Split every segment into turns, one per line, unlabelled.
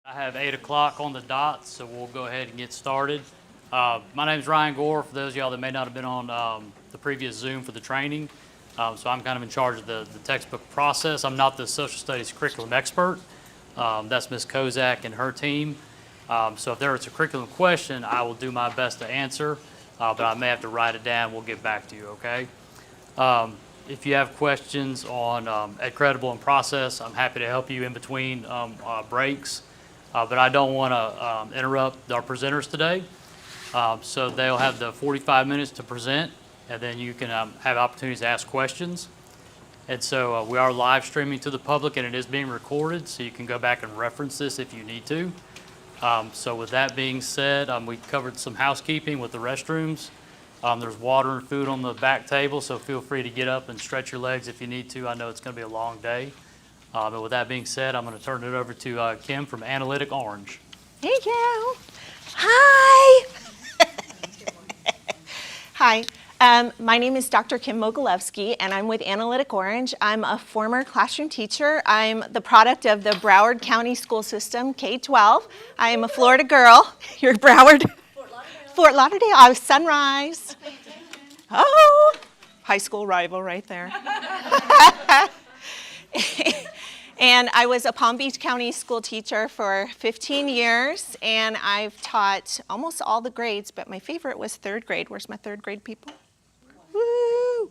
I have 8 o'clock on the dot, so we'll go ahead and get started. My name is Ryan Gore, for those of y'all that may not have been on the previous Zoom for the training. So I'm kind of in charge of the textbook process. I'm not the social studies curriculum expert. That's Ms. Kozak and her team. So if there is a curriculum question, I will do my best to answer, but I may have to write it down. We'll get back to you, okay? If you have questions on EdCredible and process, I'm happy to help you in between breaks. But I don't want to interrupt our presenters today. So they'll have the 45 minutes to present, and then you can have opportunities to ask questions. And so we are live streaming to the public, and it is being recorded, so you can go back and reference this if you need to. So with that being said, we covered some housekeeping with the restrooms. There's water and food on the back table, so feel free to get up and stretch your legs if you need to. I know it's going to be a long day. But with that being said, I'm going to turn it over to Kim from Analytic Orange.
Thank you. Hi. Hi. My name is Dr. Kim Mogilevsky, and I'm with Analytic Orange. I'm a former classroom teacher. I'm the product of the Broward County School System, K-12. I am a Florida girl. You're Broward? Fort Lauderdale. I was Sunrise. Oh, high school rival right there. And I was a Palm Beach County school teacher for 15 years, and I've taught almost all the grades, but my favorite was third grade. Where's my third grade people? Woo!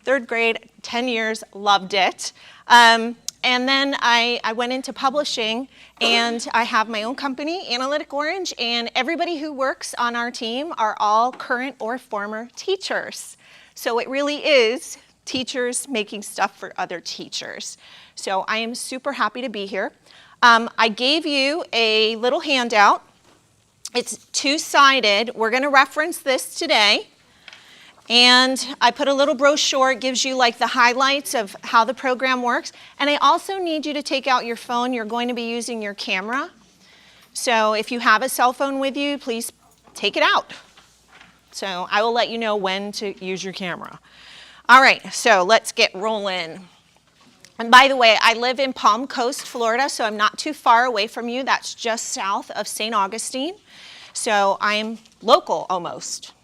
Third grade, 10 years, loved it. And then I went into publishing, and I have my own company, Analytic Orange, and everybody who works on our team are all current or former teachers. So it really is teachers making stuff for other teachers. So I am super happy to be here. I gave you a little handout. It's two-sided. We're going to reference this today. And I put a little brochure. It gives you like the highlights of how the program works. And I also need you to take out your phone. You're going to be using your camera. So if you have a cell phone with you, please take it out. So I will let you know when to use your camera. All right, so let's get rolling. And by the way, I live in Palm Coast, Florida, so I'm not too far away from you. That's just south of St. Augustine. So I'm local almost.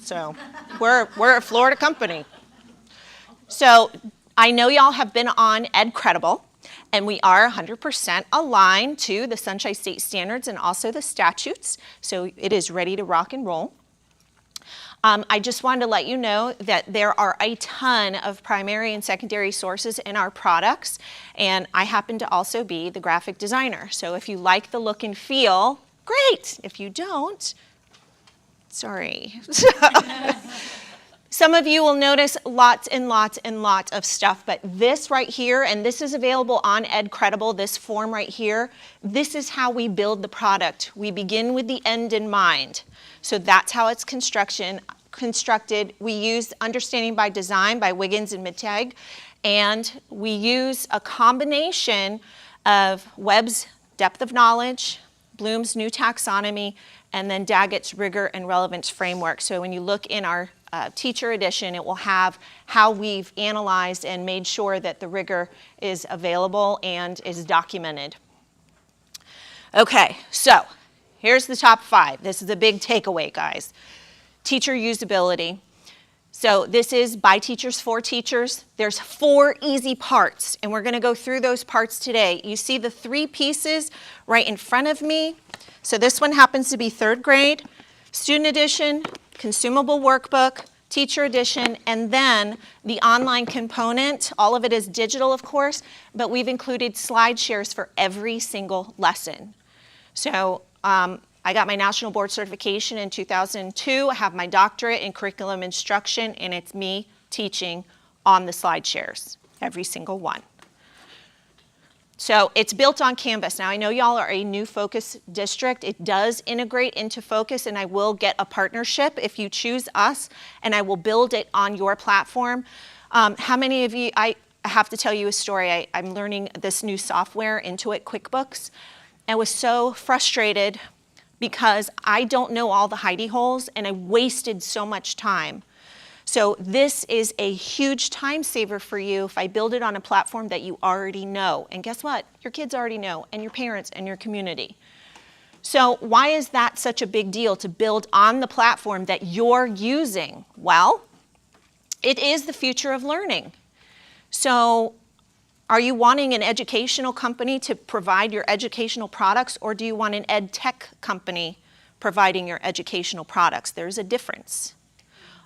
So we're a Florida company. So I know y'all have been on EdCredible, and we are 100% aligned to the Sunshine State Standards and also the statutes. So it is ready to rock and roll. I just wanted to let you know that there are a ton of primary and secondary sources in our products, and I happen to also be the graphic designer. So if you like the look and feel, great. If you don't, sorry. Some of you will notice lots and lots and lots of stuff, but this right here, and this is available on EdCredible, this form right here, this is how we build the product. We begin with the end in mind. So that's how it's constructed. We use Understanding by Design by Wiggins and Mittag, and we use a combination of Webb's Depth of Knowledge, Bloom's New Taxonomy, and then Daggett's Rigor and Relevance Framework. So when you look in our teacher edition, it will have how we've analyzed and made sure that the rigor is available and is documented. Okay, so here's the top 5. This is a big takeaway, guys. Teacher usability. So this is by teachers for teachers. There's 4 easy parts, and we're going to go through those parts today. You see the 3 pieces right in front of me. So this one happens to be third grade, student edition, consumable workbook, teacher edition, and then the online component. All of it is digital, of course, but we've included slide shares for every single lesson. So I got my national board certification in 2002. I have my doctorate in curriculum instruction, and it's me teaching on the slide shares, every single one. So it's built on Canvas. Now I know y'all are a new Focus district. It does integrate into Focus, and I will get a partnership if you choose us, and I will build it on your platform. How many of you, I have to tell you a story. I'm learning this new software, Intuit QuickBooks. I was so frustrated because I don't know all the hidey holes, and I wasted so much time. So this is a huge time saver for you if I build it on a platform that you already know. And guess what? Your kids already know, and your parents and your community. So why is that such a big deal to build on the platform that you're using? Well, it is the future of learning. So are you wanting an educational company to provide your educational products, or do you want an ed tech company providing your educational products? There's a difference.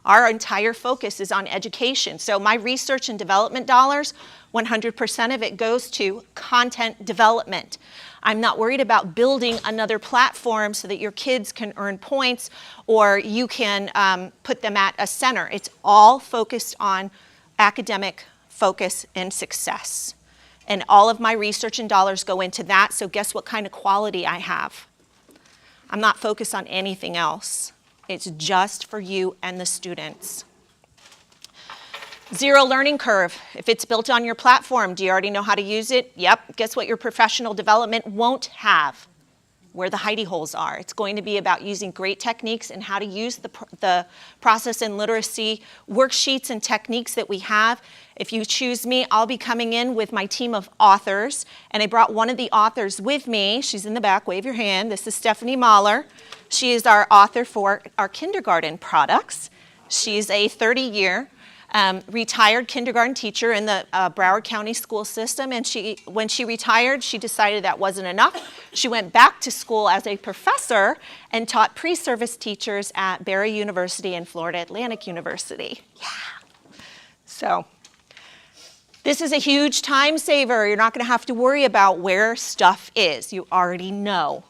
Our entire focus is on education. So my research and development dollars, 100% of it goes to content development. I'm not worried about building another platform so that your kids can earn points or you can put them at a center. It's all focused on academic focus and success. And all of my research and dollars go into that, so guess what kind of quality I have? I'm not focused on anything else. It's just for you and the students. Zero learning curve. If it's built on your platform, do you already know how to use it? Yep. Guess what your professional development won't have? Where the hidey holes are. It's going to be about using great techniques and how to use the process and literacy worksheets and techniques that we have. If you choose me, I'll be coming in with my team of authors, and I brought one of the authors with me. She's in the back, wave your hand. This is Stephanie Mahler. She is our author for our kindergarten products. She's a 30-year retired kindergarten teacher in the Broward County school system, and when she retired, she decided that wasn't enough. She went back to school as a professor and taught pre-service teachers at Barry University and Florida Atlantic University. Yeah. So this is a huge time saver. You're not going to have to worry about where stuff is. You already know.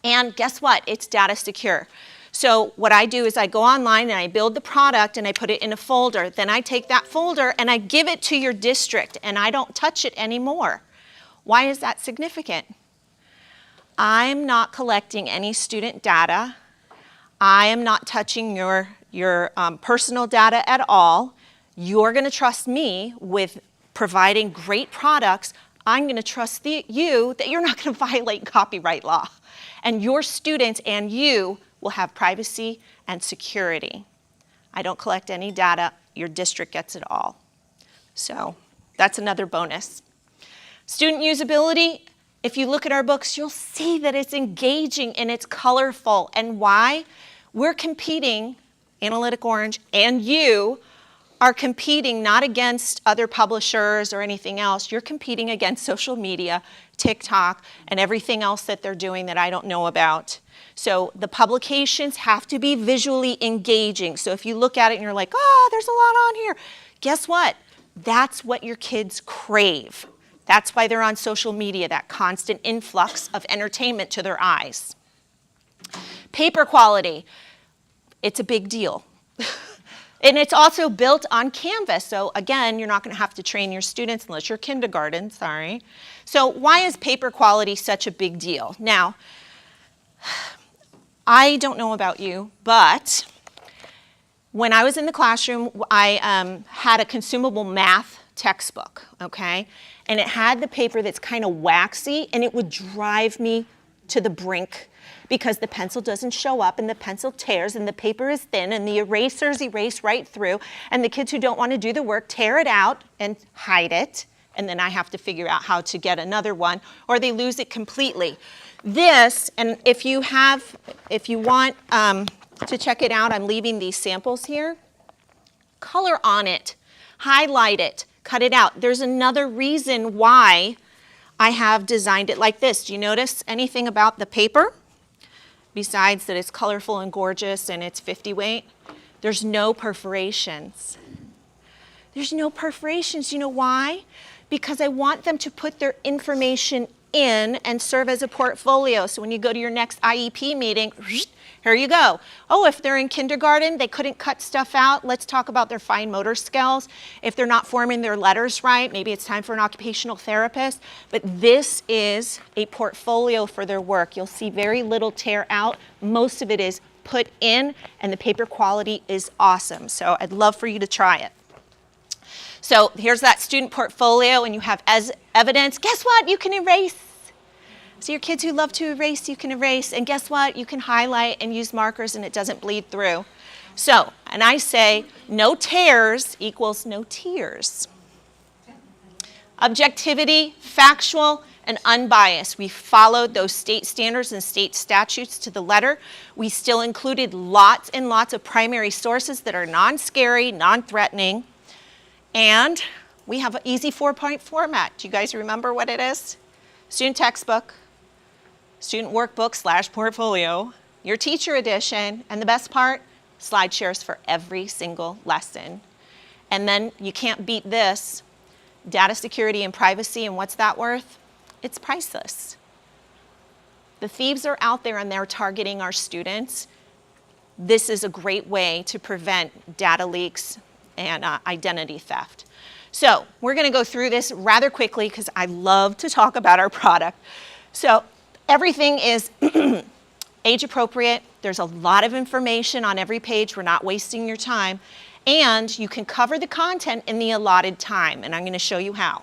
And guess what? It's data secure. So what I do is I go online and I build the product and I put it in a folder. Then I take that folder and I give it to your district and I don't touch it anymore. Why is that significant? I'm not collecting any student data. I am not touching your personal data at all. You're going to trust me with providing great products. I'm going to trust you that you're not going to violate copyright law. And your students and you will have privacy and security. I don't collect any data. Your district gets it all. So that's another bonus. Student usability, if you look at our books, you'll see that it's engaging and it's colorful. And why? We're competing, Analytic Orange and you are competing not against other publishers or anything else. You're competing against social media, TikTok, and everything else that they're doing that I don't know about. So the publications have to be visually engaging. So if you look at it and you're like, oh, there's a lot on here. Guess what? That's what your kids crave. That's why they're on social media, that constant influx of entertainment to their eyes. Paper quality, it's a big deal. And it's also built on Canvas. So again, you're not going to have to train your students unless you're kindergarten, sorry. So why is paper quality such a big deal? Now, I don't know about you, but when I was in the classroom, I had a consumable math textbook, okay? And it had the paper that's kind of waxy, and it would drive me to the brink because the pencil doesn't show up and the pencil tears and the paper is thin and the erasers erase right through, and the kids who don't want to do the work tear it out and hide it, and then I have to figure out how to get another one, or they lose it completely. This, and if you want to check it out, I'm leaving these samples here. Color on it, highlight it, cut it out. There's another reason why I have designed it like this. Do you notice anything about the paper? Besides that it's colorful and gorgeous and it's 50 weight, there's no perforations. There's no perforations. You know why? Because I want them to put their information in and serve as a portfolio. So when you go to your next IEP meeting, here you go. Oh, if they're in kindergarten, they couldn't cut stuff out. Let's talk about their fine motor skills. If they're not forming their letters right, maybe it's time for an occupational therapist. But this is a portfolio for their work. You'll see very little tear out. Most of it is put in, and the paper quality is awesome. So I'd love for you to try it. So here's that student portfolio, and you have as evidence. Guess what? You can erase. So your kids who love to erase, you can erase. And guess what? You can highlight and use markers, and it doesn't bleed through. So, and I say no tears equals no tears. Objectivity, factual, and unbiased. We followed those state standards and state statutes to the letter. We still included lots and lots of primary sources that are non-scary, non-threatening. And we have an easy 4-point format. Do you guys remember what it is? Student textbook, student workbook / portfolio, your teacher edition, and the best part, slide shares for every single lesson. And then you can't beat this. Data security and privacy, and what's that worth? It's priceless. The thieves are out there and they're targeting our students. This is a great way to prevent data leaks and identity theft. So we're going to go through this rather quickly because I love to talk about our product. So everything is age appropriate. There's a lot of information on every page. We're not wasting your time. And you can cover the content in the allotted time, and I'm going to show you how.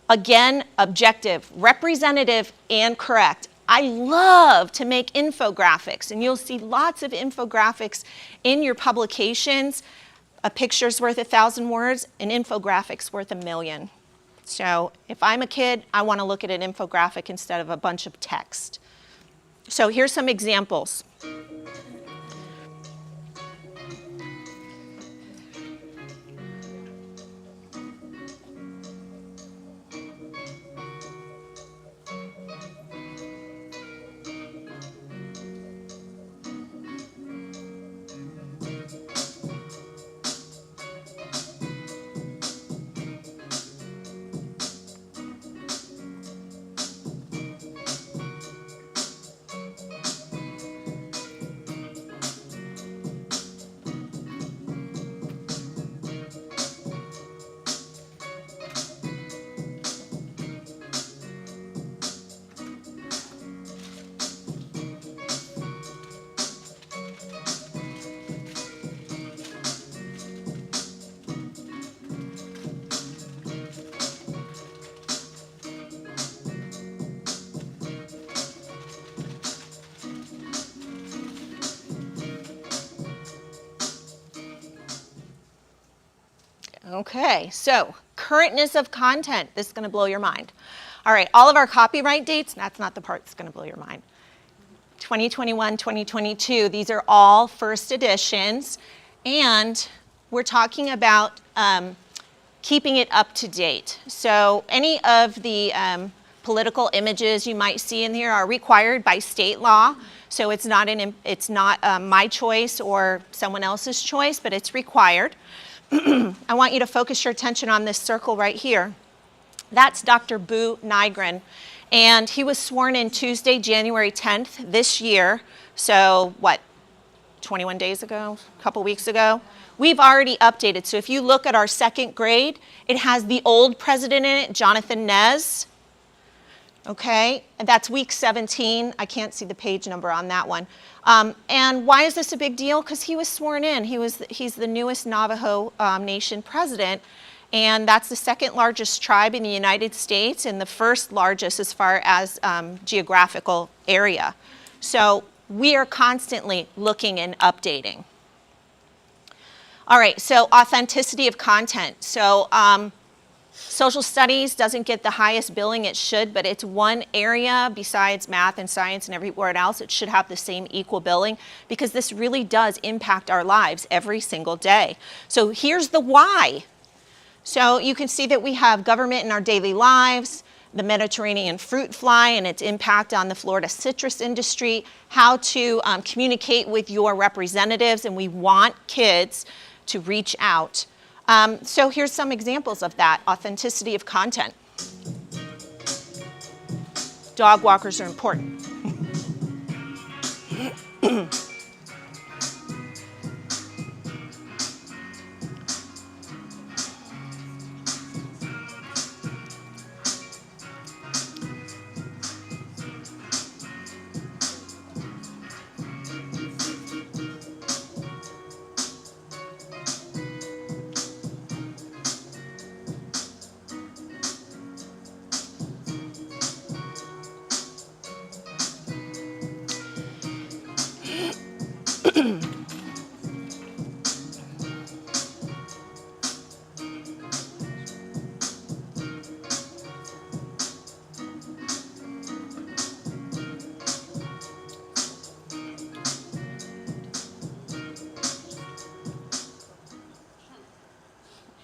Again, objective, representative, and correct. I love to make infographics, and you'll see lots of infographics in your publications. A picture's worth 1,000 words, an infographic's worth 1,000,000. So if I'm a kid, I want to look at an infographic instead of a bunch of text. So here's some examples. Okay, so currentness of content. This is going to blow your mind. All right, all of our copyright dates, that's not the part that's going to blow your mind. 2021, 2022, these are all first editions, and we're talking about keeping it up to date. So any of the political images you might see in here are required by state law. So it's not my choice or someone else's choice, but it's required. I want you to focus your attention on this circle right here. That's Dr. Boo Nygren, and he was sworn in Tuesday, January 10th this year. So what, 21 days ago, a couple weeks ago? We've already updated. So if you look at our second grade, it has the old president in it, Jonathan Nez. Okay, and that's week 17. I can't see the page number on that one. And why is this a big deal? Because he was sworn in. He's the newest Navajo Nation president, and that's the second largest tribe in the United States and the first largest as far as geographical area. So we are constantly looking and updating. All right, so authenticity of content. So social studies doesn't get the highest billing it should, but it's one area besides math and science and everywhere else. It should have the same equal billing because this really does impact our lives every single day. So here's the why. So you can see that we have government in our daily lives, the Mediterranean fruit fly and its impact on the Florida citrus industry, how to communicate with your representatives, and we want kids to reach out. So here's some examples of that, authenticity of content. Dog walkers are important.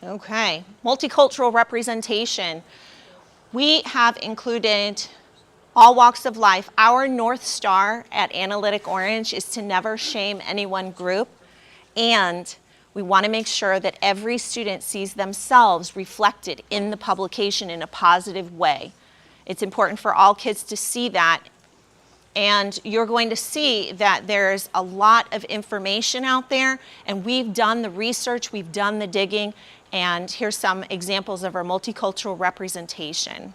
Okay, multicultural representation. We have included all walks of life. Our North Star at Analytic Orange is to never shame any one group, and we want to make sure that every student sees themselves reflected in the publication in a positive way. It's important for all kids to see that, and you're going to see that there's a lot of information out there, and we've done the research, we've done the digging, and here's some examples of our multicultural representation.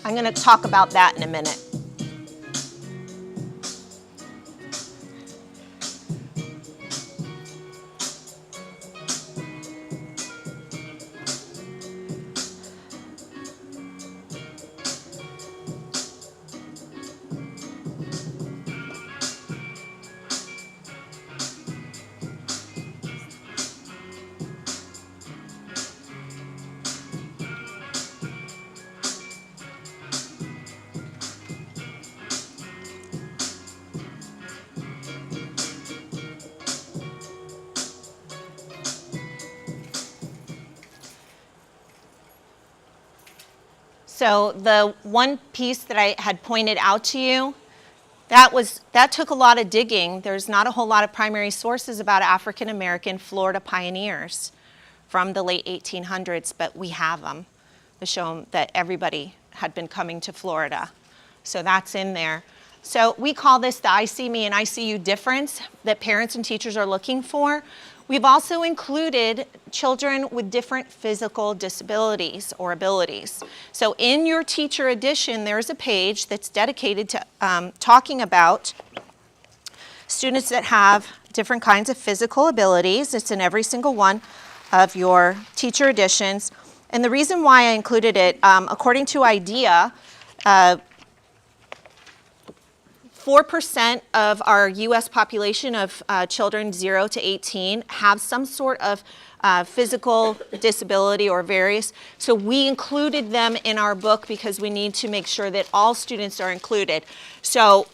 I'm going to talk about that in a minute. So the one piece that I had pointed out to you, that took a lot of digging. There's not a whole lot of primary sources about African American Florida pioneers from the late 1800s, but we have them to show that everybody had been coming to Florida. So that's in there. So we call this the I see me and I see you difference that parents and teachers are looking for. We've also included children with different physical disabilities or abilities. So in your teacher edition, there's a page that's dedicated to talking about students that have different kinds of physical abilities. It's in every single one of your teacher editions. And the reason why I included it, according to IDEA, 4% of our U.S. population of children 0 to 18 have some sort of physical disability or various. So we included them in our book because we need to make sure that all students are included. So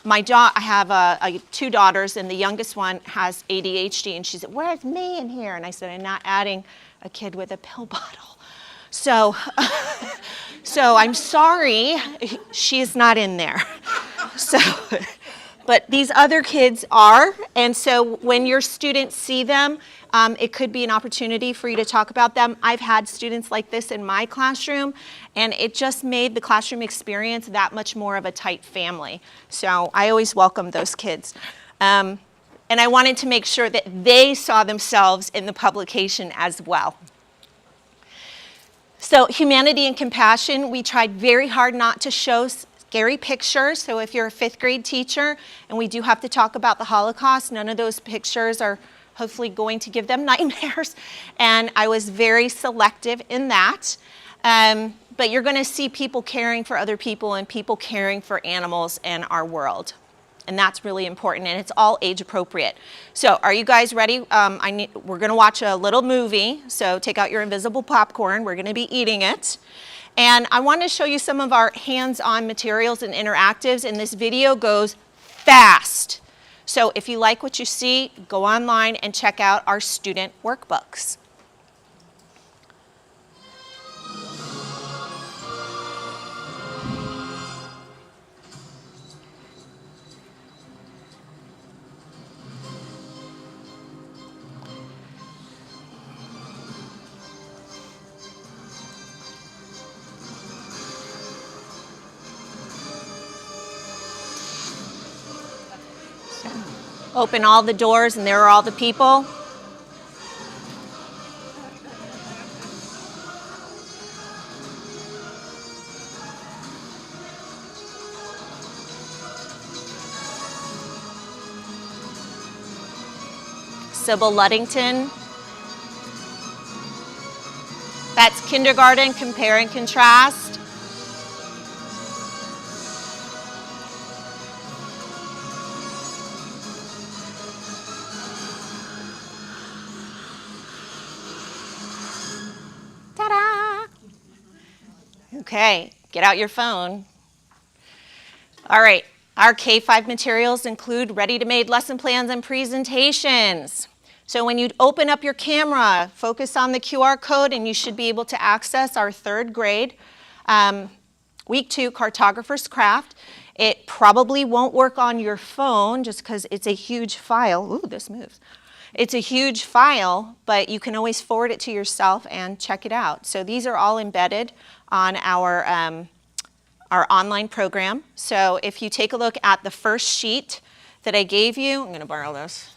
I have two daughters, and the youngest one has ADHD, and she said, "Where's me in here?" And I said, "I'm not adding a kid with a pill bottle." So, so I'm sorry, she is not in there. So, but these other kids are, and so when your students see them, it could be an opportunity for you to talk about them. I've had students like this in my classroom, and it just made the classroom experience that much more of a tight family. So I always welcome those kids. And I wanted to make sure that they saw themselves in the publication as well. So humanity and compassion, we tried very hard not to show scary pictures. So if you're a 5th grade teacher and we do have to talk about the Holocaust, none of those pictures are hopefully going to give them nightmares. And I was very selective in that. But you're going to see people caring for other people and people caring for animals in our world. And that's really important, and it's all age appropriate. So are you guys ready? We're going to watch a little movie, so take out your invisible popcorn. We're going to be eating it. And I want to show you some of our hands-on materials and interactives, and this video goes fast. So if you like what you see, go online and check out our student workbooks. Open all the doors and there are all the people. Sybil Luddington. That's kindergarten, compare and contrast. Ta-da! Okay, get out your phone. All right, our K-5 materials include ready-to-made lesson plans and presentations. So when you open up your camera, focus on the QR code and you should be able to access our 3rd grade week 2 cartographer's craft. It probably won't work on your phone just because it's a huge file. Ooh, this moves. It's a huge file, but you can always forward it to yourself and check it out. So these are all embedded on our online program. So if you take a look at the first sheet that I gave you, I'm going to borrow this.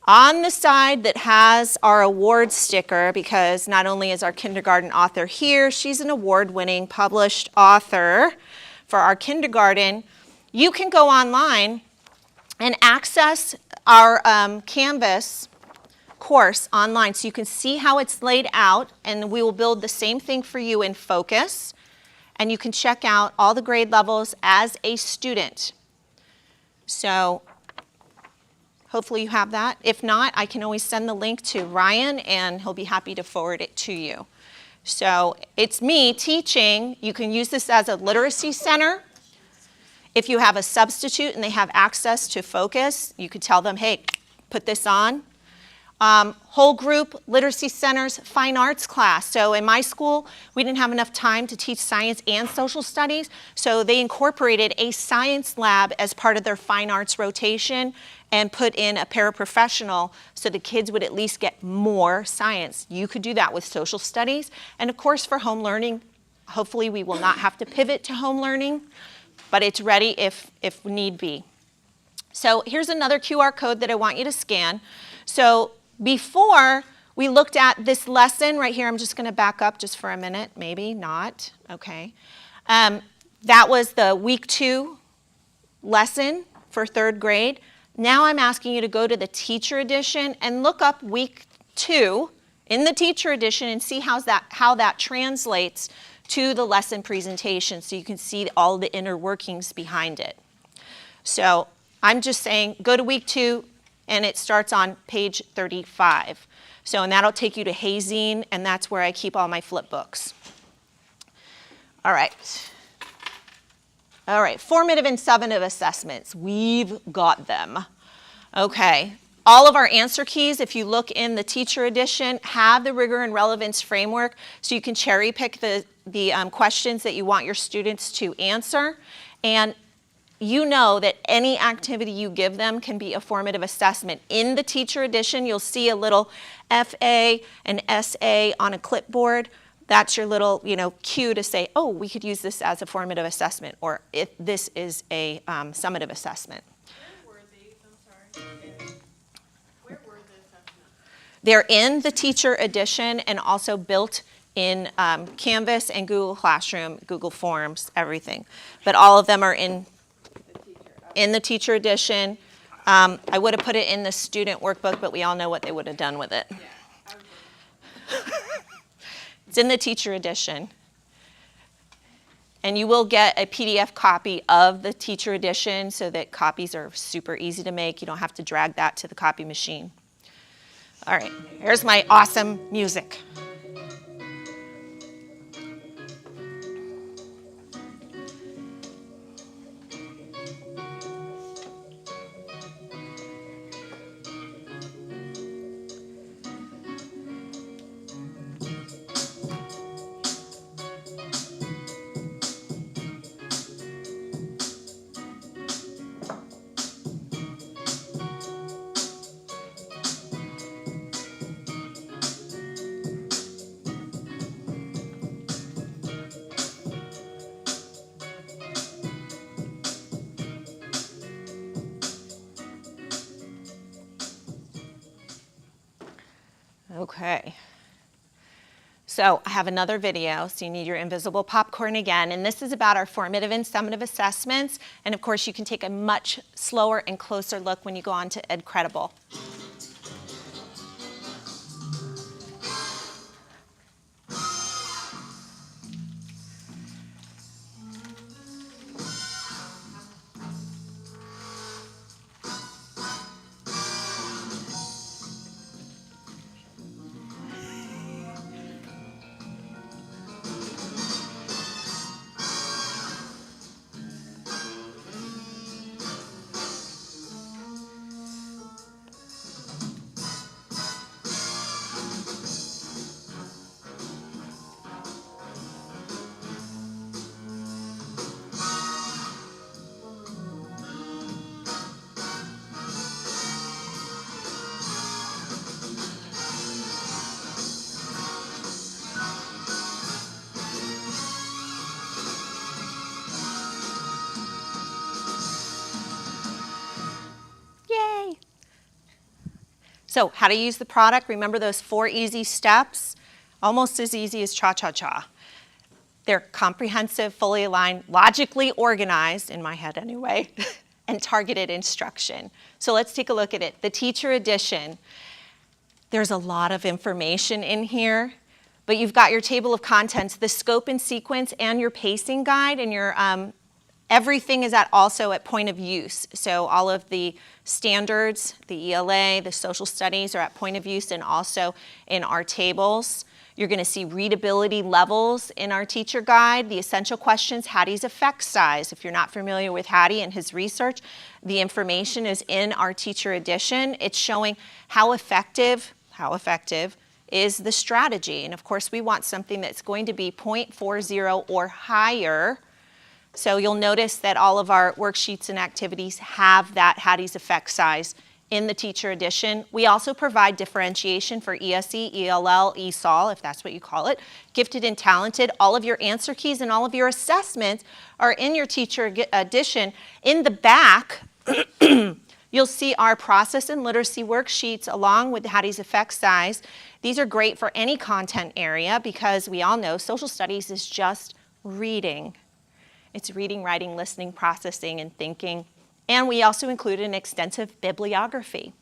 On the side that has our award sticker, because not only is our kindergarten author here, she's an award-winning published author for our kindergarten, you can go online and access our Canvas course online so you can see how it's laid out, and we will build the same thing for you in Focus, and you can check out all the grade levels as a student. So hopefully you have that. If not, I can always send the link to Ryan and he'll be happy to forward it to you. So it's me teaching. You can use this as a literacy center. If you have a substitute and they have access to Focus, you could tell them, hey, put this on. Whole group literacy centers fine arts class. So in my school, we didn't have enough time to teach science and social studies, so they incorporated a science lab as part of their fine arts rotation and put in a paraprofessional so the kids would at least get more science. You could do that with social studies. And of course, for home learning, hopefully we will not have to pivot to home learning, but it's ready if need be. So here's another QR code that I want you to scan. So before we looked at this lesson right here, I'm just going to back up just for a minute, maybe not, okay. That was the week 2 lesson for 3rd grade. Now I'm asking you to go to the teacher edition and look up week 2 in the teacher edition and see how that translates to the lesson presentation so you can see all the inner workings behind it. So I'm just saying go to week 2 and it starts on page 35. So, and that'll take you to Hazing, and that's where I keep all my flip books. All right. All right, formative and summative assessments. We've got them. Okay. All of our answer keys, if you look in the teacher edition, have the rigor and relevance framework, so you can cherry pick the questions that you want your students to answer. And you know that any activity you give them can be a formative assessment. In the teacher edition, you'll see a little FA and SA on a clipboard. That's your little, cue to say, oh, we could use this as a formative assessment, or if this is a summative assessment.
Where were these? I'm sorry. Where were the assessments?
They're in the teacher edition and also built in Canvas and Google Classroom, Google Forms, everything. But all of them are in the teacher edition. I would have put it in the student workbook, but we all know what they would have done with it.
Yeah.
It's in the teacher edition. And you will get a PDF copy of the teacher edition so that copies are super easy to make. You don't have to drag that to the copy machine. All right, here's my awesome music. Okay. So I have another video, so you need your invisible popcorn again, and this is about our formative and summative assessments, and of course you can take a much slower and closer look when you go on to EdCredible. So how to use the product, remember those 4 easy steps? Almost as easy as cha-cha-cha. They're comprehensive, fully aligned, logically organized, in my head anyway, and targeted instruction. So let's take a look at it. The teacher edition. There's a lot of information in here, but you've got your table of contents, the scope and sequence, and your pacing guide, and your everything is also at point of use. So all of the standards, the ELA, the social studies are at point of use and also in our tables. You're going to see readability levels in our teacher guide, the essential questions, Hattie's effect size. If you're not familiar with Hattie and his research, the information is in our teacher edition. It's showing how effective is the strategy. And of course, we want something that's going to be 0.40 or higher. So you'll notice that all of our worksheets and activities have that Hattie's effect size in the teacher edition. We also provide differentiation for ESE, ELL, ESOL, if that's what you call it, gifted and talented. All of your answer keys and all of your assessments are in your teacher edition. In the back, you'll see our process and literacy worksheets along with Hattie's effect size. These are great for any content area because we all know social studies is just reading. It's reading, writing, listening, processing, and thinking. And we also include an extensive bibliography.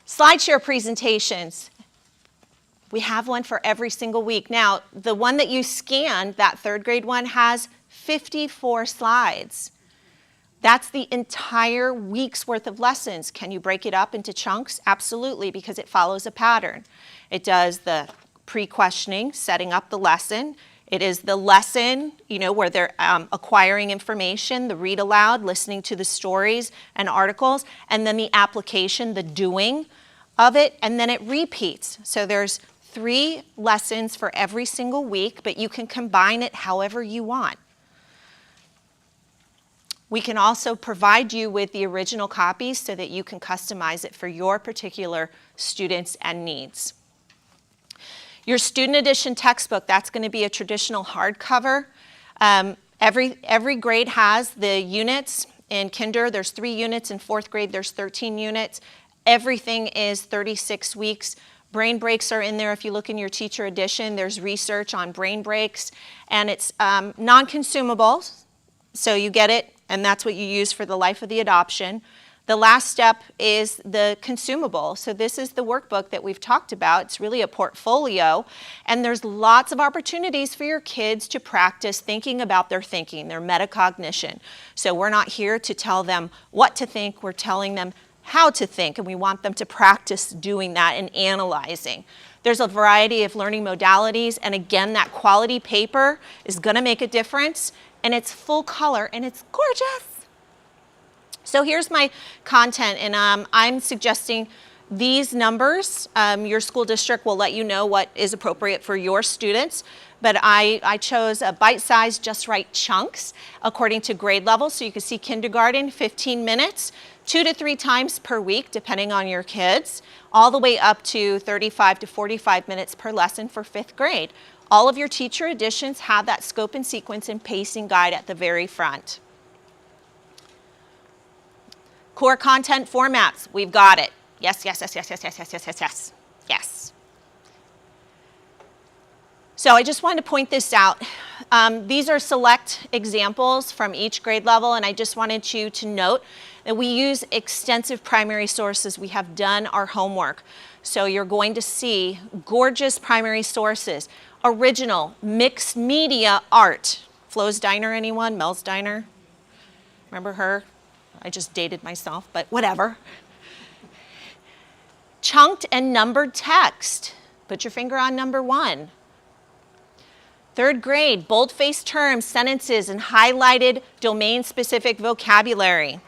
SlideShare presentations. We have one for every single week. Now, the one that you scanned, that 3rd grade one, has 54 slides. That's the entire week's worth of lessons. Can you break it up into chunks? Absolutely, because it follows a pattern. It does the pre-questioning, setting up the lesson. It is the lesson, where they're acquiring information, the read aloud, listening to the stories and articles, and then the application, the doing of it, and then it repeats. So there's 3 lessons for every single week, but you can combine it however you want. We can also provide you with the original copies so that you can customize it for your particular students and needs. Your student edition textbook, that's going to be a traditional hardcover. Every grade has the units. In kinder, there's 3 units. In 4th grade, there's 13 units. Everything is 36 weeks. Brain breaks are in there. If you look in your teacher edition, there's research on brain breaks. And it's non-consumable, so you get it, and that's what you use for the life of the adoption. The last step is the consumable. So this is the workbook that we've talked about. It's really a portfolio, and there's lots of opportunities for your kids to practice thinking about their thinking, their metacognition. So we're not here to tell them what to think, we're telling them how to think, and we want them to practice doing that and analyzing. There's a variety of learning modalities, and again, that quality paper is going to make a difference, and it's full color, and it's gorgeous. So here's my content, and I'm suggesting these numbers. Your school district will let you know what is appropriate for your students, but I chose a bite-sized, just right chunks according to grade level. So you can see kindergarten, 15 minutes, 2 to 3 times per week, depending on your kids, all the way up to 35 to 45 minutes per lesson for 5th grade. All of your teacher editions have that scope and sequence and pacing guide at the very front. Core content formats, we've got it. Yes, yes, yes, yes, yes, yes, yes, yes, yes, yes, yes. So I just wanted to point this out. These are select examples from each grade level, and I just wanted you to note that we use extensive primary sources. We have done our homework. So you're going to see gorgeous primary sources, original, mixed media art. Flo's Diner, anyone? Mel's Diner? Remember her? I just dated myself, but whatever. Chunked and numbered text. Put your finger on number 1. 3rd grade, bold-faced terms, sentences, and highlighted domain-specific vocabulary.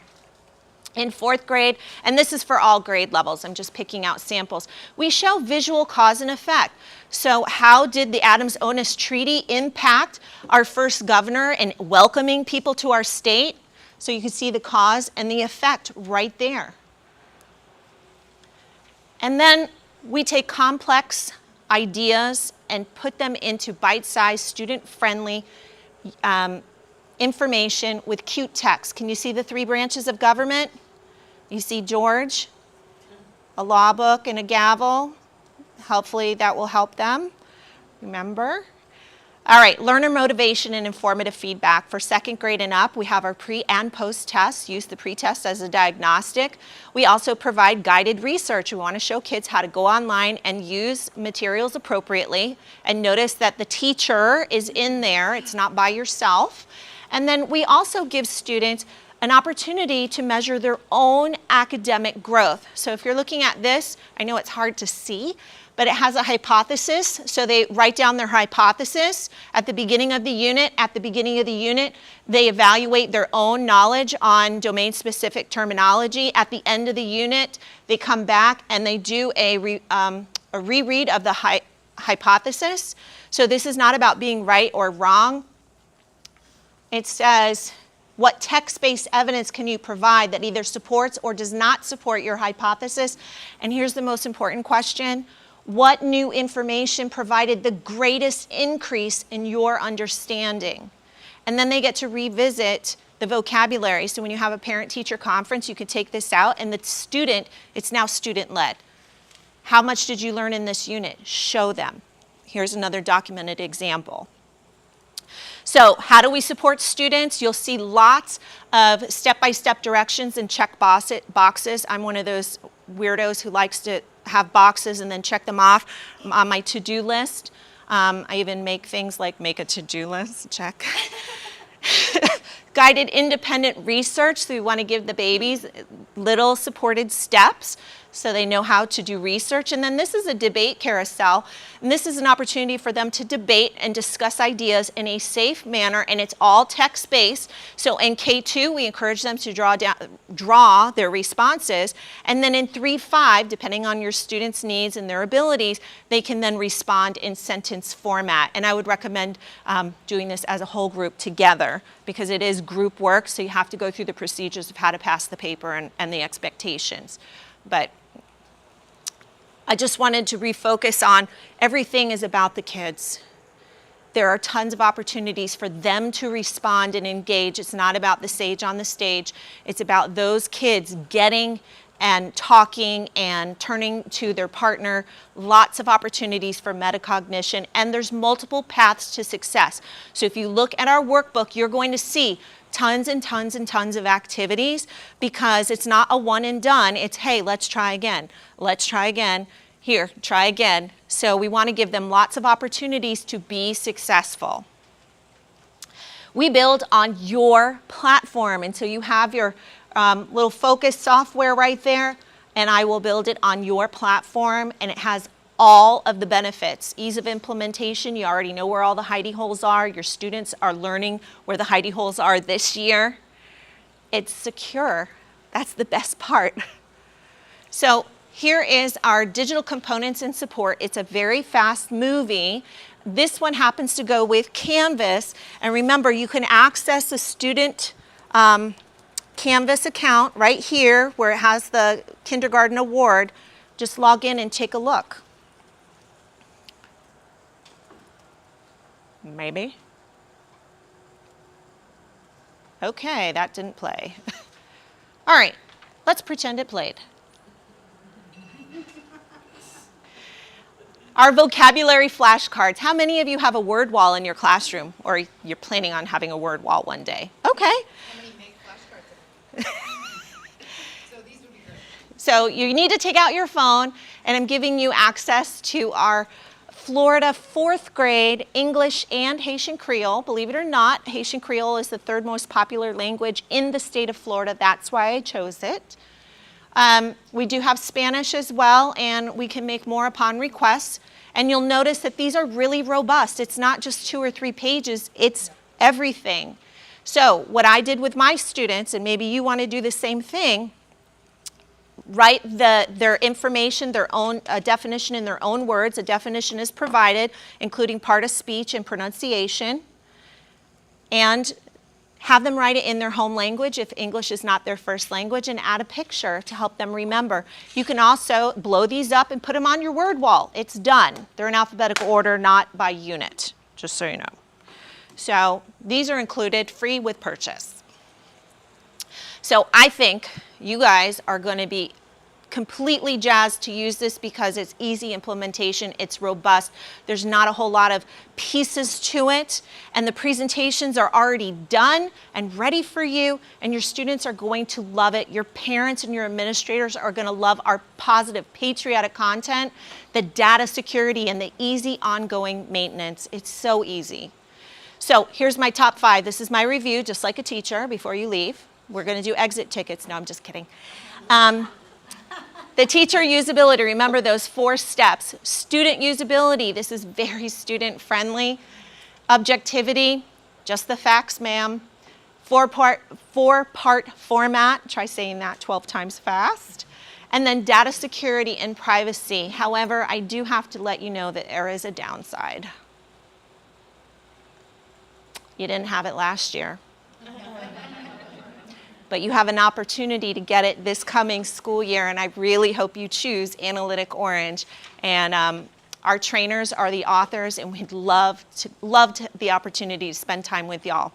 In 4th grade, and this is for all grade levels, I'm just picking out samples, we show visual cause and effect. So how did the Adams-Onis Treaty impact our first governor in welcoming people to our state? So you can see the cause and the effect right there. And then we take complex ideas and put them into bite-sized, student-friendly information with cute text. Can you see the 3 branches of government? You see George? a law book and a gavel. Hopefully that will help them remember. All right, learner motivation and informative feedback. For second grade and up, we have our pre and post tests. Use the pre-test as a diagnostic. We also provide guided research. We want to show kids how to go online and use materials appropriately. And notice that the teacher is in there. It's not by yourself. And then we also give students an opportunity to measure their own academic growth. So if you're looking at this, I know it's hard to see, but it has a hypothesis. So they write down their hypothesis at the beginning of the unit. At the beginning of the unit, they evaluate their own knowledge on domain-specific terminology. At the end of the unit, they come back and they do a reread of the hypothesis. So this is not about being right or wrong. It says, what text-based evidence can you provide that either supports or does not support your hypothesis? And here's the most important question. What new information provided the greatest increase in your understanding? And then they get to revisit the vocabulary. So when you have a parent-teacher conference, you can take this out, and the student, it's now student-led. How much did you learn in this unit? Show them. Here's another documented example. So how do we support students? You'll see lots of step-by-step directions and check boxes. I'm one of those weirdos who likes to have boxes and then check them off on my to-do list. I even make things like make a to-do list, check. Guided independent research, so we want to give the babies little supported steps so they know how to do research. And then this is a debate carousel, and this is an opportunity for them to debate and discuss ideas in a safe manner, and it's all text-based. So in K2, we encourage them to draw their responses, and then in 3-5, depending on your students' needs and their abilities, they can then respond in sentence format. And I would recommend doing this as a whole group together, because it is group work, so you have to go through the procedures of how to pass the paper and the expectations. But I just wanted to refocus on everything is about the kids. There are tons of opportunities for them to respond and engage. It's not about the sage on the stage. It's about those kids getting and talking and turning to their partner. Lots of opportunities for metacognition, and there's multiple paths to success. So if you look at our workbook, you're going to see tons and tons and tons of activities, because it's not a one and done. It's, hey, let's try again. Let's try again. Here, try again. So we want to give them lots of opportunities to be successful. We build on your platform, and so you have your little focus software right there, and I will build it on your platform, and it has all of the benefits. Ease of implementation, you already know where all the hidey holes are. Your students are learning where the hidey holes are this year. It's secure. That's the best part. So here is our digital components and support. It's a very fast movie. This one happens to go with Canvas. And remember, you can access a student Canvas account right here where it has the kindergarten award. Just log in and take a look. Maybe. Okay, that didn't play. All right, let's pretend it played. Our vocabulary flashcards. How many of you have a word wall in your classroom, or you're planning on having a word wall one day? Okay.
How many make flashcards? So these would be great.
So you need to take out your phone, and I'm giving you access to our Florida 4th grade English and Haitian Creole. Believe it or not, Haitian Creole is the 3rd most popular language in the state of Florida. That's why I chose it. We do have Spanish as well, and we can make more upon request. And you'll notice that these are really robust. It's not just 2 or 3 pages, it's everything. So what I did with my students, and maybe you want to do the same thing, write their information, their own definition in their own words. A definition is provided, including part of speech and pronunciation. And have them write it in their home language if English is not their first language, and add a picture to help them remember. You can also blow these up and put them on your word wall. It's done. They're in alphabetical order, not by unit, just so you know. So these are included free with purchase. So I think you guys are going to be completely jazzed to use this because it's easy implementation, it's robust, there's not a whole lot of pieces to it, and the presentations are already done and ready for you, and your students are going to love it. Your parents and your administrators are going to love our positive, patriotic content, the data security, and the easy ongoing maintenance. It's so easy. So here's my top 5. This is my review, just like a teacher, before you leave. We're going to do exit tickets. No, I'm just kidding. The teacher usability, remember those 4 steps. Student usability, this is very student friendly. Objectivity, just the facts, ma'am. 4-part format, try saying that 12 times fast. And then data security and privacy. However, I do have to let you know that there is a downside. You didn't have it last year. But you have an opportunity to get it this coming school year, and I really hope you choose Analytic Orange. And our trainers are the authors, and we'd love the opportunity to spend time with y'all.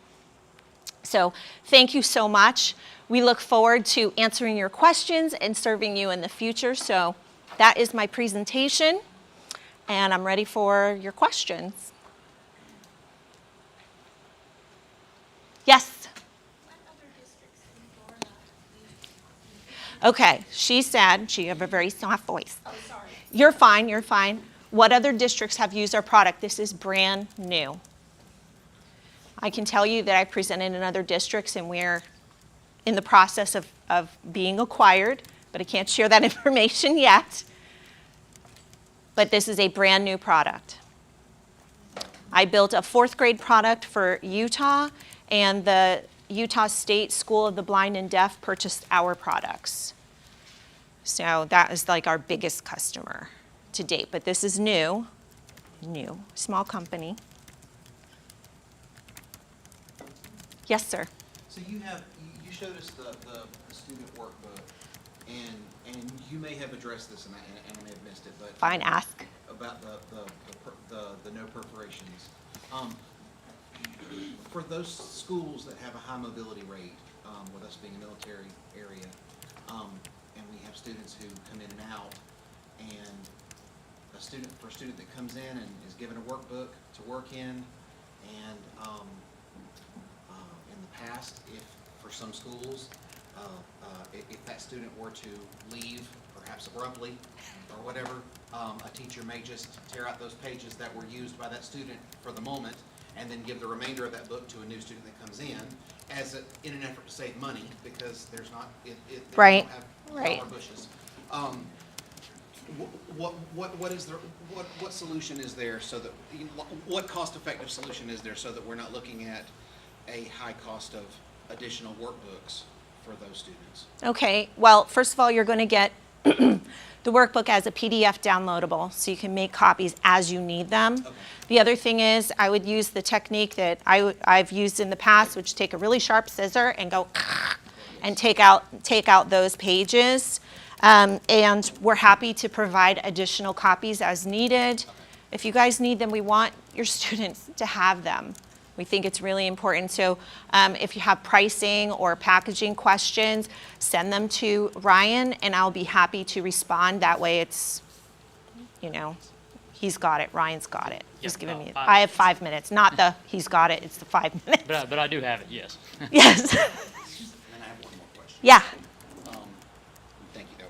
So thank you so much. We look forward to answering your questions and serving you in the future. So that is my presentation, and I'm ready for your questions. Yes? Okay, she said, she have a very soft voice.
Oh, sorry.
You're fine, you're fine. What other districts have used our product? This is brand new. I can tell you that I presented in other districts and we're in the process of being acquired, but I can't share that information yet. But this is a brand new product. I built a 4th grade product for Utah, and the Utah State School of the Blind and Deaf purchased our products. So that is like our biggest customer to date, but this is new, small company. Yes, sir.
So you showed us the student workbook, and you may have addressed this, and I may have missed it, but
Fine, ask.
about the no perforations. For those schools that have a high mobility rate, with us being a military area, and we have students who come in and out, and for a student that comes in and is given a workbook to work in, and in the past, if for some schools, if that student were to leave, perhaps abruptly or whatever, a teacher may just tear out those pages that were used by that student for the moment, and then give the remainder of that book to a new student that comes in, in an effort to save money, because there's not, they
Right.
don't have
Right.
flower bushes. What solution is there so that, what cost-effective solution is there so that we're not looking at a high cost of additional workbooks for those students?
Okay, well, first of all, you're going to get the workbook as a PDF downloadable, so you can make copies as you need them.
Okay.
The other thing is, I would use the technique that I've used in the past, which take a really sharp scissor and go and take out those pages. And we're happy to provide additional copies as needed. If you guys need them, we want your students to have them. We think it's really important. So if you have pricing or packaging questions, send them to Ryan, and I'll be happy to respond. That way it's, he's got it, Ryan's got it. He's
Yep,
giving me,
5
I have 5 minutes, not the he's got it, it's the 5 minutes.
But I do have it, yes.
Yes.
And I have one more question.
Yeah.
Thank you.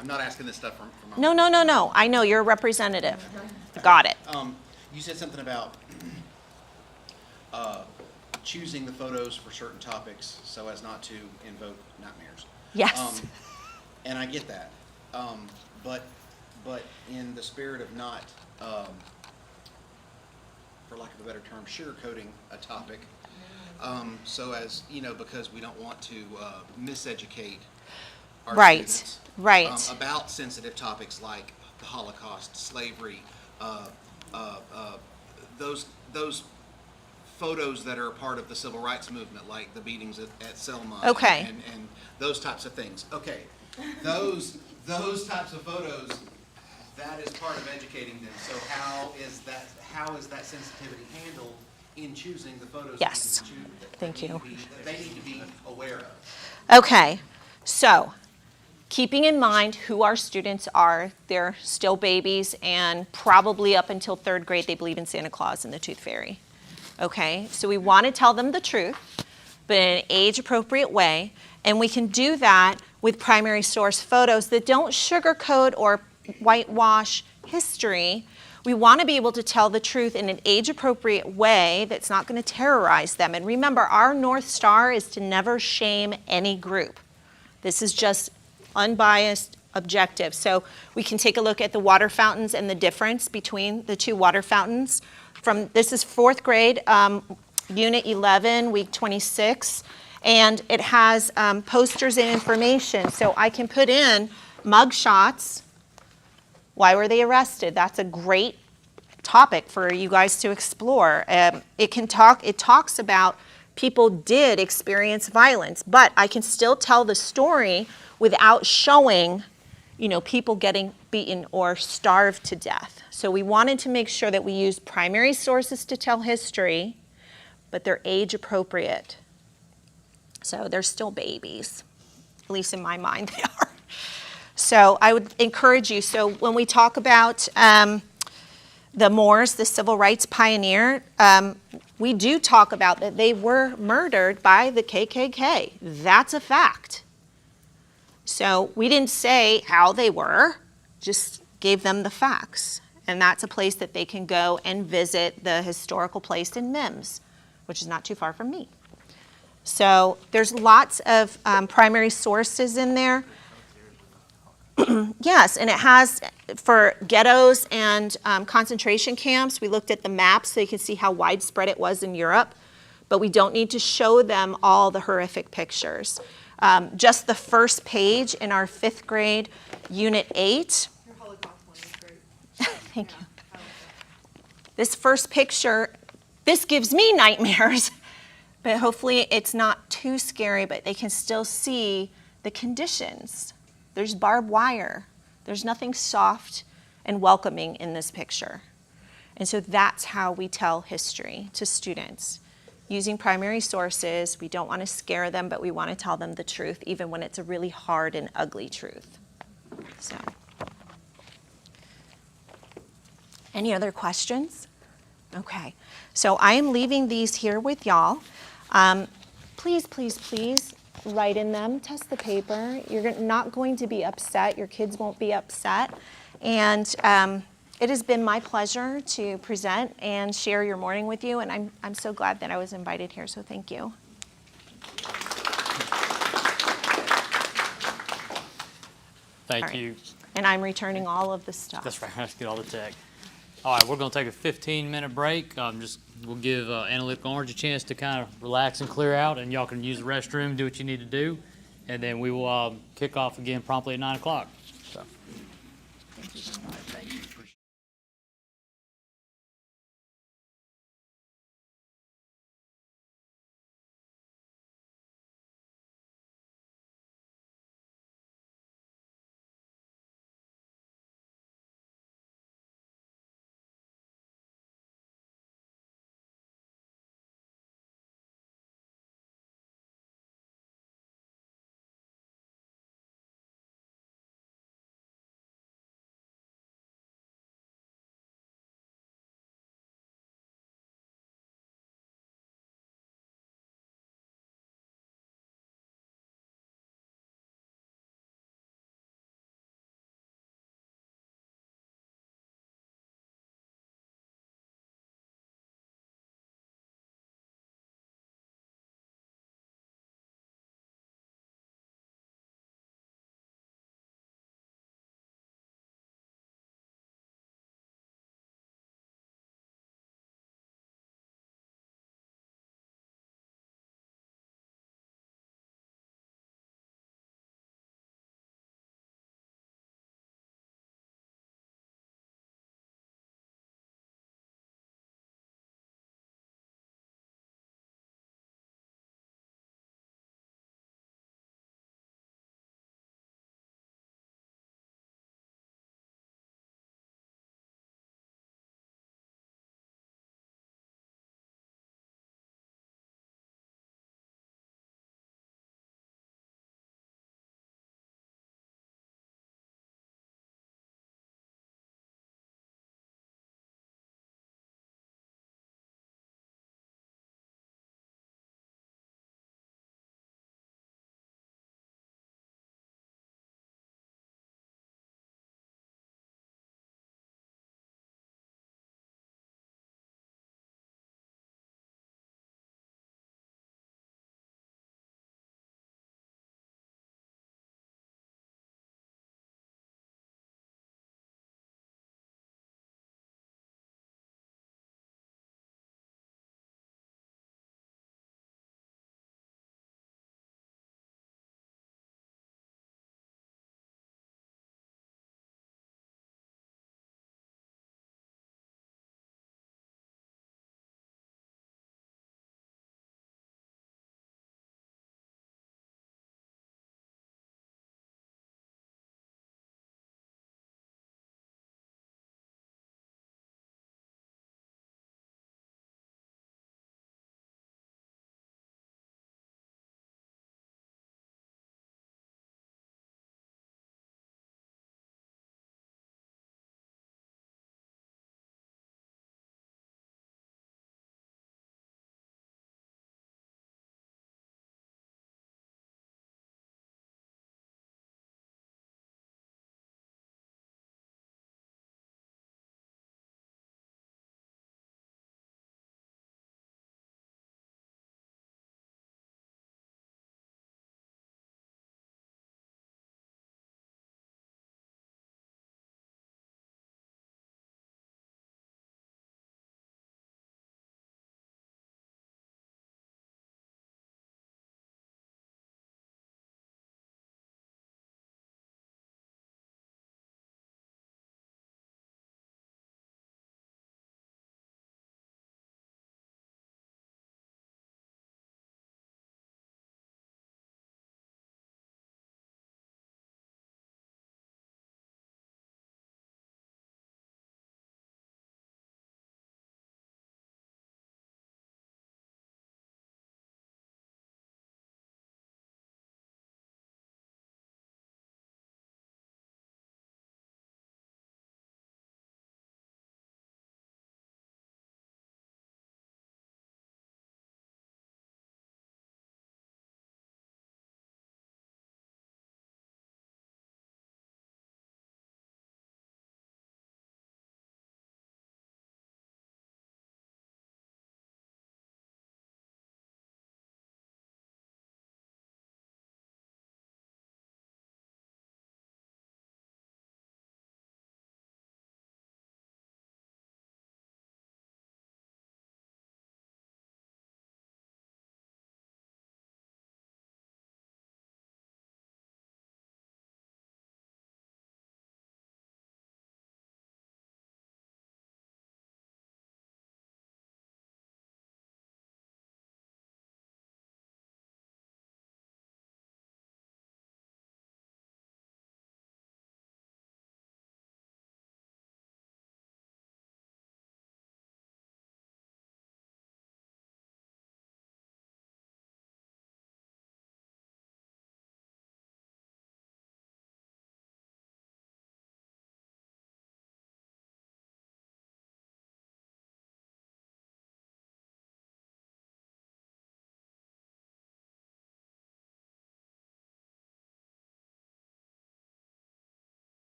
I'm not asking this stuff from my...
No. I know, you're a representative. Got it.
You said something about choosing the photos for certain topics so as not to invoke nightmares.
Yes.
And I get that. But in the spirit of not, for lack of a better term, sugarcoating a topic, so as, because we don't want to miseducate our
Right,
students
right.
about sensitive topics like the Holocaust, slavery, those photos that are a part of the civil rights movement, like the beatings at Selma,
Okay.
and those types of things. Okay, those types of photos, that is part of educating them. So how is that sensitivity handled in choosing the photos?
Yes.
That you choose,
Thank you.
that they need to be aware of?
Okay, so keeping in mind who our students are. They're still babies, and probably up until 3rd grade, they believe in Santa Claus and the Tooth Fairy. Okay, so we want to tell them the truth, but in an age-appropriate way, and we can do that with primary source photos that don't sugarcoat or whitewash history. We want to be able to tell the truth in an age-appropriate way that's not going to terrorize them. And remember, our North Star is to never shame any group. This is just unbiased, objective. So we can take a look at the water fountains and the difference between the 2 water fountains. This is 4th grade, Unit 11, Week 26, and it has posters and information. So I can put in mug shots. Why were they arrested? That's a great topic for you guys to explore. It talks about people did experience violence, but I can still tell the story without showing, people getting beaten or starved to death. So we wanted to make sure that we use primary sources to tell history, but they're age appropriate. So they're still babies, at least in my mind they are. So I would encourage you, so when we talk about the Moors, the civil rights pioneer, we do talk about that they were murdered by the KKK. That's a fact. So we didn't say how they were, just gave them the facts. And that's a place that they can go and visit the historical place in Mims, which is not too far from me. So there's lots of primary sources in there. Yes, and it has, for ghettos and concentration camps, we looked at the maps so you can see how widespread it was in Europe, but we don't need to show them all the horrific pictures. Just the first page in our 5th grade, Unit 8.
Your Holocaust one is great.
Thank you. This first picture, this gives me nightmares, but hopefully it's not too scary, but they can still see the conditions. There's barbed wire. There's nothing soft and welcoming in this picture. And so that's how we tell history to students. Using primary sources, we don't want to scare them, but we want to tell them the truth, even when it's a really hard and ugly truth. So, any other questions? Okay, so I am leaving these here with y'all. Please, please, please write in them, test the paper. You're not going to be upset. Your kids won't be upset. And it has been my pleasure to present and share your morning with you, and I'm so glad that I was invited here, so thank you.
Thank
All right.
you.
And I'm returning all of the stuff.
That's right. Let's get all the tech. All right, we're going to take a 15-minute break. We'll give Analytical Orange a chance to kind of relax and clear out, and y'all can use the restroom, do what you need to do, and then we will kick off again promptly at 9 o'clock. So.
Thank you.
All right, thank you.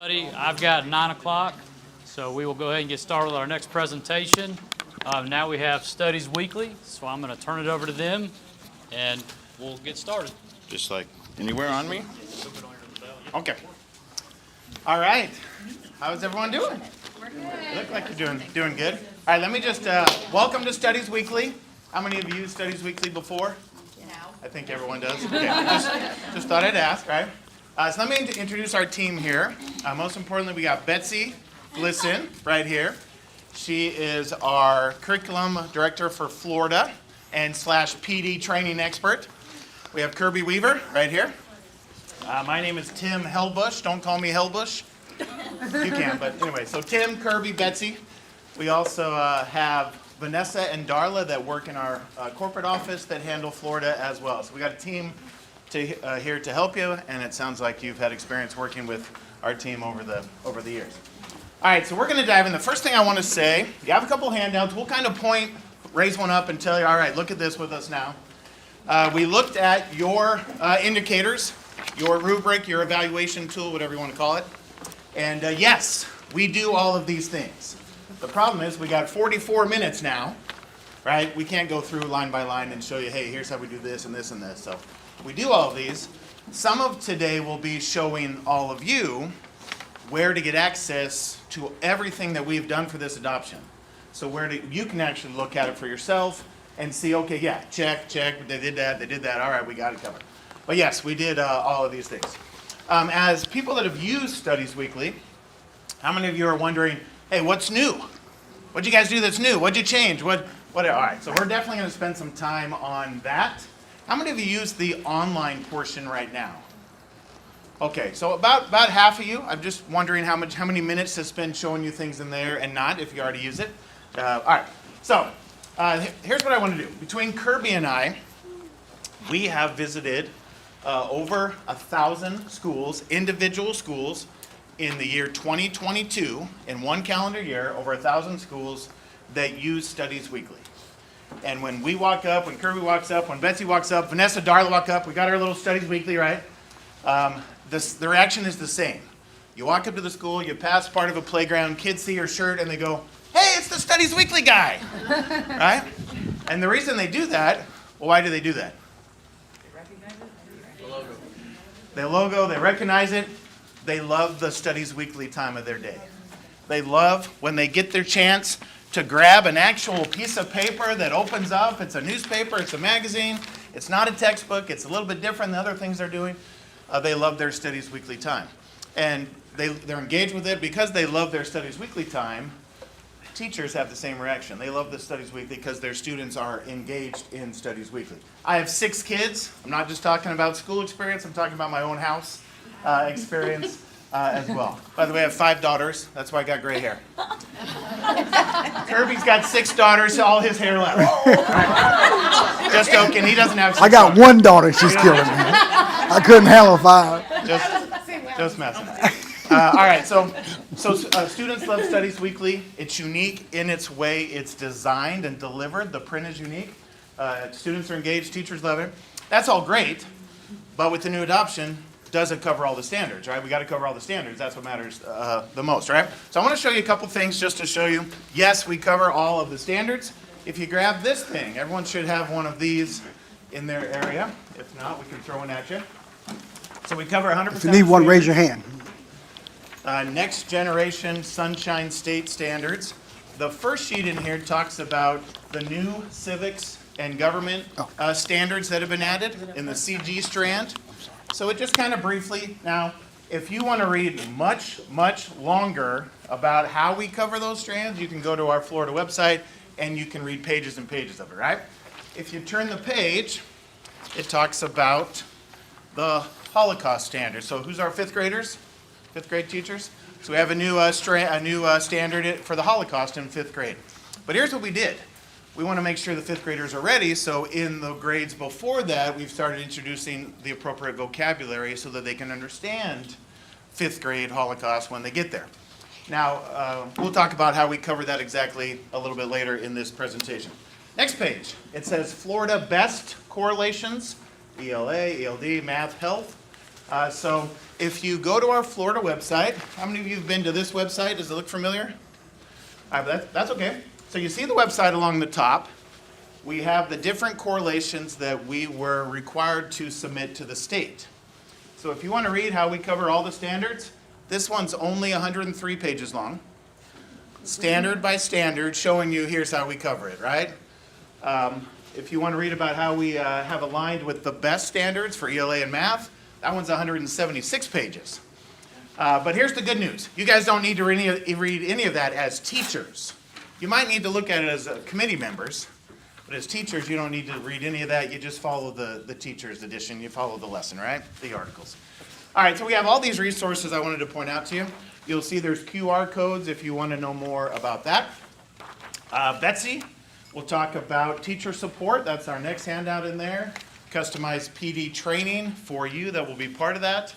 I've got 9 o'clock, so we will go ahead and get started with our next presentation. Now we have Studies Weekly, so I'm going to turn it over to them, and we'll get started.
Just like anywhere on me? Okay. All right. How's everyone doing? We're good. Look like you're doing good. All right, let me just welcome to Studies Weekly. How many of you used Studies Weekly before? I think everyone does. Okay, just thought I'd ask, right? So let me introduce our team here. Most importantly, we got Betsy Glisson right here. She is our curriculum director for Florida and / PD training expert. We have Kirby Weaver right here. My name is Tim Hellbush. Don't call me Hellbush. You can, but anyway. So Tim, Kirby, Betsy. We also have Vanessa and Darla that work in our corporate office that handle Florida as well. So we got a team here to help you, and it sounds like you've had experience working with our team over the years. All right, so we're going to dive in. The first thing I want to say, you have a couple handouts. We'll kind of raise one up and tell you, all right, look at this with us now. We looked at your indicators, your rubric, your evaluation tool, whatever you want to call it. And yes, we do all of these things. The problem is we got 44 minutes now, right? We can't go through line by line and show you, hey, here's how we do this and this and this. So we do all of these. Some of today will be showing all of you where to get access to everything that we've done for this adoption. So you can actually look at it for yourself and see, okay, yeah, check, they did that, all right, we got it covered. But yes, we did all of these things. As people that have used Studies Weekly, how many of you are wondering, hey, what's new? What'd you guys do that's new? What'd you change? All right, so we're definitely going to spend some time on that. How many of you use the online portion right now? Okay, so about half of you. I'm just wondering how many minutes to spend showing you things in there and not, if you already use it. All right, so here's what I want to do. Between Kirby and I, we have visited over 1,000 schools, individual schools, in the year 2022, in one calendar year, over 1,000 schools that use Studies Weekly. And when we walk up, when Kirby walks up, when Betsy walks up, Vanessa, Darla walk up, we got our little Studies Weekly, right? The reaction is the same. You walk up to the school, you pass part of a playground, kids see your shirt, and they go, hey, it's the Studies Weekly guy, right? And the reason they do that, well, why do they do that?
They recognize it?
The logo, they recognize it. They love the Studies Weekly time of their day. They love when they get their chance to grab an actual piece of paper that opens up. It's a newspaper, it's a magazine, it's not a textbook, it's a little bit different than other things they're doing. They love their Studies Weekly time. And they're engaged with it because they love their Studies Weekly time. Teachers have the same reaction. They love the Studies Weekly because their students are engaged in Studies Weekly. I have 6 kids. I'm not just talking about school experience, I'm talking about my own house experience as well. By the way, I have 5 daughters. That's why I got gray hair. Kirby's got 6 daughters, all his hair left. Right. Just joking, he doesn't have 6
I got
daughters.
one daughter, she's killing me. I couldn't handle 5.
Just messing. All right, so students love Studies Weekly. It's unique in its way it's designed and delivered. The print is unique. Students are engaged, teachers love it. That's all great, but with the new adoption, does it cover all the standards, right? We got to cover all the standards. That's what matters the most, right? So I want to show you a couple things just to show you, yes, we cover all of the standards. If you grab this thing, everyone should have one of these in their area. If not, we can throw one at you. So we cover 100%.
If you need one, raise your hand.
Next generation Sunshine State standards. The first sheet in here talks about the new civics and government standards that have been added in the CG strand. So it just kind of briefly, now, if you want to read much, much longer about how we cover those strands, you can go to our Florida website and you can read pages and pages of it, right? If you turn the page, it talks about the Holocaust standard. So who's our 5th graders? 5th grade teachers? So we have a new standard for the Holocaust in 5th grade. But here's what we did. We want to make sure the 5th graders are ready, so in the grades before that, we've started introducing the appropriate vocabulary so that they can understand 5th grade Holocaust when they get there. Now, we'll talk about how we cover that exactly a little bit later in this presentation. Next page, it says Florida Best Correlations, ELA, ELD, Math, Health. So if you go to our Florida website, how many of you have been to this website? Does it look familiar? All right, that's okay. So you see the website along the top. We have the different correlations that we were required to submit to the state. So if you want to read how we cover all the standards, this one's only 103 pages long. Standard by standard, showing you here's how we cover it, right? If you want to read about how we have aligned with the best standards for ELA and math, that one's 176 pages. But here's the good news. You guys don't need to read any of that as teachers. You might need to look at it as committee members, but as teachers, you don't need to read any of that. You just follow the teacher's edition. You follow the lesson, right? The articles. All right, so we have all these resources I wanted to point out to you. You'll see there's QR codes if you want to know more about that. Betsy will talk about teacher support. That's our next handout in there. Customized PD training for you that will be part of that.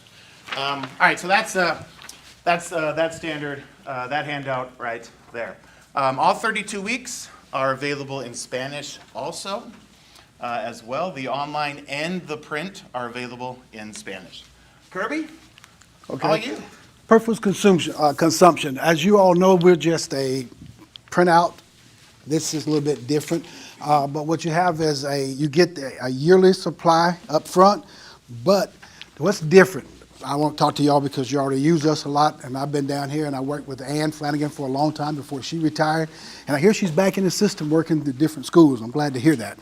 All right, so that's that standard, that handout right there. All 32 weeks are available in Spanish also, as well. The online and the print are available in Spanish. Kirby, all you.
Purpose consumption. As you all know, we're just a printout. This is a little bit different. But what you have is you get a yearly supply up front. But what's different? I won't talk to y'all because you already use us a lot. And I've been down here and I worked with Ann Flanagan for a long time before she retired. And I hear she's back in the system working at different schools. I'm glad to hear that.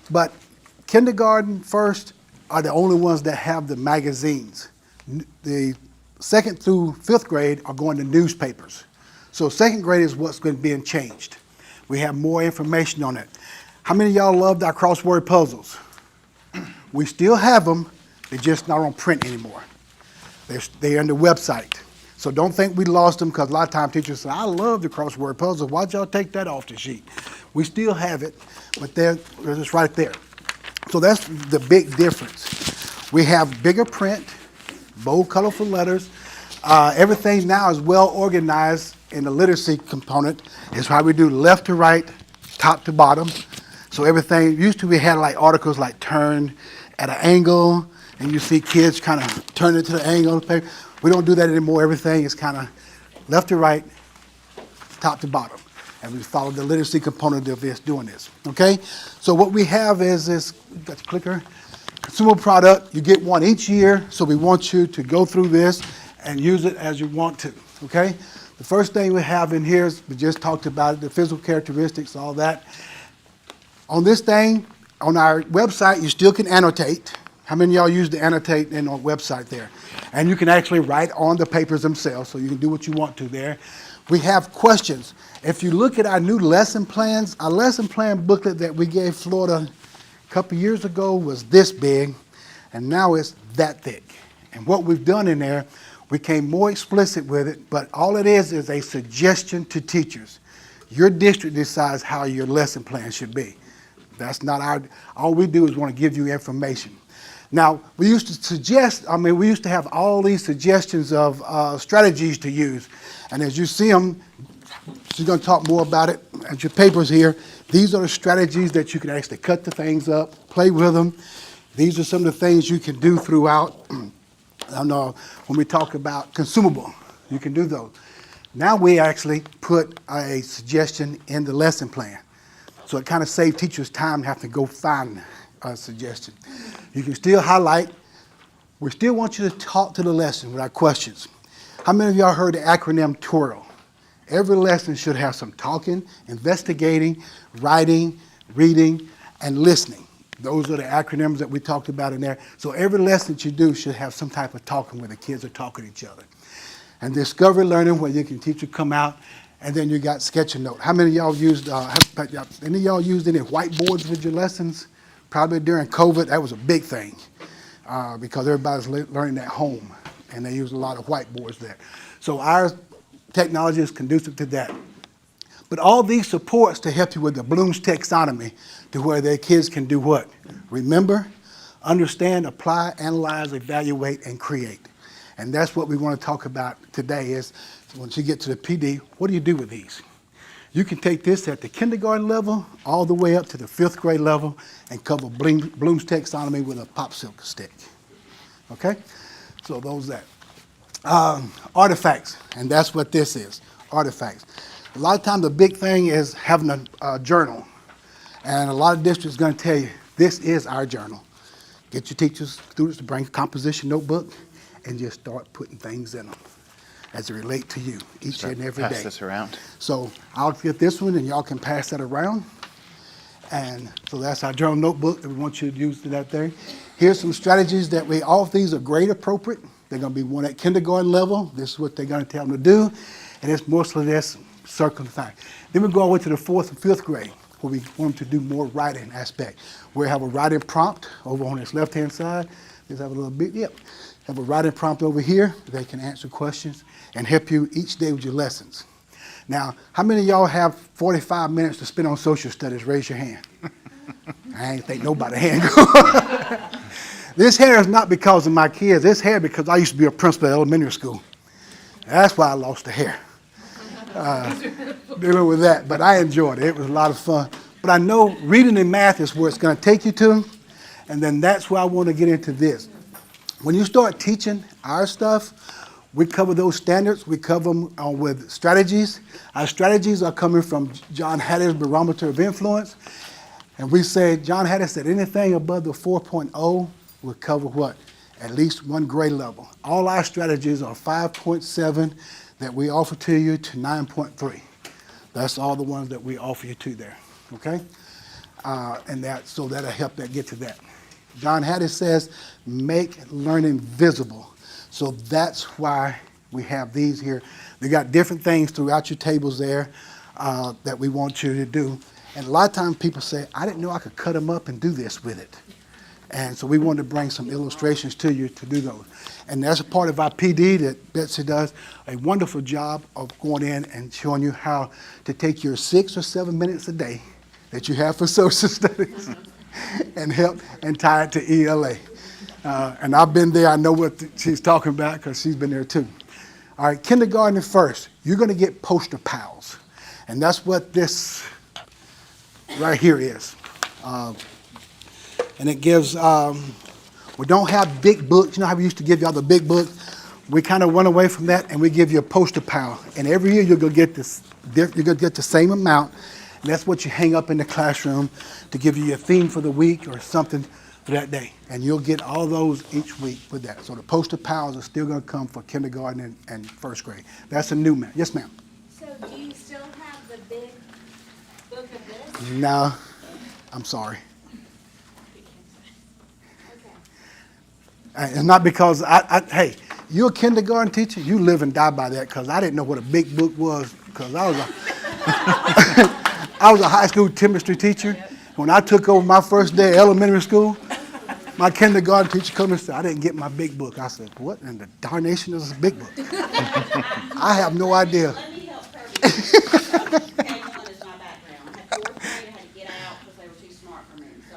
But kindergarten first are the only ones that have the magazines. The second through fifth grade are going to newspapers. So second grade is what's been being changed. We have more information on it. How many of y'all loved our crossword puzzles? We still have them, they're just not on print anymore. They're on the website. So don't think we lost them, because a lot of times teachers say, I love the crossword puzzles, why'd y'all take that off the sheet? We still have it, but they're just right there. So that's the big difference. We have bigger print, bold, colorful letters. Everything now is well organized in the literacy component. It's how we do left to right, top to bottom. So everything, used to we had like articles like turn at an angle, and you see kids kind of turn it to the angle of the paper. We don't do that anymore. Everything is kind of left to right, top to bottom. And we follow the literacy component of this, doing this, okay? So what we have is this, got the clicker, consumable product. You get one each year, so we want you to go through this and use it as you want to, okay? The first thing we have in here is, we just talked about it, the physical characteristics, all that. On this thing, on our website, you still can annotate. How many of y'all use the annotate in our website there? And you can actually write on the papers themselves, so you can do what you want to there. We have questions. If you look at our new lesson plans, our lesson plan booklet that we gave Florida a couple years ago was this big, and now it's that thick. And what we've done in there, we became more explicit with it, but all it is a suggestion to teachers. Your district decides how your lesson plan should be. That's not all we do is want to give you information. Now, we used to have all these suggestions of strategies to use. And as you see them, she's going to talk more about it at your papers here. These are the strategies that you can actually cut the things up, play with them. These are some of the things you can do throughout. I know when we talk about consumable, you can do those. Now we actually put a suggestion in the lesson plan. So it kind of saves teachers time to have to go find a suggestion. You can still highlight. We still want you to talk to the lesson with our questions. How many of y'all heard the acronym TWIRL? Every lesson should have some talking, investigating, writing, reading, and listening. Those are the acronyms that we talked about in there. So every lesson that you do should have some type of talking where the kids are talking to each other. And discovery learning, where you can teach you come out, and then you got sketching note. How many of y'all used, any of y'all used any whiteboards with your lessons? Probably during COVID, that was a big thing because everybody's learning at home, and they use a lot of whiteboards there. So our technology is conducive to that. But all these supports to help you with the Bloom's taxonomy, to where their kids can do what? Remember, understand, apply, analyze, evaluate, and create. And that's what we want to talk about today is, once you get to the PD, what do you do with these? You can take this at the kindergarten level all the way up to the fifth grade level and cover Bloom's taxonomy with a popsicle stick. Okay? So those that. Artifacts, and that's what this is, artifacts. A lot of times the big thing is having a journal. And a lot of districts are going to tell you, this is our journal. Get your teachers, students to bring a composition notebook and just start putting things in them as it relate to you each and every day.
Pass this around.
So I'll get this one and y'all can pass that around. And so that's our journal notebook that we want you to use to that there. Here's some strategies that all of these are grade appropriate. They're going to be one at kindergarten level. This is what they're going to tell them to do. And it's mostly this circle thing. Then we go over to the 4th and 5th grade, where we want them to do more writing aspect. We have a writing prompt over on this left-hand side. Just have a little bit, yep. Have a writing prompt over here. They can answer questions and help you each day with your lessons. Now, how many of y'all have 45 minutes to spend on social studies? Raise your hand. I ain't think nobody hand go. This hair is not because of my kids. This hair because I used to be a principal at elementary school. That's why I lost the hair. Dealing with that, but I enjoyed it. It was a lot of fun. But I know reading and math is where it's going to take you to, and then that's where I want to get into this. When you start teaching our stuff, we cover those standards. We cover them with strategies. Our strategies are coming from John Hattie's Barometer of Influence. And we say, John Hattie said anything above the 4.0 will cover what? At least one grade level. All our strategies are 5.7 that we offer to you to 9.3. That's all the ones that we offer you to there, okay? So that'll help that get to that. John Hattie says, make learning visible. So that's why we have these here. They got different things throughout your tables there that we want you to do. And a lot of times people say, I didn't know I could cut them up and do this with it. And so we wanted to bring some illustrations to you to do those. And that's a part of our PD that Betsy does a wonderful job of going in and showing you how to take your 6 or 7 minutes a day that you have for social studies and help and tie it to ELA. And I've been there. I know what she's talking about because she's been there too. All right, kindergarten and first, you're going to get poster pals. And that's what this right here is. And it gives, we don't have big books. You know how we used to give y'all the big book? We kind of run away from that and we give you a poster pal. And every year you're going to get this, you're going to get the same amount. And that's what you hang up in the classroom to give you a theme for the week or something for that day. And you'll get all those each week with that. So the poster pals are still going to come for kindergarten and first grade. That's a new man. Yes, ma'am.
So do you still have the big book of this?
No, I'm sorry.
Okay.
It's not because hey, you're a kindergarten teacher, you live and die by that because I didn't know what a big book was because I was a high school chemistry teacher. When I took over my first day of elementary school, my kindergarten teacher come and said, I didn't get my big book. I said, what in the darnation is a big book? I have no idea.
Let me help Kirby. K1 is my background. I had fourth grade, I had to get out because they were too smart for me. So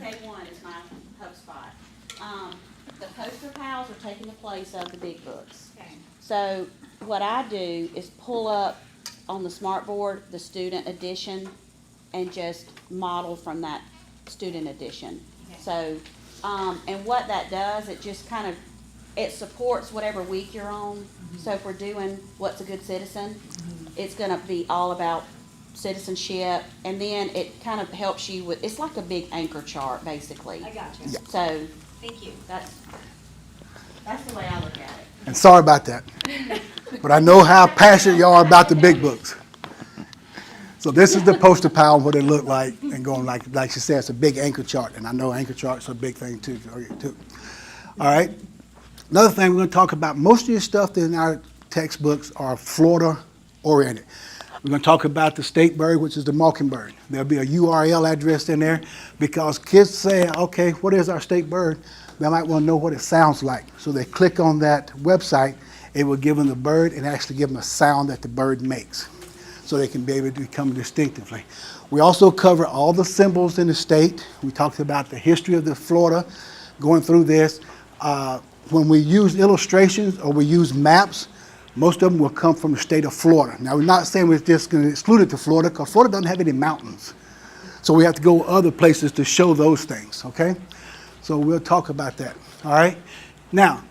K1 is my HubSpot. The poster pals are taking the place of the big books.
Okay.
So what I do is pull up on the smart board the student edition and just model from that student edition.
Okay.
So, and what that does, it just kind of, it supports whatever week you're on. So if we're doing What's a Good Citizen, it's gonna be all about citizenship, and then it kind of helps you with, it's like a big anchor chart, basically.
I got you.
So
Thank you.
that's the way I look at it.
And sorry about that. But I know how passionate y'all are about the big books. So this is the poster pile, what it looked like, and going like she said, it's a big anchor chart. And I know anchor charts are a big thing too. All right. Another thing we're going to talk about, most of your stuff in our textbooks are Florida oriented. We're going to talk about the state bird, which is the mockingbird. There'll be a URL address in there because kids say, okay, what is our state bird? They might want to know what it sounds like. So they click on that website, it will give them the bird and actually give them a sound that the bird makes so they can be able to become distinctively. We also cover all the symbols in the state. We talked about the history of the Florida, going through this. When we use illustrations or we use maps, most of them will come from the state of Florida. Now, we're not saying we're just going to exclude it to Florida because Florida doesn't have any mountains. So we have to go other places to show those things, okay? So we'll talk about that, all right? Now,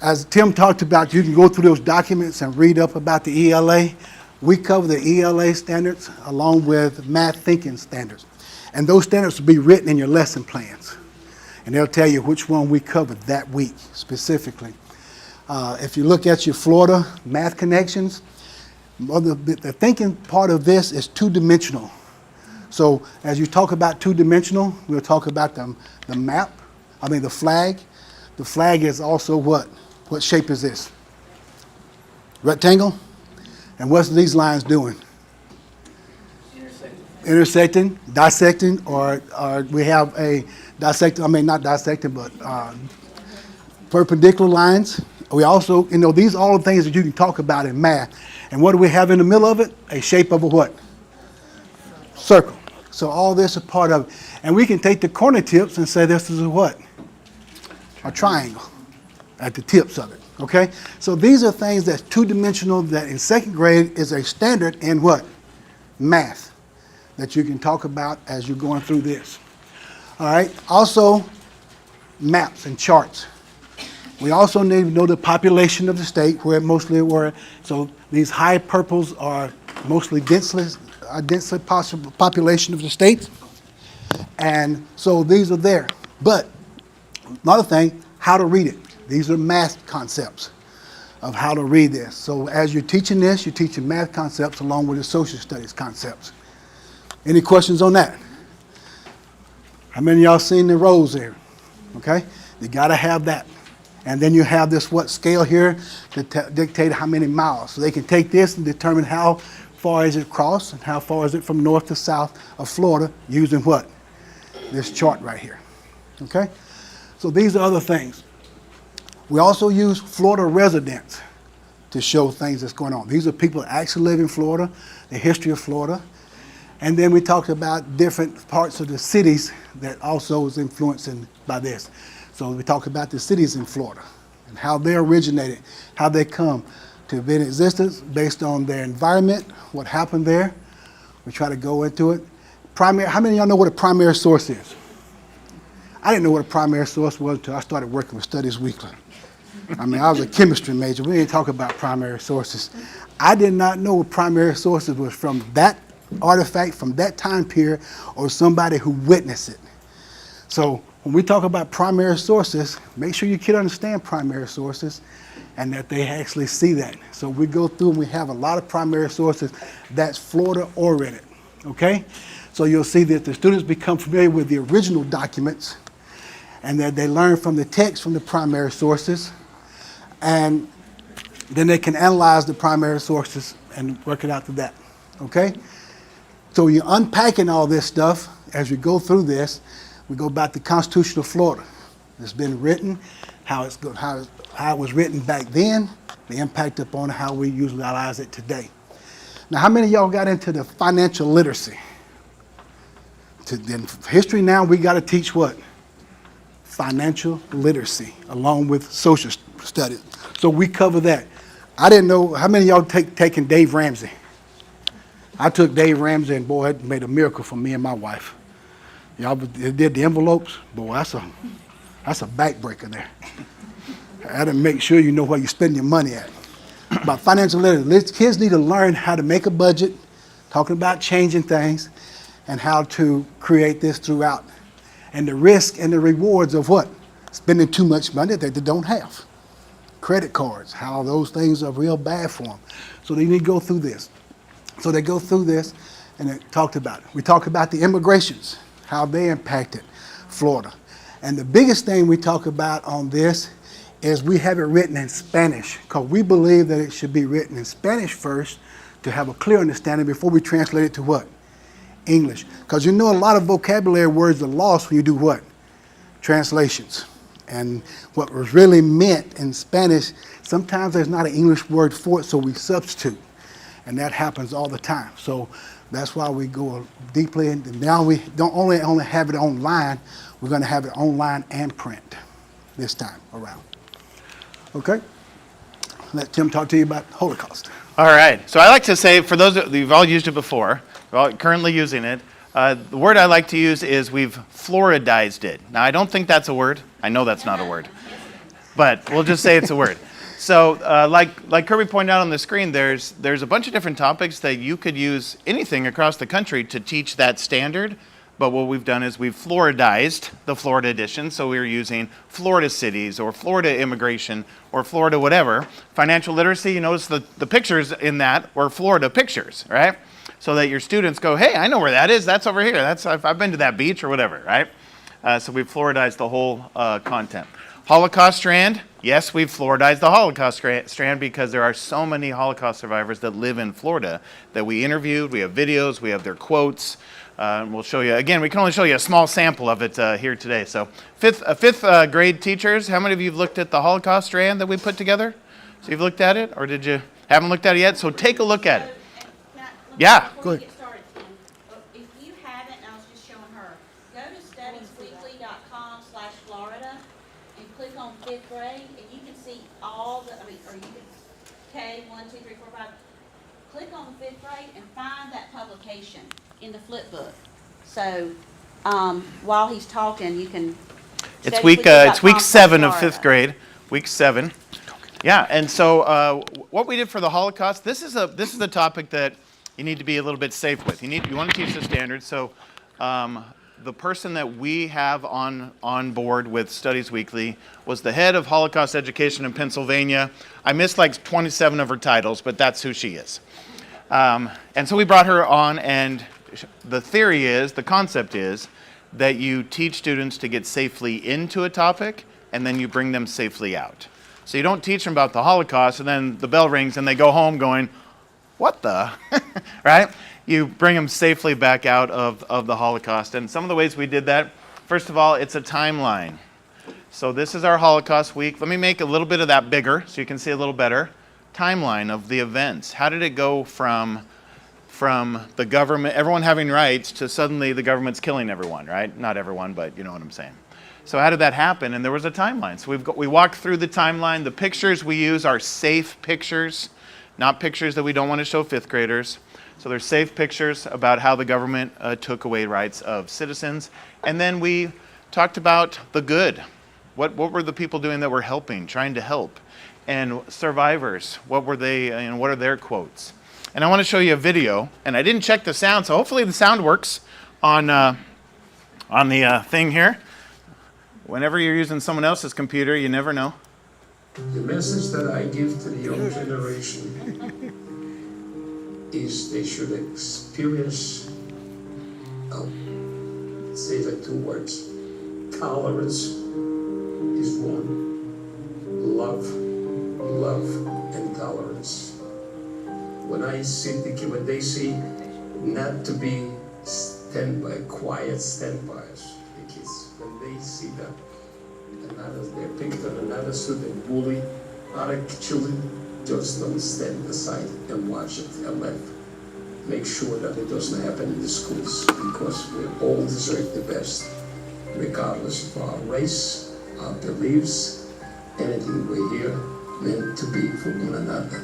as Tim talked about, you can go through those documents and read up about the ELA. We cover the ELA standards along with math thinking standards. And those standards will be written in your lesson plans. And they'll tell you which one we covered that week specifically. If you look at your Florida math connections, the thinking part of this is two-dimensional. So as you talk about two-dimensional, we'll talk about the flag. The flag is also what? What shape is this? Rectangle? And what's these lines doing? Intersecting, dissecting, or we have a not dissecting, but perpendicular lines. We also, these are all the things that you can talk about in math. And what do we have in the middle of it? A shape of a what? Circle. So all this is part of it. And we can take the corner tips and say this is a what? A triangle at the tips of it, okay? So these are things that's two-dimensional that in second grade is a standard in what? Math that you can talk about as you're going through this. All right, also maps and charts. We also need to know the population of the state, where mostly were. So these high purples are mostly densely possible population of the state. And so these are there. But another thing, how to read it. These are math concepts of how to read this. So as you're teaching this, you're teaching math concepts along with the social studies concepts. Any questions on that? How many of y'all seen the rows there? Okay, you gotta have that. And then you have this what scale here to dictate how many miles. So they can take this and determine how far is it across and how far is it from north to south of Florida using what? This chart right here, okay? So these are other things. We also use Florida residents to show things that's going on. These are people that actually live in Florida, the history of Florida. And then we talked about different parts of the cities that also is influenced by this. So we talk about the cities in Florida and how they originated, how they come to be in existence based on their environment, what happened there. We try to go into it. How many of y'all know what a primary source is? I didn't know what a primary source was until I started working with Studies Weekly. I mean, I was a chemistry major. We didn't talk about primary sources. I did not know what primary sources was from that artifact, from that time period, or somebody who witnessed it. So when we talk about primary sources, make sure you can understand primary sources and that they actually see that. So we go through and we have a lot of primary sources that's Florida oriented, okay? So you'll see that the students become familiar with the original documents and that they learn from the text from the primary sources, and then they can analyze the primary sources and work it out to that, okay? So you're unpacking all this stuff as we go through this. We go back to Constitution of Florida. It's been written, how it was written back then, the impact upon how we utilize it today. Now, how many of y'all got into the financial literacy? In history now, we got to teach what? Financial literacy, along with social studies. So we cover that. I didn't know, how many of y'all taken Dave Ramsey? I took Dave Ramsey, and boy, it made a miracle for me and my wife. Y'all did the envelopes? Boy, that's a backbreaker there. I had to make sure you know where you spend your money at. About financial literacy, kids need to learn how to make a budget, talking about changing things, and how to create this throughout. And the risk and the rewards of what? Spending too much money that they don't have. Credit cards, how those things are real bad for them. So they need to go through this. So they go through this, and they talked about it. We talk about the immigrations, how they impacted Florida. And the biggest thing we talk about on this is we have it written in Spanish, because we believe that it should be written in Spanish first to have a clear understanding before we translate it to what? English. Because you know a lot of vocabulary words are lost when you do what? Translations. And what was really meant in Spanish, sometimes there's not an English word for it, so we substitute. And that happens all the time. So that's why we go deeply. And now we don't only have it online, we're going to have it online and print this time around. Okay? Let Tim talk to you about Holocaust.
All right. So I like to say, for those that you've all used it before, we're all currently using it, the word I like to use is we've Floridized it. Now, I don't think that's a word. I know that's not a word. but we'll just say it's a word. So like Kirby pointed out on the screen, there's a bunch of different topics that you could use anything across the country to teach that standard. But what we've done is we've Floridized the Florida edition. So we're using Florida cities or Florida immigration or Florida whatever. Financial literacy, you notice the pictures in that were Florida pictures, right? So that your students go, hey, I know where that is. That's over here. I've been to that beach or whatever, right? So we've Floridized the whole content. Holocaust strand, yes, we've Floridized the Holocaust strand because there are so many Holocaust survivors that live in Florida that we interviewed. We have videos, we have their quotes. We'll show you, again, we can only show you a small sample of it here today. So fifth grade teachers, how many of you have looked at the Holocaust strand that we put together? So you've looked at it, or did you haven't looked at it yet? So take a look at it. Yeah,
Before
go
you
ahead.
get started, Tim, if you haven't, and I was just showing her, go to studiesweekly.com/Florida and click on 5th grade, and you can see all the, or you can, K, 1, 2, 3, 4, 5. Click on 5th grade and find that publication in the flip book. So, while he's talking, you can.
It's week 7 of 5th
studiesweekly.com/Florida.
grade, week 7. Yeah, and so what we did for the Holocaust, this is a topic that you need to be a little bit safe with. You want to teach the standards. So the person that we have on board with Studies Weekly was the head of Holocaust education in Pennsylvania. I missed like 27 of her titles, but that's who she is. And so we brought her on, and the theory is, the concept is, that you teach students to get safely into a topic, and then you bring them safely out. So you don't teach them about the Holocaust, and then the bell rings, and they go home going, what the, right? You bring them safely back out of the Holocaust. And some of the ways we did that, first of all, it's a timeline. So this is our Holocaust week. Let me make a little bit of that bigger so you can see a little better. Timeline of the events. How did it go from the government, everyone having rights, to suddenly the government's killing everyone, right? Not everyone, but you know what I'm saying. So how did that happen? And there was a timeline. So we walked through the timeline. The pictures we use are safe pictures, not pictures that we don't want to show 5th graders. So they're safe pictures about how the government took away rights of citizens. And then we talked about the good. What were the people doing that were helping, trying to help? And survivors, what were they, and what are their quotes? And I want to show you a video. And I didn't check the sound, so hopefully the sound works on the thing here. Whenever you're using someone else's computer, you never know.
The message that I give to the young generation is they should experience, I'll say the 2 words, tolerance is one, love, and tolerance. When they see not to be quiet standbys, the kids, when they see that they're picked on another student, bully other children, just don't stand aside and watch it and make sure that it doesn't happen in the schools, because we all deserve the best, regardless of our race, our beliefs, anything we're here meant to be for one another.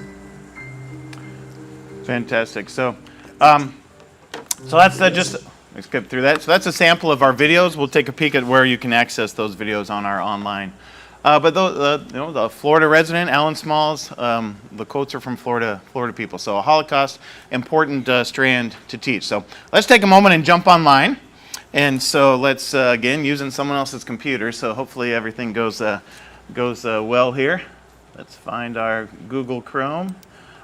Fantastic. So that's just. Let's skip through that. So that's a sample of our videos. We'll take a peek at where you can access those videos on our online. But the Florida resident, Alan Smalls, the quotes are from Florida people. So a Holocaust, important strand to teach. So let's take a moment and jump online. And so let's, again, using someone else's computer. So hopefully everything goes well here. Let's find our Google Chrome.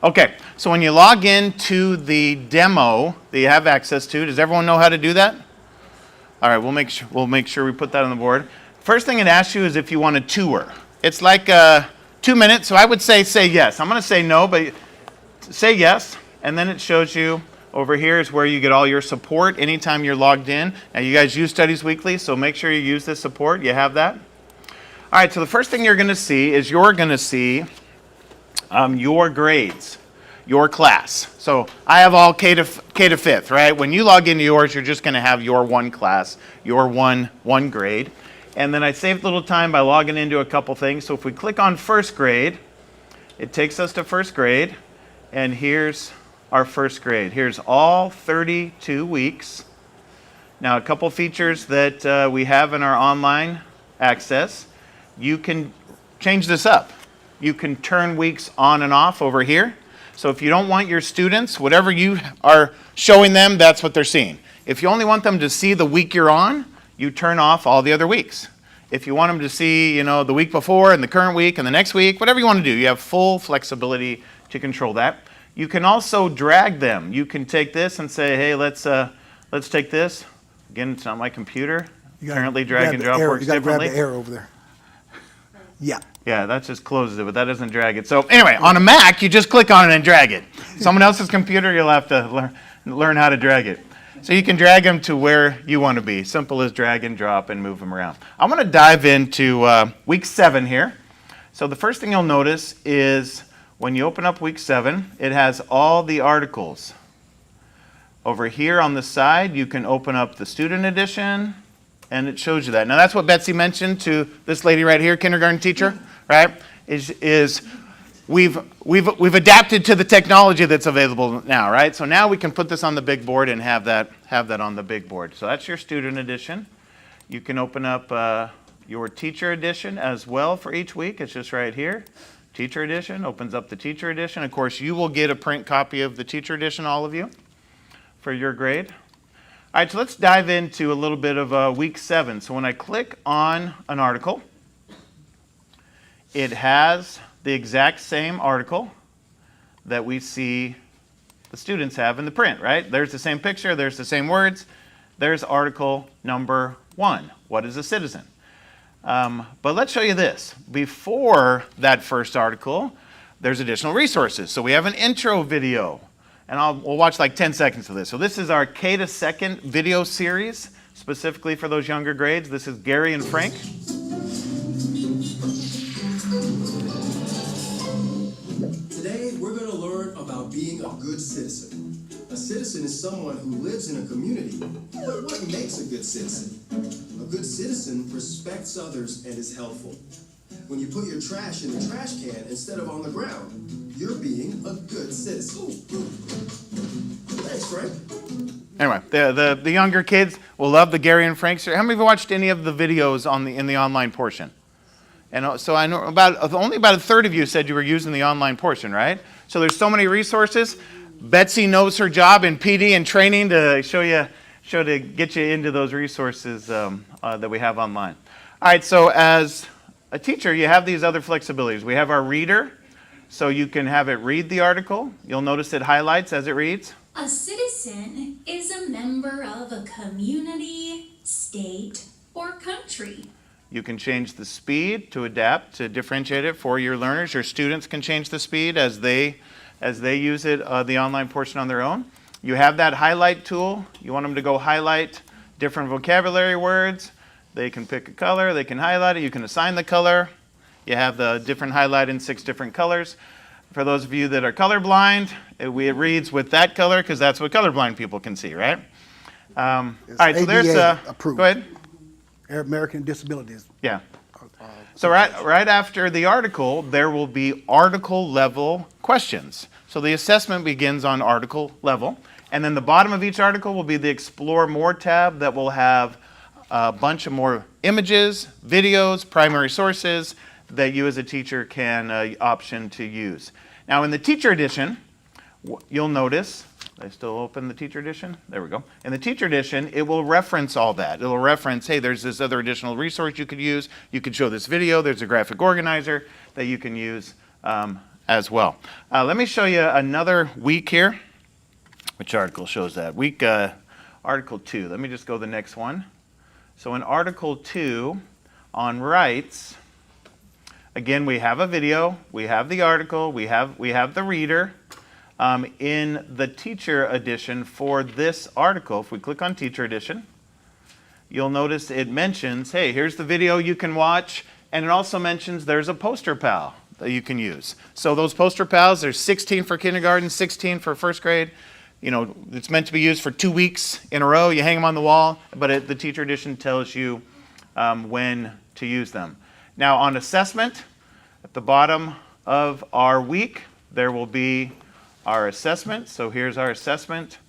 Okay, so when you log in to the demo that you have access to, does everyone know how to do that? All right, we'll make sure we put that on the board. First thing it asks you is if you want a tour. It's like 2 minutes, so I would say yes. I'm going to say no, but say yes, and then it shows you over here is where you get all your support anytime you're logged in. Now, you guys use Studies Weekly, so make sure you use this support. You have that? All right, so the first thing you're going to see is your grades, your class. So I have all K to 5th, right? When you log into yours, you're just going to have your one class, your one grade. And then I saved a little time by logging into a couple things. So if we click on 1st grade, it takes us to 1st grade. And here's our 1st grade. Here's all 32 weeks. Now, a couple features that we have in our online access. You can change this up. You can turn weeks on and off over here. So if you don't want your students, whatever you are showing them, that's what they're seeing. If you only want them to see the week you're on, you turn off all the other weeks. If you want them to see, the week before and the current week and the next week, whatever you want to do, you have full flexibility to control that. You can also drag them. You can take this and say, hey, let's take this. Again, it's not my computer. Apparently drag and drop works differently.
You got to grab the arrow over there. Yeah.
Yeah, that just closes it, but that doesn't drag it. So anyway, on a Mac, you just click on it and drag it. Someone else's computer, you'll have to learn how to drag it. So you can drag them to where you want to be. Simple as drag and drop and move them around. I'm going to dive into week 7 here. So the first thing you'll notice is when you open up week 7, it has all the articles. Over here on the side, you can open up the student edition, and it shows you that. Now that's what Betsy mentioned to this lady right here, kindergarten teacher, right? Is we've adapted to the technology that's available now, right? So now we can put this on the big board and have that on the big board. So that's your student edition. You can open up your teacher edition as well for each week. It's just right here. Teacher edition opens up the teacher edition. Of course, you will get a print copy of the teacher edition, all of you, for your grade. All right, so let's dive into a little bit of week 7. So when I click on an article, it has the exact same article that we see the students have in the print, right? There's the same picture, there's the same words. There's article number 1. What is a citizen? But let's show you this. Before that first article, there's additional resources. So we have an intro video, and we'll watch like 10 seconds of this. So this is our K to 2nd video series, specifically for those younger grades. This is Gary and Frank.
Today, we're going to learn about being a good citizen. A citizen is someone who lives in a community. But what makes a good citizen? A good citizen respects others and is helpful. When you put your trash in the trash can instead of on the ground, you're being a good citizen. Thanks, Frank.
Anyway, the younger kids will love the Gary and Frank series. How many of you watched any of the videos in the online portion? And so I know only about a third of you said you were using the online portion, right? So there's so many resources. Betsy knows her job in PD and training to to get you into those resources that we have online. All right, so as a teacher, you have these other flexibilities. We have our reader, so you can have it read the article. You'll notice it highlights as it reads.
A citizen is a member of a community, state, or country.
You can change the speed to adapt, to differentiate it for your learners. Your students can change the speed as they use it, the online portion on their own. You have that highlight tool. You want them to go highlight different vocabulary words. They can pick a color, they can highlight it, you can assign the color. You have the different highlight in 6 different colors. For those of you that are colorblind, it reads with that color because that's what colorblind people can see, right? All right, so there's
approved.
Go ahead.
American Disabilities.
Yeah. So right after the article, there will be article level questions. So the assessment begins on article level. And then the bottom of each article will be the Explore More tab that will have a bunch of more images, videos, primary sources that you as a teacher can option to use. Now in the teacher edition, you'll notice, I still open the teacher edition? There we go. In the teacher edition, it will reference all that. It will reference, hey, there's this other additional resource you could use. You could show this video. There's a graphic organizer that you can use as well. Let me show you another week here. Which article shows that? Week, Article 2. Let me just go to the next one. So in Article 2, on rights, again, we have a video, we have the article, we have the reader. In the teacher edition for this article, if we click on teacher edition, you'll notice it mentions, hey, here's the video you can watch, and it also mentions there's a poster pal that you can use. So those poster pals, there's 16 for kindergarten, 16 for first grade. You know, it's meant to be used for 2 weeks in a row. You hang them on the wall, but the teacher edition tells you when to use them. Now on assessment, at the bottom of our week, there will be our assessment. So here's our assessment.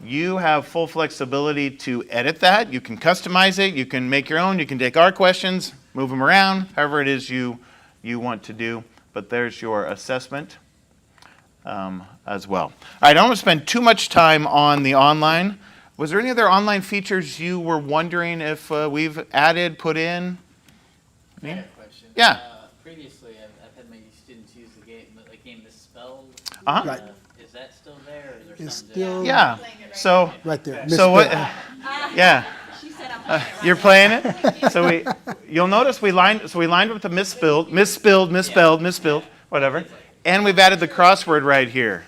You have full flexibility to edit that. You can customize it. You can make your own. You can take our questions, move them around, however it is you you want to do. But there's your assessment as well. All right, I don't want to spend too much time on the online. Was there any other online features you were wondering if we've added, put in?
I have a question.
Yeah.
Previously, I've had many students use the game misspelled.
Uh-huh.
Right.
Is that still there, or is there
It's
something?
still
Yeah. So,
right there.
so what?
Misspelled.
Yeah.
She said I'm playing it right
You're playing it. So you'll notice we lined with the misspelled, whatever, and we've added the crossword right here.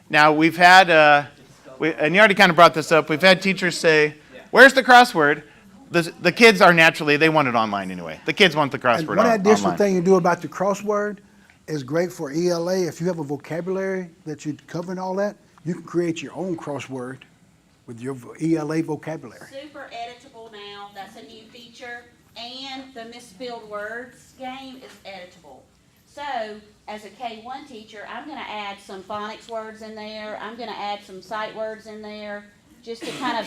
Now we've had, and you already kind of brought this up. We've had teachers say, "Where's the crossword?" The kids are naturally, they want it online anyway. The kids want the
And
crossword
one additional
online.
thing you do about the crossword is great for ELA. If you have a vocabulary that you cover and all that, you can create your own crossword with your ELA vocabulary.
Super editable now, that's a new feature, and the misspelled words game is editable. So, as a K1 teacher, I'm gonna add some phonics words in there, I'm gonna add some sight words in there, just to kind of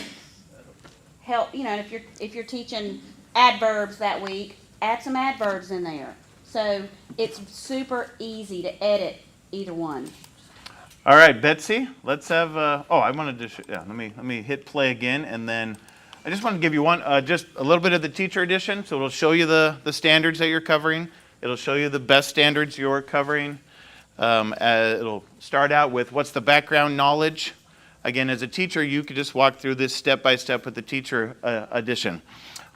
help, if you're teaching adverbs that week, add some adverbs in there. So, it's super easy to edit either one.
All right, Betsy, let's have, I wanted to, let me hit play again, and then I just want to give you just a little bit of the teacher edition, so it'll show you the standards that you're covering. It'll show you the best standards you're covering. It'll start out with what's the background knowledge. Again, as a teacher, you could just walk through this step by step with the teacher edition.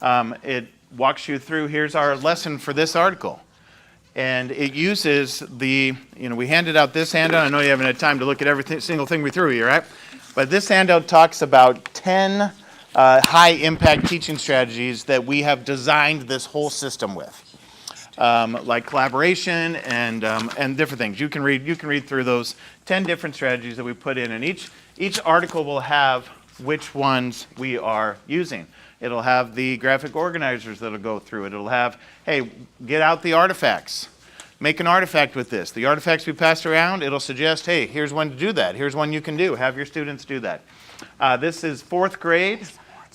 It walks you through, here's our lesson for this article. And it uses we handed out this handout. I know you haven't had time to look at every single thing we threw you, right? But this handout talks about 10 high-impact teaching strategies that we have designed this whole system with, like collaboration and different things. You can read through those 10 different strategies that we put in, and each article will have which ones we are using. It'll have the graphic organizers that'll go through it. It'll have, hey, get out the artifacts. Make an artifact with this. The artifacts we passed around, it'll suggest, hey, here's one to do that. Here's one you can do. Have your students do that. This is 4th grade,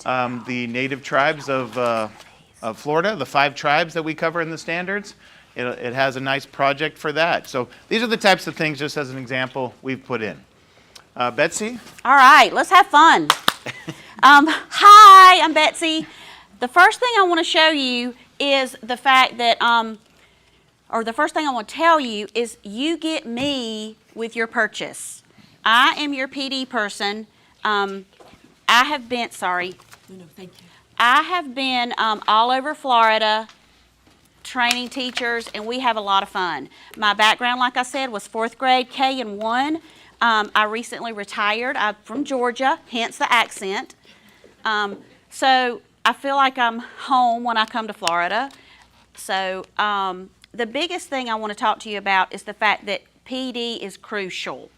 the native tribes of Florida, the 5 tribes that we cover in the standards. It has a nice project for that. So these are the types of things, just as an example, we've put in. Betsy?
All right, let's have fun. Hi, I'm Betsy. The first thing I want to show you is the fact that, or the first thing I want to tell you is you get me with your purchase. I am your PD person. I have been, sorry. No, thank you. I have been all over Florida training teachers, and we have a lot of fun. My background, like I said, was 4th grade, K and 1. I recently retired. I'm from Georgia, hence the accent. So I feel like I'm home when I come to Florida. So the biggest thing I want to talk to you about is the fact that PD is crucial.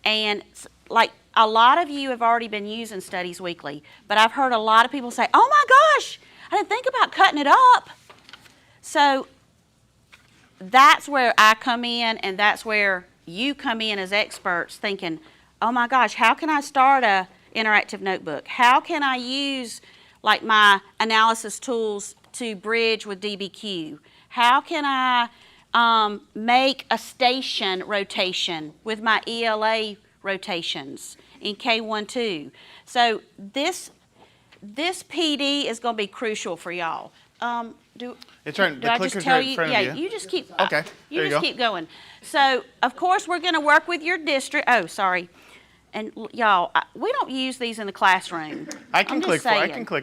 And like a lot of you have already been using Studies Weekly, but I've heard a lot of people say, oh my gosh, I didn't think about cutting it up. So that's where I come in, and that's where you come in as experts thinking, oh my gosh, how can I start a interactive notebook? How can I use like my analysis tools to bridge with DBQ? How can I make a station rotation with my ELA rotations in K1-2? So this PD is going to be crucial for y'all.
It's right.
Do I just tell you? Yeah, you just keep.
Okay.
You just keep going. So, of course, we're going to work with your district. Oh, sorry. And y'all, we don't use these in the classroom.
I can click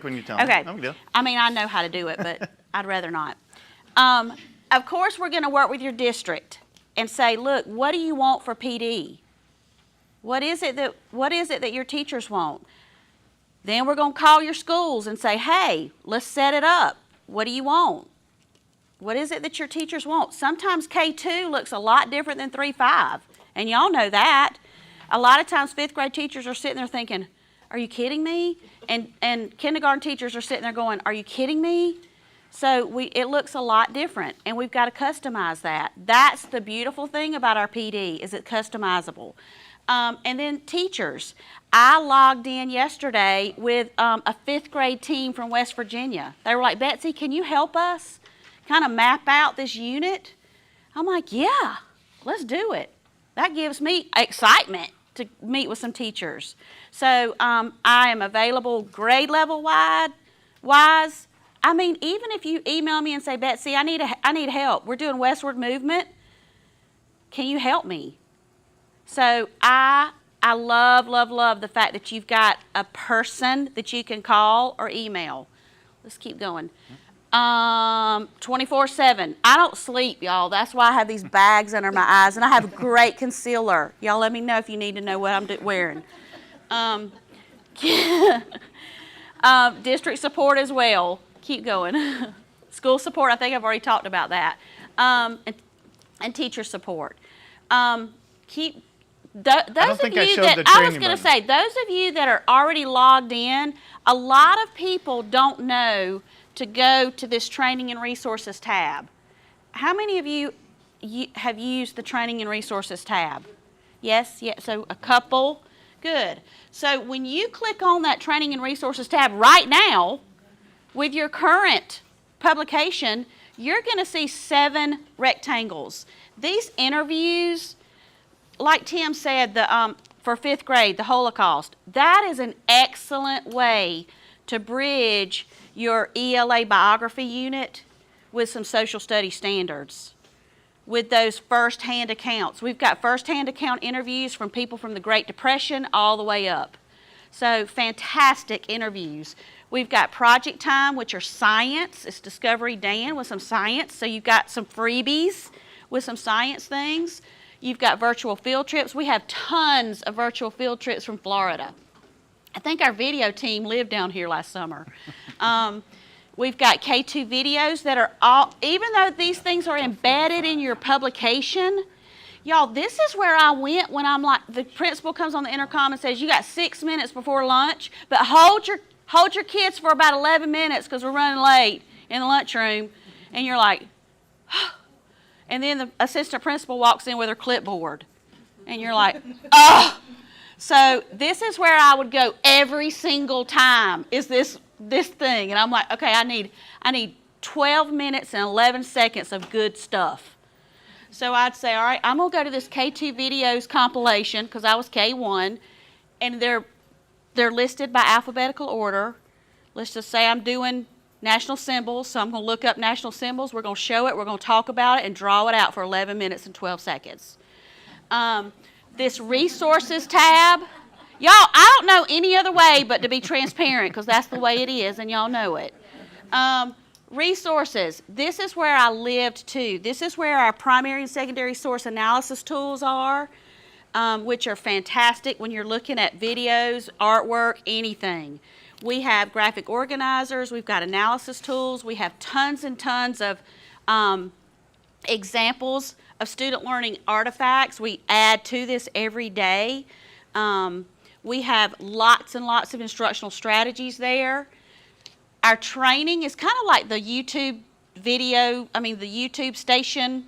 when you tell me.
Okay.
No big deal.
I mean, I know how to do it, but I'd rather not. Of course, we're going to work with your district and say, look, what do you want for PD? What is it that your teachers want? Then we're going to call your schools and say, hey, let's set it up. What do you want? What is it that your teachers want? Sometimes K2 looks a lot different than 3-5, and y'all know that. A lot of times 5th grade teachers are sitting there thinking, are you kidding me? And kindergarten teachers are sitting there going, are you kidding me? So it looks a lot different, and we've got to customize that. That's the beautiful thing about our PD, is it's customizable. And then teachers. I logged in yesterday with a 5th grade team from West Virginia. They were like, Betsy, can you help us kind of map out this unit? I'm like, yeah, let's do it. That gives me excitement to meet with some teachers. So I am available grade level wise. I mean, even if you email me and say, Betsy, I need help. We're doing westward movement. Can you help me? So I love the fact that you've got a person that you can call or email. Let's keep going. 24/7. I don't sleep, y'all. That's why I have these bags under my eyes, and I have great concealer. Y'all let me know if you need to know what I'm wearing. District support as well. Keep going. School support, I think I've already talked about that. And teacher support. Those of you that I was going to say, those of you that are already logged in, a lot of people don't know to go to this training and resources tab. How many of you have used the training and resources tab? Yes, so a couple. Good. So when you click on that training and resources tab right now, with your current publication, you're going to see 7 rectangles. These interviews, like Tim said, for 5th grade, the Holocaust, that is an excellent way to bridge your ELA biography unit with some social studies standards, with those first-hand accounts. We've got first-hand account interviews from people from the Great Depression all the way up. So fantastic interviews. We've got project time, which are science. It's Discovery Dan with some science. So you've got some freebies with some science things. You've got virtual field trips. We have tons of virtual field trips from Florida. I think our video team lived down here last summer. We've got K2 videos that are all, even though these things are embedded in your publication, y'all, this is where I went when I'm like, the principal comes on the intercom and says, you got 6 minutes before lunch, but hold your kids for about 11 minutes because we're running late in the lunchroom. And you're like, and then the assistant principal walks in with her clipboard. And you're like, oh. So this is where I would go every single time, is this thing. And I'm like, okay, I need 12 minutes and 11 seconds of good stuff. So I'd say, all right, I'm going to go to this K2 videos compilation because I was K1, and they're listed by alphabetical order. Let's just say I'm doing national symbols, so I'm going to look up national symbols. We're going to show it, we're going to talk about it, and draw it out for 11 minutes and 12 seconds. This resources tab, y'all, I don't know any other way but to be transparent because that's the way it is, and y'all know it. Resources, this is where I lived too. This is where our primary and secondary source analysis tools are, which are fantastic when you're looking at videos, artwork, anything. We have graphic organizers, we've got analysis tools, we have tons and tons of examples of student learning artifacts. We add to this every day. We have lots and lots of instructional strategies there. Our training is kind of like the YouTube the YouTube station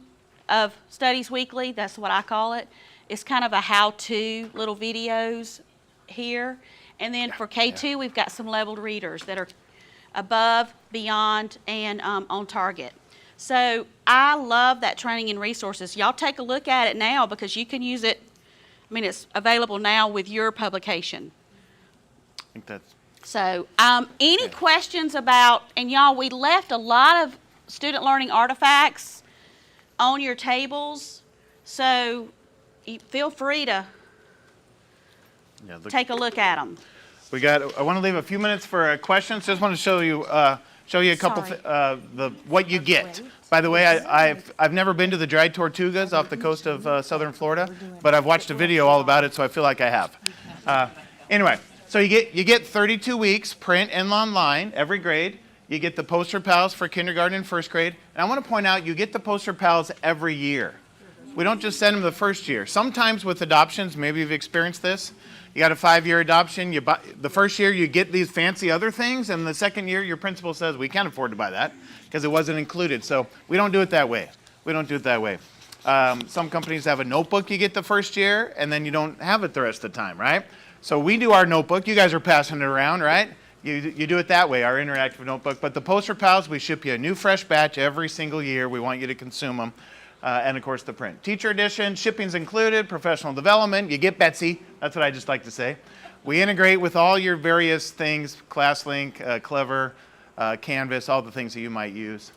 of Studies Weekly. That's what I call it. It's kind of a how-to little videos here. And then for K2, we've got some leveled readers that are above, beyond, and on target. So I love that training and resources. Y'all take a look at it now because you can use it. I mean, it's available now with your publication.
I think that's...
So any questions about, and y'all, we left a lot of student learning artifacts on your tables. So feel free to take a look at them.
I want to leave a few minutes for questions. Just want to show you a couple what you get. By the way, I've never been to the dried Tortugas off the coast of southern Florida, but I've watched a video all about it, so I feel like I have. Anyway, so you get 32 weeks print and online every grade. You get the poster pals for kindergarten and first grade, and I want to point out you get the poster pals every year. We don't just send them the first year. Sometimes with adoptions, maybe you've experienced this. You got a 5-year adoption. The first year you get these fancy other things, and the second year your principal says, we can't afford to buy that because it wasn't included. So we don't do it that way. Some companies have a notebook you get the first year, and then you don't have it the rest of the time, right? So we do our notebook. You guys are passing it around, right? You do it that way, our interactive notebook. But the poster pals, we ship you a new fresh batch every single year. We want you to consume them. and of course the print. Teacher edition, shipping's included, professional development, you get Betsy, that's what I just like to say. We integrate with all your various things, ClassLink, Clever, Canvas, all the things that you might use.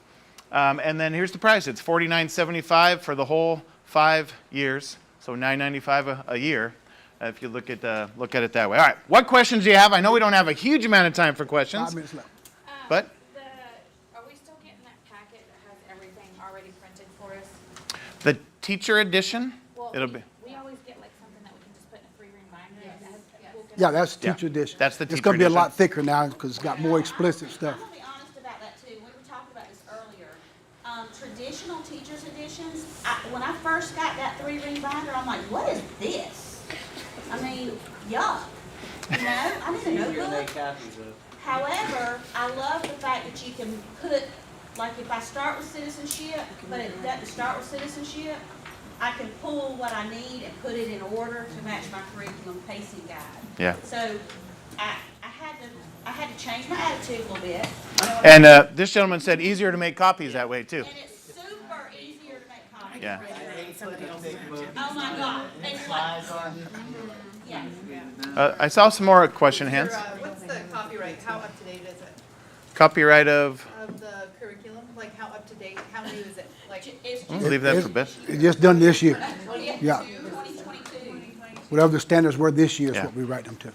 And then here's the price, it's $49.75 for the whole 5 years, so $9.95 a year. If you look at it that way. All right, what questions do you have? I know we don't have a huge amount of time for questions.
5 minutes left.
But
Are we still getting that packet that has everything already printed for us?
the teacher edition,
Well,
it'll be,
we always get like something that we can just put in a free reminder. that has- we'll get-
Yeah, that's
Yeah,
teacher edition.
that's the
It's
teacher
gonna be a lot
edition.
thicker now because it's got more explicit stuff.
I'm gonna be honest about that too. We were talking about this earlier. Traditional teachers editions, when I first got that 3-ring binder, I'm like, what is this? I mean, yuck. You know, I need a
Easier to
notebook.
make copies of.
However, I love the fact that you can put, like if I start with citizenship, but it doesn't start with citizenship, I can pull what I need and put it in order to match my curriculum pacing guide.
yeah.
So I had to change my attitude a little bit.
And this gentleman said easier to make copies that way too.
And it's super easier to make copies.
Yeah.
Oh my God. It's like, yeah.
I saw some more question hands.
What's the copyright? How up to date is it?
Copyright of,
Of the curriculum? Like how up to date? How new is it? Like
It's
we'll
just
leave that for Beth.
It's just done this year.
2022.
Yeah.
2022.
Whatever the standards were this year is
Yeah.
what we write them to.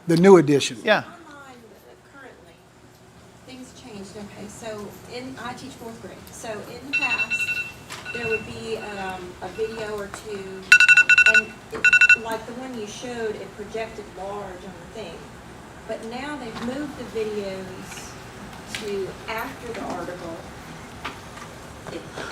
The new edition.
Yeah.
Online currently, things changed, okay, so I teach 4th grade, so in the past, there would be a video or two, and like the one you showed, it projected large on the thing. But now they've moved the videos to after the article.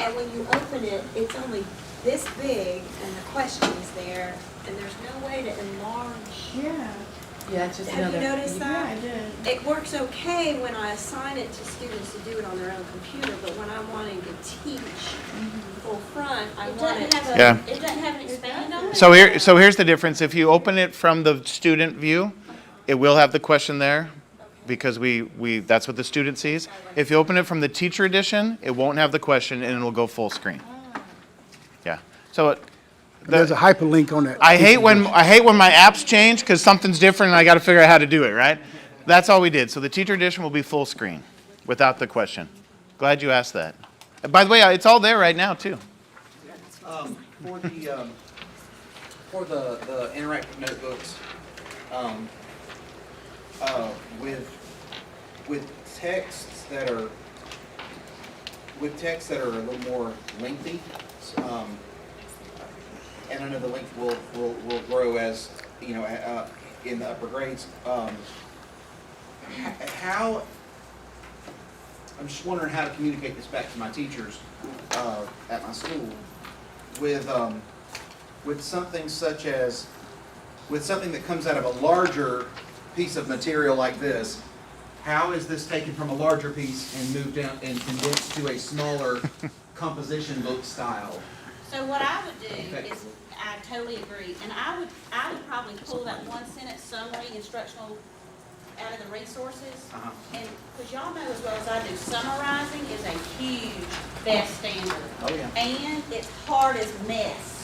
And when you open it, it's only this big, and the question is there, and there's no way to enlarge.
yeah, it's just
Have you noticed that?
I did.
It works okay when I assign it to students to do it on their own computer, but when I'm wanting to teach full front, I
It
want it.
doesn't have
Yeah.
it doesn't have an expand on it?
So here's the difference. If you open it from the student view, it will have the question there because that's what the student sees. If you open it from the teacher edition, it won't have the question and it'll go full screen. Yeah. So
There's a hyperlink on that.
I hate when my apps change because something's different and I got to figure out how to do it, right? That's all we did. So the teacher edition will be full screen without the question. Glad you asked that. And by the way, it's all there right now too.
For the interactive notebooks, with texts that are a little more lengthy, and I know the length will grow as you know in the upper grades. How I'm just wondering how to communicate this back to my teachers at my school with something such as something that comes out of a larger piece of material like this. How is this taken from a larger piece and moved down and condensed to a smaller composition book style?
So what I would do is, I totally agree, and I would probably pull that 1-sentence summary instructional out of the resources. And, because y'all know as well as I do, summarizing is a huge best standard.
Oh, yeah.
And it's hard as mess.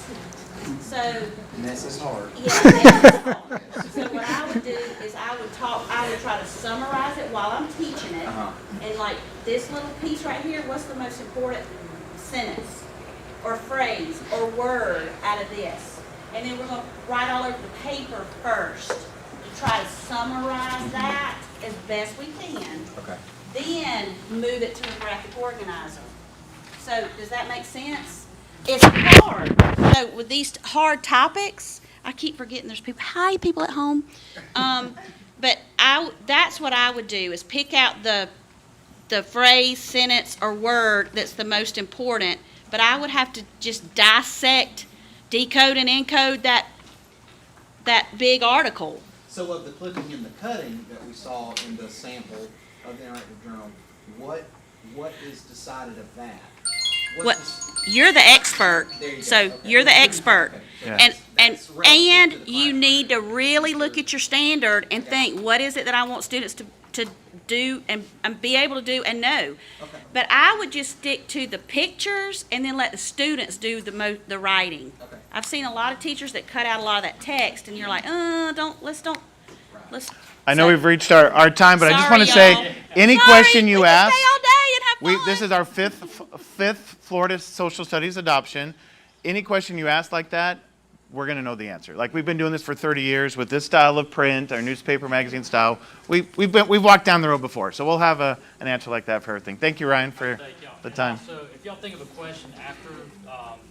So,
Mess is hard.
yeah, mess is hard. So what I would do is I would try to summarize it while I'm teaching it. And like this little piece right here, what's the most important sentence or phrase or word out of this? And then we're going to write all over the paper first to try to summarize that as best we can.
Okay.
Then move it to the graphic organizer. So does that make sense? It's hard. So with these hard topics, I keep forgetting there's people. Hi, people at home. But that's what I would do is pick out the phrase, sentence, or word that's the most important. But I would have to just dissect, decode, and encode that big article.
So of the clipping and the cutting that we saw in the sample of the interactive journal, what is decided of that?
What you're the expert,
There you go.
so
Okay.
you're the expert,
Yeah.
and
That's relative to the
you
classroom.
need to really look at your standard and think, what is it that I want students to do and be able to do and know.
Okay.
But I would just stick to the pictures and then let the students do the writing.
Okay.
I've seen a lot of teachers that cut out a lot of that text, and you're like, let's.
I know
so-
we've reached our time, but I just want to
Sorry, y'all.
say, any
Sorry,
question
we
you
can
ask,
stay all day and have fun.
this is our fifth Florida Social Studies adoption. Any question you ask like that, we're going to know the answer. Like, we've been doing this for 30 years with this style of print, our newspaper magazine style. We've walked down the road before, so we'll have an answer like that for everything. Thank you, Ryan, for
Thank y'all.
the time.
So if y'all think of a question after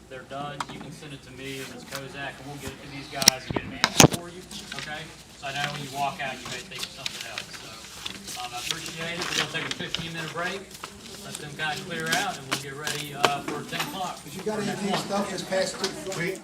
they're done, you can send it to me or Ms. Kozak, and we'll get it to these guys and get an answer for you, okay? So I know when you walk out, you may think of something else. So I appreciate it. We're going to take a 15-minute break, let them kind of clear out, and we'll get ready for 10 o'clock.
If you got any of these stuff that's passed through.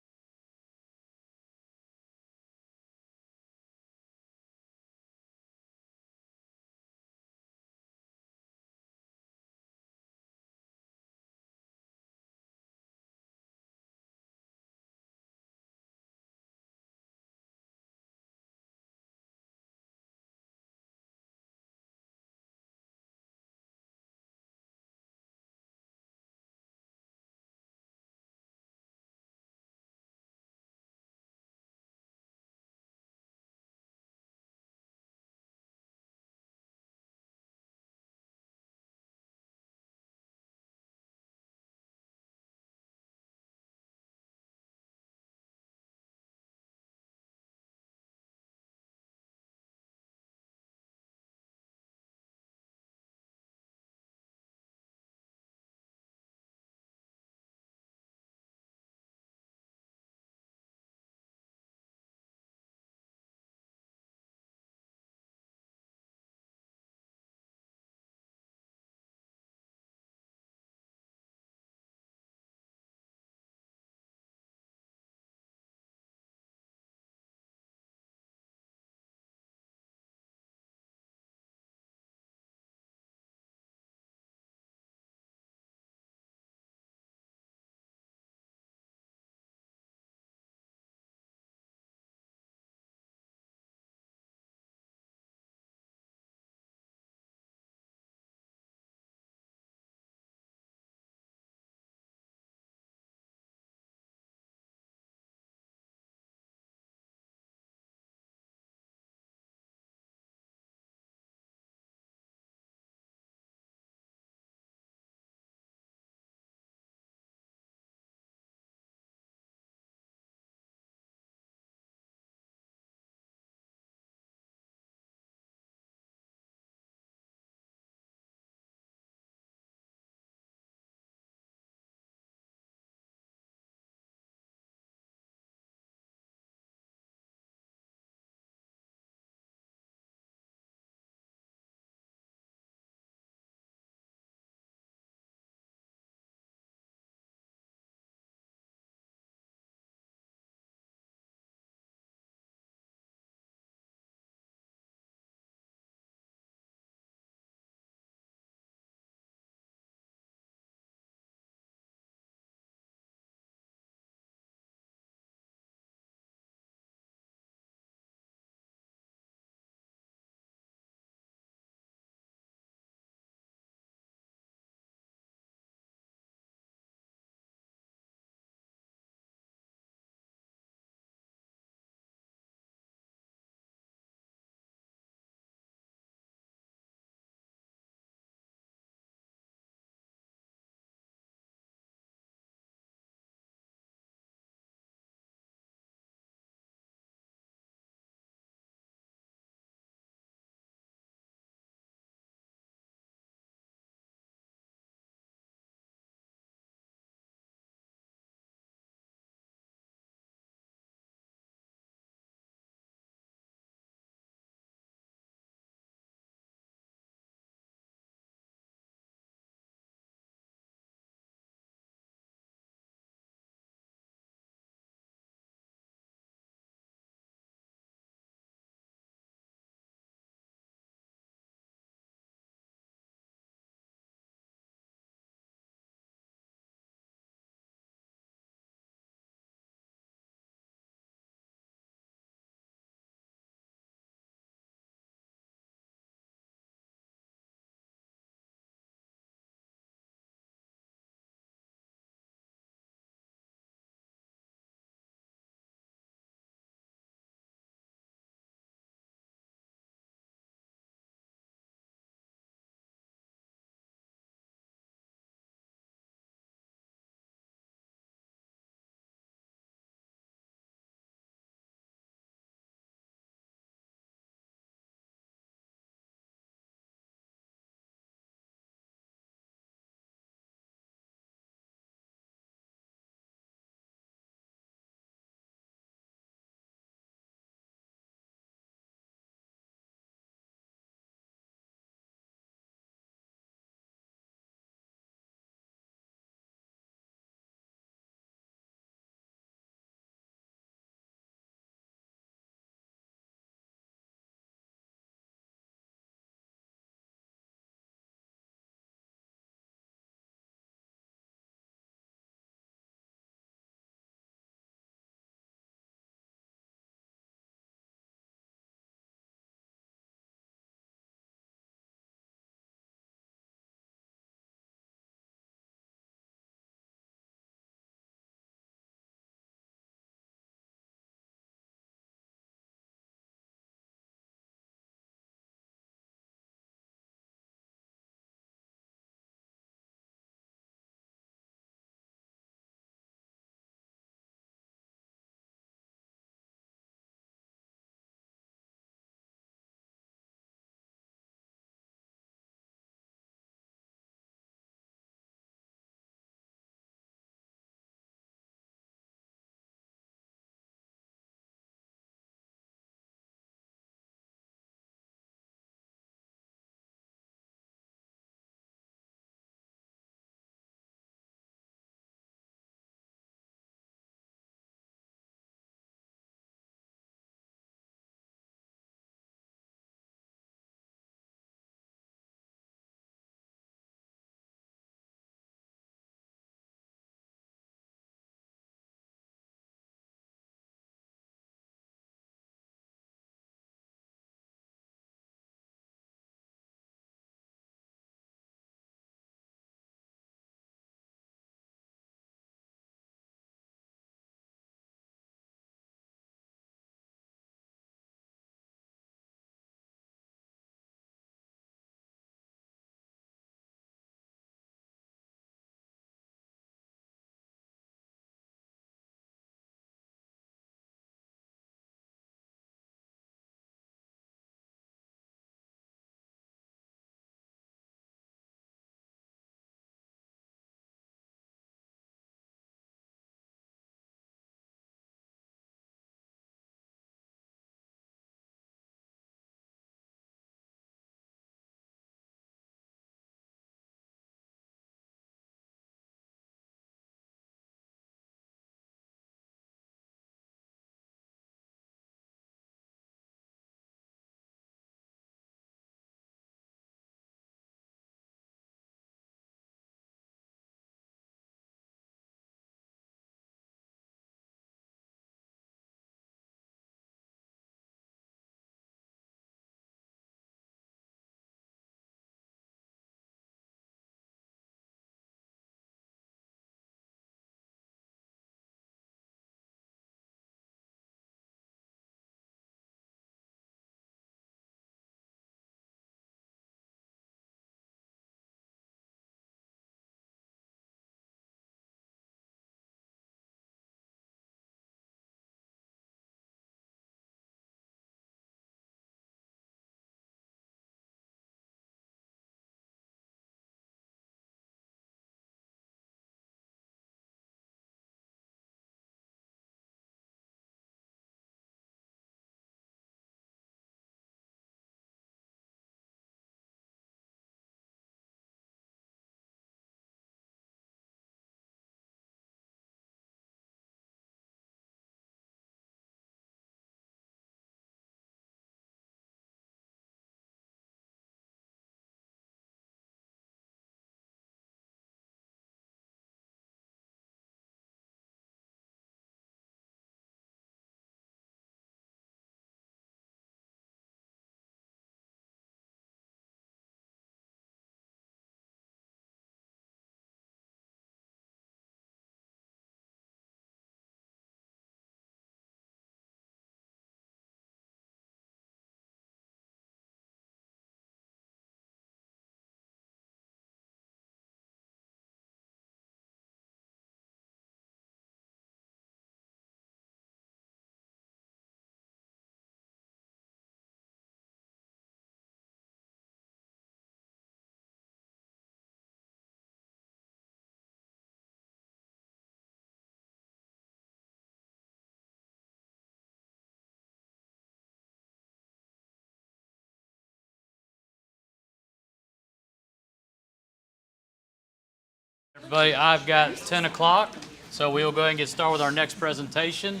everybody. I've got 10 o'clock, so we'll go ahead and get started with our next presentation.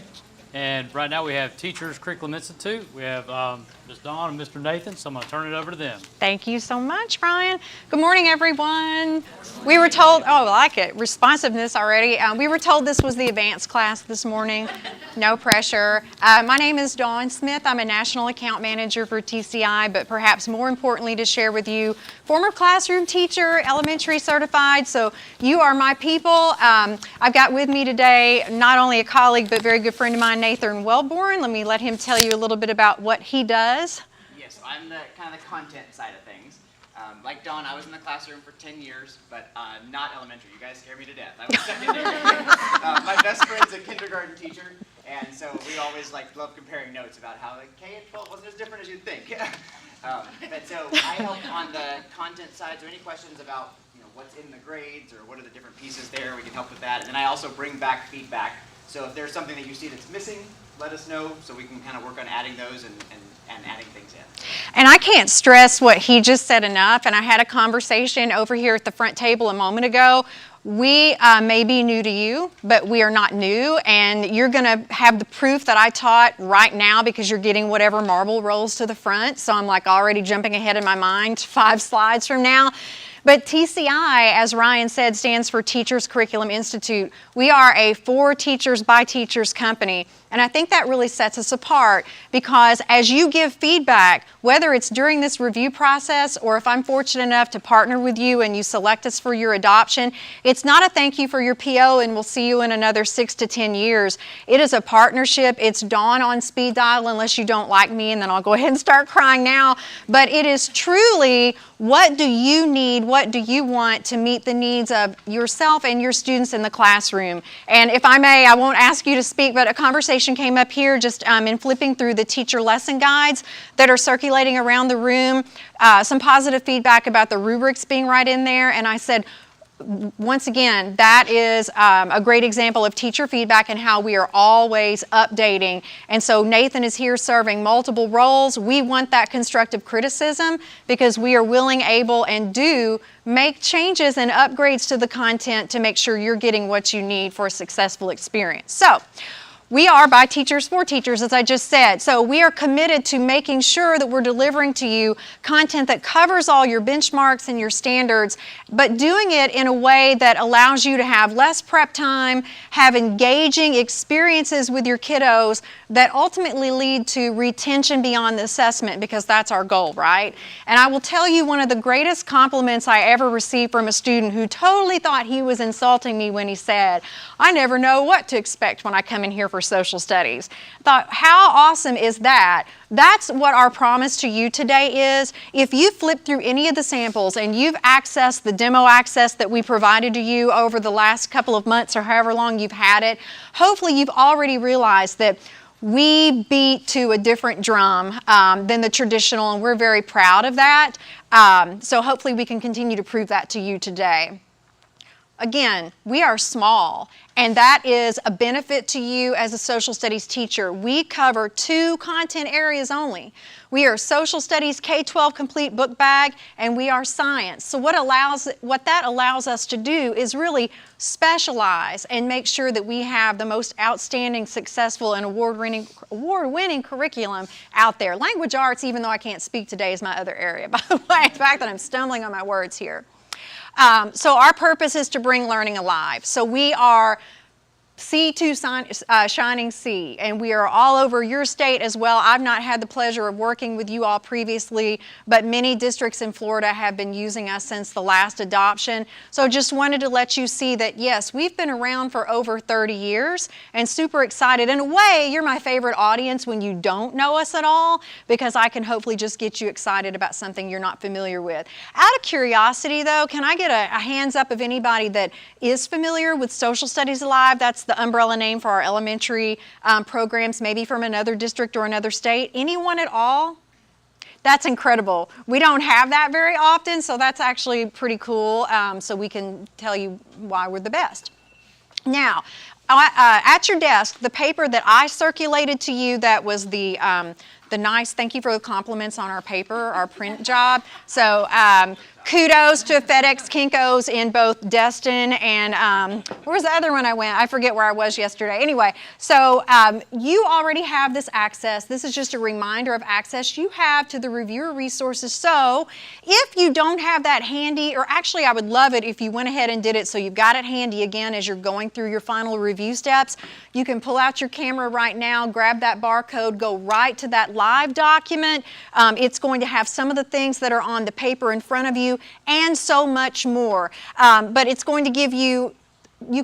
And right now we have Teachers Curriculum Institute. We have Ms. Dawn and Mr. Nathan, so I'm going to turn it over to them.
Thank you so much, Ryan. Good morning, everyone. We were told, oh, I like it, responsiveness already. We were told this was the advanced class this morning. No pressure. My name is Dawn Smith. I'm a National Account Manager for TCI, but perhaps more importantly to share with you, former classroom teacher, elementary certified, so you are my people. I've got with me today not only a colleague, but very good friend of mine, Nathan Wellborn. Let him tell you a little bit about what he does.
Yes, I'm the kind of the content side of things. Like Dawn, I was in the classroom for 10 years, but not elementary. You guys scare me to death. I was secondary. My best friend's a kindergarten teacher, and so we always love comparing notes about how K and 12 wasn't as different as you'd think. But so I help on the content side. So any questions about what's in the grades or what are the different pieces there, we can help with that. And then I also bring back feedback. So if there's something that you see that's missing, let us know so we can kind of work on adding those and adding things in.
And I can't stress what he just said enough, and I had a conversation over here at the front table a moment ago. We may be new to you, but we are not new, and you're going to have the proof that I taught right now because you're getting whatever marble rolls to the front, so I'm already jumping ahead in my mind 5 slides from now. But TCI, as Ryan said, stands for Teachers Curriculum Institute. We are a for teachers by teachers company. And I think that really sets us apart because as you give feedback, whether it's during this review process or if I'm fortunate enough to partner with you and you select us for your adoption, it's not a thank you for your PO and we'll see you in another 6 to 10 years. It is a partnership. It's Dawn on speed dial unless you don't like me, and then I'll go ahead and start crying now. But it is truly, what do you need? What do you want to meet the needs of yourself and your students in the classroom? And if I may, I won't ask you to speak, but a conversation came up here just in flipping through the teacher lesson guides that are circulating around the room. Some positive feedback about the rubrics being right in there. And I said, once again, that is a great example of teacher feedback and how we are always updating. And so Nathan is here serving multiple roles. We want that constructive criticism because we are willing, able, and do make changes and upgrades to the content to make sure you're getting what you need for a successful experience. So, we are by teachers for teachers, as I just said. So we are committed to making sure that we're delivering to you content that covers all your benchmarks and your standards, but doing it in a way that allows you to have less prep time, have engaging experiences with your kiddos that ultimately lead to retention beyond the assessment, because that's our goal, right? And I will tell you, one of the greatest compliments I ever received from a student who totally thought he was insulting me when he said, "I never know what to expect when I come in here for social studies." I thought, how awesome is that? That's what our promise to you today is. If you flip through any of the samples and you've accessed the demo access that we provided to you over the last couple of months or however long you've had it, hopefully you've already realized that we beat to a different drum than the traditional, and we're very proud of that. So hopefully we can continue to prove that to you today. Again, we are small, and that is a benefit to you as a social studies teacher. We cover 2 content areas only. We are social studies K-12 complete book bag, and we are science. So what that allows us to do is really specialize and make sure that we have the most outstanding, successful, and award-winning curriculum out there. Language arts, even though I can't speak today, is my other area, by the way. The fact that I'm stumbling on my words here. So our purpose is to bring learning alive. So we are C2 Shining C, and we are all over your state as well. I've not had the pleasure of working with you all previously, but many districts in Florida have been using us since the last adoption. So just wanted to let you see that, yes, we've been around for over 30 years and super excited. In a way, you're my favorite audience when you don't know us at all, because I can hopefully just get you excited about something you're not familiar with. Out of curiosity, though, can I get a hands up of anybody that is familiar with Social Studies Alive? That's the umbrella name for our elementary programs, maybe from another district or another state. Anyone at all? That's incredible. We don't have that very often, so that's actually pretty cool. So we can tell you why we're the best. Now, at your desk, the paper that I circulated to you, that was the nice, thank you for the compliments on our paper, our print job. So kudos to FedEx Kinko's in both Destin and where's the other one I went? I forget where I was yesterday. Anyway, so you already have this access. This is just a reminder of access you have to the reviewer resources. So if you don't have that handy, or actually I would love it if you went ahead and did it so you've got it handy again as you're going through your final review steps, you can pull out your camera right now, grab that barcode, go right to that live document. It's going to have some of the things that are on the paper in front of you and so much more. But it's going to give you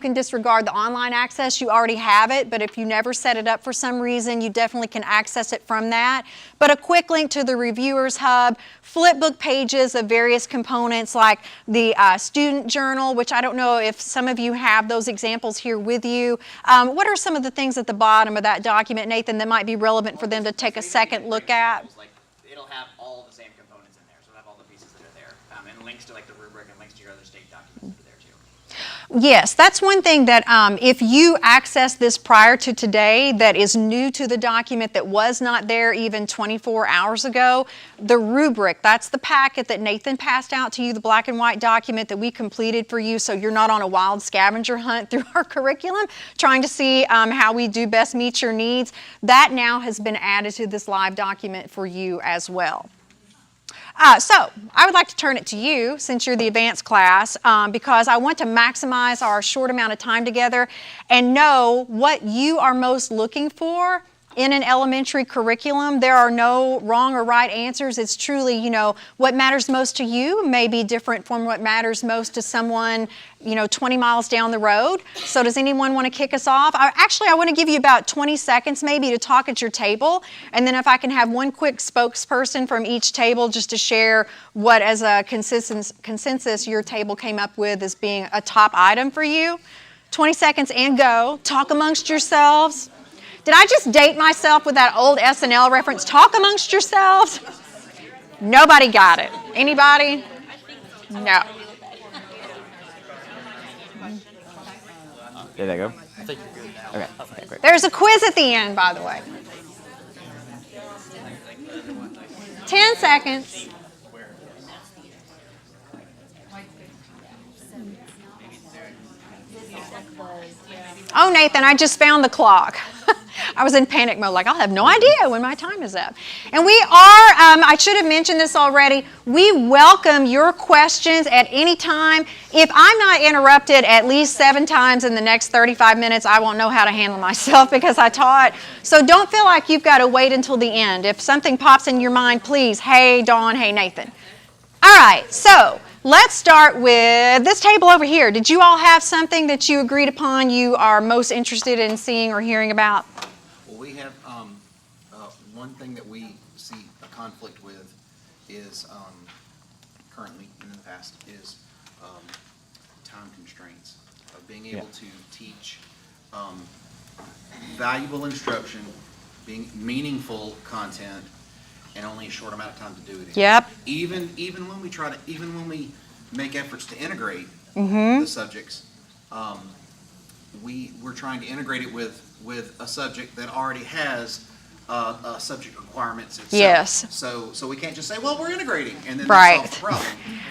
can disregard the online access, you already have it, but if you never set it up for some reason, you definitely can access it from that. But a quick link to the Reviewers Hub, flipbook pages of various components like the student journal, which I don't know if some of you have those examples here with you. What are some of the things at the bottom of that document, Nathan, that might be relevant for them to take a second look at?
Like, it'll have all the same components in there, so it'll have all the pieces that are there, and links to like the rubric and links to your other state documents that are there too.
Yes, that's one thing that if you access this prior to today that is new to the document that was not there even 24 hours ago, the rubric, that's the packet that Nathan passed out to you, the black and white document that we completed for you so you're not on a wild scavenger hunt through our curriculum trying to see how we do best meet your needs. That now has been added to this live document for you as well. So I would like to turn it to you since you're the advanced class because I want to maximize our short amount of time together and know what you are most looking for in an elementary curriculum. There are no wrong or right answers. It's truly, you know, what matters most to you may be different from what matters most to someone, you know, 20 miles down the road. So does anyone want to kick us off? I want to give you about 20 seconds maybe to talk at your table. And then if I can have one quick spokesperson from each table just to share what as a consensus your table came up with as being a top item for you. 20 seconds and go. Talk amongst yourselves. Did I just date myself with that old SNL reference? Talk amongst yourselves. Nobody got it. Anybody? No.
There they go.
I think you're good now.
Okay, great.
There's a quiz at the end, by the way. 10 seconds. Oh, Nathan, I just found the clock. I was in panic mode, like I'll have no idea when my time is up. And we are, I should have mentioned this already, we welcome your questions at any time. If I'm not interrupted at least 7 times in the next 35 minutes, I won't know how to handle myself because I taught. So don't feel like you've got to wait until the end. If something pops in your mind, please, hey Dawn, hey Nathan. All right, so let's start with this table over here. Did you all have something that you agreed upon you are most interested in seeing or hearing about?
Well, we have, one thing that we see a conflict with is, currently and in the past, is time constraints of being able to teach valuable instruction, being meaningful content, and only a short amount of time to do it in.
Yep.
Even when we make efforts to integrate the subjects, we're trying to integrate it with a subject that already has subject requirements itself.
Yes.
So we can't just say, well, we're integrating, and then
Right.
solve the problem.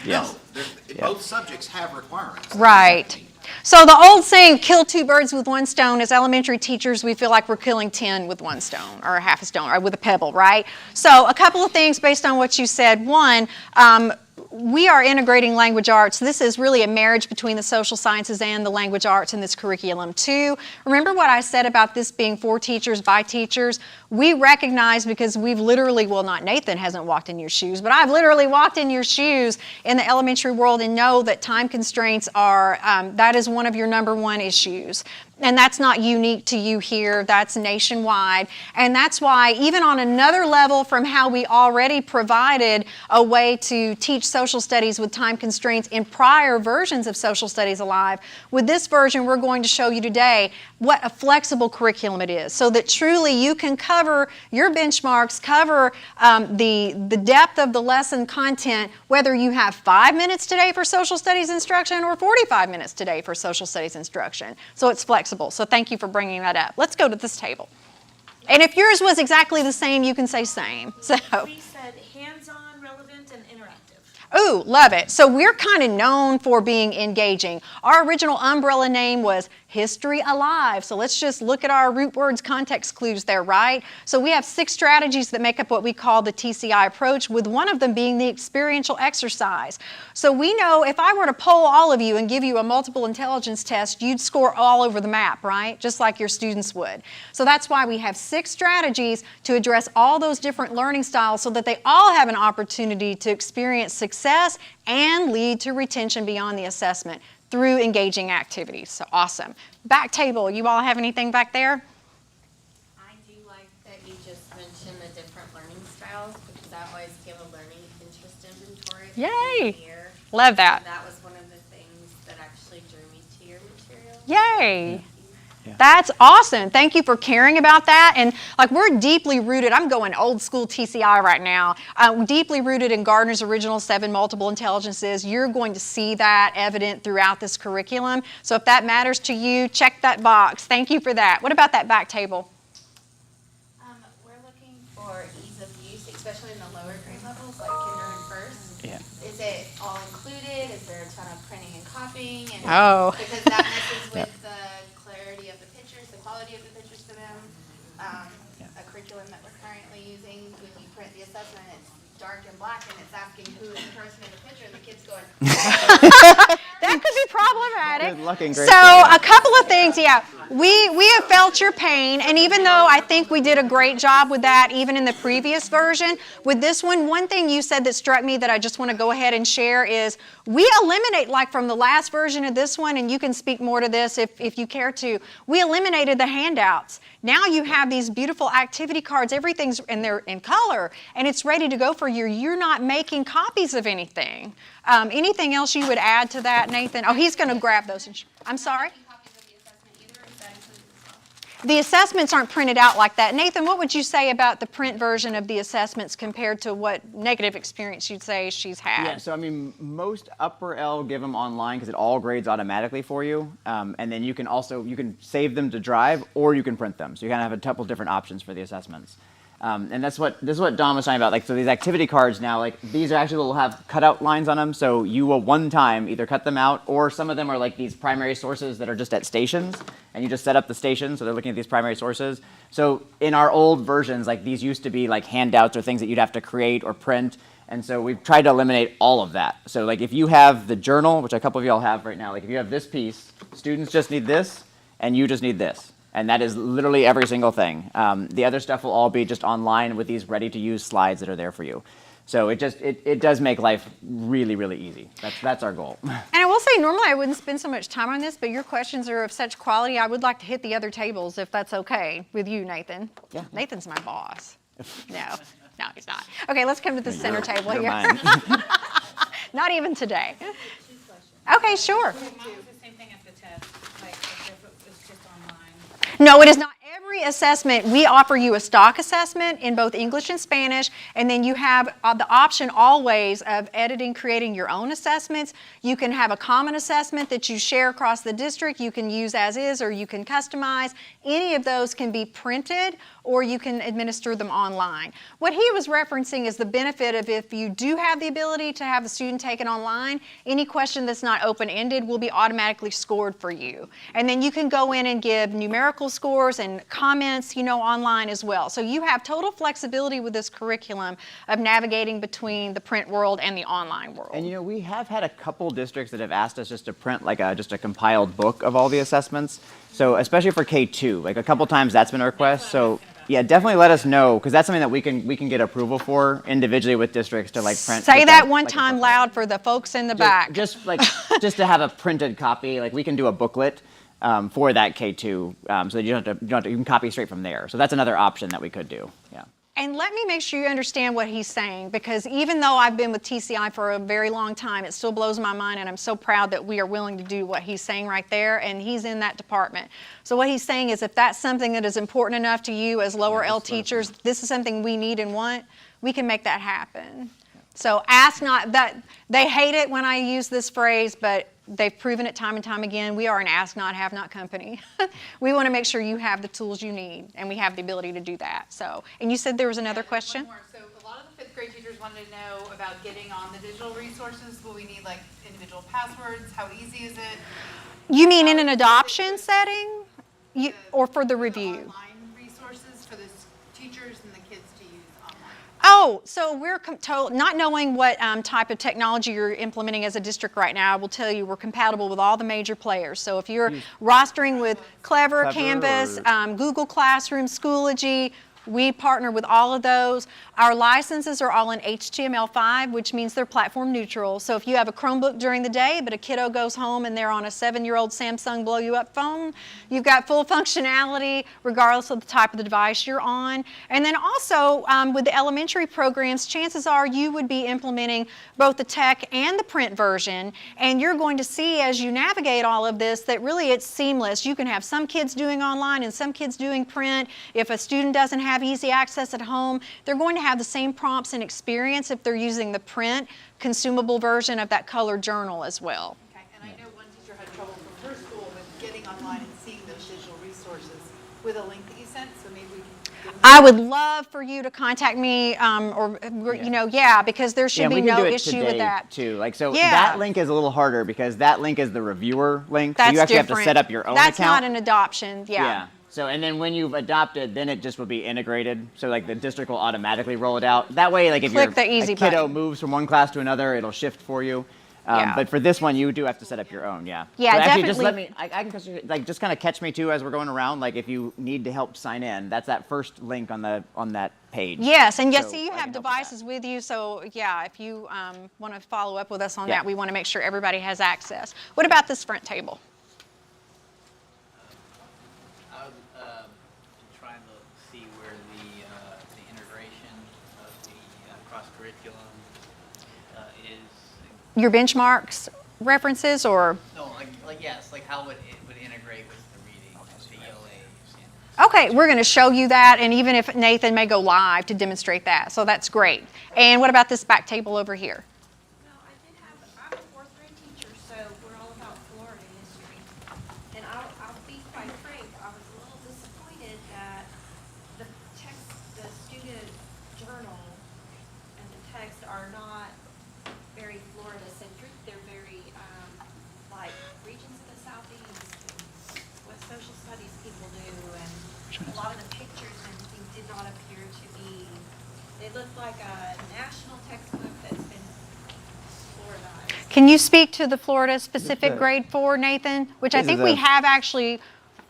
Yes.
No, both subjects have requirements.
Right. So the old saying, kill 2 birds with 1 stone, as elementary teachers, we feel like we're killing 10 with 1 stone, or half a stone, or with a pebble, right? So a couple of things based on what you said. One, we are integrating language arts. This is really a marriage between the social sciences and the language arts in this curriculum. 2, remember what I said about this being for teachers, by teachers? We recognize, because we've literally, well, not Nathan hasn't walked in your shoes, but I've literally walked in your shoes in the elementary world and know that time constraints are, that is one of your number 1 issues. And that's not unique to you here, that's nationwide. And that's why even on another level from how we already provided a way to teach social studies with time constraints in prior versions of Social Studies Alive, with this version we're going to show you today what a flexible curriculum it is, so that truly you can cover your benchmarks, cover the depth of the lesson content, whether you have 5 minutes today for social studies instruction or 45 minutes today for social studies instruction. So it's flexible. So thank you for bringing that up. Let's go to this table. And if yours was exactly the same, you can say same. So
We said hands-on, relevant, and interactive.
Ooh, love it. So we're kind of known for being engaging. Our original umbrella name was History Alive. So let's just look at our root words context clues there, right? So we have 6 strategies that make up what we call the TCI approach, with one of them being the experiential exercise. So we know if I were to poll all of you and give you a multiple intelligence test, you'd score all over the map, right? Just like your students would. So that's why we have 6 strategies to address all those different learning styles so that they all have an opportunity to experience success and lead to retention beyond the assessment through engaging activities. So awesome. Back table, you all have anything back there?
I do like that you just mentioned the different learning styles because that always give a learning interest inventory. at the
Yay.
end of the year.
Love that.
And that was one of the things that actually drew me to your material.
Yay. That's awesome. Thank you for caring about that. And like we're deeply rooted, I'm going old school TCI right now, deeply rooted in Gardner's original 7 multiple intelligences. You're going to see that evident throughout this curriculum. So if that matters to you, check that box. Thank you for that. What about that back table?
We're looking for ease of use, especially in the lower grade levels, like kinder and first.
Yeah.
Is it all included? Is there a ton of printing and copying? And
Oh.
Because that messes with the clarity of the pictures, the quality of the pictures to them. A curriculum that we're currently using, when you print the assessment, it's dark and black, and it's asking who is the person in the picture, and the kid's going,
That could be problematic.
Good luck and
So
great
a couple of things, yeah. We have felt your pain, and even though I think we did a great job with that even in the previous version, with this one thing you said that struck me that I just want to go ahead and share is we eliminate, like from the last version of this one, and you can speak more to this if you care to, we eliminated the handouts. Now you have these beautiful activity cards, everything's in there in color, and it's ready to go for you. You're not making copies of anything. Anything else you would add to that, Nathan? Oh, he's going to grab those. I'm sorry? The assessments aren't printed out like that. Nathan, what would you say about the print version of the assessments compared to what negative experience you'd say she's had?
Yeah, so I mean, most upper L give them online because it all grades automatically for you. And then you can save them to drive or you can print them. So you kind of have a couple different options for the assessments. And this is what Don was talking about. Like, so these activity cards now, like these actually will have cutout lines on them. So you will one time either cut them out, or some of them are like these primary sources that are just at stations, and you just set up the station so they're looking at these primary sources. So in our old versions, like these used to be like handouts or things that you'd have to create or print. And so we've tried to eliminate all of that. So like if you have the journal, which a couple of y'all have right now, like if you have this piece, students just need this, and you just need this. And that is literally every single thing. The other stuff will all be just online with these ready-to-use slides that are there for you. So it does make life really, really easy. That's our goal.
And I will say, normally I wouldn't spend so much time on this, but your questions are of such quality, I would like to hit the other tables if that's okay with you, Nathan.
Yeah.
Nathan's my boss. No, he's not. Okay, let's come to the center table
You're
here.
mine.
Not even today. Okay, sure.
Mine was the same thing as the test, like if it was just online.
No, it is not. Every assessment, we offer you a stock assessment in both English and Spanish, and then you have the option always of editing, creating your own assessments. You can have a common assessment that you share across the district. You can use as is, or you can customize. Any of those can be printed, or you can administer them online. What he was referencing is the benefit of if you do have the ability to have the student take it online, any question that's not open-ended will be automatically scored for you. And then you can go in and give numerical scores and comments, online as well. So you have total flexibility with this curriculum of navigating between the print world and the online world.
And we have had a couple districts that have asked us just to print like just a compiled book of all the assessments. So especially for K2, like a couple times that's been a request. So yeah, definitely let us know, because that's something that we can get approval for individually with districts to like print.
Say that one time loud for the folks in the back.
Just to have a printed copy, like we can do a booklet for that K2, so that you can copy straight from there. So that's another option that we could do. Yeah.
And let me make sure you understand what he's saying, because even though I've been with TCI for a very long time, it still blows my mind, and I'm so proud that we are willing to do what he's saying right there, and he's in that department. So what he's saying is if that's something that is important enough to you as lower L teachers, this is something we need and want, we can make that happen. So ask not, that they hate it when I use this phrase, but they've proven it time and time again. We are an ask not, have not company. We want to make sure you have the tools you need, and we have the ability to do that. So, and you said there was another question?
One more. So a lot of the fifth grade teachers wanted to know about getting on the digital resources. Will we need like individual passwords? How easy is it?
You mean in an adoption setting? Or for the review?
Online resources for the teachers and the kids to use online.
Oh, so we're not knowing what type of technology you're implementing as a district right now. I will tell you we're compatible with all the major players. So if you're rostering with Clever Canvas, Google Classroom, Schoology, we partner with all of those. Our licenses are all in HTML5, which means they're platform neutral. So if you have a Chromebook during the day, but a kiddo goes home and they're on a 7-year-old Samsung blow-you-up phone, you've got full functionality regardless of the type of the device you're on. And then also with the elementary programs, chances are you would be implementing both the tech and the print version. And you're going to see as you navigate all of this that really it's seamless. You can have some kids doing online and some kids doing print. If a student doesn't have easy access at home, they're going to have the same prompts and experience if they're using the print consumable version of that colored journal as well.
Okay, and I know one teacher had trouble from her school with getting online and seeing those digital resources with a link that you sent, so maybe we can.
I would love for you to contact me, because there should be no issue with that.
Too. Like, so
Yeah.
that link is a little harder because that link is the reviewer link.
That's
so you actually
different.
have to set up your own
That's
account.
not an adoption, yeah.
So, and then when you've adopted, then it just will be integrated. So like the district will automatically roll it out. That way, like if
Click the easy
a kiddo
button.
moves from one class to another, it'll shift for you.
Yeah.
But for this one, you do have to set up your own,
Yeah,
so actually, just let
definitely.
me, I can, like, just kind of catch me too as we're going around. Like if you need to help sign in, that's that first link on that page.
Yes, and
So
see you
I
have
can help with
devices with you, so yeah, if you want to follow up with us on
Yeah.
that, we want to make sure everybody has access. What about this front table?
I was trying to see where the integration of the cross curriculum is.
Your benchmarks references or?
No, yes, like how it would integrate with the reading, the ELAs.
Okay, we're going to show you that, and even if Nathan may go live to demonstrate that, so that's great. And what about this back table over here?
No, I'm a fourth grade teacher, so we're all about Florida history. And I'll be quite frank, I was a little disappointed that the student journal and the text are not very Florida centric. They're very like regions of the Southeast, and what social studies people do, and a lot of the pictures and everything did not appear to be, they looked like a national textbook that's been Floridized.
Can you speak to the Florida specific grade 4, Nathan? Which I
This
think
is
we
a-
have actually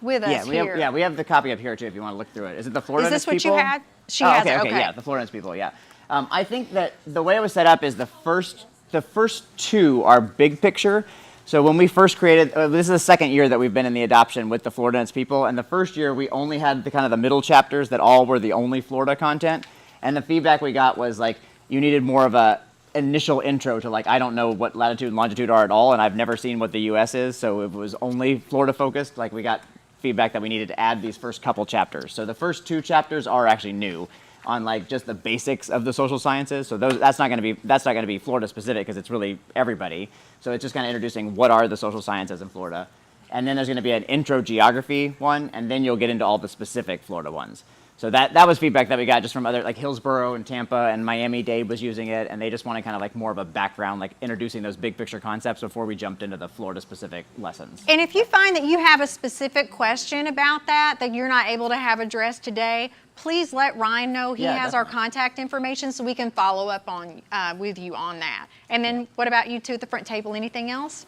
with us here.
We have the copy up here too if you want to look through it. Is it the Florida
Is this
people?
what you had? She
oh,
has
okay,
it,
okay,
okay.
yeah, the Florida people, yeah. I think that the way it was set up is the first two are big picture. So when we first created, this is the second year that we've been in the adoption with the Florida people, and the first year we only had the kind of the middle chapters that all were the only Florida content, and the feedback we got was like, you needed more of a initial intro to like, I don't know what latitude and longitude are at all, and I've never seen what the US is, so it was only Florida focused. Like we got feedback that we needed to add these first couple chapters. So the first two chapters are actually new on like just the basics of the social sciences. So that's not going to be Florida specific because it's really everybody. So it's just kind of introducing what are the social sciences in Florida. And then there's going to be an intro geography one, and then you'll get into all the specific Florida ones. So that was feedback that we got just from other, like Hillsborough and Tampa and Miami-Dade was using it, and they just wanted kind of like more of a background, like introducing those big picture concepts before we jumped into the Florida-specific lessons.
And if you find that you have a specific question about that you're not able to have addressed today, please let Ryan know. He has our contact information so we can follow up on with you on that. And then what about you two at the front table? Anything else?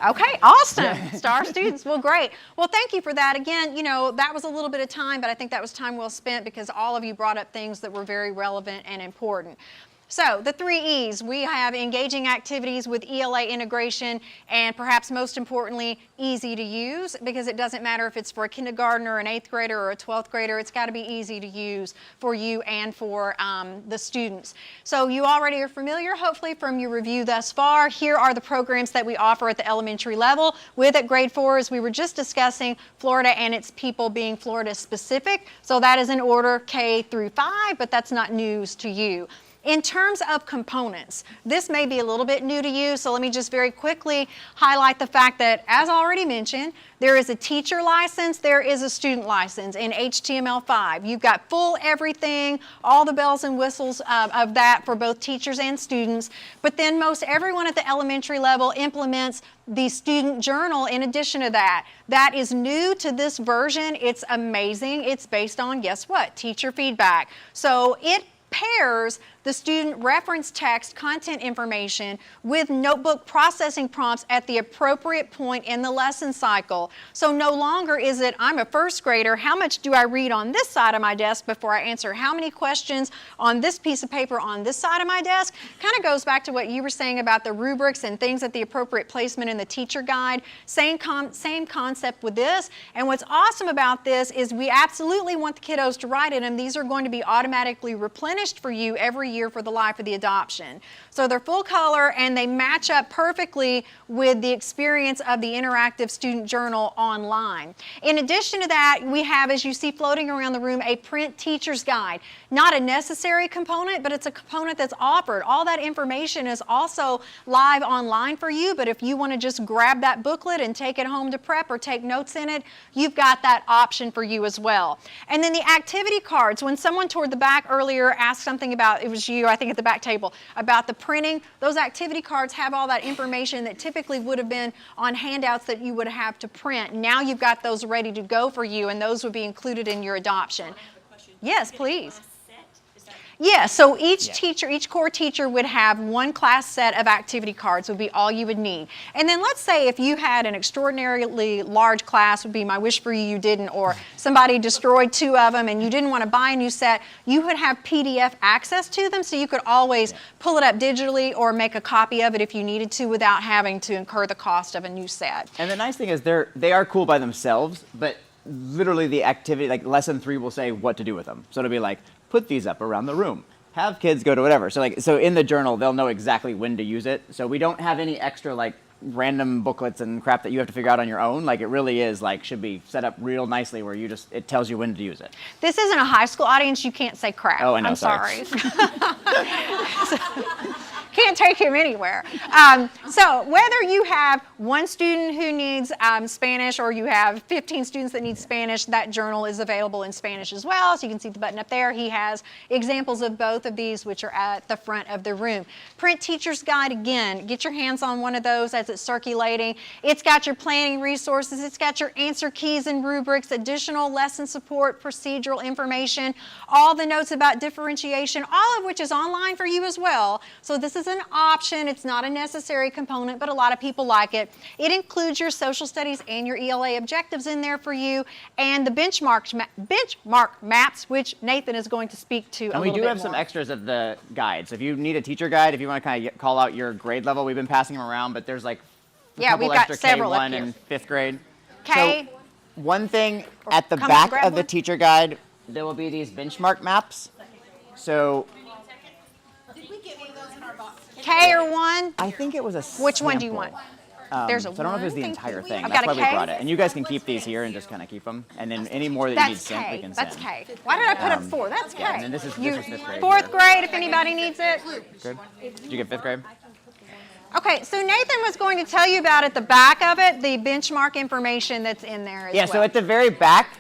Okay, awesome. Star students. Well, great. Well, thank you for that. Again, that was a little bit of time, but I think that was time well spent because all of you brought up things that were very relevant and important. So the 3 E's, we have engaging activities with ELA integration and perhaps most importantly, easy to use because it doesn't matter if it's for a kindergartner, an 8th grader, or a 12th grader, it's got to be easy to use for you and for the students. So you already are familiar, hopefully, from your review thus far. Here are the programs that we offer at the elementary level with at grade 4, as we were just discussing, Florida and its people being Florida specific. So that is in order K through 5, but that's not news to you. In terms of components, this may be a little bit new to you, so let me just very quickly highlight the fact that, as already mentioned, there is a teacher license, there is a student license in HTML5. You've got full everything, all the bells and whistles of that for both teachers and students, but then most everyone at the elementary level implements the student journal in addition to that. That is new to this version. It's amazing. It's based on, guess what? Teacher feedback. So it pairs the student reference text content information with notebook processing prompts at the appropriate point in the lesson cycle. So no longer is it, I'm a first grader, how much do I read on this side of my desk before I answer how many questions on this piece of paper on this side of my desk? Kind of goes back to what you were saying about the rubrics and things at the appropriate placement in the teacher guide. Same concept with this. And what's awesome about this is we absolutely want the kiddos to write in them. These are going to be automatically replenished for you every year for the life of the adoption. So they're full color and they match up perfectly with the experience of the interactive student journal online. In addition to that, we have, as you see floating around the room, a print teacher's guide. Not a necessary component, but it's a component that's offered. All that information is also live online for you, but if you want to just grab that booklet and take it home to prep or take notes in it, you've got that option for you as well. And then the activity cards, when someone toward the back earlier asked something about, it was you, I think at the back table, about the printing, those activity cards have all that information that typically would have been on handouts that you would have to print. Now you've got those ready to go for you, and those would be included in your adoption. Yes, please. Yeah, so each teacher, each core teacher would have one class set of activity cards would be all you would need. And then let's say if you had an extraordinarily large class, would be my wish for you, you didn't, or somebody destroyed 2 of them and you didn't want to buy a new set, you would have PDF access to them, so you could always pull it up digitally or make a copy of it if you needed to without having to incur the cost of a new set.
And the nice thing is they are cool by themselves, but literally the activity, like lesson 3 will say what to do with them. So it'll be like, put these up around the room. Have kids go to whatever. So in the journal, they'll know exactly when to use it. So we don't have any extra like random booklets and crap that you have to figure out on your own. Like it really is like should be set up real nicely where it tells you when to use it.
This isn't a high school audience. You can't say crap.
Oh, I know.
I'm
sorry.
Can't take him anywhere. So whether you have one student who needs Spanish or you have 15 students that need Spanish, that journal is available in Spanish as well. So you can see the button up there. He has examples of both of these, which are at the front of the room. Print Teacher's Guide, again, get your hands on one of those as it's circulating. It's got your planning resources. It's got your answer keys and rubrics, additional lesson support, procedural information, all the notes about differentiation, all of which is online for you as well. So this is an option. It's not a necessary component, but a lot of people like it. It includes your social studies and your ELA objectives in there for you, and the benchmark maps, which Nathan is going to speak to a little bit more.
And we do have some extras of the guides. If you need a teacher guide, if you want to kind of call out your grade level, we've been passing them around, but there's like a couple
we've got
extra
several up
K1
here.
in 5th grade.
K.
So one thing at the
come
back
grab
of the
one.
teacher guide, there will be these benchmark maps. So
Did we get one of those in our box?
K or 1?
I think it was a
Which one do you
sample.
want? There's a
So I don't know if it was the
one.
entire thing.
I've
That's
got
why
a
we
K.
brought it. And you guys can keep these here and just kind of keep them. And then any more that you need
That's
sent, we
K.
can
That's
send.
K. Why did I put up 4? That's K.
Yeah, and then this is 5th grade.
4th grade, if anybody needs it.
Good. Did you get 5th grade?
Okay, so Nathan was going to tell you about at the back of it, the benchmark information that's in there as
Yeah,
well.
so at the very back,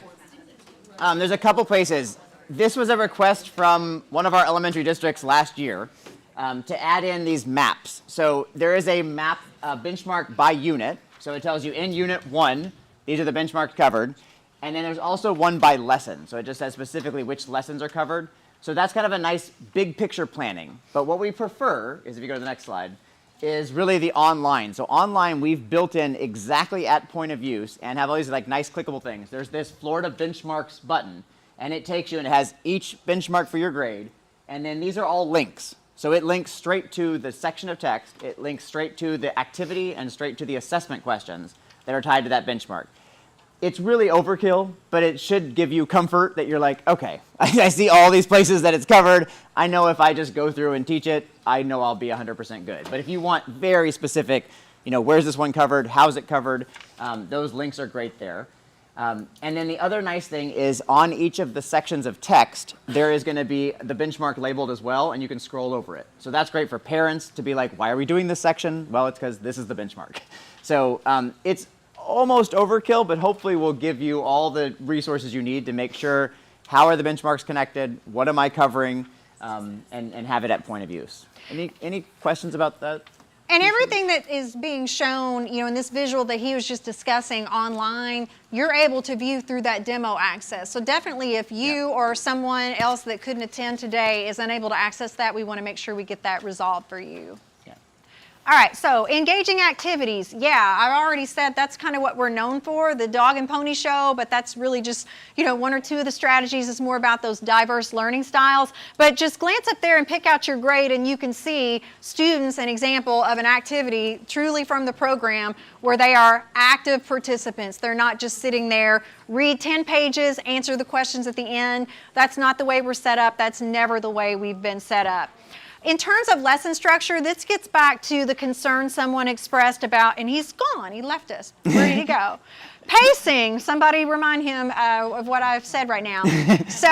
there's a couple places. This was a request from one of our elementary districts last year to add in these maps. So there is a map benchmark by unit. So it tells you in unit 1, these are the benchmarks covered. And then there's also one by lesson. So it just says specifically which lessons are covered. So that's kind of a nice big picture planning. But what we prefer is, if you go to the next slide, is really the online. So online, we've built in exactly at point of use and have all these like nice clickable things. There's this Florida benchmarks button, and it takes you and it has each benchmark for your grade. And then these are all links. So it links straight to the section of text. It links straight to the activity and straight to the assessment questions that are tied to that benchmark. It's really overkill, but it should give you comfort that you're like, okay, I see all these places that it's covered. I know if I just go through and teach it, I know I'll be 100% good. But if you want very specific, where's this one covered? How's it covered? Those links are great there. And then the other nice thing is on each of the sections of text, there is going to be the benchmark labeled as well, and you can scroll over it. So that's great for parents to be like, why are we doing this section? Well, it's because this is the benchmark. So it's almost overkill, but hopefully will give you all the resources you need to make sure how are the benchmarks connected, what am I covering, and have it at point of use. Any questions about that?
And everything that is being shown, you know, in this visual that he was just discussing online, you're able to view through that demo access. So definitely if you or someone else that couldn't attend today is unable to access that, we want to make sure we get that resolved for you. All right, so engaging activities. Yeah, I've already said that's kind of what we're known for, the dog and pony show, but that's really just, you know, one or two of the strategies is more about those diverse learning styles. But just glance up there and pick out your grade and you can see students an example of an activity truly from the program where they are active participants. They're not just sitting there, read 10 pages, answer the questions at the end. That's not the way we're set up. That's never the way we've been set up. In terms of lesson structure, this gets back to the concern someone expressed about, and he's gone, he left us. Where did he go? Pacing, somebody remind him of what I've said right now. So,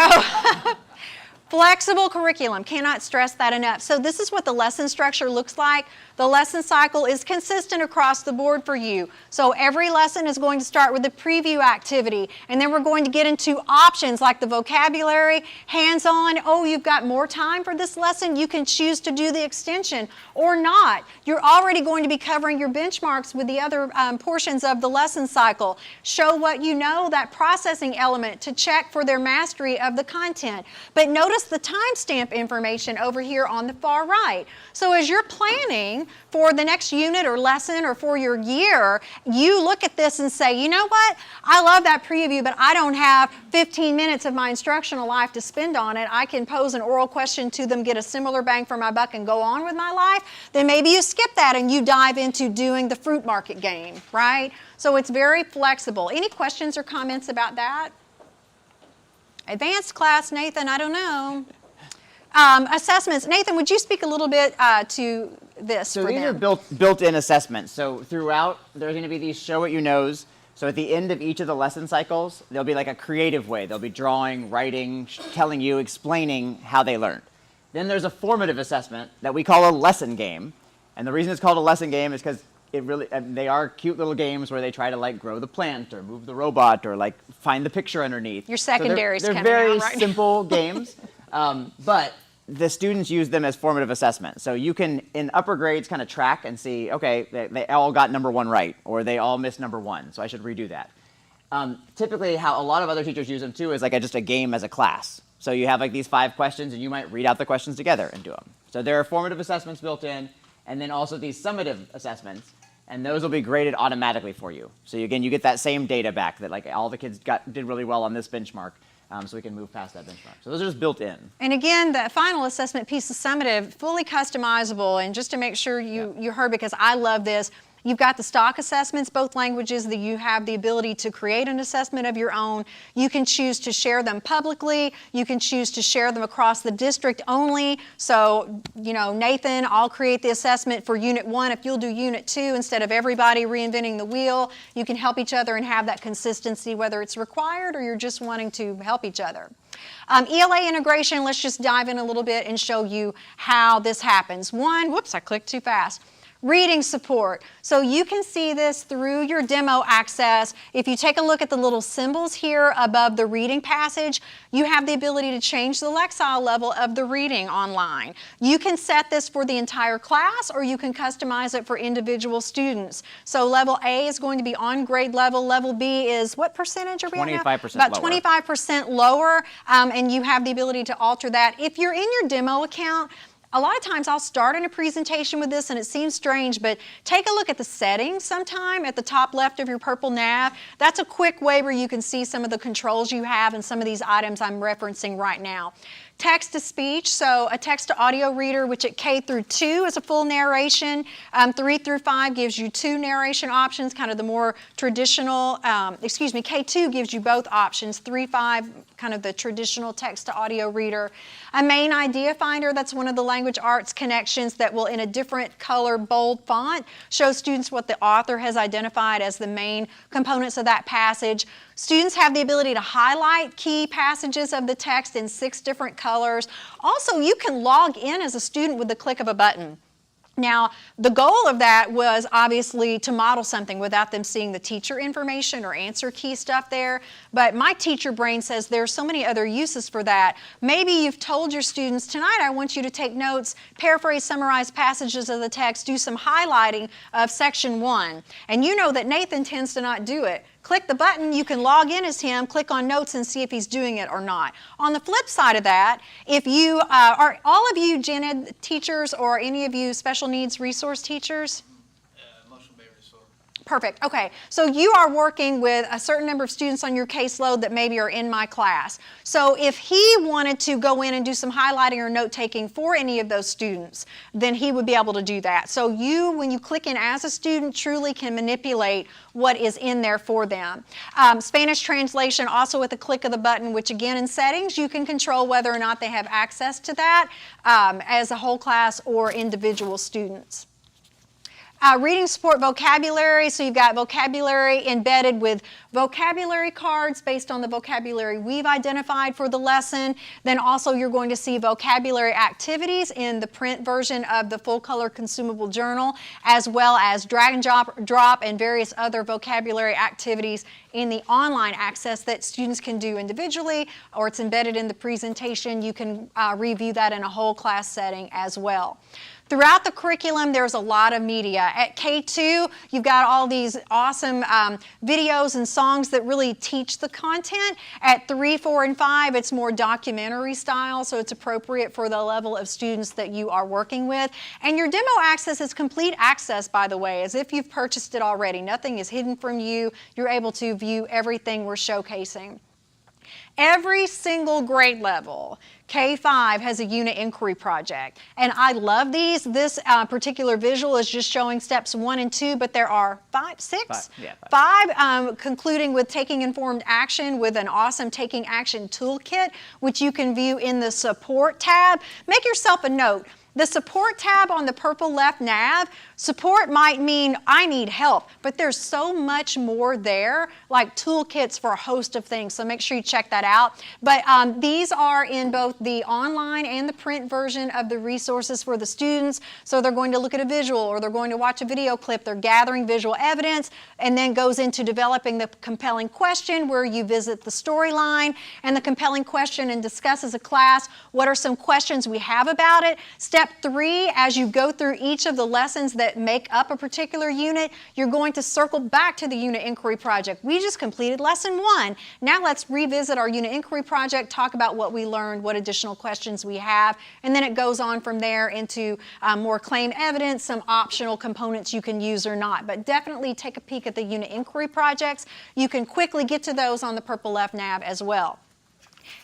flexible curriculum, cannot stress that enough. So this is what the lesson structure looks like. The lesson cycle is consistent across the board for you. So every lesson is going to start with a preview activity, and then we're going to get into options like the vocabulary, hands-on. Oh, you've got more time for this lesson. You can choose to do the extension or not. You're already going to be covering your benchmarks with the other portions of the lesson cycle. Show what you know, that processing element to check for their mastery of the content. But notice the timestamp information over here on the far right. So as you're planning for the next unit or lesson or for your year, you look at this and say, you know what, I love that preview, but I don't have 15 minutes of my instructional life to spend on it. I can pose an oral question to them, get a similar bang for my buck, and go on with my life. Then maybe you skip that and you dive into doing the fruit market game, right? So it's very flexible. Any questions or comments about that? Advanced class, Nathan, I don't know. Assessments. Nathan, would you speak a little bit to this
So
for
these
them?
are built-in assessments. So throughout, there's going to be these show what you knows. So at the end of each of the lesson cycles, there'll be like a creative way. They'll be drawing, writing, telling you, explaining how they learned. Then there's a formative assessment that we call a lesson game. And the reason it's called a lesson game is because they are cute little games where they try to like grow the plant or move the robot or like find the picture underneath.
Your secondaries
they're
coming
very
out right now.
simple games, but the students use them as formative assessment. So you can, in upper grades, kind of track and see, okay, they all got number 1 right, or they all missed number 1, so I should redo that. Typically, how a lot of other teachers use them too is like just a game as a class. So you have like these 5 questions, and you might read out the questions together and do them. So there are formative assessments built in, and then also these summative assessments, and those will be graded automatically for you. So again, you get that same data back that like all the kids did really well on this benchmark. So we can move past that benchmark. So those are just built in.
And again, the final assessment piece is summative, fully customizable, and just to make sure you heard, because I love this, you've got the stock assessments, both languages, that you have the ability to create an assessment of your own. You can choose to share them publicly. You can choose to share them across the district only. So, you know, Nathan, I'll create the assessment for Unit 1 if you'll do Unit 2 instead of everybody reinventing the wheel. You can help each other and have that consistency, whether it's required or you're just wanting to help each other. ELA integration, let's just dive in a little bit and show you how this happens. One, whoops, I clicked too fast. Reading support. So you can see this through your demo access. If you take a look at the little symbols here above the reading passage, you have the ability to change the Lexile level of the reading online. You can set this for the entire class, or you can customize it for individual students. So level A is going to be on grade level. Level B is what percentage are we at now?
25%
About
lower.
25% lower, and you have the ability to alter that. If you're in your demo account, a lot of times I'll start in a presentation with this and it seems strange, but take a look at the settings sometime at the top left of your purple nav. That's a quick way where you can see some of the controls you have and some of these items I'm referencing right now. Text to speech, so a text to audio reader, which at K through 2 is a full narration. 3 through 5 gives you 2 narration options, kind of the more traditional, K2 gives you both options. 3, 5, kind of the traditional text to audio reader. A main idea finder, that's one of the language arts connections that will, in a different color, bold font, show students what the author has identified as the main components of that passage. Students have the ability to highlight key passages of the text in 6 different colors. Also, you can log in as a student with the click of a button. Now, the goal of that was obviously to model something without them seeing the teacher information or answer key stuff there, but my teacher brain says there's so many other uses for that. Maybe you've told your students, tonight I want you to take notes, paraphrase, summarize passages of the text, do some highlighting of section 1, and you know that Nathan tends to not do it. Click the button, you can log in as him, click on notes and see if he's doing it or not. On the flip side of that, if you are all of you gen ed teachers or any of you special needs resource teachers?
Emotional behavior disorder.
Perfect. Okay. So you are working with a certain number of students on your caseload that maybe are in my class. So if he wanted to go in and do some highlighting or note taking for any of those students, then he would be able to do that. So you, when you click in as a student, truly can manipulate what is in there for them. Spanish translation also with a click of the button, which again in settings you can control whether or not they have access to that as a whole class or individual students. Reading support vocabulary, so you've got vocabulary embedded with vocabulary cards based on the vocabulary we've identified for the lesson. Then also you're going to see vocabulary activities in the print version of the full color consumable journal, as well as drag and drop and various other vocabulary activities in the online access that students can do individually, or it's embedded in the presentation. You can review that in a whole class setting as well. Throughout the curriculum, there's a lot of media. At K2, you've got all these awesome videos and songs that really teach the content. At 3, 4, and 5, it's more documentary style, so it's appropriate for the level of students that you are working with. And your demo access is complete access, by the way, as if you've purchased it already. Nothing is hidden from you. You're able to view everything we're showcasing. Every single grade level, K5 has a unit inquiry project, and I love these. This particular visual is just showing steps 1 and 2, but there are 5 concluding with taking informed action with an awesome taking action toolkit, which you can view in the support tab. Make yourself a note. The support tab on the purple left nav, support might mean I need help, but there's so much more there, like toolkits for a host of things, so make sure you check that out. But these are in both the online and the print version of the resources for the students, so they're going to look at a visual or they're going to watch a video clip, they're gathering visual evidence, and then goes into developing the compelling question where you visit the storyline and the compelling question and discuss as a class what are some questions we have about it. Step 3, as you go through each of the lessons that make up a particular unit, you're going to circle back to the unit inquiry project. We just completed lesson 1. Now let's revisit our unit inquiry project, talk about what we learned, what additional questions we have, and then it goes on from there into more claim evidence, some optional components you can use or not. But definitely take a peek at the unit inquiry projects. You can quickly get to those on the purple left nav as well.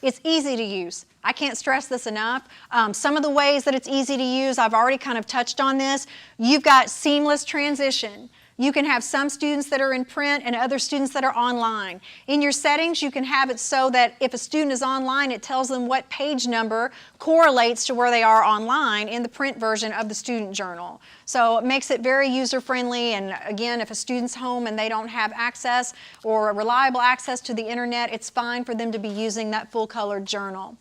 It's easy to use. I can't stress this enough. Some of the ways that it's easy to use, I've already kind of touched on this. You've got seamless transition. You can have some students that are in print and other students that are online. In your settings, you can have it so that if a student is online, it tells them what page number correlates to where they are online in the print version of the student journal. So it makes it very user-friendly, and again, if a student's home and they don't have access or reliable access to the internet, it's fine for them to be using that full-colored journal.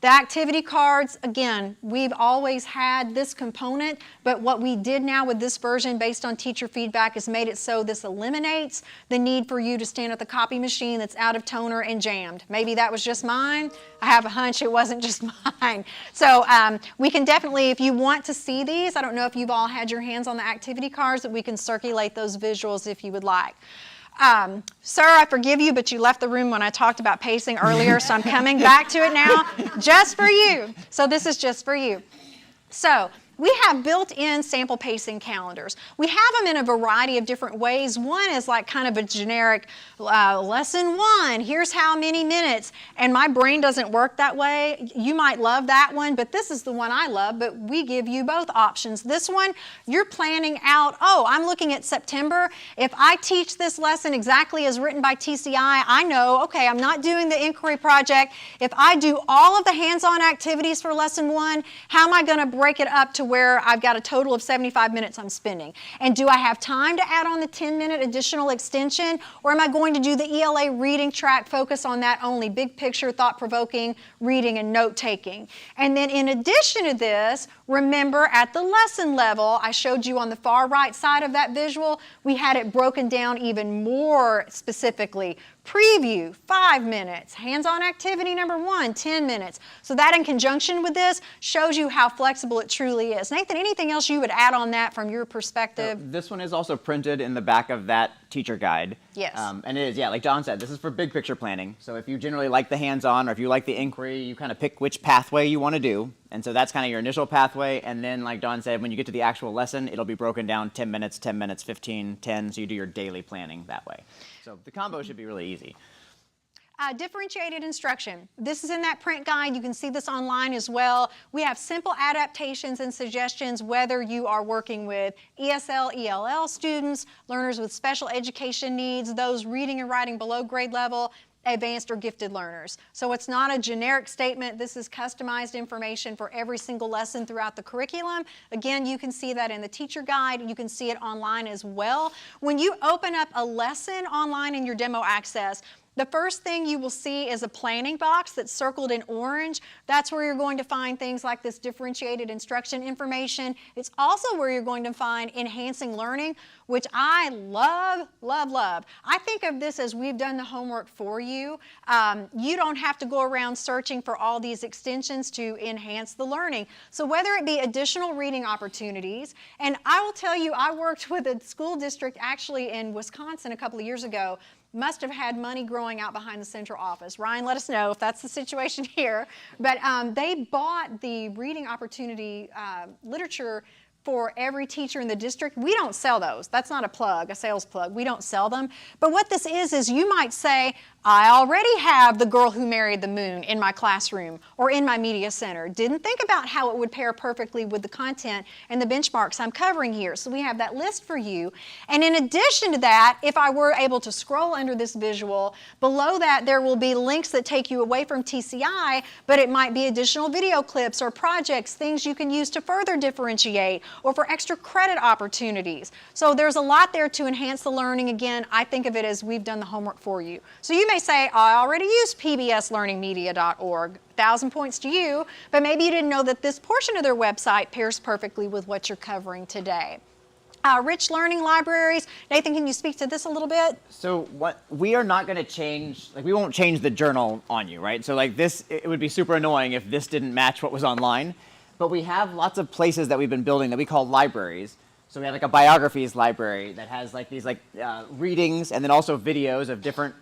The activity cards, again, we've always had this component, but what we did now with this version based on teacher feedback is made it so this eliminates the need for you to stand at the copy machine that's out of toner and jammed. Maybe that was just mine. I have a hunch it wasn't just mine. So we can definitely, if you want to see these, I don't know if you've all had your hands on the activity cards, but we can circulate those visuals if you would like. Sir, I forgive you, but you left the room when I talked about pacing earlier, so I'm coming back to it now, just for you. So this is just for you. So we have built-in sample pacing calendars. We have them in a variety of different ways. One is like kind of a generic lesson 1, here's how many minutes, and my brain doesn't work that way. You might love that one, but this is the one I love, but we give you both options. This one, you're planning out, oh, I'm looking at September. If I teach this lesson exactly as written by TCI, I know, okay, I'm not doing the inquiry project. If I do all of the hands-on activities for lesson 1, how am I going to break it up to to where I've got a total of 75 minutes I'm spending. And do I have time to add on the 10-minute additional extension, or am I going to do the ELA reading track, focus on that only, big picture, thought-provoking reading and note-taking? And then in addition to this, remember at the lesson level, I showed you on the far right side of that visual, we had it broken down even more specifically. Preview, 5 minutes. Hands-on activity number 1, 10 minutes. So that in conjunction with this shows you how flexible it truly is. Nathan, anything else you would add on that from your perspective?
This one is also printed in the back of that teacher guide.
Yes.
And it is, yeah, like Don said, this is for big picture planning. So if you generally like the hands-on, or if you like the inquiry, you kind of pick which pathway you want to do. And so that's kind of your initial pathway. And then, like Don said, when you get to the actual lesson, it'll be broken down 10 minutes, 10 minutes, 15, 10. So you do your daily planning that way. So the combo should be really easy.
Differentiated instruction. This is in that print guide. You can see this online as well. We have simple adaptations and suggestions whether you are working with ESL, ELL students, learners with special education needs, those reading and writing below grade level, advanced or gifted learners. So it's not a generic statement. This is customized information for every single lesson throughout the curriculum. Again, you can see that in the teacher guide. You can see it online as well. When you open up a lesson online in your demo access, the first thing you will see is a planning box that's circled in orange. That's where you're going to find things like this differentiated instruction information. It's also where you're going to find enhancing learning, which I love, love, love. I think of this as we've done the homework for you. You don't have to go around searching for all these extensions to enhance the learning. So whether it be additional reading opportunities, and I will tell you, I worked with a school district actually in Wisconsin a couple of years ago. Must have had money growing out behind the central office. Ryan, let us know if that's the situation here. But they bought the reading opportunity literature for every teacher in the district. We don't sell those. That's not a plug, a sales plug. We don't sell them. But what this is you might say, I already have The Girl Who Married the Moon in my classroom or in my media center. Didn't think about how it would pair perfectly with the content and the benchmarks I'm covering here. So we have that list for you. And in addition to that, if I were able to scroll under this visual, below that there will be links that take you away from TCI, but it might be additional video clips or projects, things you can use to further differentiate or for extra credit opportunities. So there's a lot there to enhance the learning. Again, I think of it as we've done the homework for you. So you may say, I already use pbslearningmedia.org. 1,000 points to you, but maybe you didn't know that this portion of their website pairs perfectly with what you're covering today. Rich learning libraries. Nathan, can you speak to this a little bit?
So what we are not going to change, like we won't change the journal on you, right? So like this, it would be super annoying if this didn't match what was online. But we have lots of places that we've been building that we call libraries. So we have like a biographies library that has like these readings and then also videos of different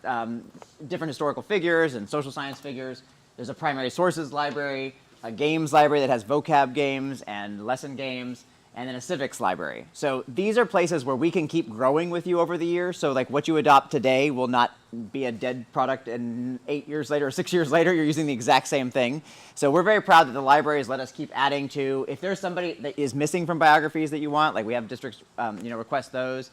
historical figures and social science figures. There's a primary sources library, a games library that has vocab games and lesson games, and then a civics library. So these are places where we can keep growing with you over the years. So like what you adopt today will not be a dead product and 8 years later or 6 years later, you're using the exact same thing. So we're very proud that the libraries let us keep adding to, if there's somebody that is missing from biographies that you want, like we have districts request those.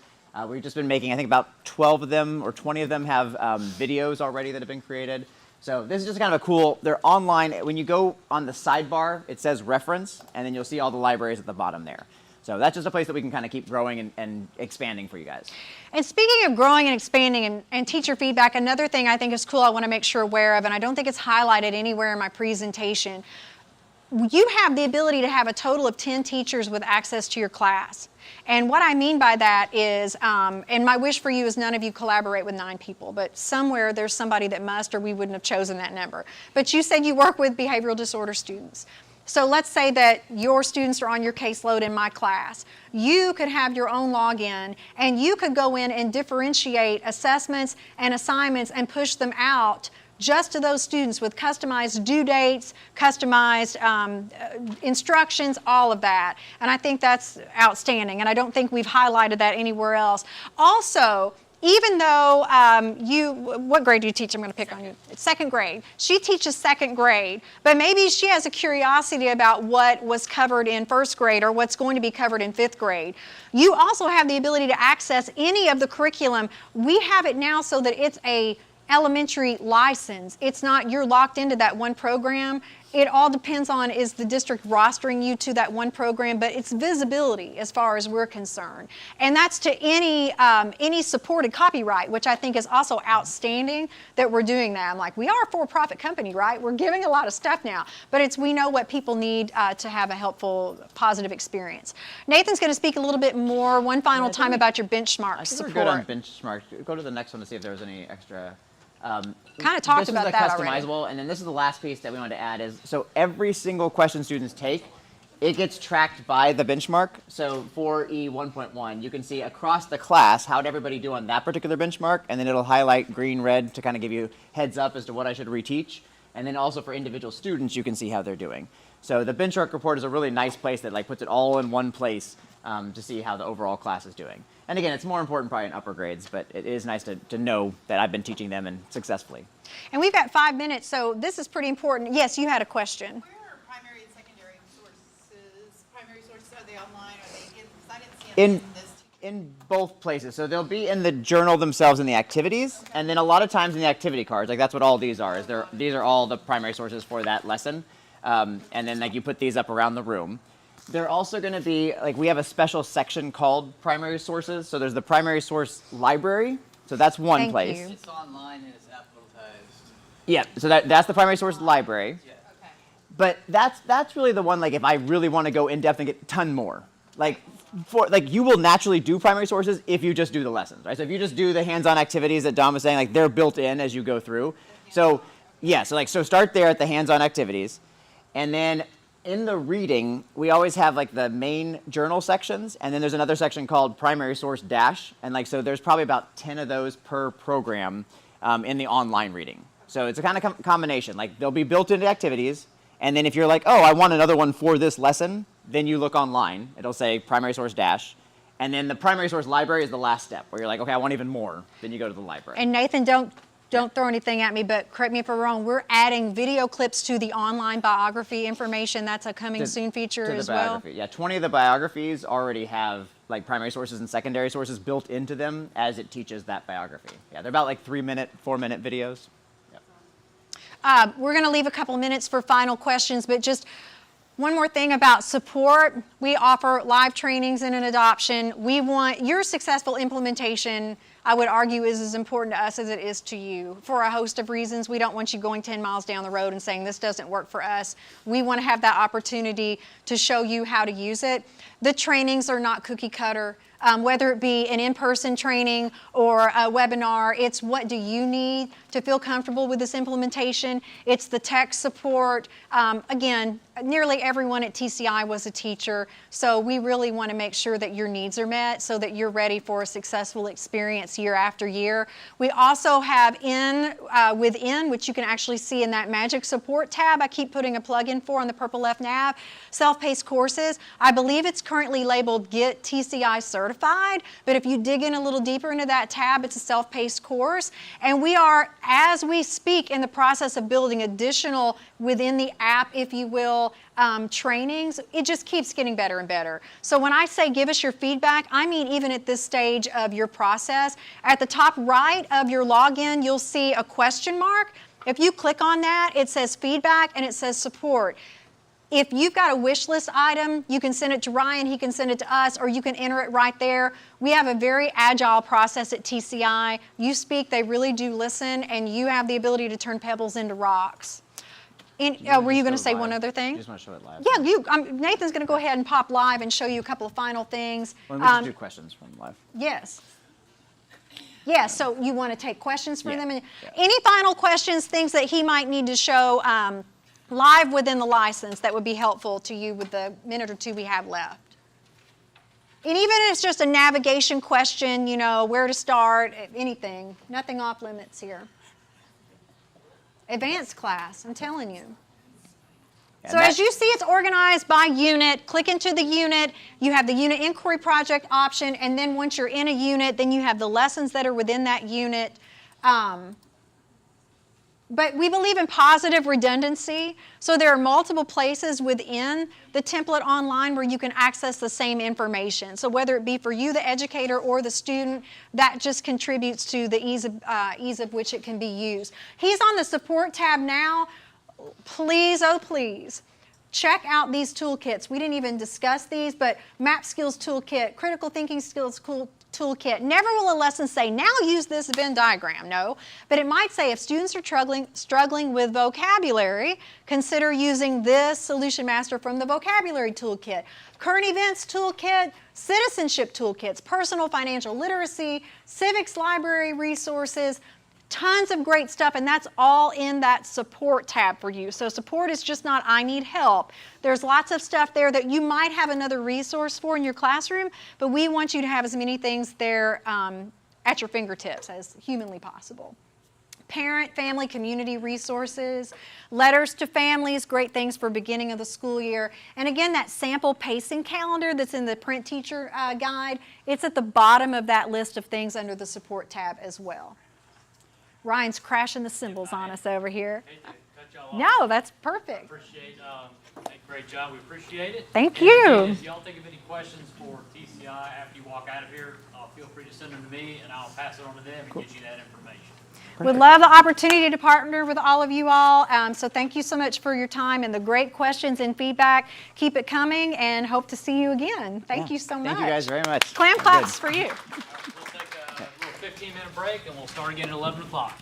We've just been making, I think about 12 of them or 20 of them have videos already that have been created. So this is just kind of a cool, they're online. When you go on the sidebar, it says reference, and then you'll see all the libraries at the bottom there. So that's just a place that we can kind of keep growing and expanding for you guys.
And speaking of growing and expanding and teacher feedback, another thing I think is cool I want to make sure aware of, and I don't think it's highlighted anywhere in my presentation, you have the ability to have a total of 10 teachers with access to your class. And what I mean by that is, and my wish for you is none of you collaborate with 9 people, but somewhere there's somebody that must, or we wouldn't have chosen that number. But you said you work with behavioral disorder students. So let's say that your students are on your caseload in my class. You could have your own login, and you could go in and differentiate assessments and assignments and push them out just to those students with customized due dates, customized instructions, all of that. And I think that's outstanding, and I don't think we've highlighted that anywhere else. Also, even though what grade do you teach? I'm going to pick on you. Second grade. She teaches second grade, but maybe she has a curiosity about what was covered in first grade or what's going to be covered in 5th grade. You also have the ability to access any of the curriculum. We have it now so that it's a elementary license. It's not you're locked into that one program It all depends on, is the district rostering you to that one program, but it's visibility as far as we're concerned. And that's to any supported copyright, which I think is also outstanding that we're doing that. I'm like, we are a for-profit company, right? We're giving a lot of stuff now, but we know what people need to have a helpful, positive experience. Nathan's going to speak a little bit more one final time about your benchmark
I think
support.
we're good on benchmark. Go to the next one to see if there was any extra.
Kind of talked about that already.
This is the customizable, and then this is the last piece that we wanted to add is, so every single question students take, it gets tracked by the benchmark. So for E1.1, you can see across the class, how did everybody do on that particular benchmark, and then it'll highlight green, red to kind of give you heads up as to what I should reteach. And then also for individual students, you can see how they're doing. So the benchmark report is a really nice place that like puts it all in one place to see how the overall class is doing. And again, it's more important probably in upper grades, but it is nice to know that I've been teaching them and successfully.
And we've got 5 minutes, so this is pretty important. Yes, you had a question.
Where are primary and secondary sources? Primary sources, are they online? Are they in? Because I didn't see them in this.
In both places. So they'll be in the journal themselves in the activities, and then a lot of times in the activity cards. Like that's what all these are. These are all the primary sources for that lesson. And then like you put these up around the room. They're also going to be, like we have a special section called primary sources. So there's the primary source library. So that's one place.
It's online and it's advertised.
Yeah, so that's the primary source library.
Yeah.
Okay.
But that's really the one, like if I really want to go in depth and get a ton more. Like you will naturally do primary sources if you just do the lessons, right? So if you just do the hands-on activities that Dom was saying, like they're built in as you go through. So yeah, so start there at the hands-on activities. And then in the reading, we always have like the main journal sections, and then there's another section called primary source dash, and like so there's probably about 10 of those per program in the online reading. So it's a kind of combination. Like they'll be built into activities, and then if you're like, oh, I want another one for this lesson, then you look online. It'll say primary source dash, and then the primary source library is the last step where you're like, okay, I want even more. Then you go to the library.
And Nathan, don't throw anything at me, but correct me if I'm wrong, we're adding video clips to the online biography information. That's a coming soon feature as well.
Biography. Yeah, 20 of the biographies already have like primary sources and secondary sources built into them as it teaches that biography. Yeah, they're about like 3-minute, 4-minute videos. Yep.
We're going to leave a couple minutes for final questions, but just one more thing about support. We offer live trainings in an adoption. We want your successful implementation, I would argue, is as important to us as it is to you for a host of reasons. We don't want you going 10 miles down the road and saying this doesn't work for us. We want to have that opportunity to show you how to use it. The trainings are not cookie cutter. Whether it be an in-person training or a webinar, it's what do you need to feel comfortable with this implementation. It's the tech support. Again, nearly everyone at TCI was a teacher, so we really want to make sure that your needs are met so that you're ready for a successful experience year after year. We also have within, which you can actually see in that magic support tab I keep putting a plug in for on the purple left nav, self-paced courses. I believe it's currently labeled Get TCI Certified, but if you dig in a little deeper into that tab, it's a self-paced course. And we are, as we speak, in the process of building additional within the app, if you will, trainings. It just keeps getting better and better. So when I say give us your feedback, I mean even at this stage of your process. At the top right of your login, you'll see a question mark. If you click on that, it says feedback and it says support. If you've got a wish list item, you can send it to Ryan, he can send it to us, or you can enter it right there. We have a very agile process at TCI. You speak, they really do listen, and you have the ability to turn pebbles into rocks. Were you going to say one other thing?
You just want to show it live?
Yeah, Nathan's going to go ahead and pop live and show you a couple of final things.
Well, we just do questions from live.
Yes. Yeah, so you want to take questions from them? Any final questions, things that he might need to show live within the license that would be helpful to you with the minute or two we have left? And even if it's just a navigation question, you know, where to start, anything, nothing off limits here. Advanced class, I'm telling you. So as you see, it's organized by unit. Click into the unit. You have the unit inquiry project option, and then once you're in a unit, then you have the lessons that are within that unit. But we believe in positive redundancy, so there are multiple places within the template online where you can access the same information. So whether it be for you, the educator, or the student, that just contributes to the ease of which it can be used. He's on the support tab now. please, oh please, check out these toolkits. We didn't even discuss these, but Map Skills Toolkit, Critical Thinking Skills Toolkit. Never will a lesson say, now use this Venn diagram. No, but it might say if students are struggling with vocabulary, consider using this Solution Master from the Vocabulary Toolkit. Current Events Toolkit, Citizenship Toolkits, Personal Financial Literacy, Civics Library Resources, tons of great stuff, and that's all in that support tab for you. So support is just not I need help. There's lots of stuff there that you might have another resource for in your classroom, but we want you to have as many things there at your fingertips as humanly possible. Parent, family, community resources, letters to families, great things for beginning of the school year. And again, that sample pacing calendar that's in the print teacher guide, it's at the bottom of that list of things under the support tab as well. Ryan's crashing the cymbals on us over here.
Hate to cut y'all off.
No, that's perfect.
Appreciate, great job, we appreciate it.
Thank
And
you.
again, if y'all think of any questions for TCI after you walk out of here, feel free to send them to me and I'll pass it on to them and get you that information.
Would love the opportunity to partner with all of you all. So thank you so much for your time and the great questions and feedback. Keep it coming and hope to see you again. Thank you so much.
Thank you guys very much.
Clam
Very
claps
good.
for you.
We'll take a little 15-minute break and we'll start again at 11 o'clock.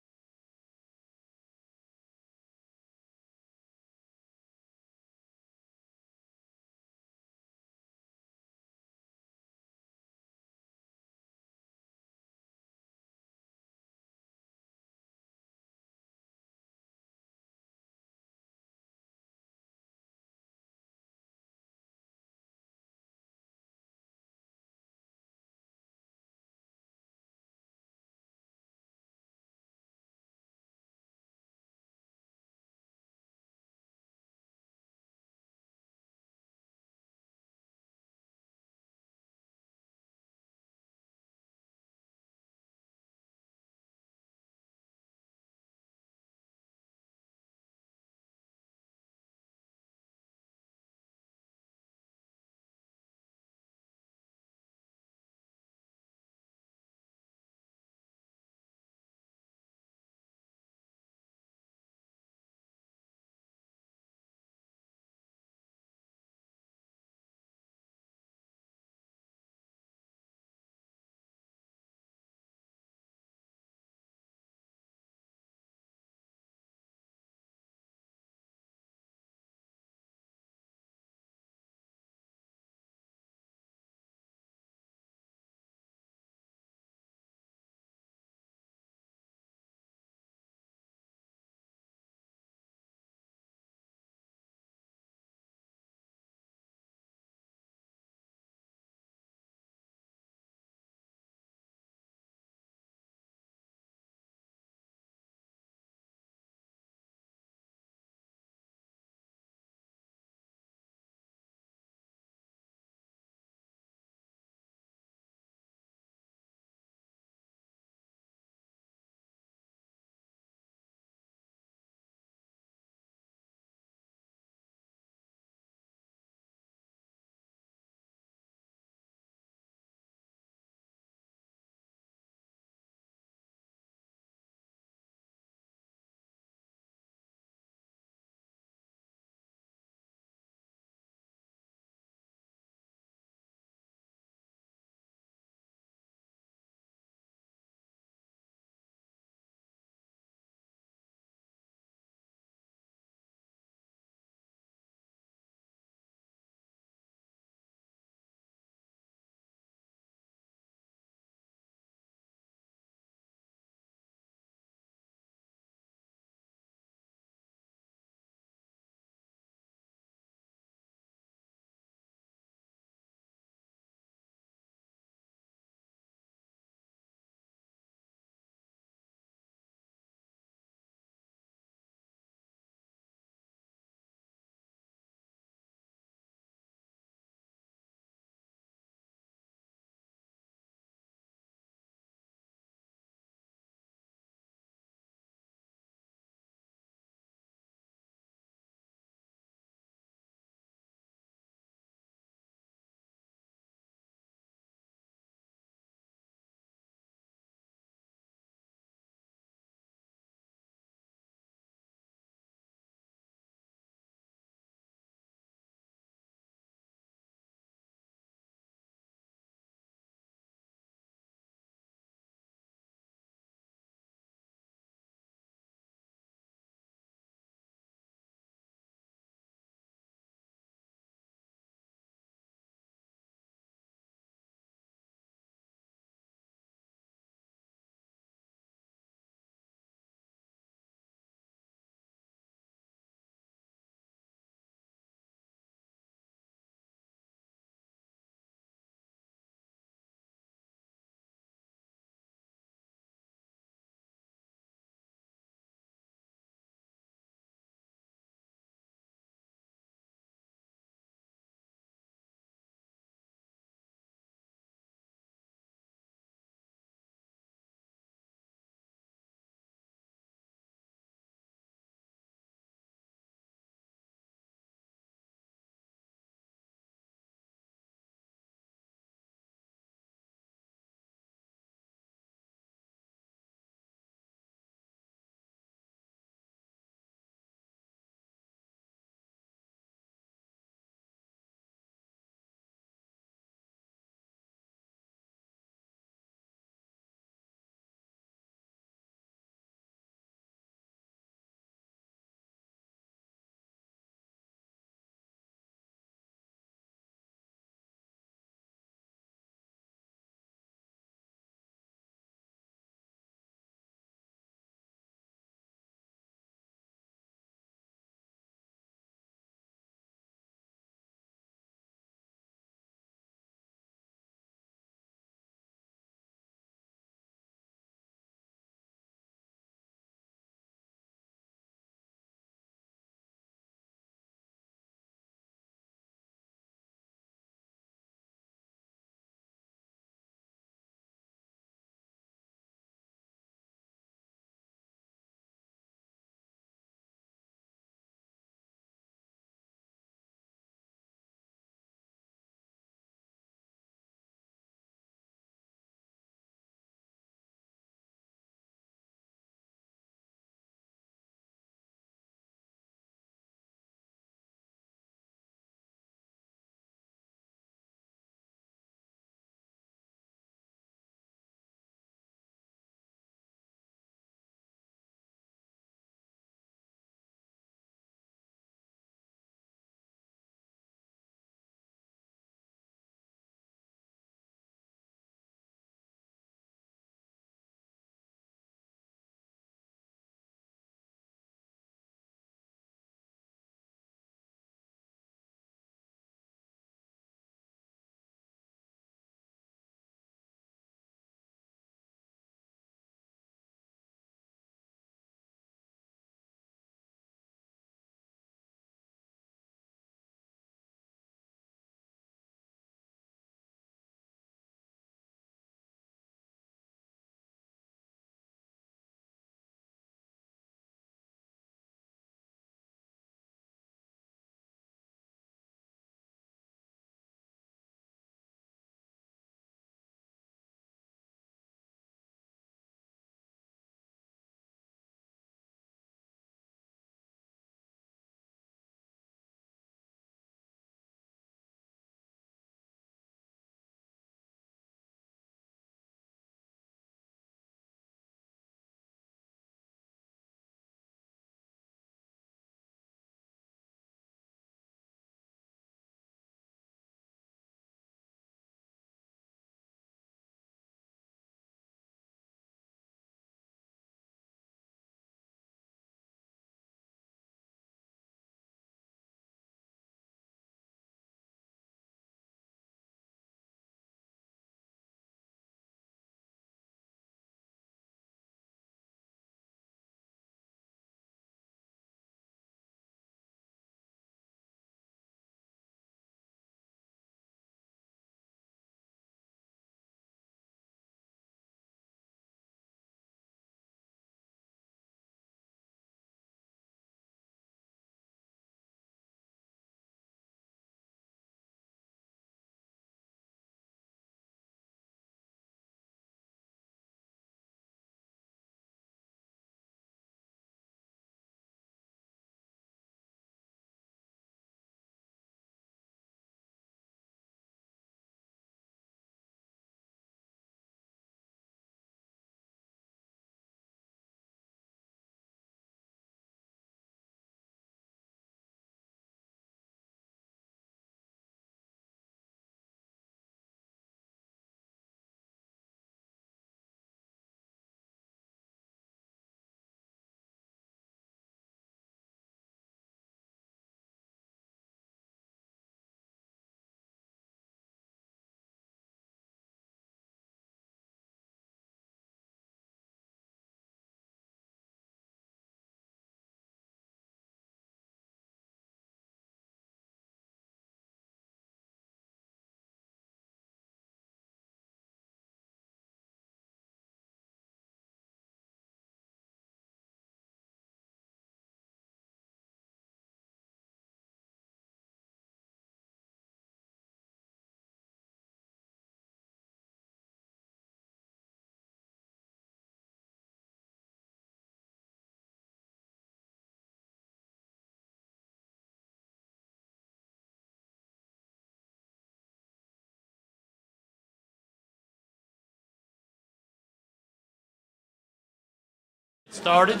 Started.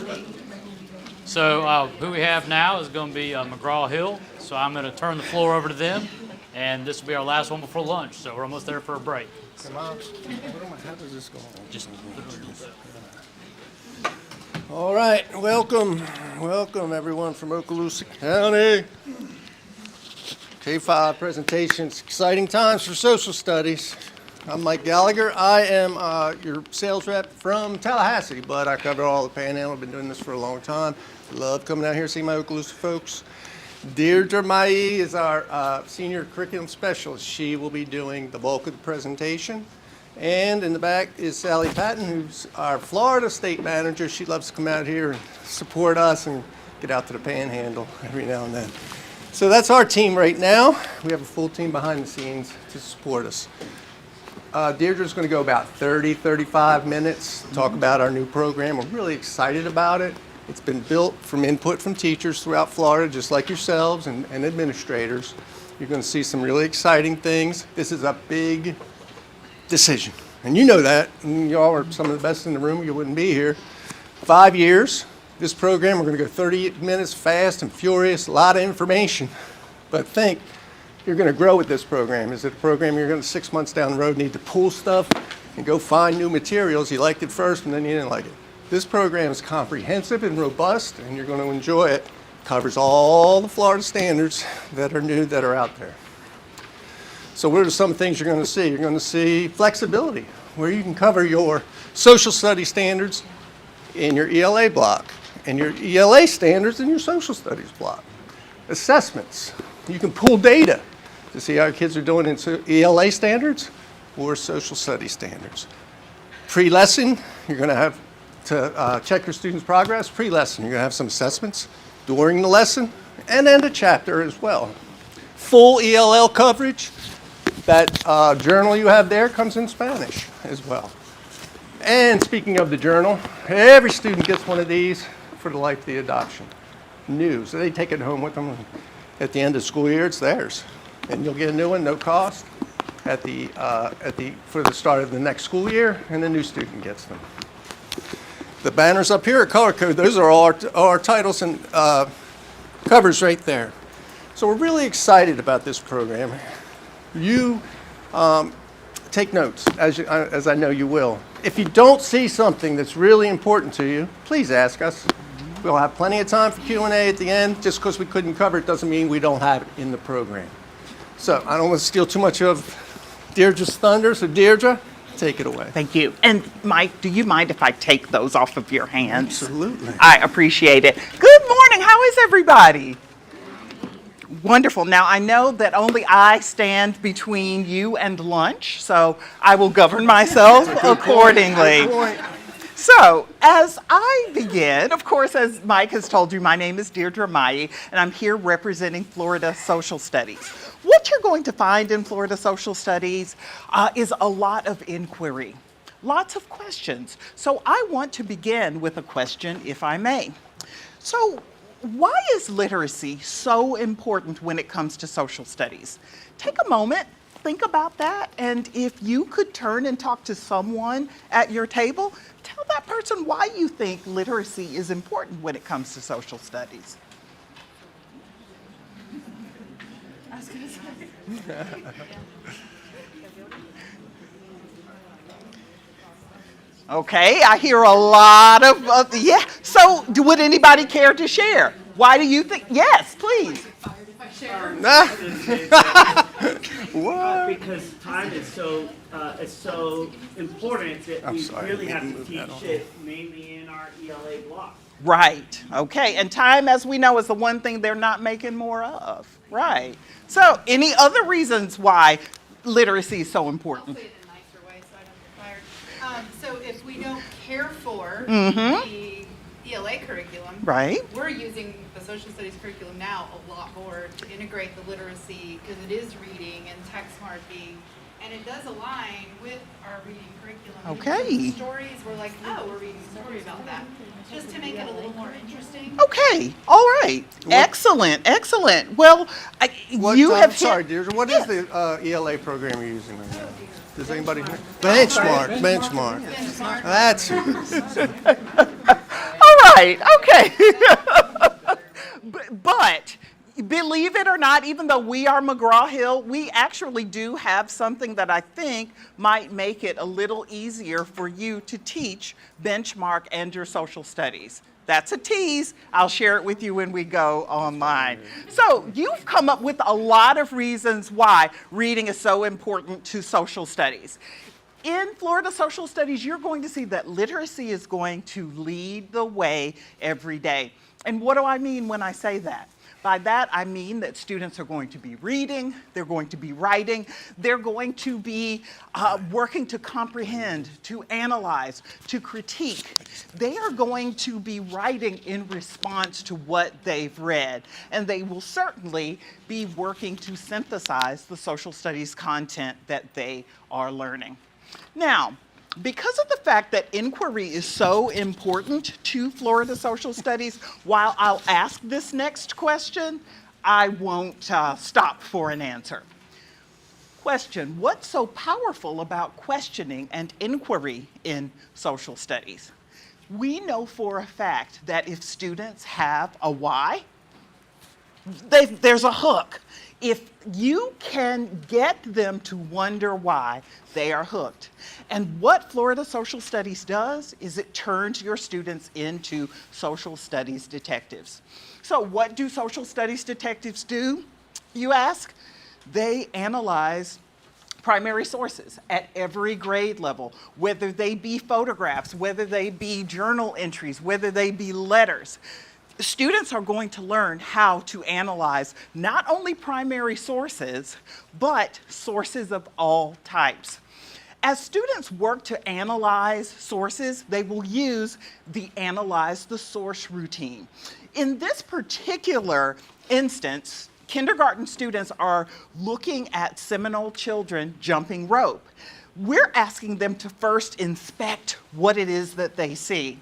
So who we have now is going to be McGraw-Hill. So I'm going to turn the floor over to them, and this will be our last one before lunch. So we're almost there for a break.
Come on. How does this go?
Just
All right, welcome everyone from Okaloosa County. K-5 presentations, exciting times for social studies. I'm Mike Gallagher. I am your sales rep from Tallahassee, but I cover all the Panhandle. I've been doing this for a long time. Love coming out here to see my Okaloosa folks. Deirdre Mai is our senior curriculum specialist. She will be doing the bulk of the presentation. And in the back is Sally Patton, who's our Florida state manager. She loves to come out here and support us and get out to the Panhandle every now and then. So that's our team right now. We have a full team behind the scenes to support us. Deirdre's going to go about 30, 35 minutes, talk about our new program. We're really excited about it. It's been built from input from teachers throughout Florida, just like yourselves and administrators. You're going to see some really exciting things. This is a big decision, and you know that. And y'all are some of the best in the room. You wouldn't be here. 5 years. This program, we're going to go 30 minutes fast and furious, a lot of information. But think, you're going to grow with this program. Is it a program you're going to 6 months down the road need to pull stuff and go find new materials? You liked it first and then you didn't like it. This program is comprehensive and robust, and you're going to enjoy it. Covers all the Florida standards that are new, that are out there. So what are some things you're going to see? You're going to see flexibility, where you can cover your social studies standards in your ELA block and your ELA standards in your social studies block. Assessments. You can pull data to see how kids are doing in ELA standards or social studies standards. Pre-lesson, you're going to have to check your students' progress. Pre-lesson, you're going to have some assessments during the lesson and end of chapter as well. Full ELL coverage. That journal you have there comes in Spanish as well. And speaking of the journal, every student gets one of these for the life of the adoption. New, so they take it home with them. At the end of the school year, it's theirs. And you'll get a new one, no cost, for the start of the next school year, and the new student gets them. The banners up here are color code. Those are all our titles and covers right there. So we're really excited about this program. You take notes, as I know you will. If you don't see something that's really important to you, please ask us. We'll have plenty of time for Q&A at the end. Just because we couldn't cover it doesn't mean we don't have it in the program. So I don't want to steal too much of Deirdre's thunder, so Deirdre, take it away.
Thank you. And Mike, do you mind if I take those off of your hands?
Absolutely.
I appreciate it. Good morning. How is everybody? Wonderful. Now, I know that only I stand between you and lunch, so I will govern myself accordingly. So, as I begin, of course, as Mike has told you, my name is Deirdre Mai, and I'm here representing Florida Social Studies. What you're going to find in Florida Social Studies is a lot of inquiry, lots of questions. So I want to begin with a question, if I may. So, why is literacy so important when it comes to social studies? Take a moment, think about that, and if you could turn and talk to someone at your table, tell that person why you think literacy is important when it comes to social studies. I was gonna say. Okay, I hear a lot of yeah. So, would anybody care to share? Why do you think? Yes, please.
Because time is so important that we really have to teach it mainly in our ELA block.
Right. Okay. And time, as we know, is the one thing they're not making more of. Right. So, any other reasons why literacy is so important?
I'll say it in a nicer way so I don't get fired. So if we don't care for the ELA curriculum,
right,
we're using the social studies curriculum now a lot more to integrate the literacy because it is reading and text marking, and it does align with our reading curriculum.
Okay.
Stories, we're like, oh, we're reading a story about that, just to make it a little more interesting.
Okay. All right. Excellent. Excellent. Well,
Sorry, Deirdre. What is the ELA program you're using right now? Does anybody know? Benchmark. That's it.
right, okay. But believe it or not, even though we are McGraw-Hill, we actually do have something that I think might make it a little easier for you to teach benchmark and your social studies. That's a tease. I'll share it with you when we go online. So you've come up with a lot of reasons why reading is so important to social studies. In Florida Social Studies, you're going to see that literacy is going to lead the way every day. And what do I mean when I say that? By that, I mean that students are going to be reading, they're going to be writing, they're going to be working to comprehend, to analyze, to critique. They are going to be writing in response to what they've read, and they will certainly be working to synthesize the social studies content that they are learning. Now, because of the fact that inquiry is so important to Florida Social Studies, while I'll ask this next question, I won't stop for an answer. Question: what's so powerful about questioning and inquiry in social studies? We know for a fact that if students have a why, there's a hook. If you can get them to wonder why, they are hooked. And what Florida Social Studies does is it turns your students into social studies detectives. So what do social studies detectives do, you ask? They analyze primary sources at every grade level, whether they be photographs, whether they be journal entries, whether they be letters. Students are going to learn how to analyze not only primary sources, but sources of all types. As students work to analyze sources, they will use the analyze the source routine. In this particular instance, kindergarten students are looking at Seminole children jumping rope. We're asking them to first inspect what it is that they see,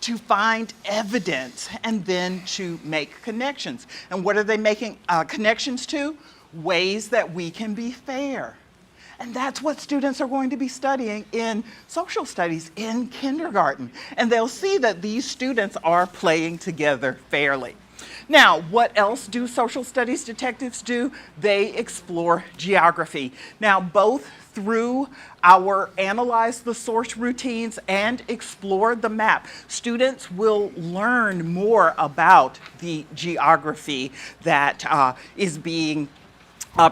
to find evidence, and then to make connections. And what are they making connections to? Ways that we can be fair. And that's what students are going to be studying in social studies in kindergarten. And they'll see that these students are playing together fairly. Now, what else do social studies detectives do? They explore geography. Now, both through our analyze the source routines and explore the map, students will learn more about the geography that is being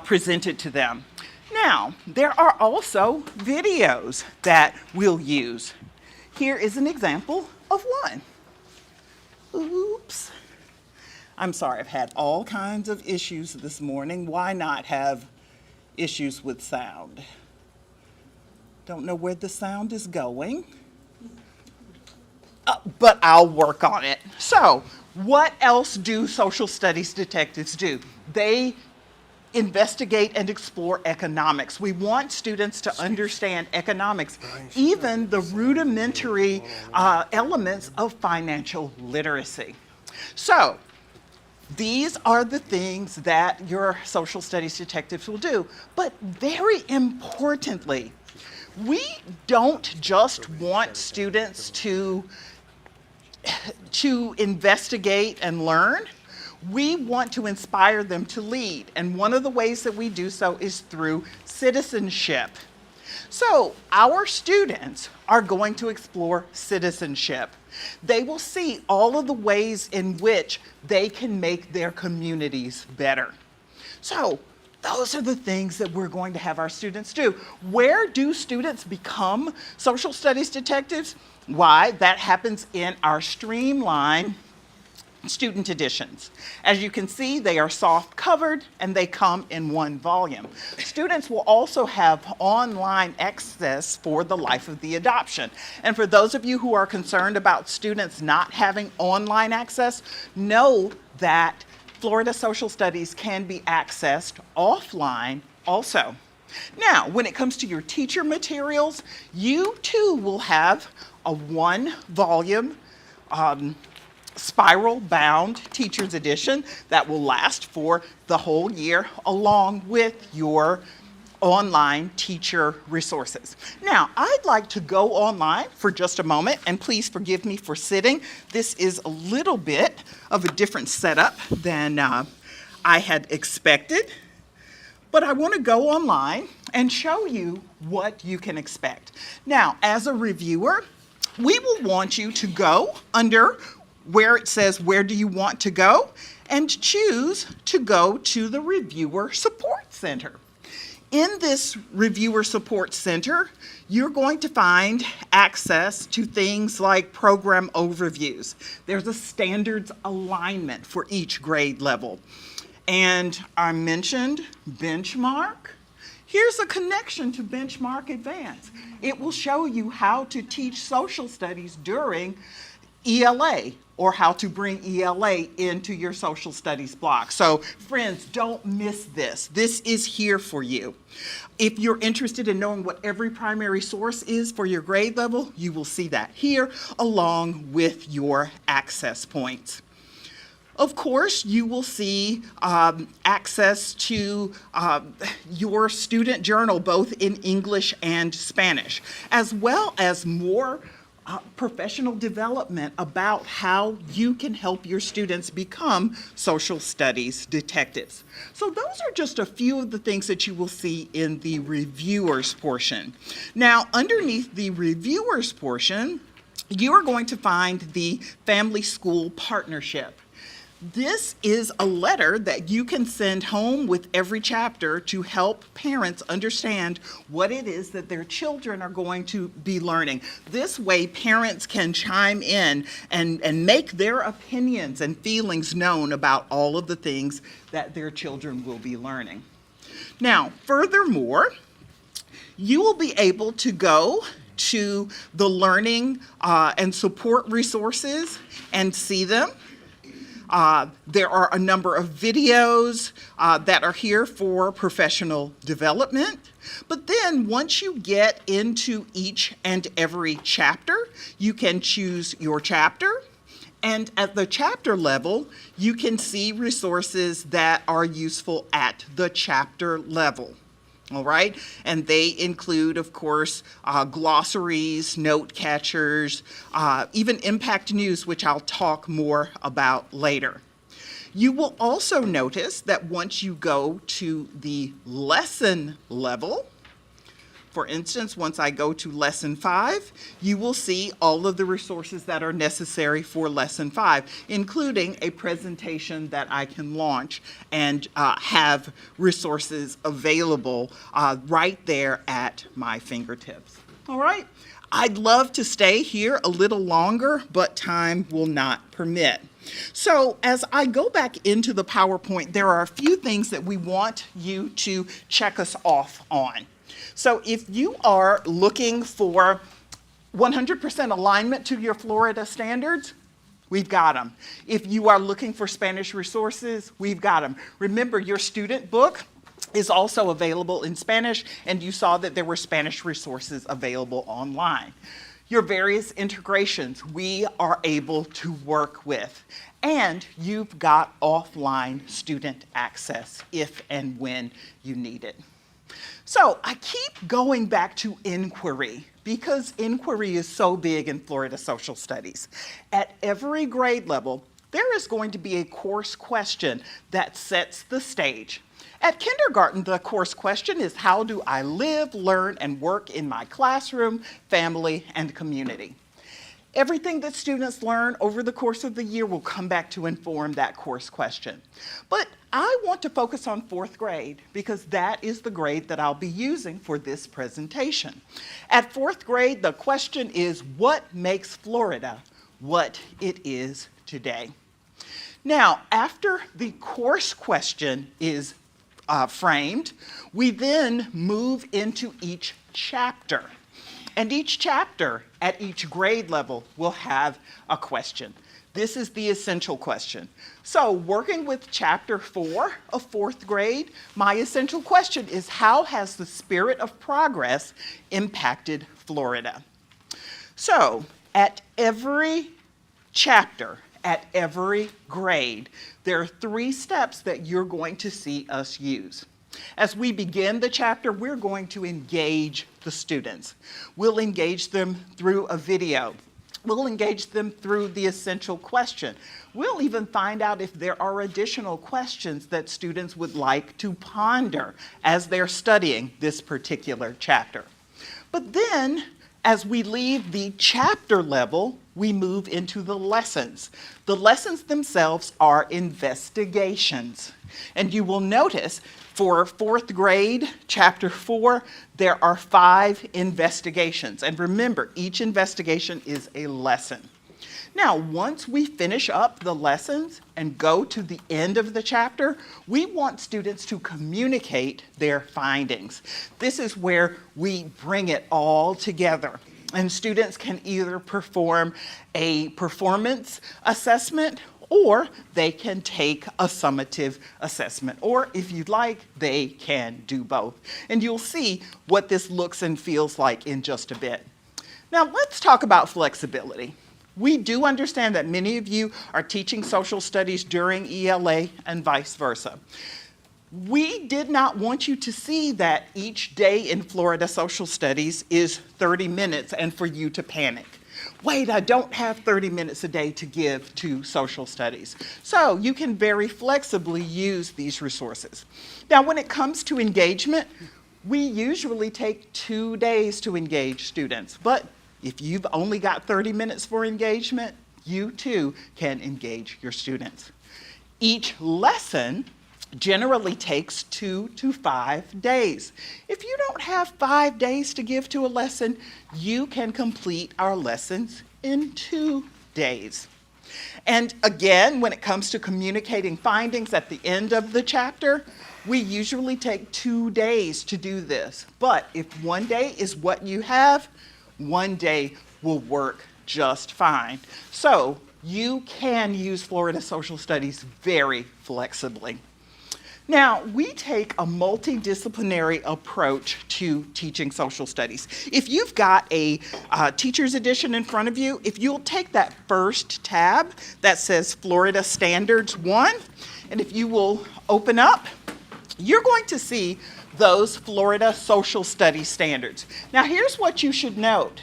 presented to them. Now, there are also videos that we'll use. Here is an example of one. Oops. I'm sorry, I've had all kinds of issues this morning. Why not have issues with sound? Don't know where the sound is going, but I'll work on it. So, what else do social studies detectives do? They investigate and explore economics. We want students to understand economics, even the rudimentary elements of financial literacy. So, these are the things that your social studies detectives will do. But very importantly, we don't just want students to investigate and learn. We want to inspire them to lead. And one of the ways that we do so is through citizenship. So our students are going to explore citizenship. They will see all of the ways in which they can make their communities better. So those are the things that we're going to have our students do. Where do students become social studies detectives? Why? That happens in our Streamline student editions. As you can see, they are soft covered and they come in one volume. Students will also have online access for the life of the adoption. And for those of you who are concerned about students not having online access, know that Florida Social Studies can be accessed offline also. Now, when it comes to your teacher materials, you too will have a one-volume spiral-bound teacher's edition that will last for the whole year, along with your online teacher resources. Now, I'd like to go online for just a moment, and please forgive me for sitting. This is a little bit of a different setup than I had expected, but I want to go online and show you what you can expect. Now, as a reviewer, we will want you to go under where it says, where do you want to go? And choose to go to the Reviewer Support Center. In this Reviewer Support Center, you're going to find access to things like program overviews. There's a standards alignment for each grade level. And I mentioned Benchmark. Here's a connection to Benchmark Advance. It will show you how to teach social studies during ELA, or how to bring ELA into your social studies block. So friends, don't miss this. This is here for you. If you're interested in knowing what every primary source is for your grade level, you will see that here along with your access points. Of course, you will see access to your student journal, both in English and Spanish, as well as more professional development about how you can help your students become social studies detectives. So those are just a few of the things that you will see in the reviewers portion. Now, underneath the reviewers portion, you are going to find the Family School Partnership. This is a letter that you can send home with every chapter to help parents understand what it is that their children are going to be learning. This way, parents can chime in and make their opinions and feelings known about all of the things that their children will be learning. Now, furthermore, you will be able to go to the learning and support resources and see them. There are a number of videos that are here for professional development. But then once you get into each and every chapter, you can choose your chapter. And at the chapter level, you can see resources that are useful at the chapter level. All right, and they include, of course, glossaries, note catchers, even impact news, which I'll talk more about later. You will also notice that once you go to the lesson level, for instance, once I go to Lesson 5, you will see all of the resources that are necessary for Lesson 5, including a presentation that I can launch and have resources available right there at my fingertips. All right? I'd love to stay here a little longer, but time will not permit. So as I go back into the PowerPoint, there are a few things that we want you to check us off on. So if you are looking for 100% alignment to your Florida standards, we've got them. If you are looking for Spanish resources, we've got them. Remember, your student book is also available in Spanish, and you saw that there were Spanish resources available online. Your various integrations we are able to work with. And you've got offline student access if and when you need it. So I keep going back to inquiry because inquiry is so big in Florida social studies. At every grade level, there is going to be a course question that sets the stage. At kindergarten, the course question is, how do I live, learn, and work in my classroom, family, and community? Everything that students learn over the course of the year will come back to inform that course question. But I want to focus on 4th grade because that is the grade that I'll be using for this presentation. At 4th grade, the question is, what makes Florida what it is today? Now, after the course question is framed, we then move into each chapter. And each chapter at each grade level will have a question. This is the essential question. So working with chapter 4 of 4th grade, my essential question is, how has the spirit of progress impacted Florida? So at every chapter, at every grade, there are 3 steps that you're going to see us use. As we begin the chapter, we're going to engage the students. We'll engage them through a video. We'll engage them through the essential question. We'll even find out if there are additional questions that students would like to ponder as they're studying this particular chapter. But then, as we leave the chapter level, we move into the lessons. The lessons themselves are investigations. And you will notice for 4th grade, chapter 4, there are 5 investigations. And remember, each investigation is a lesson. Now, once we finish up the lessons and go to the end of the chapter, we want students to communicate their findings. This is where we bring it all together. And students can either perform a performance assessment, or they can take a summative assessment. Or if you'd like, they can do both. And you'll see what this looks and feels like in just a bit. Now let's talk about flexibility. We do understand that many of you are teaching social studies during ELA and vice versa. We did not want you to see that each day in Florida social studies is 30 minutes and for you to panic. Wait, I don't have 30 minutes a day to give to social studies. So you can very flexibly use these resources. Now, when it comes to engagement, we usually take 2 days to engage students. But if you've only got 30 minutes for engagement, you too can engage your students. Each lesson generally takes 2 to 5 days. If you don't have 5 days to give to a lesson, you can complete our lessons in 2 days. And again, when it comes to communicating findings at the end of the chapter, we usually take 2 days to do this. But if 1 day is what you have, 1 day will work just fine. So you can use Florida Social Studies very flexibly. Now, we take a multidisciplinary approach to teaching social studies. If you've got a teacher's edition in front of you, if you'll take that first tab that says Florida Standards 1, and if you will open up, you're going to see those Florida Social Studies standards. Now, here's what you should note.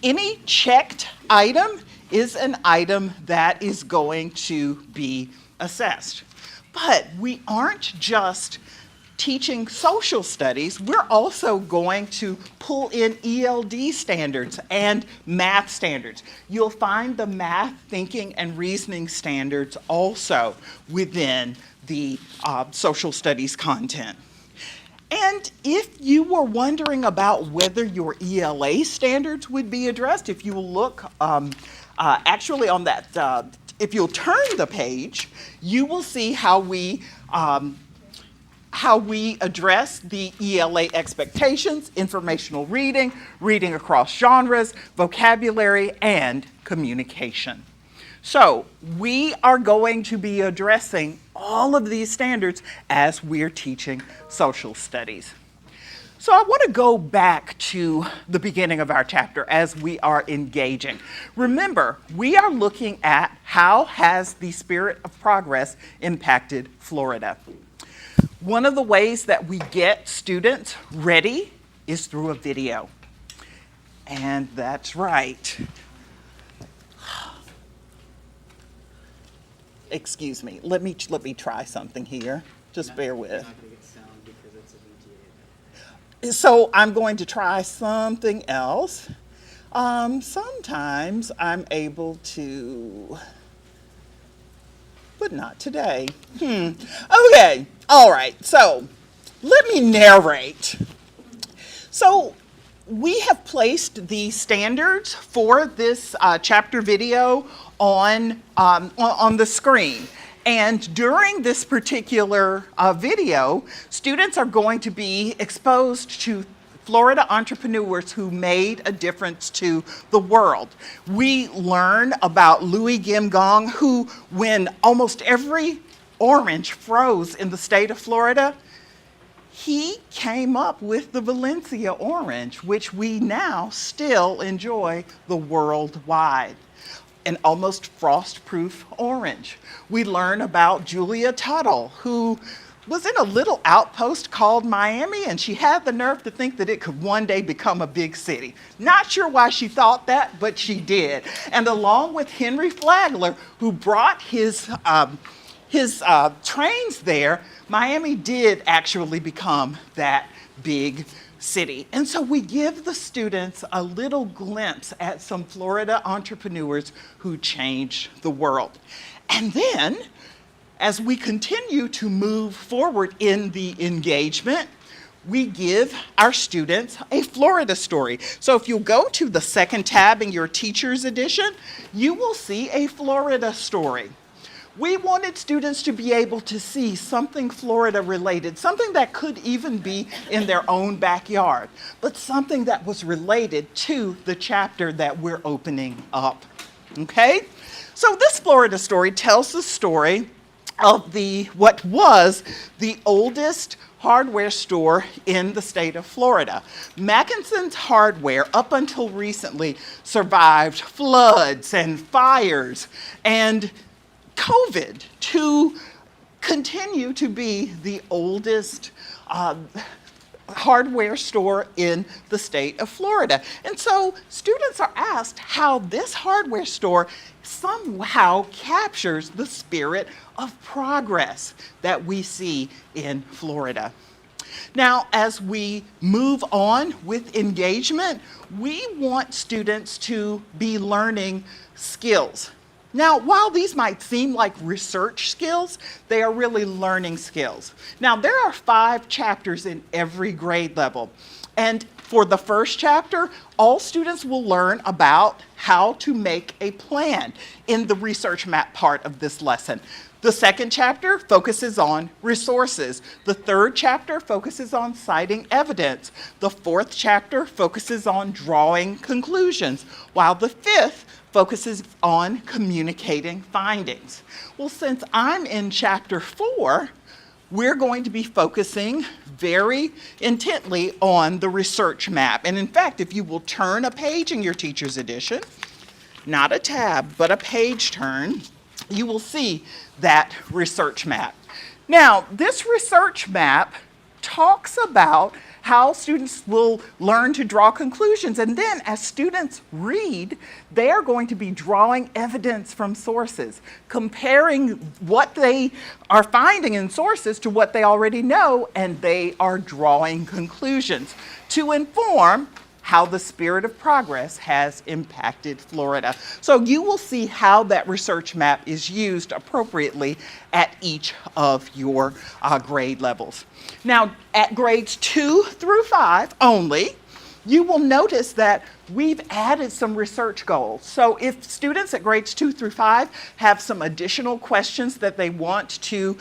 Any checked item is an item that is going to be assessed. But we aren't just teaching social studies, we're also going to pull in ELD standards and math standards. You'll find the math, thinking, and reasoning standards also within the social studies content. And if you were wondering about whether your ELA standards would be addressed, if you will look actually on that if you'll turn the page, you will see how we address the ELA expectations, informational reading, reading across genres, vocabulary, and communication. So we are going to be addressing all of these standards as we're teaching social studies. So I want to go back to the beginning of our chapter as we are engaging. Remember, we are looking at how has the spirit of progress impacted Florida. One of the ways that we get students ready is through a video. And that's right. Excuse me, let me try something here. Just bear with. So I'm going to try something else. Sometimes I'm able to, but not today. Okay, all right, so let me narrate. So we have placed the standards for this chapter video on the screen. And during this particular video, students are going to be exposed to Florida entrepreneurs who made a difference to the world. We learn about Louis Gim Gong, who, when almost every orange froze in the state of Florida, he came up with the Valencia orange, which we now still enjoy the worldwide. An almost frost-proof orange. We learn about Julia Tuttle, who was in a little outpost called Miami, and she had the nerve to think that it could one day become a big city. Not sure why she thought that, but she did. And along with Henry Flagler, who brought his trains there, Miami did actually become that big city. And so we give the students a little glimpse at some Florida entrepreneurs who changed the world. And then, as we continue to move forward in the engagement, we give our students a Florida story. So if you'll go to the second tab in your teacher's edition, you will see a Florida story. We wanted students to be able to see something Florida related, something that could even be in their own backyard, but something that was related to the chapter that we're opening up. Okay? So this Florida story tells the story of what was the oldest hardware store in the state of Florida. Mackinson's Hardware, up until recently, survived floods and fires and COVID to continue to be the oldest hardware store in the state of Florida. And so students are asked how this hardware store somehow captures the spirit of progress that we see in Florida. Now, as we move on with engagement, we want students to be learning skills. Now, while these might seem like research skills, they are really learning skills. Now, there are 5 chapters in every grade level. And for the first chapter, all students will learn about how to make a plan in the research map part of this lesson. The second chapter focuses on resources. The third chapter focuses on citing evidence. The fourth chapter focuses on drawing conclusions, while the fifth focuses on communicating findings. Well, since I'm in chapter 4, we're going to be focusing very intently on the research map. And in fact, if you will turn a page in your teacher's edition, not a tab, but a page turn, you will see that research map. Now, this research map talks about how students will learn to draw conclusions. And then as students read, they are going to be drawing evidence from sources, comparing what they are finding in sources to what they already know, and they are drawing conclusions to inform how the spirit of progress has impacted Florida. So you will see how that research map is used appropriately at each of your grade levels. Now, at grades 2 through 5 only, you will notice that we've added some research goals. So if students at grades 2 through 5 have some additional questions that they want to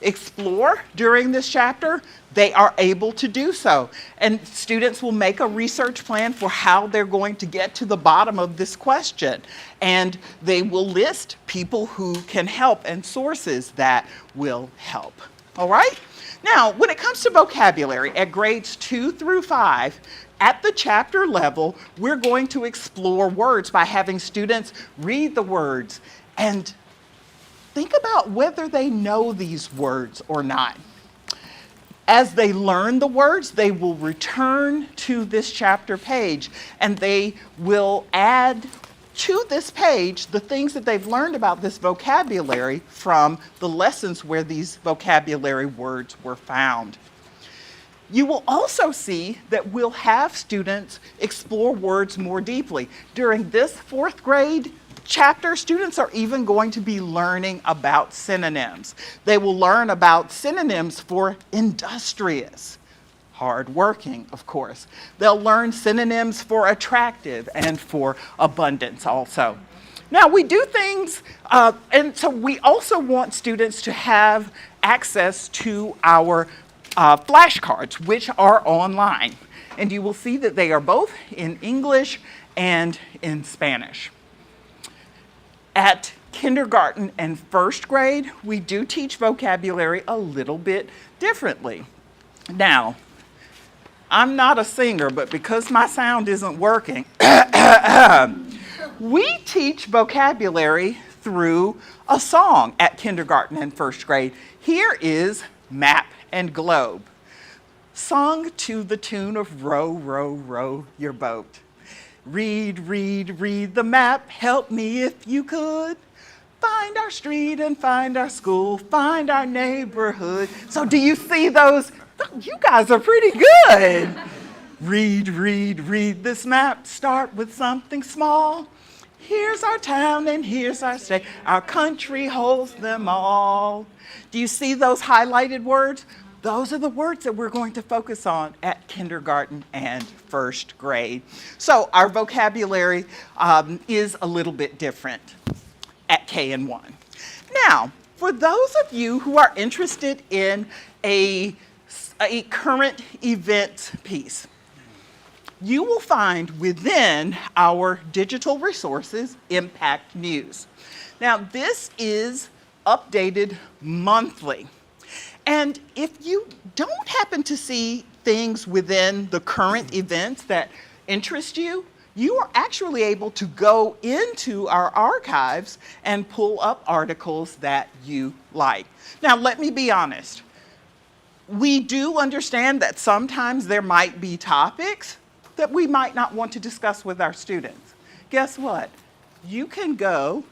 explore during this chapter, they are able to do so. And students will make a research plan for how they're going to get to the bottom of this question. And they will list people who can help and sources that will help. All right? Now, when it comes to vocabulary at grades 2 through 5, at the chapter level, we're going to explore words by having students read the words and think about whether they know these words or not. As they learn the words, they will return to this chapter page and they will add to this page the things that they've learned about this vocabulary from the lessons where these vocabulary words were found. You will also see that we'll have students explore words more deeply. During this 4th grade chapter, students are even going to be learning about synonyms. They will learn about synonyms for industrious, hardworking, of course. They'll learn synonyms for attractive and for abundance also. Now, we do things, and so we also want students to have access to our flashcards, which are online. And you will see that they are both in English and in Spanish. At kindergarten and 1st grade, we do teach vocabulary a little bit differently. Now, I'm not a singer, but because my sound isn't working, we teach vocabulary through a song at kindergarten and 1st grade. Here is map, and globe, sung to the tune of Row, Row, Row Your Boat. Read, read, read the map, help me if you could. Find our street and find our school, find our neighborhood. So do you see those? You guys are pretty good. Read, read, read this map, start with something small. Here's our town and here's our state, our country holds them all. Do you see those highlighted words? Those are the words that we're going to focus on at kindergarten and first grade. So our vocabulary is a little bit different at K and 1. Now, for those of you who are interested in a current event piece, you will find within our digital resources Impact News. Now, this is updated monthly. And if you don't happen to see things within the current events that interest you, you are actually able to go into our archives and pull up articles that you like. Now, let me be honest. We do understand that sometimes there might be topics that we might not want to discuss with our students. Guess what? You can go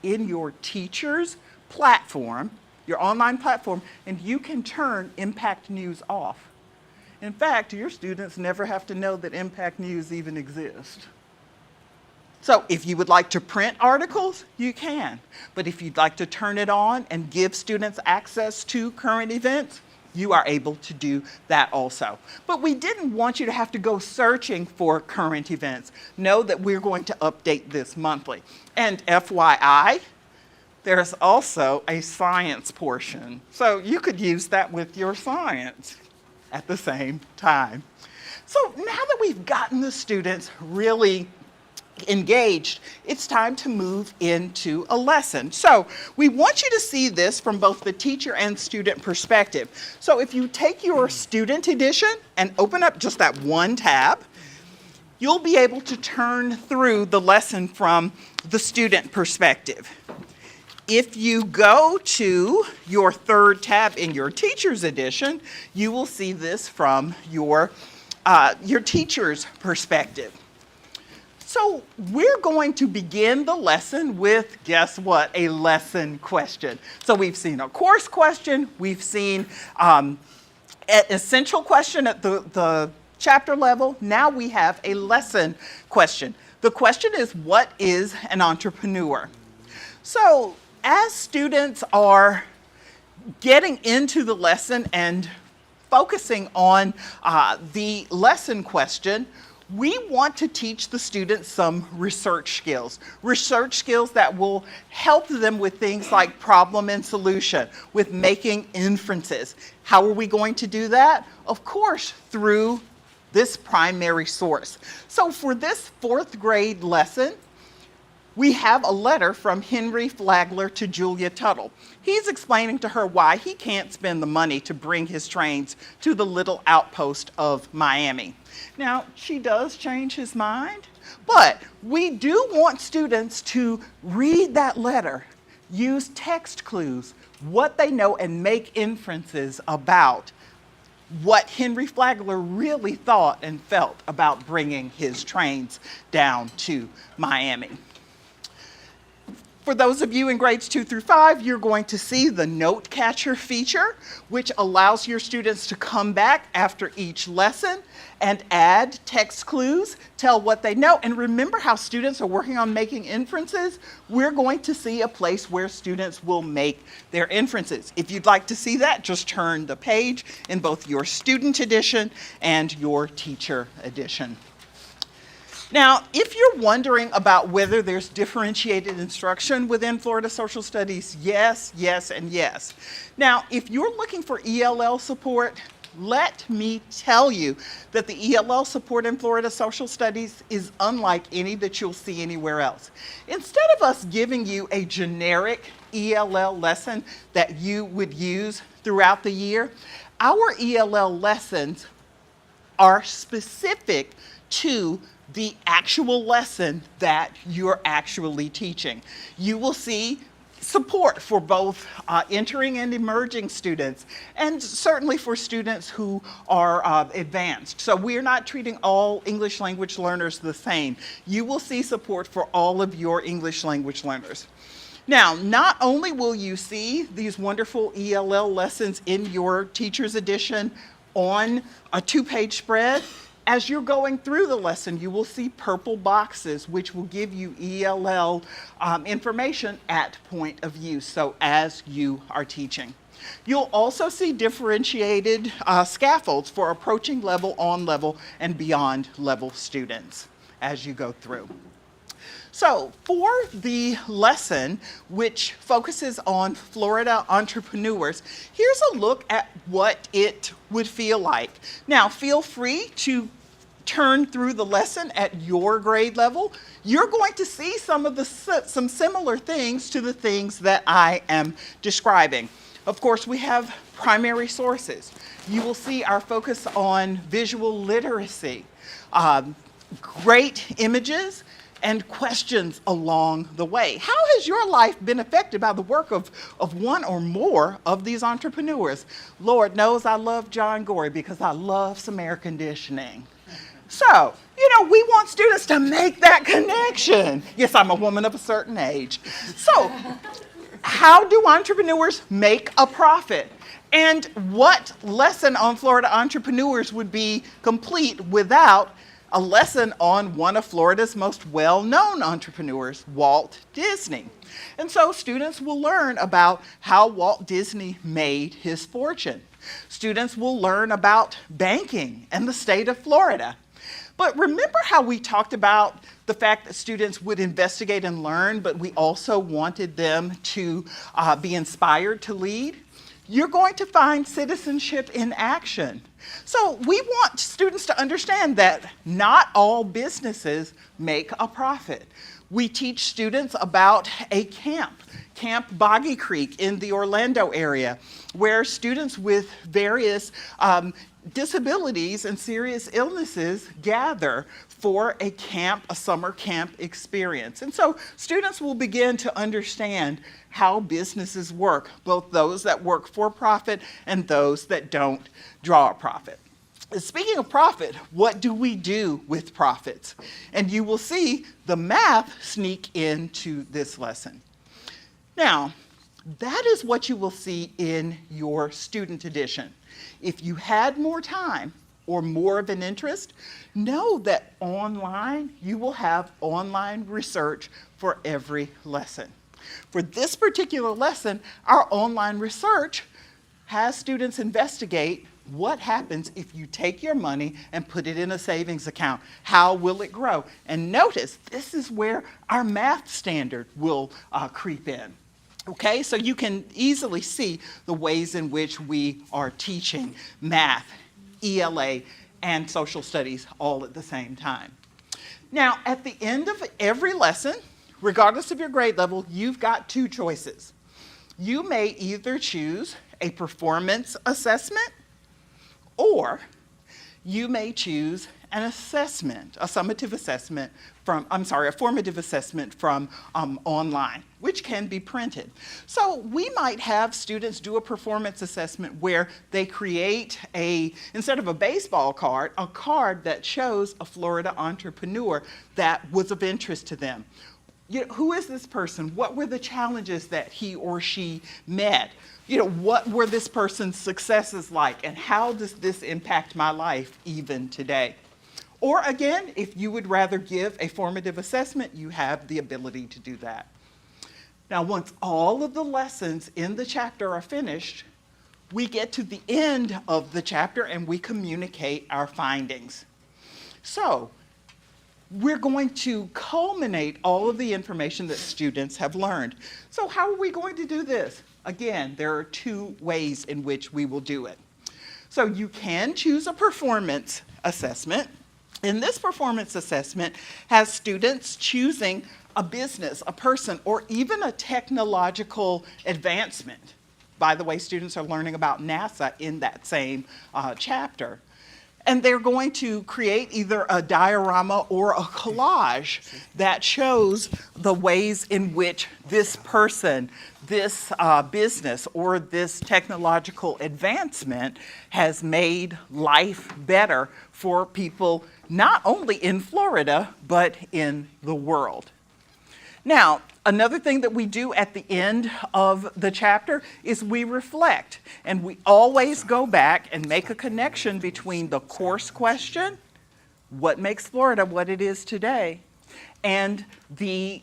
in your teacher's platform, your online platform, and you can turn Impact News off. In fact, your students never have to know that Impact News even exists. So if you would like to print articles, you can. But if you'd like to turn it on and give students access to current events, you are able to do that also. But we didn't want you to have to go searching for current events. Know that we're going to update this monthly. And FYI, there's also a science portion. So you could use that with your science at the same time. So now that we've gotten the students really engaged, it's time to move into a lesson. So we want you to see this from both the teacher and student perspective. So if you take your student edition and open up just that one tab, you'll be able to turn through the lesson from the student perspective. If you go to your third tab in your teacher's edition, you will see this from your teacher's perspective. So we're going to begin the lesson with, guess what, a lesson question. So we've seen a course question, we've seen an essential question at the chapter level. Now we have a lesson question. The question is, what is an entrepreneur? So as students are getting into the lesson and focusing on the lesson question, we want to teach the students some research skills that will help them with things like problem and solution, with making inferences. How are we going to do that? Of course, through this primary source. So for this fourth grade lesson, we have a letter from Henry Flagler to Julia Tuttle. He's explaining to her why he can't spend the money to bring his trains to the little outpost of Miami. Now, she does change his mind, but we do want students to read that letter, use text clues, what they know, and make inferences about what Henry Flagler really thought and felt about bringing his trains down to Miami. For those of you in grades 2 through 5, you're going to see the note catcher feature, which allows your students to come back after each lesson and add text clues, tell what they know. And remember how students are working on making inferences? We're going to see a place where students will make their inferences. If you'd like to see that, just turn the page in both your student edition and your teacher edition. Now, if you're wondering about whether there's differentiated instruction within Florida Social Studies, yes, yes, and yes. Now, if you're looking for ELL support, let me tell you that the ELL support in Florida Social Studies is unlike any that you'll see anywhere else. Instead of us giving you a generic ELL lesson that you would use throughout the year, our ELL lessons are specific to the actual lesson that you're actually teaching. You will see support for both entering and emerging students, and certainly for students who are advanced. So we are not treating all English language learners the same. You will see support for all of your English language learners. Now, not only will you see these wonderful ELL lessons in your teacher's edition on a 2-page spread, as you're going through the lesson, you will see purple boxes which will give you ELL information at point of use, so as you are teaching. You'll also see differentiated scaffolds for approaching level, on level, and beyond level students as you go through. So for the lesson, which focuses on Florida entrepreneurs, here's a look at what it would feel like. Now, feel free to turn through the lesson at your grade level. You're going to see some similar things to the things that I am describing. Of course, we have primary sources. You will see our focus on visual literacy, great images, and questions along the way. How has your life been affected by the work of one or more of these entrepreneurs? Lord knows I love John Gorey because I love some air conditioning. So, we want students to make that connection. Yes, I'm a woman of a certain age. So, how do entrepreneurs make a profit? And what lesson on Florida entrepreneurs would be complete without a lesson on one of Florida's most well-known entrepreneurs, Walt Disney? And so students will learn about how Walt Disney made his fortune. Students will learn about banking and the state of Florida. But remember how we talked about the fact that students would investigate and learn, but we also wanted them to be inspired to lead? You're going to find citizenship in action. So we want students to understand that not all businesses make a profit. We teach students about a camp, Camp Boggy Creek in the Orlando area, where students with various disabilities and serious illnesses gather for a summer camp experience. And so students will begin to understand how businesses work, both those that work for profit and those that don't draw a profit. Speaking of profit, what do we do with profits? And you will see the math sneak into this lesson. Now, that is what you will see in your student edition. If you had more time or more of an interest, know that online you will have online research for every lesson. For this particular lesson, our online research has students investigate what happens if you take your money and put it in a savings account. How will it grow? And notice, this is where our math standard will creep in. Okay, so you can easily see the ways in which we are teaching math, ELA, and social studies all at the same time. Now, at the end of every lesson, regardless of your grade level, you've got two choices. You may either choose a performance assessment, or you may choose an assessment, a formative assessment from online, which can be printed. So we might have students do a performance assessment where they create instead of a baseball card, a card that shows a Florida entrepreneur that was of interest to them. Who is this person? What were the challenges that he or she met? What were this person's successes like? And how does this impact my life even today? Or again, if you would rather give a formative assessment, you have the ability to do that. Now, once all of the lessons in the chapter are finished, we get to the end of the chapter and we communicate our findings. So, we're going to culminate all of the information that students have learned. So how are we going to do this? Again, there are two ways in which we will do it. So you can choose a performance assessment. And this performance assessment has students choosing a business, a person, or even a technological advancement. By the way, students are learning about NASA in that same chapter. And they're going to create either a diorama or a collage that shows the ways in which this person, this business, or this technological advancement has made life better for people not only in Florida, but in the world. Now, another thing that we do at the end of the chapter is we reflect, and we always go back and make a connection between the course question, what makes Florida what it is today, and the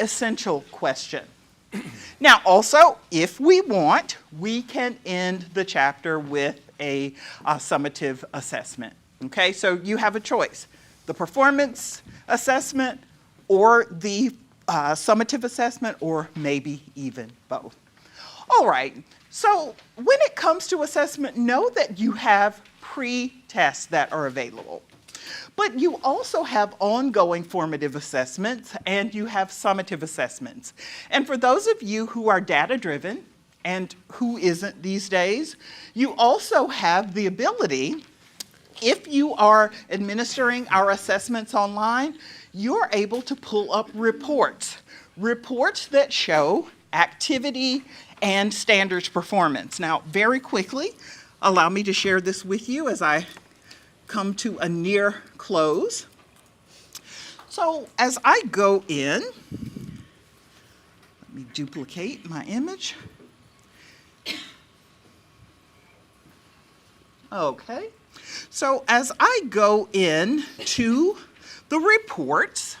essential question. Now, also, if we want, we can end the chapter with a summative assessment. Okay, so you have a choice: the performance assessment or the summative assessment, or maybe even both. All right, so when it comes to assessment, know that you have pre-tests that are available. But you also have ongoing formative assessments, and you have summative assessments. And for those of you who are data-driven, and who isn't these days, you also have the ability, if you are administering our assessments online, you're able to pull up reports that show activity and standards performance. Now, very quickly, allow me to share this with you as I come to a near close. So as I go in, let me duplicate my image. Okay, so as I go in to the reports,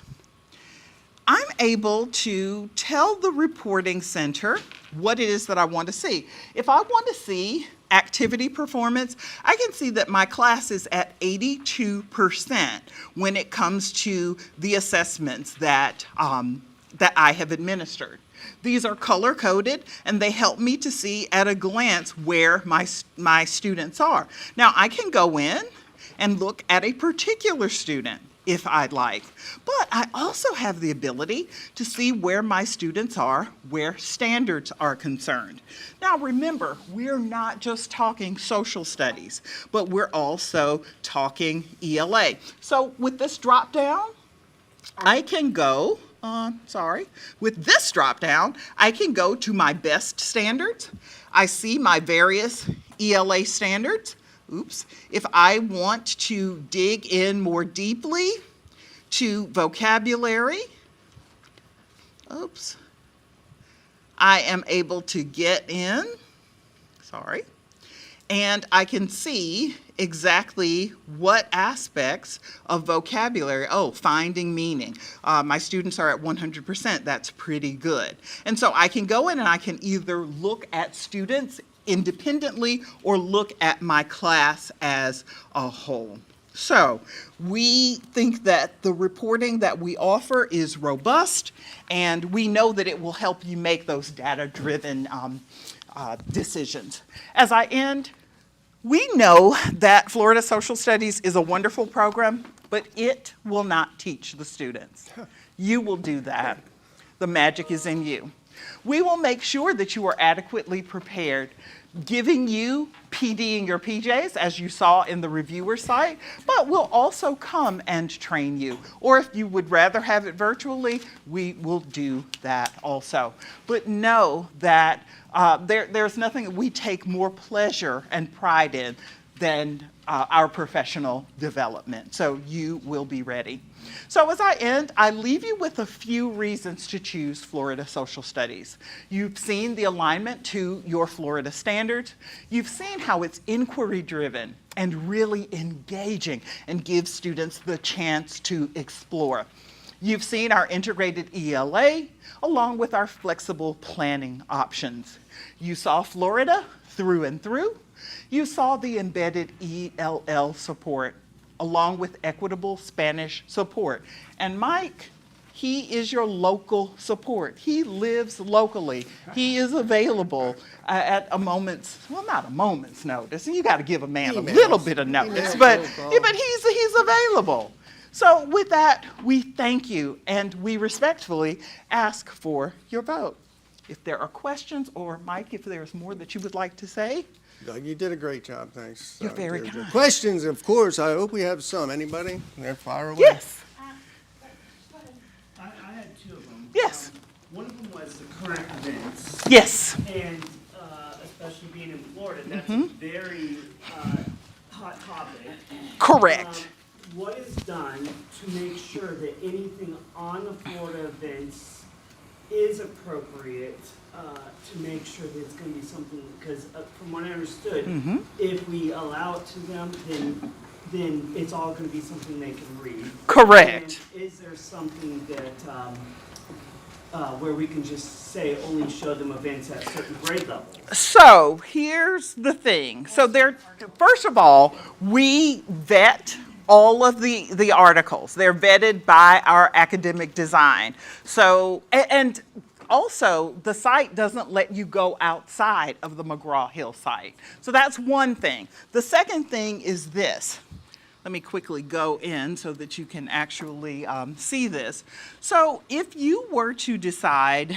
I'm able to tell the reporting center what it is that I want to see. If I want to see activity performance, I can see that my class is at 82% when it comes to the assessments that I have administered. These are color-coded, and they help me to see at a glance where my students are. Now, I can go in and look at a particular student if I'd like, but I also have the ability to see where my students are, where standards are concerned. Now, remember, we're not just talking social studies, but we're also talking ELA. So with this drop-down, I can go with this drop-down, I can go to my best standards. I see my various ELA standards. Oops. If I want to dig in more deeply to vocabulary, oops, I am able to get in, and I can see exactly what aspects of vocabulary, finding meaning. My students are at 100%, that's pretty good. And so I can go in and I can either look at students independently or look at my class as a whole. So we think that the reporting that we offer is robust, and we know that it will help you make those data-driven decisions. As I end, we know that Florida Social Studies is a wonderful program, but it will not teach the students. You will do that. The magic is in you. We will make sure that you are adequately prepared, giving you PD in your PJs, as you saw in the reviewer site, but we'll also come and train you. Or if you would rather have it virtually, we will do that also. But know that there's nothing that we take more pleasure and pride in than our professional development. So you will be ready. So as I end, I leave you with a few reasons to choose Florida Social Studies. You've seen the alignment to your Florida standards. You've seen how it's inquiry-driven and really engaging and gives students the chance to explore. You've seen our integrated ELA along with our flexible planning options. You saw Florida through and through. You saw the embedded ELL support along with equitable Spanish support. And Mike, he is your local support. He lives locally. He is available at a moment's, well, not a moment's notice. And you got to give a man a little bit of notice, but he's available. So with that, we thank you and we respectfully ask for your vote. if there are questions, or Mike, if there's more that you would like to say.
Doug, you did a great job, thanks.
You're very
Deirdre.
kind.
Questions, of course, I hope we have some. Anybody? Yeah, fire away.
Yes.
I had two of them.
Yes.
One of them was the current events.
Yes.
And especially being in Florida, that's
Mhm.
a very hot topic.
Correct.
What is done to make sure that anything on the Florida events is appropriate to make sure that it's going to be something, because from what I understood,
Mhm.
if we allow it to them, then it's all going to be something they can read.
Correct.
And is there something that where we can just say only show them events at certain grade levels?
So here's the thing. So first of all, we vet all of the articles. They're vetted by our academic design. So, and also the site doesn't let you go outside of the McGraw-Hill site. So that's one thing. The second thing is this. Let me quickly go in so that you can actually see this. So if you were to decide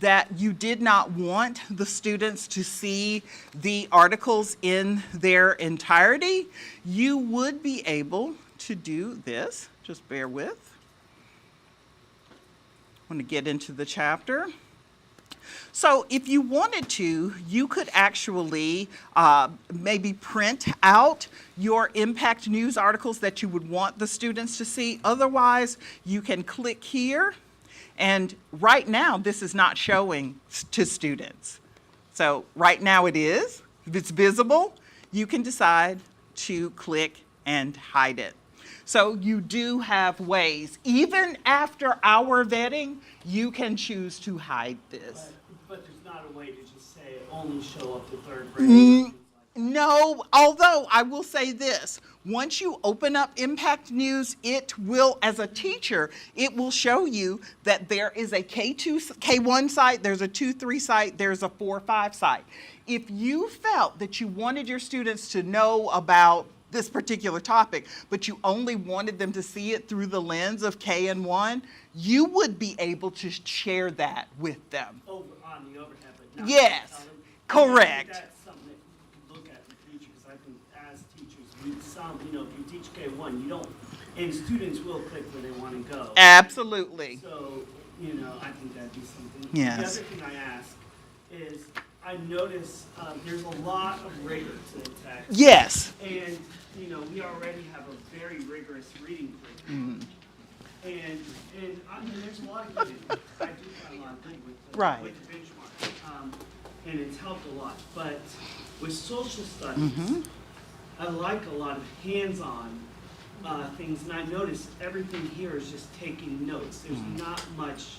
that you did not want the students to see the articles in their entirety, you would be able to do this. Just bear with. I want to get into the chapter. So if you wanted to, you could actually maybe print out your impact news articles that you would want the students to see. Otherwise, you can click here. And right now, this is not showing to students. So right now it is. If it's visible, you can decide to click and hide it. So you do have ways. Even after our vetting, you can choose to hide this.
But there's not a way to just say only show up to third grade.
No, although I will say this. Once you open up Impact News, it will, as a teacher, it will show you that there is a K1 site, there's a 2-3 site, there's a 4-5 site. If you felt that you wanted your students to know about this particular topic, but you only wanted them to see it through the lens of K and 1, you would be able to share that with them.
Over on the overhead, but not
Yes,
tell them.
correct.
That's something that you can look at in the future, because I think as teachers, if you teach K1, you don't, and students will click where they want to go.
Absolutely.
So, I think that'd be something.
Yes.
The other thing I ask is, I notice there's a lot of rigor to the text.
Yes.
And, we already have a very rigorous reading curriculum. And I mean, there's a lot of good in it. I do find a lot of good with the benchmark. And it's helped a lot. But with social studies, I like a lot of hands-on things. And I notice everything here is just taking notes. There's not much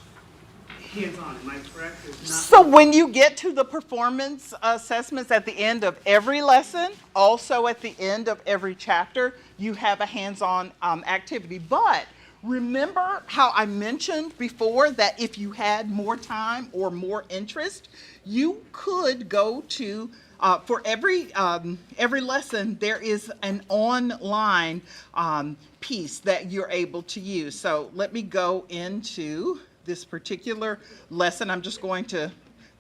hands-on. Am I correct?
So when you get to the performance assessments at the end of every lesson, also at the end of every chapter, you have a hands-on activity. But remember how I mentioned before that if you had more time or more interest, you could go to, for every lesson, there is an online piece that you're able to use. So let me go into this particular lesson. I'm just going to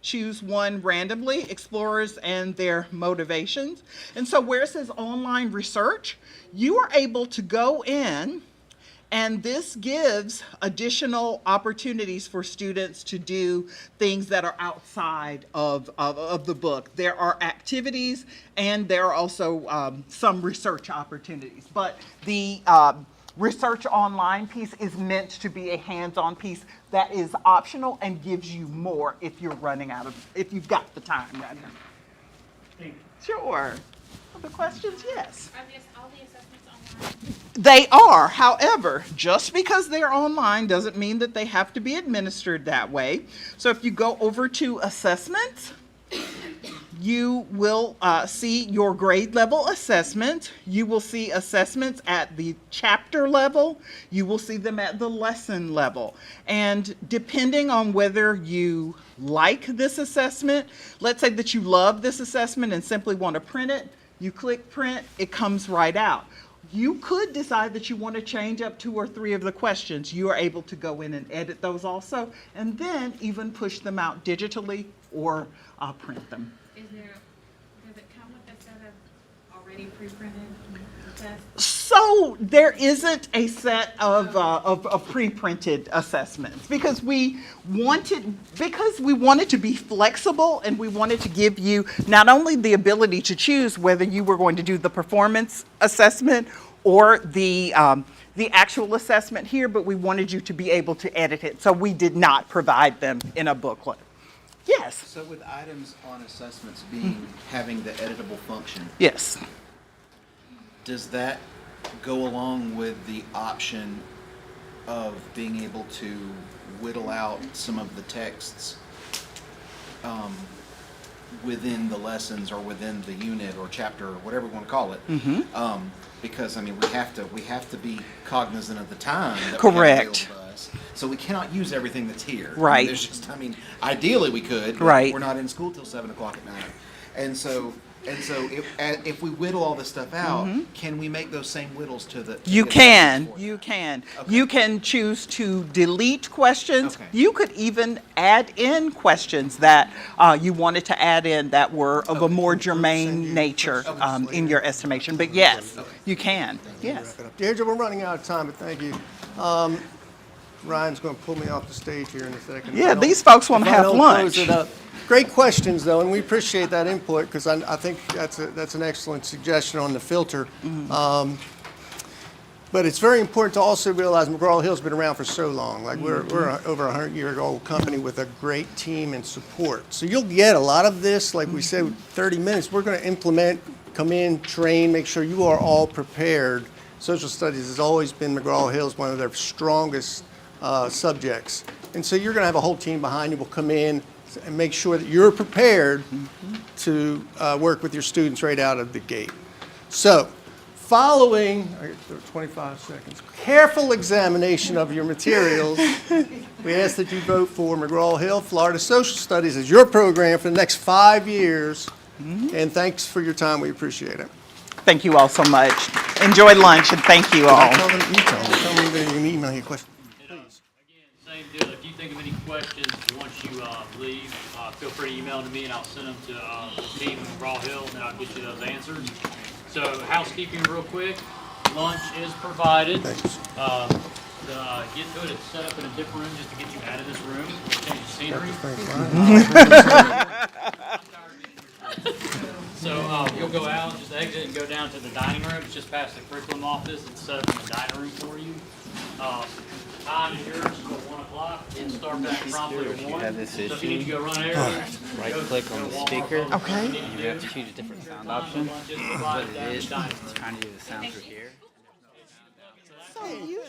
choose one randomly, explorers and their motivations. And so where it says online research, you are able to go in, and this gives additional opportunities for students to do things that are outside of the book. There are activities and there are also some research opportunities. But the research online piece is meant to be a hands-on piece that is optional and gives you more if you've got the time right now.
Thank you.
Sure. Other questions? Yes.
Are all the assessments online?
They are. However, just because they're online doesn't mean that they have to be administered that way. So if you go over to assessments, you will see your grade level assessment. You will see assessments at the chapter level. You will see them at the lesson level. And depending on whether you like this assessment, let's say that you love this assessment and simply want to print it, you click print, it comes right out. You could decide that you want to change up 2 or 3 of the questions. You are able to go in and edit those also, and then even push them out digitally or print them.
Does it come with a set of already pre-printed tests?
So there isn't a set of pre-printed assessments because we wanted to be flexible, and we wanted to give you not only the ability to choose whether you were going to do the performance assessment or the actual assessment here, but we wanted you to be able to edit it. So we did not provide them in a booklet. Yes.
So with items on assessments being, having the editable function.
Yes.
Does that go along with the option of being able to whittle out some of the texts within the lessons or within the unit or chapter or whatever we want to call it? Because I mean we have to be cognizant of the time that we have
Correct.
available to us. So we cannot use everything that's here.
Right.
I mean, there's just, I mean, ideally we could, but
Right.
we're not in school till 7 o'clock at night. And so if we whittle all this stuff out, can we make those same whittles to the?
You
the
can.
assessments for
You
it?
can.
Okay.
You can choose to delete questions.
Okay.
You could even add in questions that you wanted to add in that were of a more germane nature in your estimation. But yes, you can. Yes.
Deirdre, we're running out of time, but thank you. Ryan's going to pull me off the stage here in a second.
Yeah, these folks want to
If I
have
don't
lunch.
close it up. Great questions, though, and we appreciate that input because I think that's an excellent suggestion on the filter. But it's very important to also realize McGraw-Hill's been around for so long. Like we're over a 100-year-old company with a great team and support. So you'll get a lot of this, like we said, 30 minutes. We're going to implement, come in, train, make sure you are all prepared. Social studies has always been McGraw-Hill's one of their strongest subjects. And so you're going to have a whole team behind you will come in and make sure that you're prepared to work with your students right out of the gate. So following, I got 25 seconds, careful examination of your materials, we ask that you vote for McGraw-Hill Florida Social Studies as your program for the next 5 years. And thanks for your time. We appreciate it.
Thank you all so much. Enjoy lunch, and thank you all.
Tell them that you can email your question.
Same deal. If you think of any questions once you leave, feel free to email them to me, and I'll send them to the team in McGraw-Hill, and then I'll get you those answers. So housekeeping real quick. Lunch is provided.
Thanks.
Get to it. It's set up in a different room just to get you out of this room. Change the scenery. So you'll go out, just exit and go down to the dining room. It's just past the curriculum office. It's set up in the dining room for you. Time is yours until 1 o'clock. And start back promptly at 1.
have this
So if you need to go run errands,
Right click on the speaker. You have to choose a different sound option. What it is, it's trying to do the sound through here.
So usually.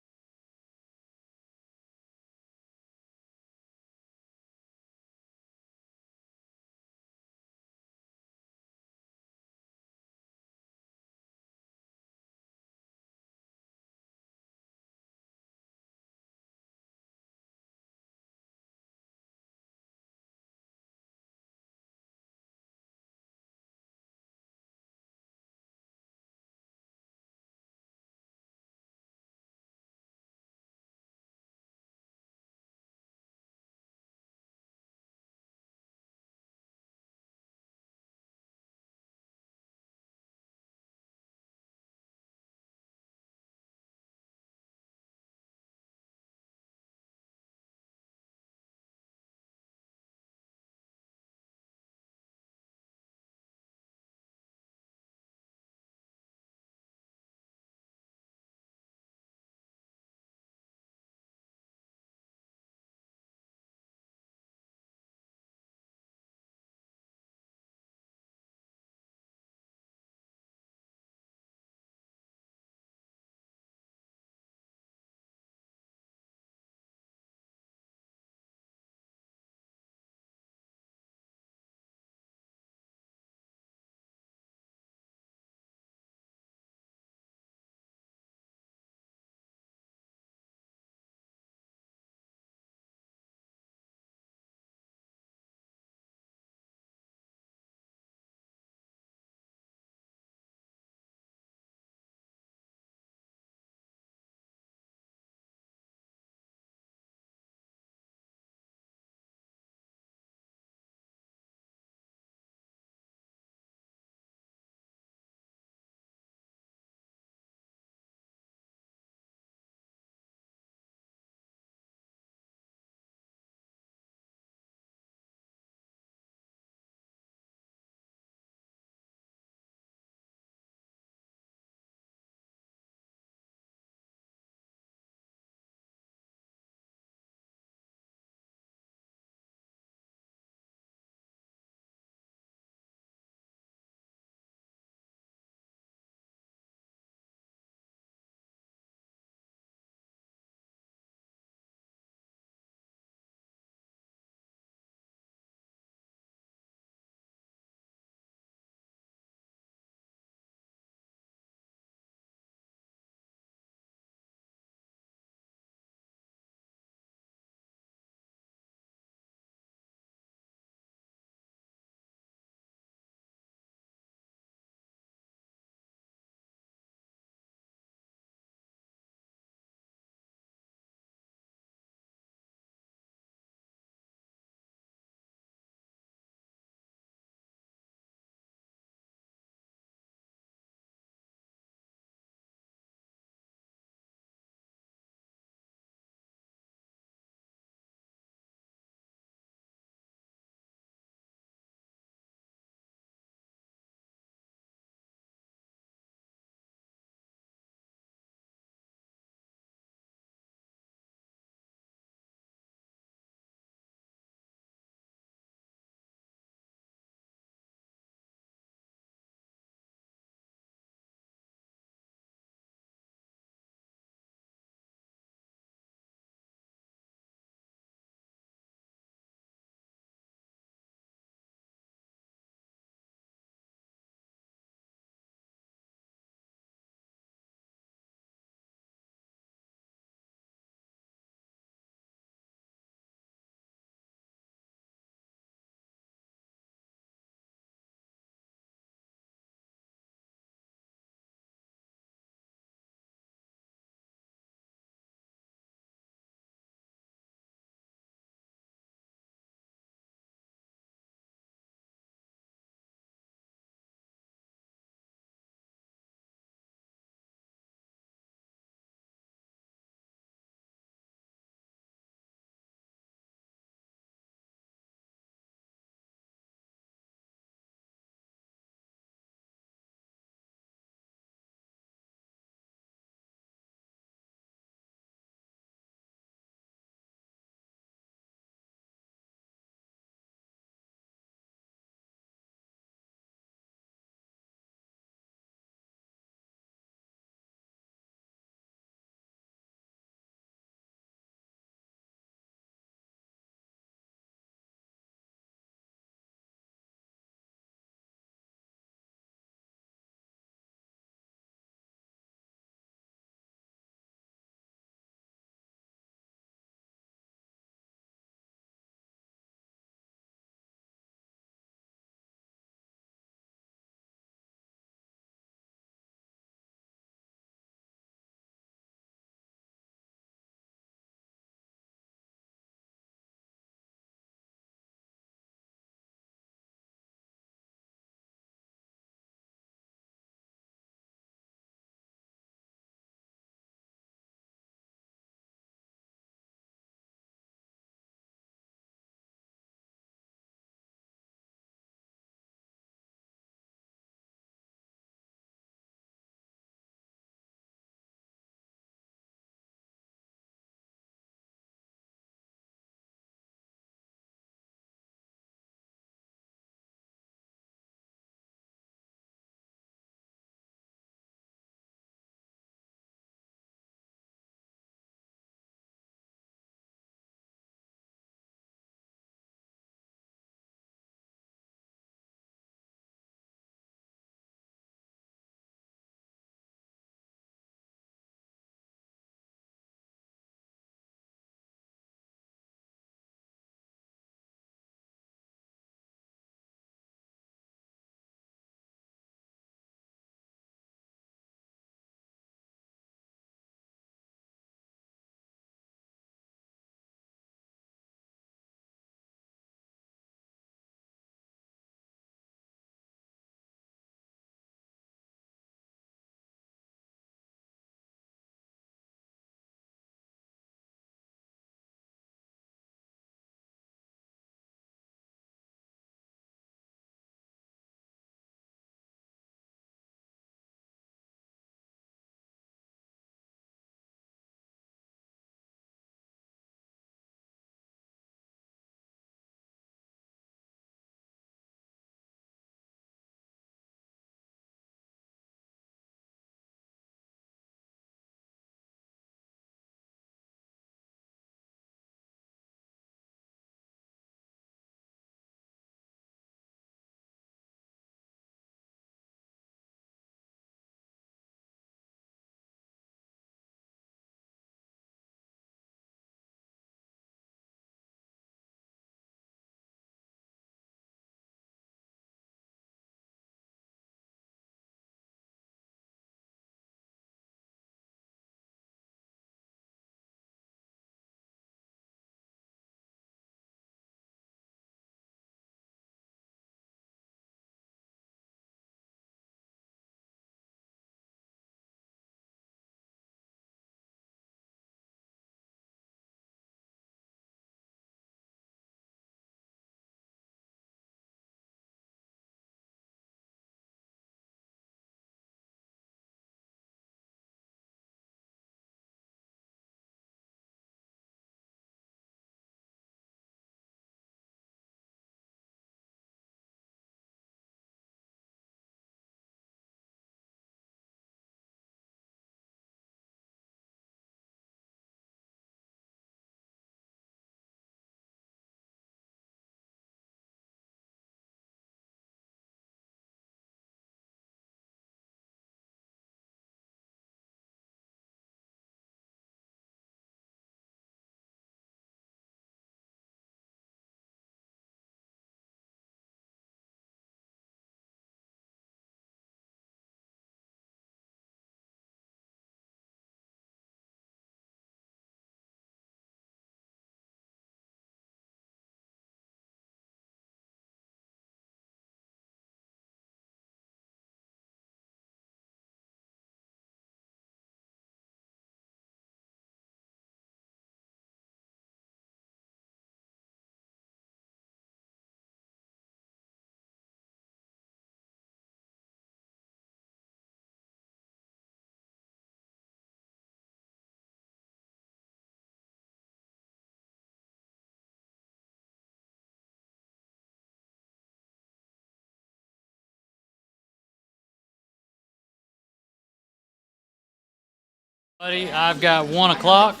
Buddy, I've got 1 o'clock,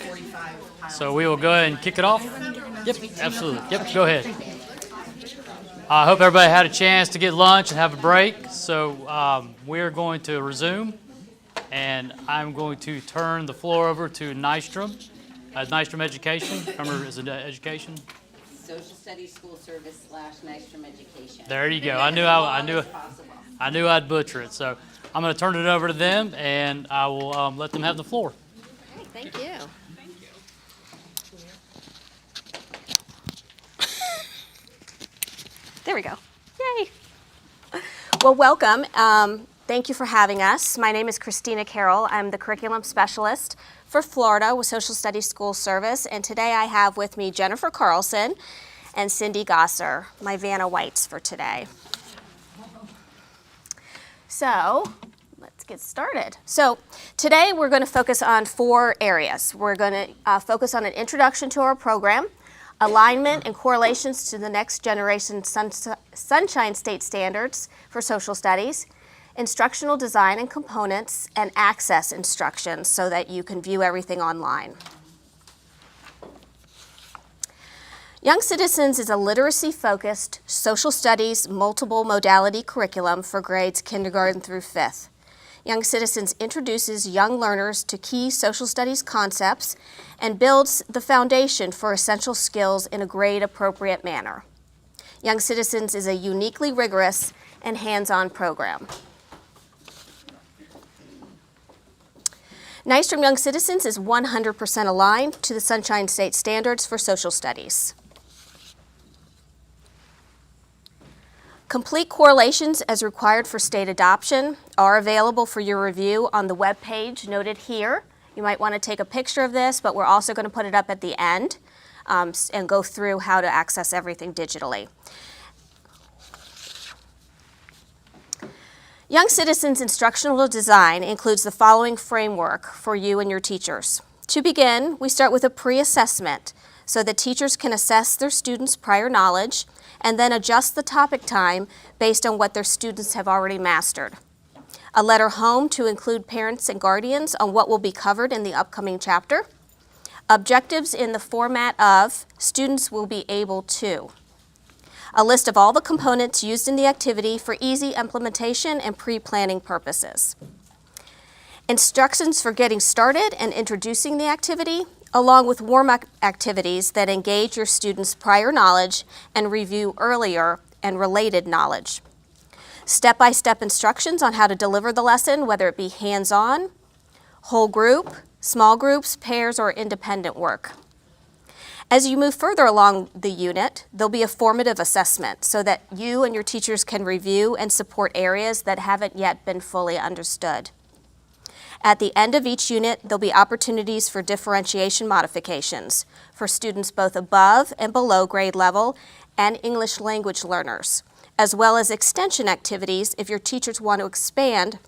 so we will go ahead and kick it off. Yep, absolutely. Yep, go ahead. I hope everybody had a chance to get lunch and have a break. So we're going to resume, and I'm going to turn the floor over to Nystrom. Nystrom Education. Remember, is it education?
Social Studies School Service / Nystrom Education.
There you go. I knew I'd butcher it. So I'm going to turn it over to them, and I will let them have the floor.
Okay, thank you.
There we go. Yay. Well, welcome. Thank you for having us. My name is Christina Carroll. I'm the curriculum specialist for Florida with Social Studies School Service. And today I have with me Jennifer Carlson and Cindy Gosser, my Vanna Whites for today. So let's get started. So today we're going to focus on 4 areas. We're going to focus on an introduction to our program, alignment and correlations to the next generation Sunshine State standards for social studies, instructional design and components, and access instructions so that you can view everything online. Young Citizens is a literacy-focused social studies multiple modality curriculum for grades kindergarten through 5th. Young Citizens introduces young learners to key social studies concepts and builds the foundation for essential skills in a grade-appropriate manner. Young Citizens is a uniquely rigorous and hands-on program. Nystrom Young Citizens is 100% aligned to the Sunshine State standards for social studies. Complete correlations as required for state adoption are available for your review on the web page noted here. You might want to take a picture of this, but we're also going to put it up at the end and go through how to access everything digitally. Young Citizens Instructional Design includes the following framework for you and your teachers. To begin, we start with a pre-assessment so that teachers can assess their students' prior knowledge and then adjust the topic time based on what their students have already mastered. A letter home to include parents and guardians on what will be covered in the upcoming chapter. Objectives in the format of students will be able to. A list of all the components used in the activity for easy implementation and pre-planning purposes. Instructions for getting started and introducing the activity, along with warm-up activities that engage your students' prior knowledge and review earlier and related knowledge. Step-by-step instructions on how to deliver the lesson, whether it be hands-on, whole group, small groups, pairs, or independent work. As you move further along the unit, there'll be a formative assessment so that you and your teachers can review and support areas that haven't yet been fully understood. At the end of each unit, there'll be opportunities for differentiation modifications for students both above and below grade level and English language learners, as well as extension activities if your teachers want to expand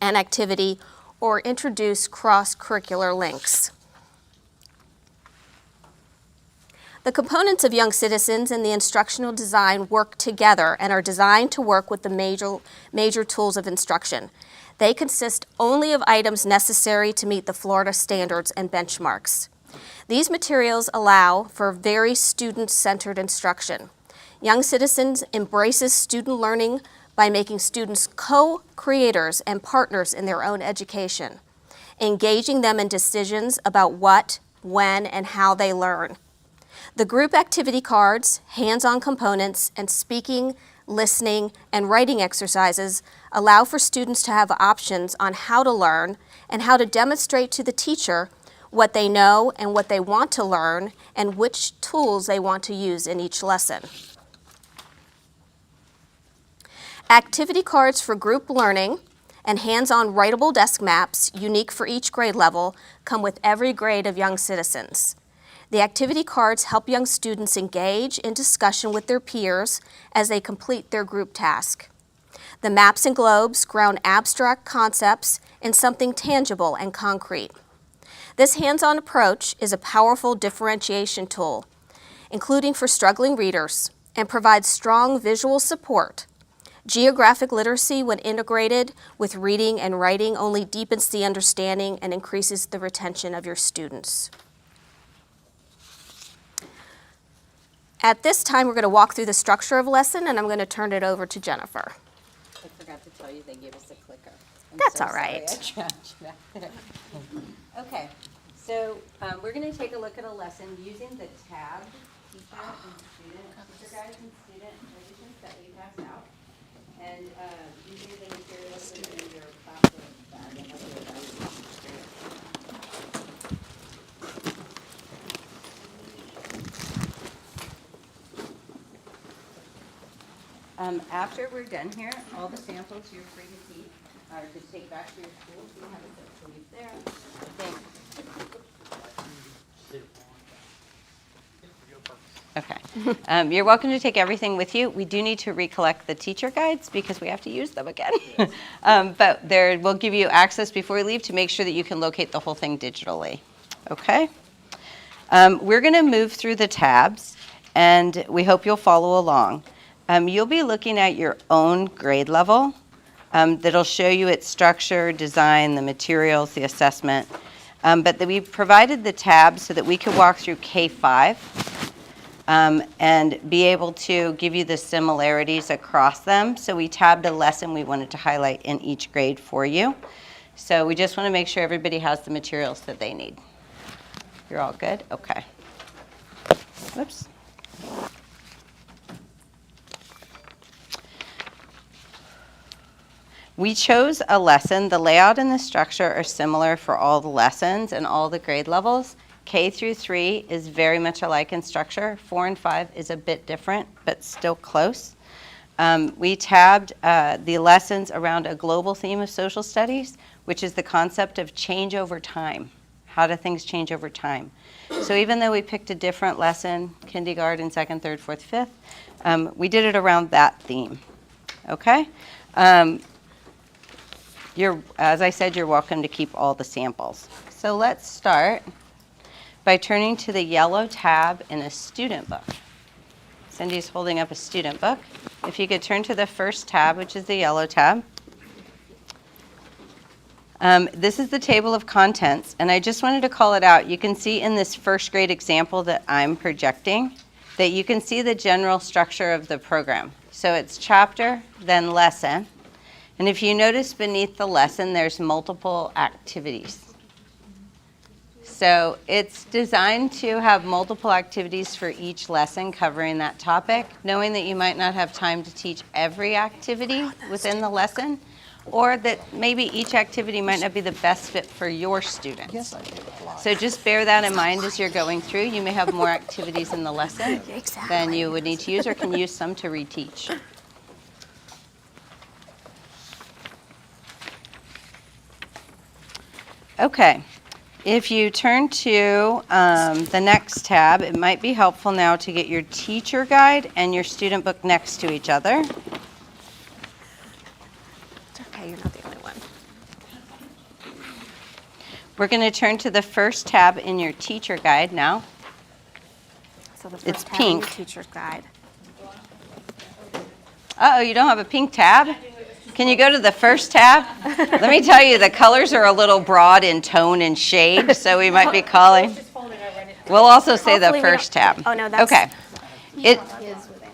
an activity or introduce cross-curricular links. The components of Young Citizens and the instructional design work together and are designed to work with the major tools of instruction. They consist only of items necessary to meet the Florida standards and benchmarks. These materials allow for very student-centered instruction. Young Citizens embraces student learning by making students co-creators and partners in their own education, engaging them in decisions about what, when, and how they learn. The group activity cards, hands-on components, and speaking, listening, and writing exercises allow for students to have options on how to learn and how to demonstrate to the teacher what they know and what they want to learn and which tools they want to use in each lesson. Activity cards for group learning and hands-on writable desk maps, unique for each grade level, come with every grade of Young Citizens. The activity cards help young students engage in discussion with their peers as they complete their group task. The maps and globes ground abstract concepts in something tangible and concrete. This hands-on approach is a powerful differentiation tool, including for struggling readers, and provides strong visual support. Geographic literacy, when integrated with reading and writing, only deepens the understanding and increases the retention of your students. At this time, we're going to walk through the structure of a lesson, and I'm going to turn it over to Jennifer.
I forgot to tell you they gave us a clicker.
That's
so
all right.
sorry, I trapped you back there. Okay, so we're going to take a look at a lesson using the tab teacher guides and student revisions that we passed out. And these are the materials that are in your classroom bag and have your evaluation experience. After we're done here, all the samples you're free to keep or to take back to your school. So you have a set to leave there. Thanks. Okay. You're welcome to take everything with you. We do need to recollect the teacher guides because we have to use them again. But we'll give you access before we leave to make sure that you can locate the whole thing digitally. Okay? We're going to move through the tabs, and we hope you'll follow along. You'll be looking at your own grade level that'll show you its structure, design, the materials, the assessment. But we provided the tabs so that we could walk through K-5 and be able to give you the similarities across them. So we tabbed a lesson we wanted to highlight in each grade for you. So we just want to make sure everybody has the materials that they need. You're all good? Okay. Whoops. We chose a lesson. The layout and the structure are similar for all the lessons and all the grade levels. K through 3 is very much alike in structure. 4 and 5 is a bit different, but still close. We tabbed the lessons around a global theme of social studies, which is the concept of change over time. How do things change over time? So even though we picked a different lesson, kindergarten, 2nd, 3rd, 4th, 5th, we did it around that theme. Okay? As I said, you're welcome to keep all the samples. So let's start by turning to the yellow tab in a student book. Cindy's holding up a student book. If you could turn to the first tab, which is the yellow tab. This is the table of contents, and I just wanted to call it out. You can see in this first grade example that I'm projecting that you can see the general structure of the program. So it's chapter, then lesson. And if you notice beneath the lesson, there's multiple activities. So it's designed to have multiple activities for each lesson covering that topic, knowing that you might not have time to teach every activity within the lesson, or that maybe each activity might not be the best fit for your students. So just bear that in mind as you're going through. You may have more activities in the lesson than you would need to use, or can use some to reteach. Okay, if you turn to the next tab, it might be helpful now to get your teacher guide and your student book next to each other.
It's okay, you're not the only one.
We're going to turn to the first tab in your teacher guide now.
So the first
It's
tab in
pink.
your teacher's guide.
Uh-oh, you don't have a pink tab? Can you go to the first tab? Let me tell you, the colors are a little broad in tone and shade, so we might be calling. We'll also say the
Hopefully we
first tab.
Oh, no, that's-
Okay.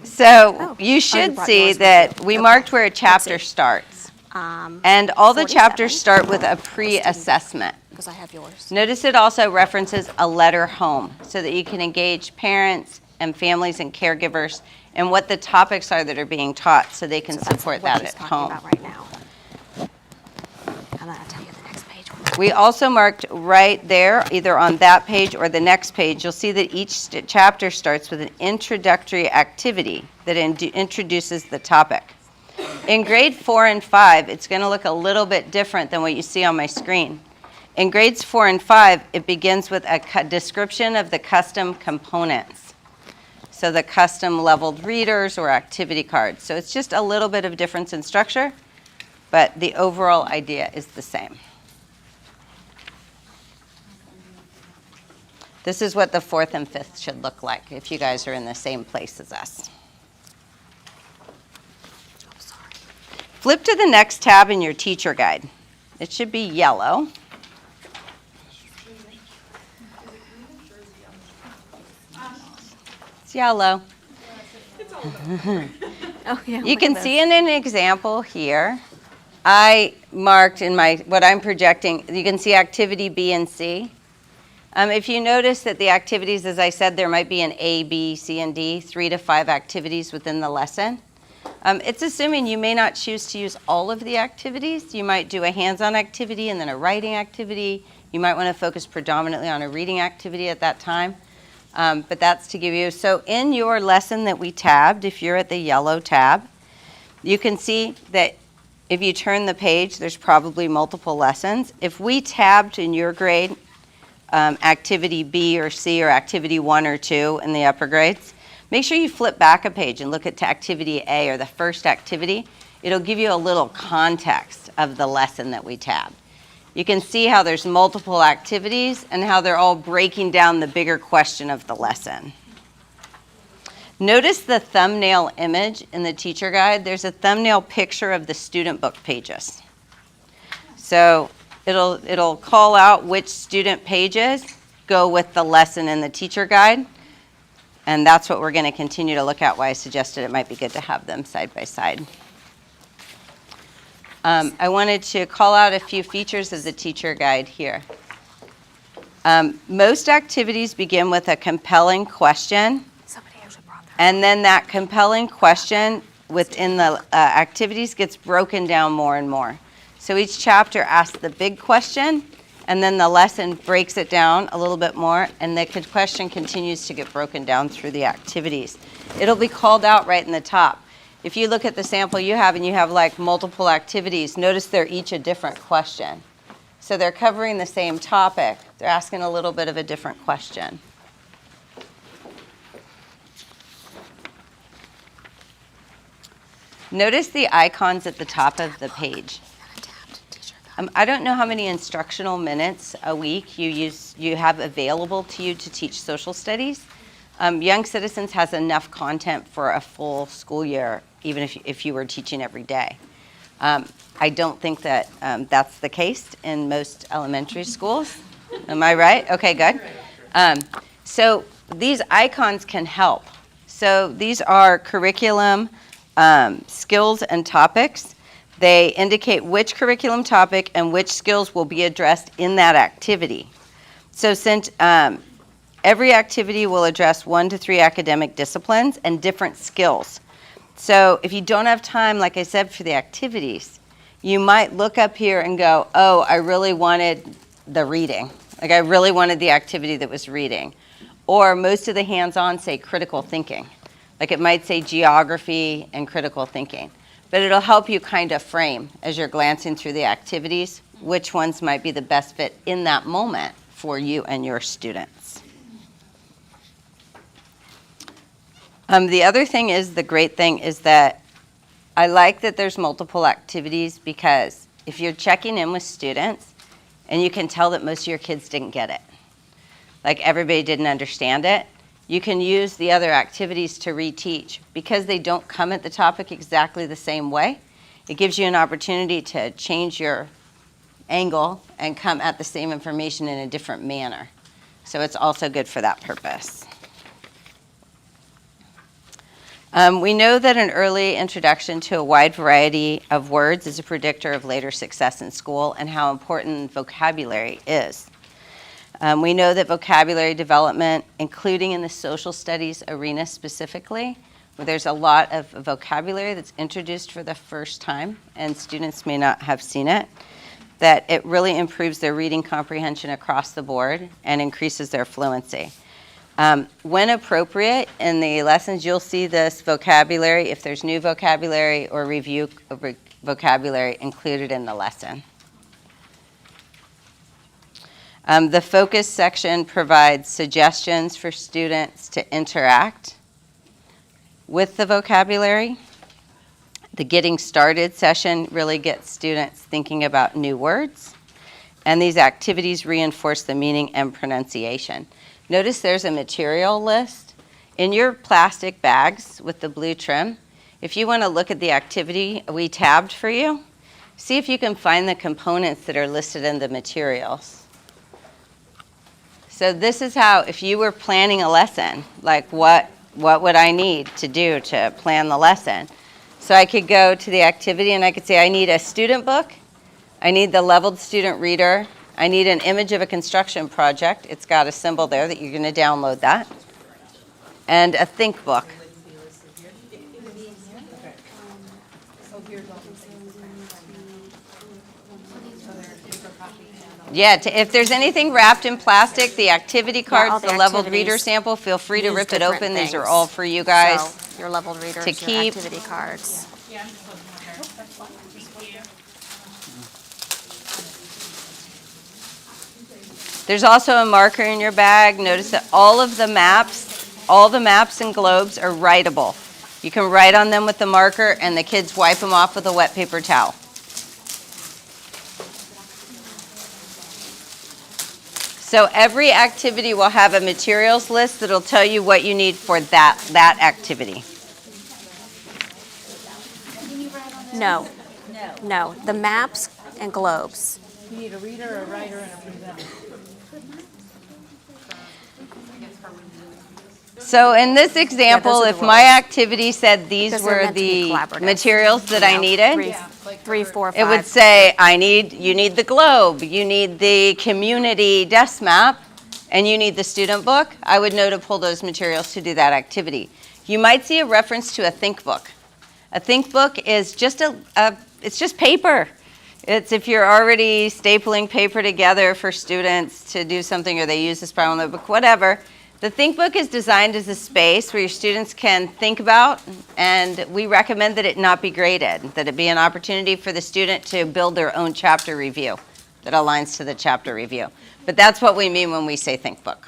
So you should see that we marked where a chapter starts. And all the
47.
chapters start with a pre-assessment.
Because I have yours.
Notice it also references a letter home so that you can engage parents and families and caregivers and what the topics are that are being taught so they can support that at home.
Right now. And then I'll tell you the next page.
We also marked right there, either on that page or the next page, you'll see that each chapter starts with an introductory activity that introduces the topic. In grade 4 and 5, it's going to look a little bit different than what you see on my screen. In grades 4 and 5, it begins with a description of the custom components. So the custom leveled readers or activity cards. So it's just a little bit of difference in structure, but the overall idea is the same. This is what the 4th and 5th should look like if you guys are in the same place as us.
Oh, sorry.
Flip to the next tab in your teacher guide. It should be yellow. It's yellow.
Oh, yeah,
You
look
can
at
see
this.
in an example here, I marked in what I'm projecting, you can see activity B and C. If you notice that the activities, as I said, there might be an A, B, C, and D, 3 to 5 activities within the lesson. It's assuming you may not choose to use all of the activities. You might do a hands-on activity and then a writing activity. You might want to focus predominantly on a reading activity at that time. But that's to give you, so in your lesson that we tabbed, if you're at the yellow tab, you can see that if you turn the page, there's probably multiple lessons. If we tabbed in your grade activity B or C or activity 1 or 2 in the upper grades, make sure you flip back a page and look at activity A or the first activity. It'll give you a little context of the lesson that we tabbed. You can see how there's multiple activities and how they're all breaking down the bigger question of the lesson. Notice the thumbnail image in the teacher guide. There's a thumbnail picture of the student book pages. So it'll call out which student pages go with the lesson in the teacher guide. And that's what we're going to continue to look at, why I suggested it might be good to have them side by side. I wanted to call out a few features of the teacher guide here. Most activities begin with a compelling question. And then that compelling question within the activities gets broken down more and more. So each chapter asks the big question, and then the lesson breaks it down a little bit more, and the question continues to get broken down through the activities. It'll be called out right in the top. If you look at the sample you have and you have like multiple activities, notice they're each a different question. So they're covering the same topic. They're asking a little bit of a different question. Notice the icons at the top of the page. I don't know how many instructional minutes a week you have available to you to teach social studies. Young Citizens has enough content for a full school year, even if you were teaching every day. I don't think that that's the case in most elementary schools. Am I right? Okay, good. So these icons can help. So these are curriculum skills and topics. They indicate which curriculum topic and which skills will be addressed in that activity. So since every activity will address 1 to 3 academic disciplines and different skills. So if you don't have time, like I said, for the activities, you might look up here and go, oh, I really wanted the reading. Like I really wanted the activity that was reading. Or most of the hands-on say critical thinking. Like it might say geography and critical thinking. But it'll help you kind of frame as you're glancing through the activities, which ones might be the best fit in that moment for you and your students. The other thing is, the great thing is that I like that there's multiple activities, because if you're checking in with students and you can tell that most of your kids didn't get it, like everybody didn't understand it, you can use the other activities to reteach. Because they don't come at the topic exactly the same way, it gives you an opportunity to change your angle and come at the same information in a different manner. So it's also good for that purpose. We know that an early introduction to a wide variety of words is a predictor of later success in school, and how important vocabulary is. We know that vocabulary development, including in the social studies arena specifically, where there's a lot of vocabulary that's introduced for the first time and students may not have seen it, that it really improves their reading comprehension across the board and increases their fluency. When appropriate in the lessons, you'll see this vocabulary, if there's new vocabulary or review vocabulary, included in the lesson. The focus section provides suggestions for students to interact with the vocabulary. The Getting Started session really gets students thinking about new words. And these activities reinforce the meaning and pronunciation. Notice there's a material list. In your plastic bags with the blue trim, If you want to look at the activity we tabbed for you, see if you can find the components that are listed in the materials. So this is how, if you were planning a lesson, like what would I need to do to plan the lesson? So I could go to the activity and I could say I need a student book, I need the leveled student reader, I need an image of a construction project. It's got a symbol there that you're going to download that. And a think book. Yeah, if there's anything wrapped in plastic, the activity cards,
all
the,
the
leveled
activities
reader sample, feel free to
use
rip it
different
open. These are
things.
all for you guys
So, your leveled readers,
to
your
keep.
activity cards.
There's also a marker in your bag. Notice that all the maps and globes are writable. You can write on them with the marker and the kids wipe them off with a wet paper towel. So every activity will have a materials list that'll tell you what you need for that activity.
No. No. The maps and globes.
You need a reader, a writer, and a presenter.
So in this example,
those are
if
the
my
roles.
activity said these
Because they're
were
meant to be
the
collaborative.
materials that I needed,
Three, four,
it would
five.
say you need the globe, you need the community desk map, and you need the student book. I would know to pull those materials to do that activity. You might see a reference to a think book. A think book is just it's just paper. It's if you're already stapling paper together for students to do something, or they use the spiral notebook, whatever. The think book is designed as a space where your students can think about, and we recommend that it not be graded, that it be an opportunity for the student to build their own chapter review that aligns to the chapter review. But that's what we mean when we say think book.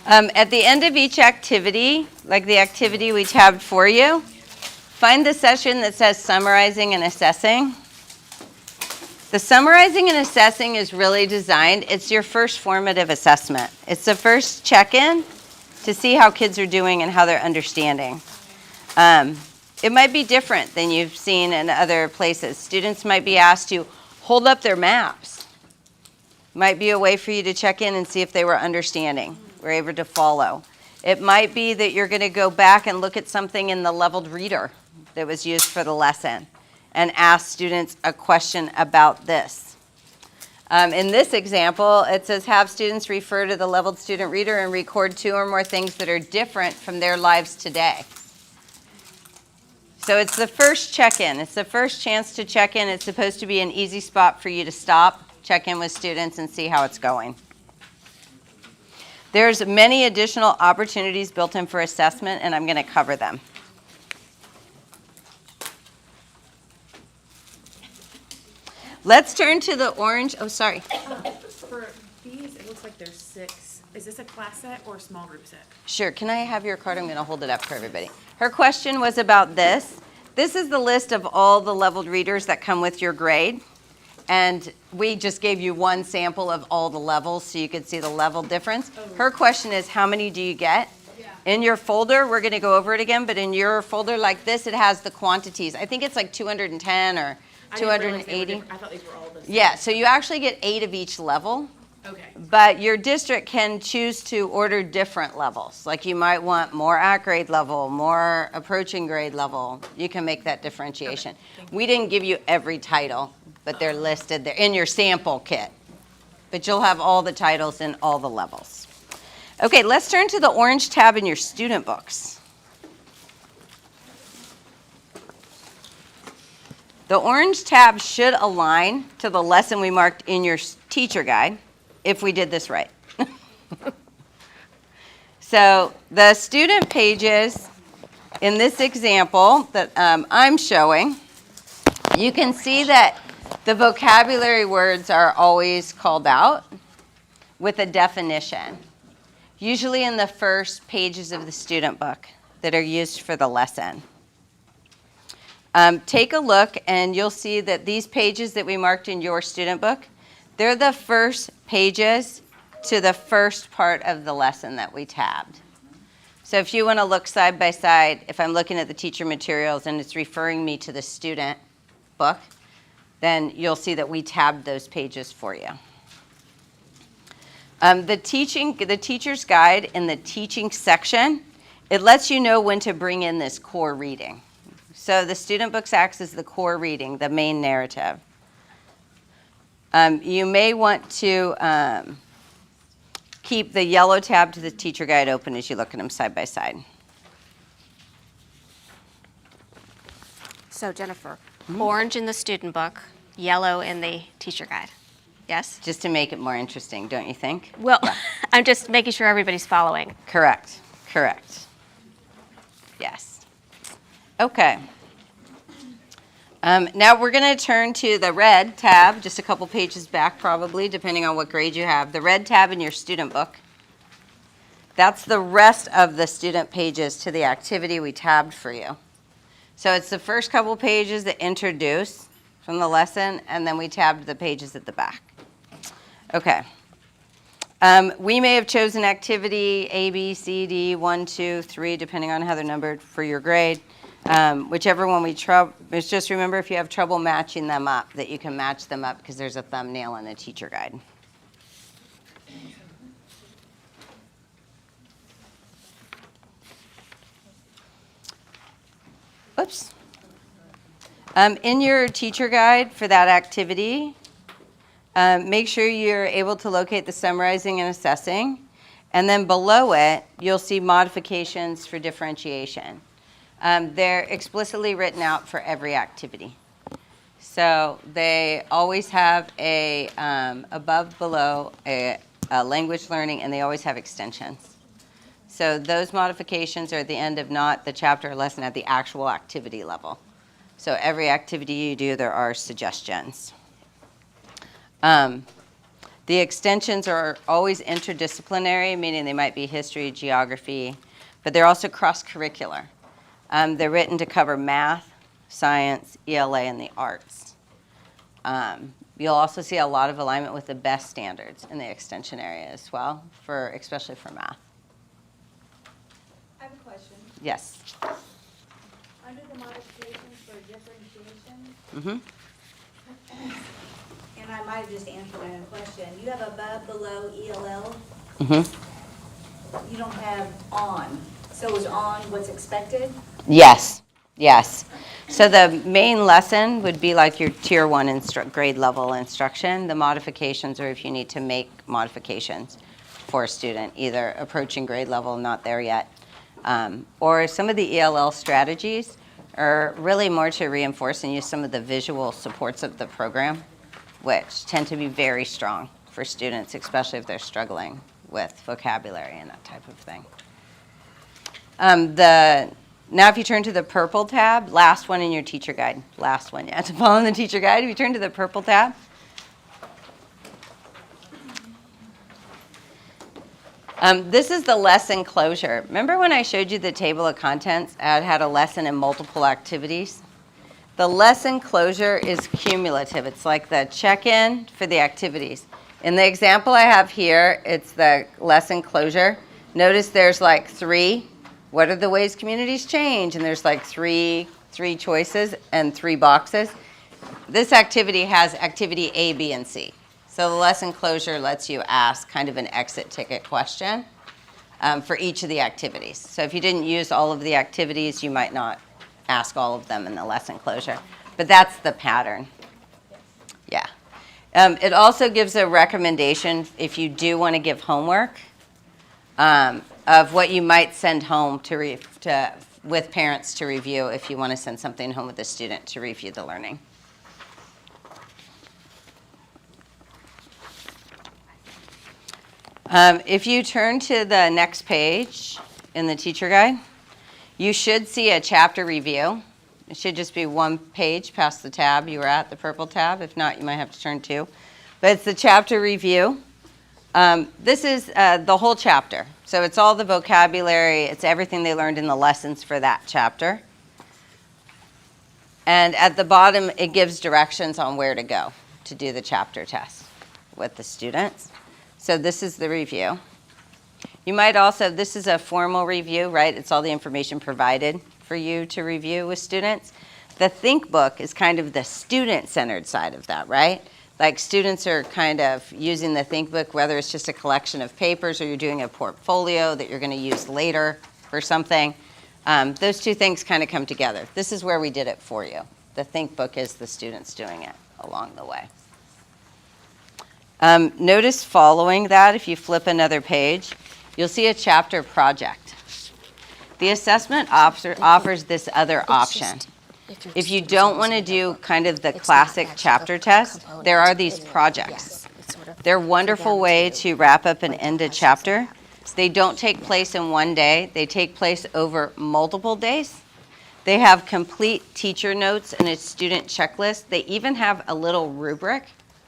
At the end of each activity, like the activity we tabbed for you, find the session that says summarizing and assessing. The summarizing and assessing is really designed, it's your first formative assessment. It's the first check-in to see how kids are doing and how they're understanding. It might be different than you've seen in other places. Students might be asked to hold up their maps. Might be a way for you to check in and see if they were understanding, were able to follow. It might be that you're going to go back and look at something in the leveled reader that was used for the lesson and ask students a question about this. In this example, it says have students refer to the leveled student reader and record 2 or more things that are different from their lives today. So it's the first check-in. It's the first chance to check in. It's supposed to be an easy spot for you to stop, check in with students, and see how it's going. There's many additional opportunities built in for assessment, and I'm going to cover them. Let's turn to the orange. Oh, sorry.
For these, it looks like there's 6. Is this a class set or a small group set?
Sure. Can I have your card? I'm going to hold it up for everybody. Her question was about this. This is the list of all the leveled readers that come with your grade. And we just gave you one sample of all the levels so you could see the level difference. Her question is, how many do you get? In your folder, we're going to go over it again, but in your folder like this, it has the quantities. I think it's like 210 or 280.
I thought these were all the same.
Yeah, so you actually get 8 of each level.
Okay.
But your district can choose to order different levels. Like you might want more at grade level, more approaching grade level. You can make that differentiation. We didn't give you every title, but they're listed there in your sample kit. But you'll have all the titles in all the levels. Okay, let's turn to the orange tab in your student books. The orange tab should align to the lesson we marked in your teacher guide if we did this right. So the student pages in this example that I'm showing, you can see that the vocabulary words are always called out with a definition, usually in the first pages of the student book that are used for the lesson. Take a look and you'll see that these pages that we marked in your student book, They're the first pages to the first part of the lesson that we tabbed. So if you want to look side by side, if I'm looking at the teacher materials and it's referring me to the student book, then you'll see that we tabbed those pages for you. The teacher's guide in the teaching section, it lets you know when to bring in this core reading. So the student books acts as the core reading, the main narrative. You may want to keep the yellow tab to the teacher guide open as you look at them side by side.
So Jennifer, orange in the student book, yellow in the teacher guide. Yes?
Just to make it more interesting, don't you think?
Well, I'm just making sure everybody's following.
Correct. Yes. Okay. Now we're going to turn to the red tab, just a couple pages back probably, depending on what grade you have. The red tab in your student book. That's the rest of the student pages to the activity we tabbed for you. So it's the first couple pages that introduce from the lesson, and then we tabbed the pages at the back. Okay. We may have chosen activity A, B, C, D, 1, 2, 3, depending on how they're numbered for your grade. Whichever one we just remember if you have trouble matching them up, that you can match them up because there's a thumbnail in the teacher guide. Oops. In your teacher guide for that activity, make sure you're able to locate the summarizing and assessing. And then below it, you'll see modifications for differentiation. They're explicitly written out for every activity. So they always have a above, below, a language learning, and they always have extensions. So those modifications are at the end of not the chapter or lesson at the actual activity level. So every activity you do, there are suggestions. The extensions are always interdisciplinary, meaning they might be history, geography, but they're also cross-curricular. They're written to cover math, science, ELA, and the arts. You'll also see a lot of alignment with the best standards in the extension area as well, especially for math.
I have a question.
Yes.
Under the modifications for differentiation, and I might have just answered my own question, you have above, below, ELL. You don't have on. So is on what's expected?
Yes. So the main lesson would be like your tier 1 grade level instruction. The modifications are if you need to make modifications for a student, either approaching grade level, not there yet. Or some of the ELL strategies are really more to reinforce and use some of the visual supports of the program, which tend to be very strong for students, especially if they're struggling with vocabulary and that type of thing. Now if you turn to the purple tab, last one in your teacher guide. Last one, yeah, to follow in the teacher guide. If you turn to the purple tab, this is the lesson closure. Remember when I showed you the table of contents? I had a lesson and multiple activities. The lesson closure is cumulative. It's like the check-in for the activities. In the example I have here, it's the lesson closure. Notice there's like 3. What are the ways communities change? And there's like three choices and 3 boxes. This activity has activity A, B, and C. So the lesson closure lets you ask kind of an exit ticket question for each of the activities. So if you didn't use all of the activities, you might not ask all of them in the lesson closure. But that's the pattern. Yeah. It also gives a recommendation if you do want to give homework of what you might send home with parents to review if you want to send something home with a student to review the learning. If you turn to the next page in the teacher guide, you should see a chapter review. It should just be 1 page past the tab you were at, the purple tab. If not, you might have to turn 2. But it's the chapter review. This is the whole chapter. So it's all the vocabulary. It's everything they learned in the lessons for that chapter. And at the bottom, it gives directions on where to go to do the chapter test. with the students. So this is the review. You might also, this is a formal review, right? It's all the information provided for you to review with students. The Think book is kind of the student-centered side of that, right? Like students are kind of using the Think book, whether it's just a collection of papers or you're doing a portfolio that you're going to use later for something. Those two things kind of come together. This is where we did it for you. The Think book is the students doing it along the way. Notice following that, if you flip another page, you'll see a chapter project. The assessment offers this other option. If you don't want to do kind of the classic chapter test, there are these projects. They're a wonderful way to wrap up and end a chapter. They don't take place in one day. They take place over multiple days. They have complete teacher notes and a student checklist. They even have a little rubric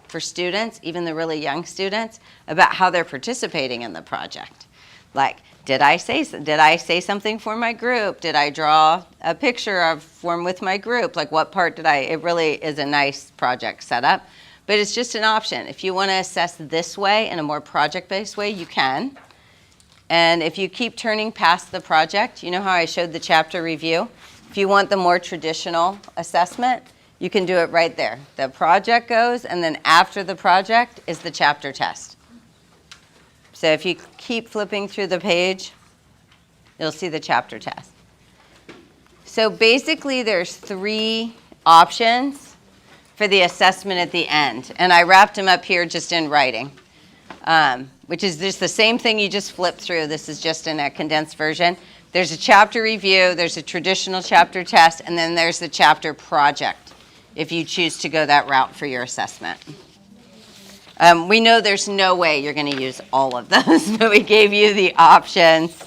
for students, even the really young students, about how they're participating in the project. Like, did I say something for my group? Did I draw a picture of form with my group? Like, what part did I? It really is a nice project setup, but it's just an option. If you want to assess this way in a more project-based way, you can. And if you keep turning past the project, you know how I showed the chapter review? If you want the more traditional assessment, you can do it right there. The project goes, and then after the project is the chapter test. So if you keep flipping through the page, you'll see the chapter test. So basically there's 3 options for the assessment at the end. And I wrapped them up here just in writing, which is just the same thing you just flipped through. This is just in a condensed version. There's a chapter review, there's a traditional chapter test, and then there's the chapter project, if you choose to go that route for your assessment. We know there's no way you're going to use all of those, but we gave you the options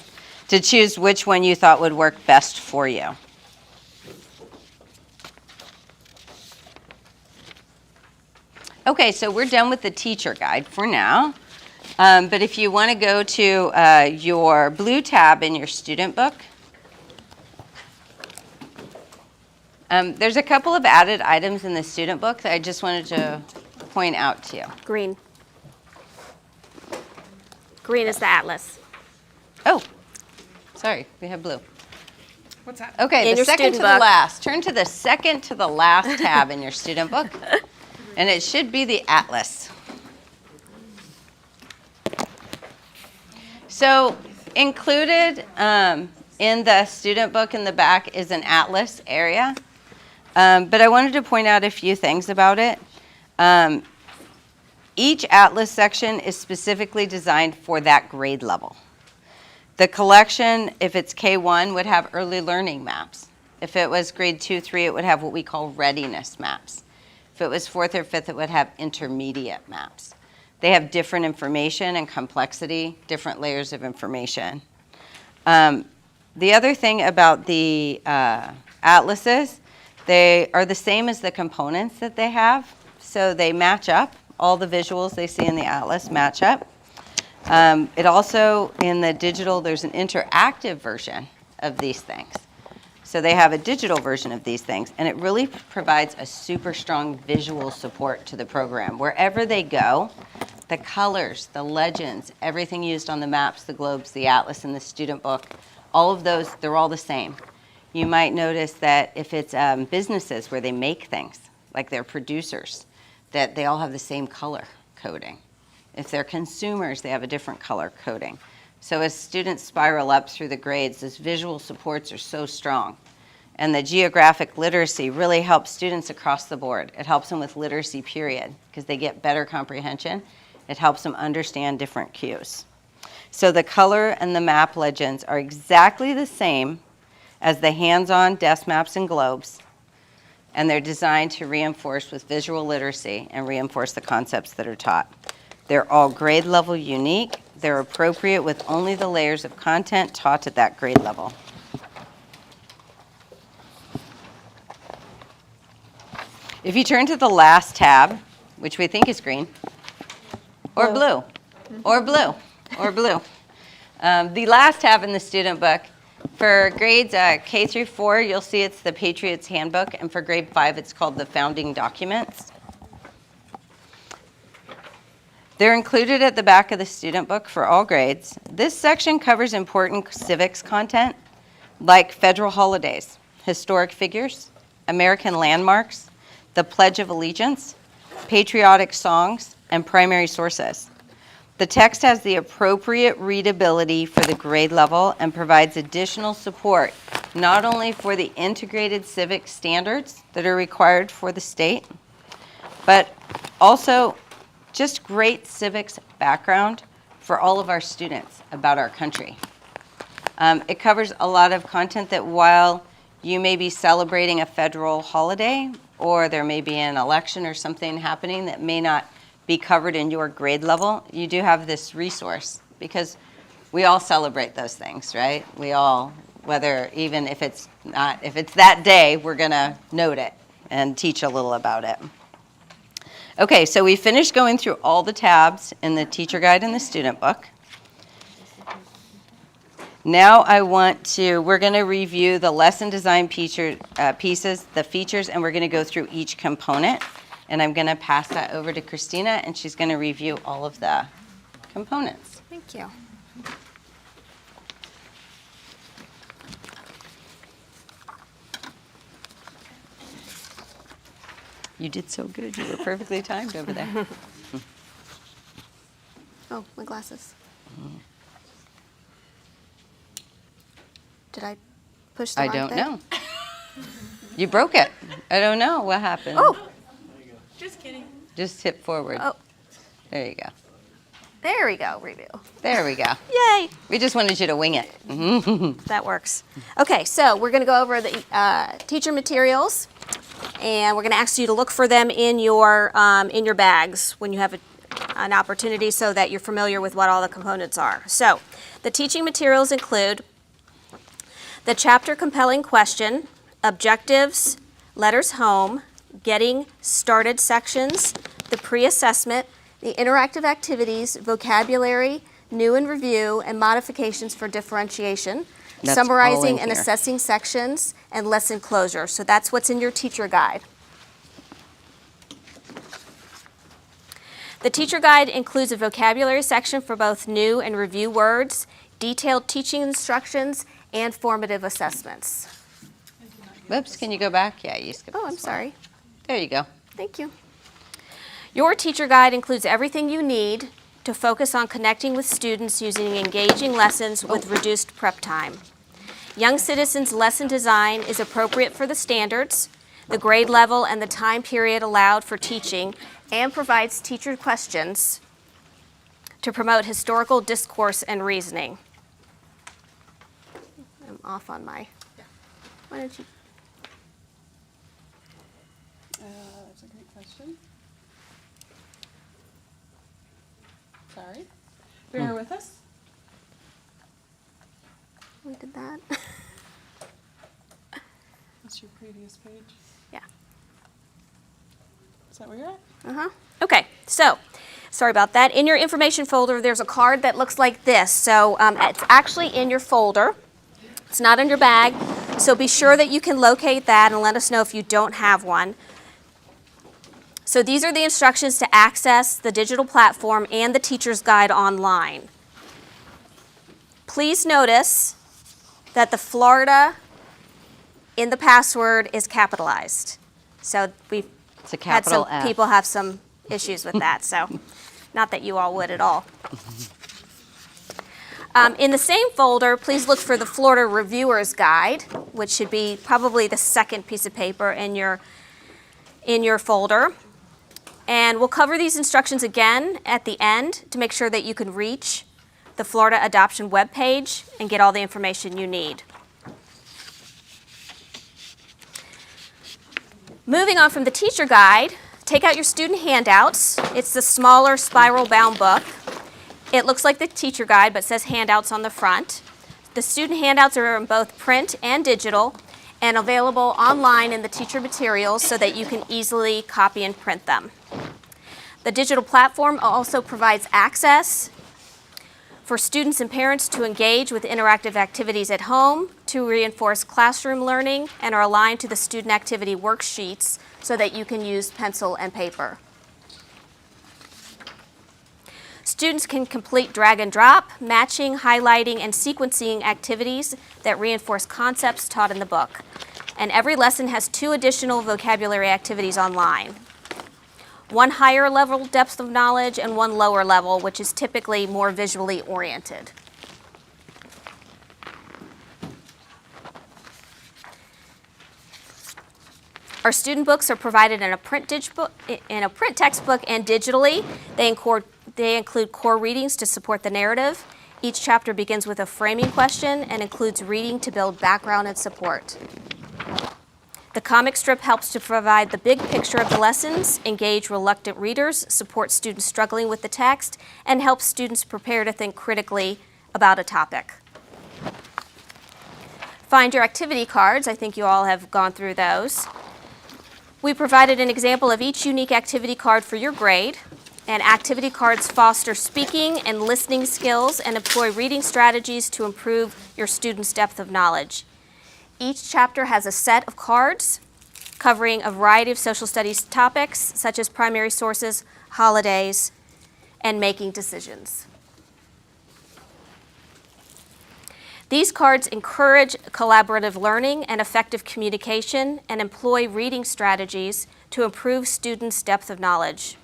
to choose which one you thought would work best for you. Okay, so we're done with the teacher guide for now. But if you want to go to your blue tab in your student book, there's a couple of added items in the student book that I just wanted to point out to you.
Green. Green is the atlas.
Oh, sorry, we have blue.
What's that?
Okay,
In
the
your
second to
student
the
book.
last. Turn to the second to the last tab in your student book, and it should be the atlas. So included in the student book in the back is an atlas area, but I wanted to point out a few things about it. Each atlas section is specifically designed for that grade level. The collection, if it's K1, would have early learning maps. If it was grade 2, 3, it would have what we call readiness maps. If it was 4th or 5th, it would have intermediate maps. They have different information and complexity, different layers of information. The other thing about the atlases, they are the same as the components that they have, so they match up. All the visuals they see in the atlas match up. It also, in the digital, there's an interactive version of these things. So they have a digital version of these things, and it really provides a super strong visual support to the program. Wherever they go, the colors, the legends, everything used on the maps, the globes, the atlas, and the student book, all of those, they're all the same. You might notice that if it's businesses where they make things, like they're producers, that they all have the same color coding. If they're consumers, they have a different color coding. So as students spiral up through the grades, those visual supports are so strong. And the geographic literacy really helps students across the board. It helps them with literacy, period, because they get better comprehension. It helps them understand different cues. So the color and the map legends are exactly the same as the hands-on desk maps and globes, and they're designed to reinforce with visual literacy and reinforce the concepts that are taught. They're all grade level unique. They're appropriate with only the layers of content taught at that grade level. If you turn to the last tab, which we think is green, or blue, or blue, or blue. The last tab in the student book, for grades K through 4, you'll see it's the Patriots Handbook, and for grade 5, it's called the Founding Documents. They're included at the back of the student book for all grades. This section covers important civics content like federal holidays, historic figures, American landmarks, the Pledge of Allegiance, patriotic songs, and primary sources. The text has the appropriate readability for the grade level and provides additional support not only for the integrated civic standards that are required for the state, but also just great civics background for all of our students about our country. It covers a lot of content that while you may be celebrating a federal holiday or there may be an election or something happening that may not be covered in your grade level, you do have this resource because we all celebrate those things, right? We all, whether even if it's not, if it's that day, we're gonna note it and teach a little about it. Okay, so we finished going through all the tabs in the teacher guide and the student book. Now we're going to review the lesson design pieces, the features, and we're going to go through each component. And I'm going to pass that over to Christina, and she's going to review all of the components.
Thank you.
You did so good. You were perfectly timed over there.
Oh, my glasses. Did I push the
I
wrong
don't
thing?
know. You broke it. I don't know what happened.
Oh.
Just kidding.
Just hit forward.
Oh.
There you go.
There we go, review.
There we go.
Yay.
We just wanted you to wing it.
That works. Okay, so we're going to go over the teacher materials, and we're going to ask you to look for them in your bags when you have an opportunity so that you're familiar with what all the components are. So the teaching materials include the chapter compelling question, objectives, letters home, getting started sections, the pre-assessment, the interactive activities, vocabulary, new and review, and modifications for differentiation,
That's
summarizing
all in
and
here.
assessing sections, and lesson closure. So that's what's in your teacher guide. The teacher guide includes a vocabulary section for both new and review words, detailed teaching instructions, and formative assessments.
Whoops, can you go back? Yeah, you skipped
Oh, I'm
this one.
sorry.
There you go.
Thank you. Your teacher guide includes everything you need to focus on connecting with students using engaging lessons with reduced prep time. Young Citizens lesson design is appropriate for the standards, the grade level, and the time period allowed for teaching, and provides teacher questions to promote historical discourse and reasoning. I'm off on my, why don't you?
That's a great question. Sorry. Bear with us.
We did that.
That's your previous page.
Yeah.
Is that where you're at?
Uh-huh. Okay, so, sorry about that. In your information folder, there's a card that looks like this. So it's actually in your folder. It's not in your bag. So be sure that you can locate that and let us know if you don't have one. So these are the instructions to access the digital platform and the teacher's guide online. Please notice that the Florida in the password is capitalized. So we've
It's a
had
capital
some
F.
people have some issues with that, so not that you all would at all. In the same folder, please look for the Florida Reviewer's Guide, which should be probably the second piece of paper in your folder. And we'll cover these instructions again at the end to make sure that you can reach the Florida Adoption webpage and get all the information you need. Moving on from the teacher guide, take out your student handouts. It's the smaller spiral-bound book. It looks like the teacher guide, but says handouts on the front. The student handouts are in both print and digital and available online in the teacher materials so that you can easily copy and print them. The digital platform also provides access for students and parents to engage with interactive activities at home, to reinforce classroom learning, and are aligned to the student activity worksheets so that you can use pencil and paper. Students can complete drag and drop, matching, highlighting, and sequencing activities that reinforce concepts taught in the book. And every lesson has 2 additional vocabulary activities online. 1 higher level depth of knowledge and 1 lower level, which is typically more visually oriented. Our student books are provided in a print textbook and digitally. They include core readings to support the narrative. Each chapter begins with a framing question and includes reading to build background and support. The comic strip helps to provide the big picture of the lessons, engage reluctant readers, support students struggling with the text, and help students prepare to think critically about a topic. Find your activity cards. I think you all have gone through those. We provided an example of each unique activity card for your grade, and activity cards foster speaking and listening skills and employ reading strategies to improve your students' depth of knowledge. Each chapter has a set of cards covering a variety of social studies topics, such as primary sources, holidays, and making decisions. These cards encourage collaborative learning and effective communication and employ reading strategies to improve students' depth of knowledge.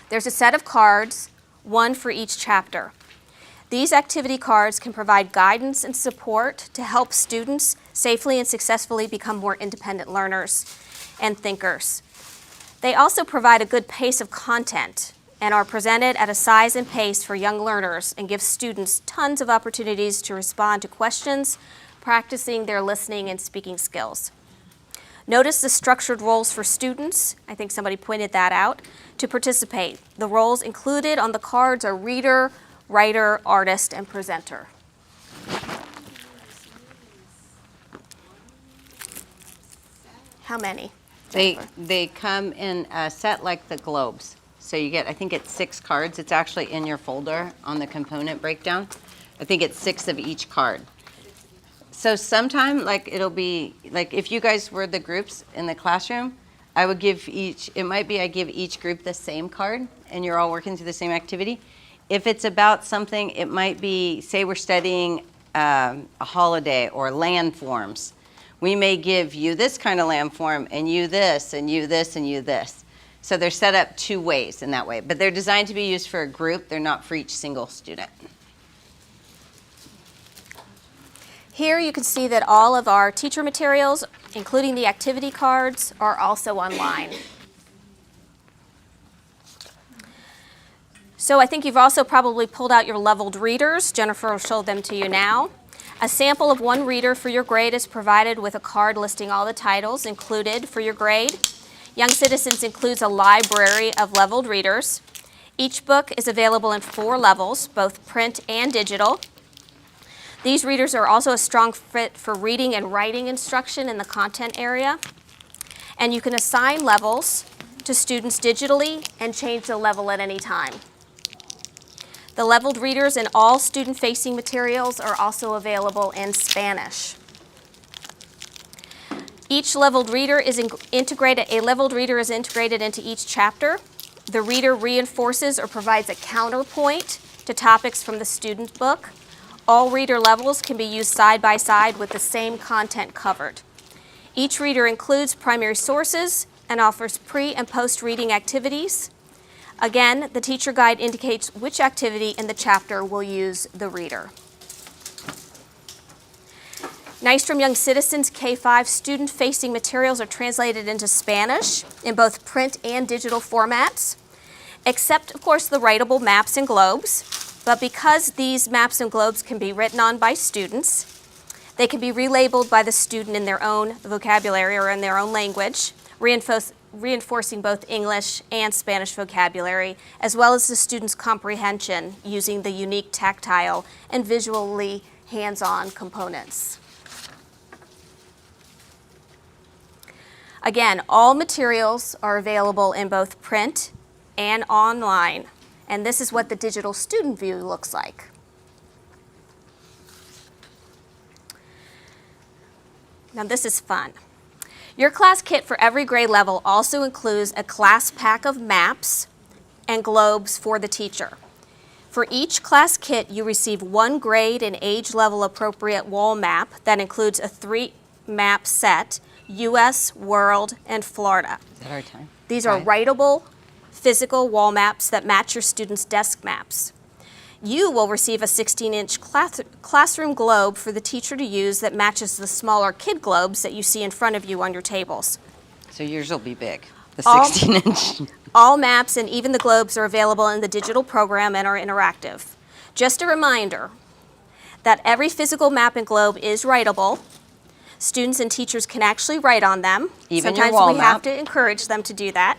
There's a set of cards, 1 for each chapter. These activity cards can provide guidance and support to help students safely and successfully become more independent learners and thinkers. They also provide a good pace of content and are presented at a size and pace for young learners and give students tons of opportunities to respond to questions, practicing their listening and speaking skills. Notice the structured roles for students, I think somebody pointed that out, to participate. The roles included on the cards are reader, writer, artist, and presenter. How many?
They come in a set like the globes. So you get, I think it's 6 cards. It's actually in your folder on the component breakdown. I think it's 6 of each card. So sometime, like it'll be, like if you guys were the groups in the classroom, I would give each, it might be I give each group the same card and you're all working through the same activity. If it's about something, it might be, say we're studying a holiday or landforms. We may give you this kind of landform and you this and you this and you this. So they're set up 2 ways in that way, but they're designed to be used for a group. They're not for each single student.
Here you can see that all of our teacher materials, including the activity cards, are also online. So I think you've also probably pulled out your leveled readers. Jennifer will show them to you now. A sample of one reader for your grade is provided with a card listing all the titles included for your grade. Young Citizens includes a library of leveled readers. Each book is available in 4 levels, both print and digital. These readers are also a strong fit for reading and writing instruction in the content area. And you can assign levels to students digitally and change the level at any time. The leveled readers in all student-facing materials are also available in Spanish. Each leveled reader is integrated. A leveled reader is integrated into each chapter. The reader reinforces or provides a counterpoint to topics from the student book. All reader levels can be used side by side with the same content covered. Each reader includes primary sources and offers pre- and post-reading activities. Again, the teacher guide indicates which activity in the chapter will use the reader. Nystrom Young Citizens K-5 student-facing materials are translated into Spanish in both print and digital formats, except, of course, the writable maps and globes. But because these maps and globes can be written on by students, they can be relabeled by the student in their own vocabulary or in their own language, reinforcing both English and Spanish vocabulary, as well as the student's comprehension using the unique tactile and visually hands-on components. Again, all materials are available in both print and online, and this is what the digital student view looks like. Now this is fun. Your class kit for every grade level also includes a class pack of maps and globes for the teacher. For each class kit, you receive one grade and age level appropriate wall map that includes a 3-map set, US, World, and Florida.
Is that our time?
These are writable, physical wall maps that match your students' desk maps. You will receive a 16-inch classroom globe for the teacher to use that matches the smaller kid globes that you see in front of you on your tables.
So yours will be big, the
All-
16-inch.
All maps and even the globes are available in the digital program and are interactive. Just a reminder that every physical map and globe is writable. Students and teachers can actually write on them.
Even your
Sometimes
wall
we have
map.
to encourage them to do that.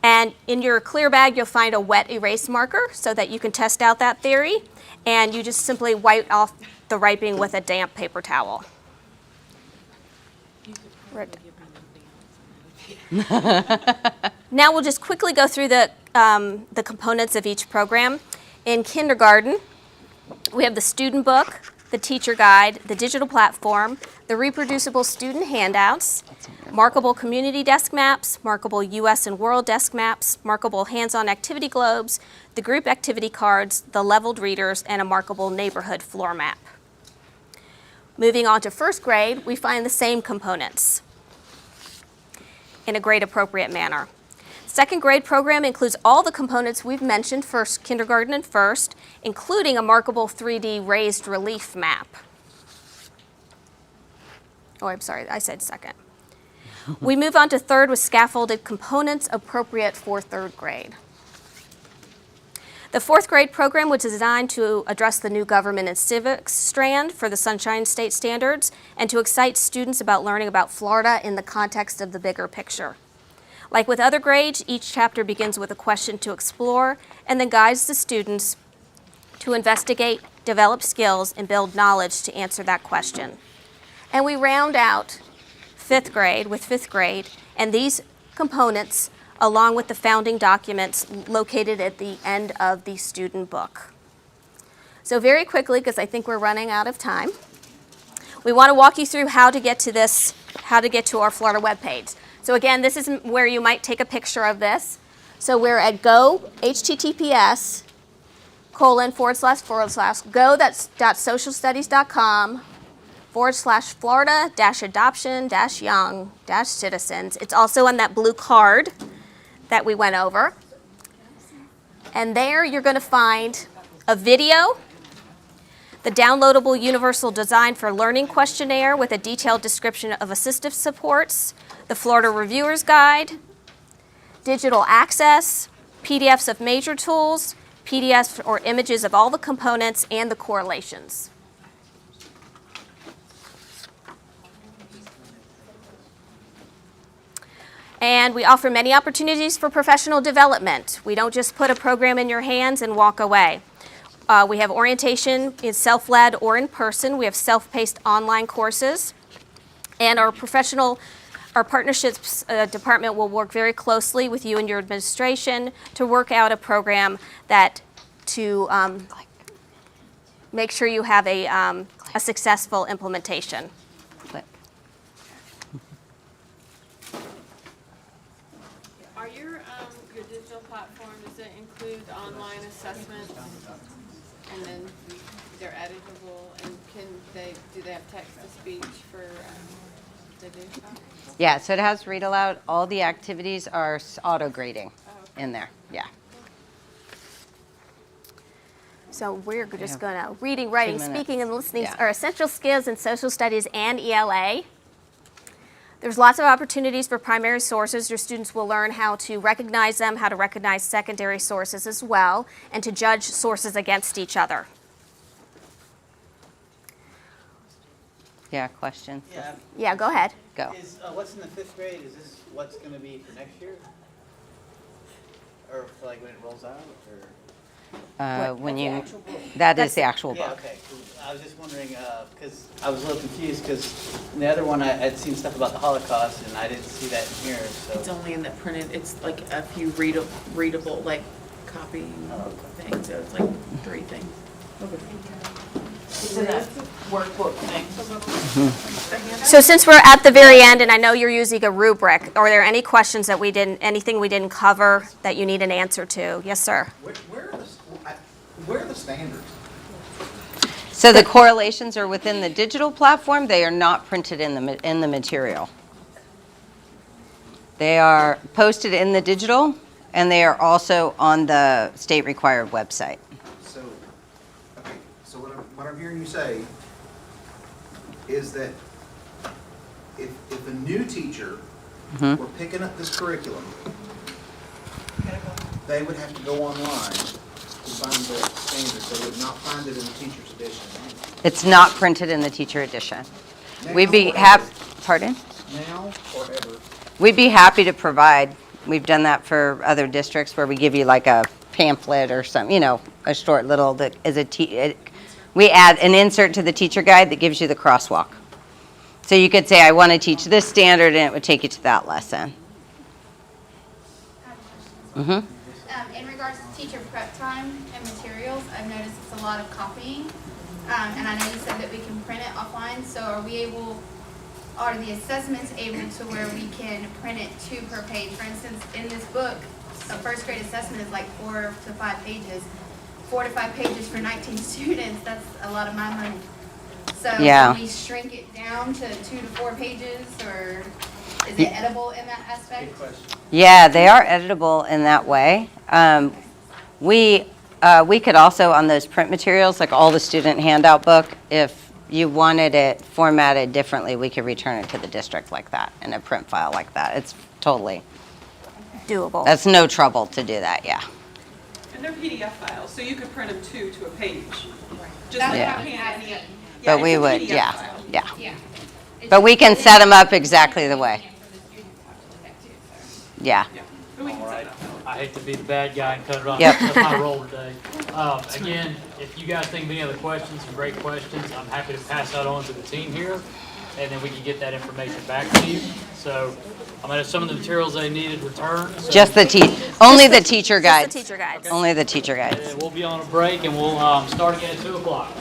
And in your clear bag, you'll find a wet erase marker so that you can test out that theory. And you just simply wipe off the writing with a damp paper towel. Now we'll just quickly go through the components of each program. In kindergarten, we have the student book, the teacher guide, the digital platform, the reproducible student handouts, markable community desk maps, markable US and World desk maps, markable hands-on activity globes, the group activity cards, the leveled readers, and a markable neighborhood floor map. Moving on to first grade, we find the same components in a grade-appropriate manner. Second grade program includes all the components we've mentioned for kindergarten and first, including a markable 3D raised relief map. Oh, I'm sorry, I said second. We move on to third with scaffolded components appropriate for third grade. The fourth grade program was designed to address the new government and civics strand for the Sunshine State Standards and to excite students about learning about Florida in the context of the bigger picture. Like with other grades, each chapter begins with a question to explore and then guides the students to investigate, develop skills, and build knowledge to answer that question. And we round out fifth grade with fifth grade, and these components, along with the founding documents located at the end of the student book. So very quickly, because I think we're running out of time, we want to walk you through how to get to this, how to get to our Florida webpage. So again, this is where you might take a picture of this. So we're at go/go.go.social studies.com/Florida-adoption-young-citizens. It's also on that blue card that we went over. And there you're going to find a video, the downloadable Universal Design for Learning questionnaire with a detailed description of assistive supports, the Florida Reviewer's Guide, digital access, PDFs of major tools, PDFs or images of all the components and the correlations. And we offer many opportunities for professional development. We don't just put a program in your hands and walk away. We have orientation in self-led or in person. We have self-paced online courses. And our partnerships department will work very closely with you and your administration to work out a program that to make sure you have a successful implementation.
Are your digital platform, does it include online assessments? And then they're editable, and do they have text-to-speech for the do stuff?
Yeah, so it has read aloud. All the activities are auto-grading in there, yeah.
So we're just going to reading, writing,
2 minutes.
speaking, and listening
Yeah.
are essential skills in social studies and ELA. There's lots of opportunities for primary sources. Your students will learn how to recognize them, how to recognize secondary sources as well, and to judge sources against each other.
Yeah, questions?
Yeah, go ahead.
Go.
Is what's in the 5th grade, is this what's going to be for next year? Or for like when it rolls out? Or?
When you, that is the actual book.
Yeah, okay. I was just wondering, because I was a little confused, because in the other one I'd seen stuff about the Holocaust, and I didn't see that in here, so.
It's only in the printed, it's like a few readable like copy things, so it's like 3 things. It's in that workbook thing.
So since we're at the very end, and I know you're using a rubric, are there any questions that anything we didn't cover that you need an answer to? Yes, sir.
Where are the, the standards?
So the correlations are within the digital platform. They are not printed in the material. They are posted in the digital, and they are also on the state required website.
So, okay, so what I'm hearing you say is that if a new teacher
Mhm.
were picking up this curriculum, they would have to go online to find the standards. They would not find it in the teacher's edition.
It's not printed in the teacher edition. We'd be
Now or
pardon?
Now or ever.
We'd be happy to provide. We've done that for other districts where we give you like a pamphlet or some, a short little that is we add an insert to the teacher guide that gives you the crosswalk. So you could say, I want to teach this standard, and it would take you to that lesson. Mm-hmm.
In regards to teacher prep time and materials, I've noticed it's a lot of copying. And I know you said that we can print it offline, so are the assessments able to where we can print it 2 per page? For instance, in this book, a first grade assessment is like 4 to 5 pages. 4 to 5 pages for 19 students, that's a lot of my money. So
Yeah.
can we shrink it down to 2 to 4 pages, or is it edible in that aspect?
Yeah, they are editable in that way. We could also, on those print materials, like all the student handout book, if you wanted it formatted differently, we could return it to the district like that, in a print file like that. It's totally
doable.
That's no trouble to do that, yeah.
And they're PDF files, so you could print them to a page. Just
That's
like
Yeah.
what
you
I'm
can
asking.
But
it's
we
a
would,
PDF
yeah,
file.
yeah. But we can set them up exactly the way. Yeah.
I hate to be the bad guy and cut it off.
Yep.
That's my role today. Again, if you guys think of any other questions, some great questions, I'm happy to pass that on to the team here, and then we can get that information back to you. So I'm gonna have some of the materials they needed returned. So
Just the only the teacher guides.
Just the teacher guides.
Only the teacher guides.
We'll be on a break, and we'll start again at 2 o'clock.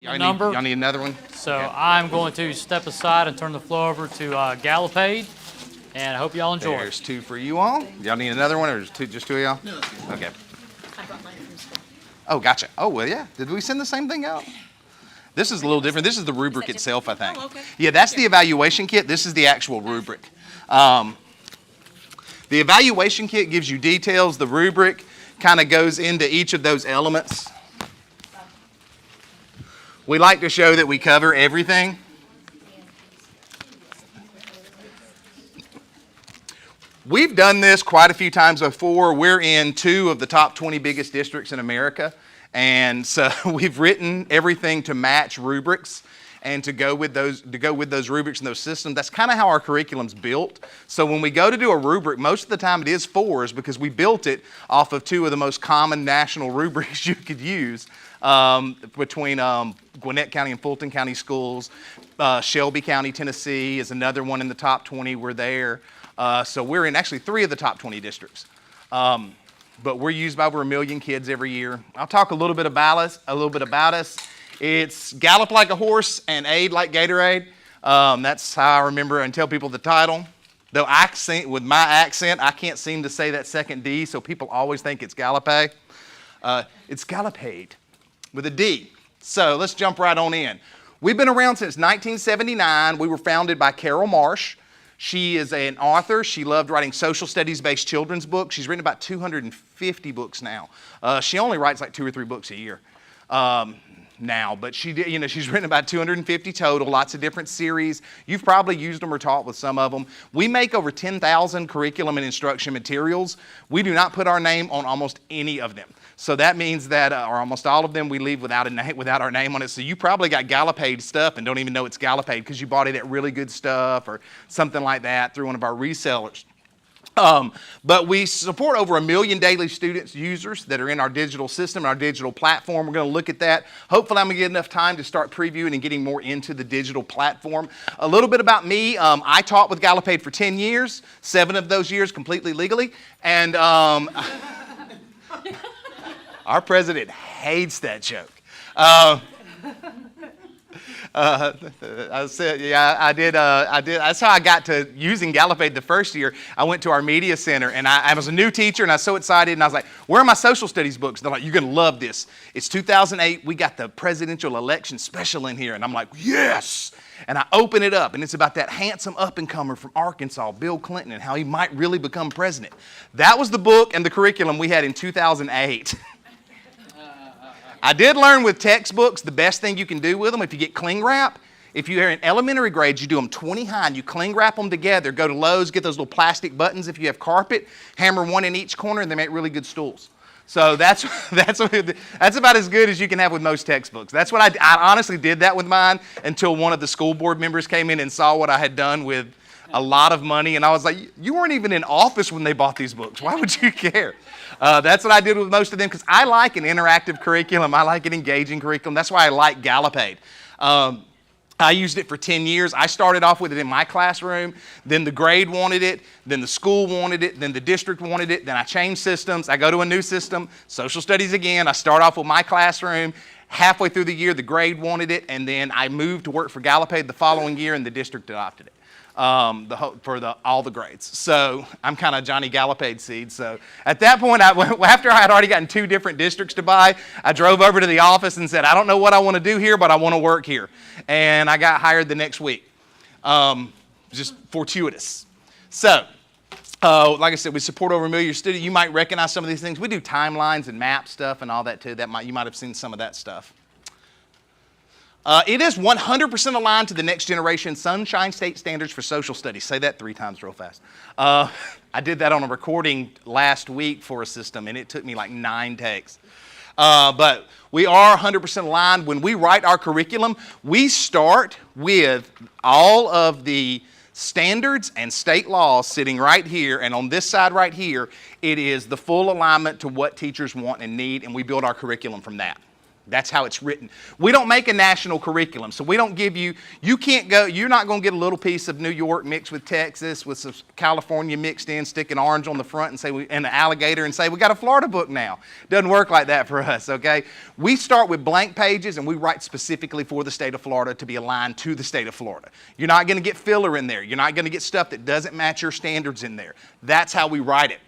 number.
Y'all need another one?
So I'm going to step aside and turn the floor over to Galipade, and I hope y'all enjoy.
There's 2 for you all. Y'all need another one, or just 2 of y'all?
No, that's good.
Okay. Oh, gotcha. Oh, well, yeah. Did we send the same thing out? This is a little different. This is the rubric itself, I think.
Oh, okay.
Yeah, that's the evaluation kit. This is the actual rubric. The evaluation kit gives you details. The rubric kind of goes into each of those elements. We like to show that we cover everything. We've done this quite a few times before. We're in 2 of the top 20 biggest districts in America. And so we've written everything to match rubrics and to go with those rubrics and those systems. That's kind of how our curriculum's built. So when we go to do a rubric, most of the time it is 4s because we built it off of 2 of the most common national rubrics you could use between Gwinnett County and Fulton County schools. Shelby County, Tennessee is another one in the top 20. We're there. So we're in actually 3 of the top 20 districts. But we're used by over 1 million kids every year. I'll talk a little bit about us. It's gallop like a horse and aid like Gatorade. That's how I remember and tell people the title. Though with my accent, I can't seem to say that second D, so people always think it's Galipade. It's Galipade with a D. So let's jump right on in. We've been around since 1979. We were founded by Carol Marsh. She is an author. She loved writing social studies-based children's books. She's written about 250 books now. She only writes like 2 or 3 books a year now, but she's written about 250 total, lots of different series. You've probably used them or taught with some of them. We make over 10,000 curriculum and instruction materials. We do not put our name on almost any of them. So that means that, or almost all of them, we leave without our name on it. So you probably got Galipade stuff and don't even know it's Galipade because you bought it at Really Good Stuff or something like that through one of our resellers. But we support over 1 million daily students, users that are in our digital system, our digital platform. We're going to look at that. Hopefully I'm going to get enough time to start previewing and getting more into the digital platform. A little bit about me. I taught with Galipade for 10 years, 7 of those years completely legally. And our president hates that joke. I said, yeah, I did. That's how I got to using Galipade the first year. I went to our media center, and I was a new teacher, and I was so excited, and I was like, where are my social studies books? They're like, you're going to love this. It's 2008. We got the presidential election special in here, and I'm like, yes. And I open it up, and it's about that handsome up-and-comer from Arkansas, Bill Clinton, and how he might really become president. That was the book and the curriculum we had in 2008. I did learn with textbooks the best thing you can do with them if you get cling wrap. If you're in elementary grades, you do them 20 high and you cling wrap them together. Go to Lowe's, get those little plastic buttons if you have carpet, hammer 1 in each corner, and they make really good stools. So that's about as good as you can have with most textbooks. That's what I honestly did that with mine until one of the school board members came in and saw what I had done with a lot of money, and I was like, you weren't even in office when they bought these books. Why would you care? That's what I did with most of them because I like an interactive curriculum. I like an engaging curriculum. That's why I like Galipade. I used it for 10 years. I started off with it in my classroom. Then the grade wanted it. Then the school wanted it. Then the district wanted it. Then I changed systems. I go to a new system, social studies again. I start off with my classroom. Halfway through the year, the grade wanted it. And then I moved to work for Galipade the following year, and the district adopted it. For all the grades. So I'm kind of Johnny Galipade seed. So at that point, after I had already gotten 2 different districts to buy, I drove over to the office and said, I don't know what I want to do here, but I want to work here. And I got hired the next week. Just fortuitous. So, like I said, we support over 1 million students. You might recognize some of these things. We do timelines and map stuff and all that too. You might have seen some of that stuff. It is 100% aligned to the next generation Sunshine State Standards for Social Studies. Say that 3 times real fast. I did that on a recording last week for a system, and it took me like 9 takes. But we are 100% aligned. When we write our curriculum, we start with all of the standards and state laws sitting right here, and on this side right here, it is the full alignment to what teachers want and need, and we build our curriculum from that. That's how it's written. We don't make a national curriculum, so we don't give you, you can't go, you're not going to get a little piece of New York mixed with Texas, with some California mixed in, stick an orange on the front and say, and an alligator and say, we got a Florida book now. Doesn't work like that for us, okay? We start with blank pages and we write specifically for the state of Florida to be aligned to the state of Florida. You're not going to get filler in there. You're not going to get stuff that doesn't match your standards in there. That's how we write it.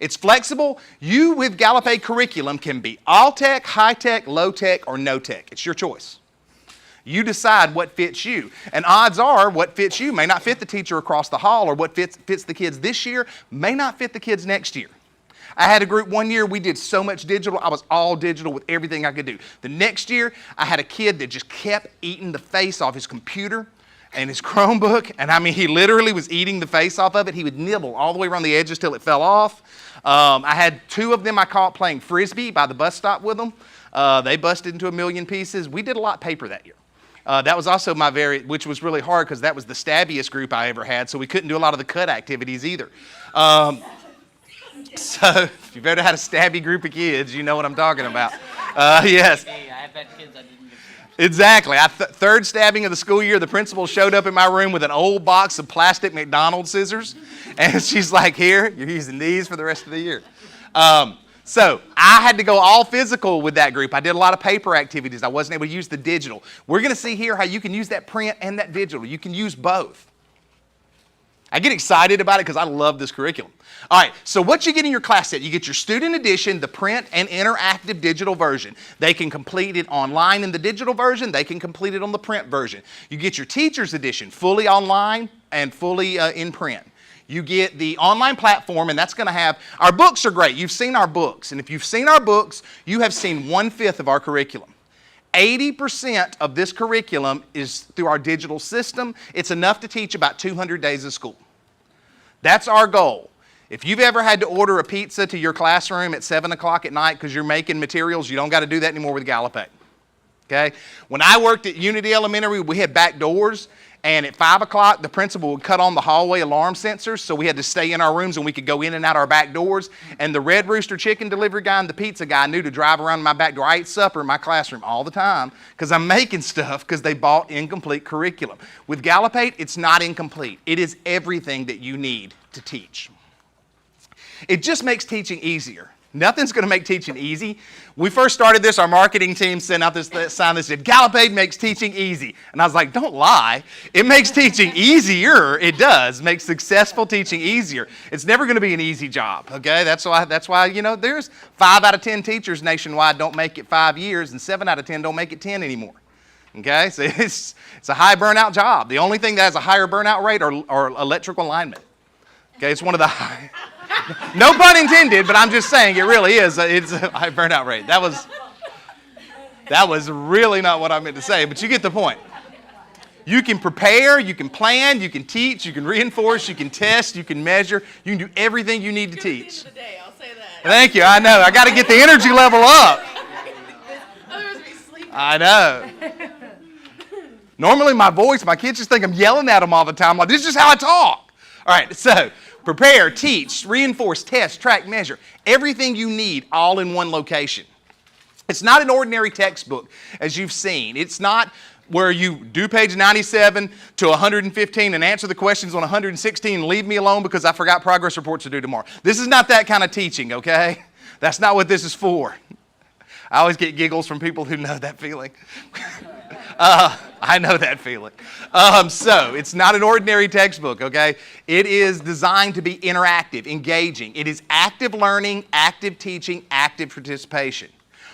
It's flexible. You with Gallup curriculum can be all tech, high tech, low tech, or no tech. It's your choice. You decide what fits you. And odds are what fits you may not fit the teacher across the hall, or what fits the kids this year may not fit the kids next year. I had a group one year, we did so much digital, I was all digital with everything I could do. The next year, I had a kid that just kept eating the face off his computer and his Chromebook, and I mean, he literally was eating the face off of it. He would nibble all the way around the edges till it fell off. I had 2 of them I caught playing Frisbee by the bus stop with them. They busted into 1,000,000 pieces. We did a lot paper that year. That was also which was really hard because that was the stabbiest group I ever had, so we couldn't do a lot of the cut activities either. So if you've ever had a stabby group of kids, you know what I'm talking about. Yes.
Hey, I have had kids I didn't get.
Exactly. Third stabbing of the school year, the principal showed up in my room with an old box of plastic McDonald's scissors. And she's like, here, you're using these for the rest of the year. So I had to go all physical with that group. I did a lot of paper activities. I wasn't able to use the digital. We're going to see here how you can use that print and that digital. You can use both. I get excited about it because I love this curriculum. All right, so what you get in your class set, you get your student edition, the print and interactive digital version. They can complete it online in the digital version. They can complete it on the print version. You get your teacher's edition, fully online and fully in print. You get the online platform, and that's going to have, our books are great. You've seen our books, and if you've seen our books, you have seen 1/5 of our curriculum. 80% of this curriculum is through our digital system. It's enough to teach about 200 days of school. That's our goal. If you've ever had to order a pizza to your classroom at 7 o'clock at night because you're making materials, you don't got to do that anymore with Gallup. Okay? When I worked at Unity Elementary, we had back doors, and at 5 o'clock, the principal would cut on the hallway alarm sensors, so we had to stay in our rooms and we could go in and out our back doors. And the Red Rooster chicken delivery guy and the pizza guy knew to drive around my back door. I ate supper in my classroom all the time because I'm making stuff because they bought incomplete curriculum. With Gallup, it's not incomplete. It is everything that you need to teach. It just makes teaching easier. Nothing's going to make teaching easy. We first started this, our marketing team sent out this sign that said, Gallup makes teaching easy. And I was like, don't lie. It makes teaching easier. It does. Makes successful teaching easier. It's never going to be an easy job, okay? That's why, you know, there's 5 out of 10 teachers nationwide don't make it 5 years, and 7 out of 10 don't make it 10 anymore. Okay? So it's a high burnout job. The only thing that has a higher burnout rate are electrical linemen. Okay? It's one of the high... No pun intended, but I'm just saying it really is. It's a high burnout rate. That was really not what I meant to say, but you get the point. You can prepare, you can plan, you can teach, you can reinforce, you can test, you can measure. You can do everything you need to teach.
Good at the end of the day, I'll say that.
Thank you. I know. I got to get the energy level up. I know. Normally my kids just think I'm yelling at them all the time. Like, this is just how I talk. All right, so prepare, teach, reinforce, test, track, measure. Everything you need all in one location. It's not an ordinary textbook, as you've seen. It's not where you do page 97 to 115 and answer the questions on 116 and leave me alone because I forgot progress reports to do tomorrow. This is not that kind of teaching, okay? That's not what this is for. I always get giggles from people who know that feeling. I know that feeling. So it's not an ordinary textbook, okay? It is designed to be interactive, engaging. It is active learning, active teaching, active participation.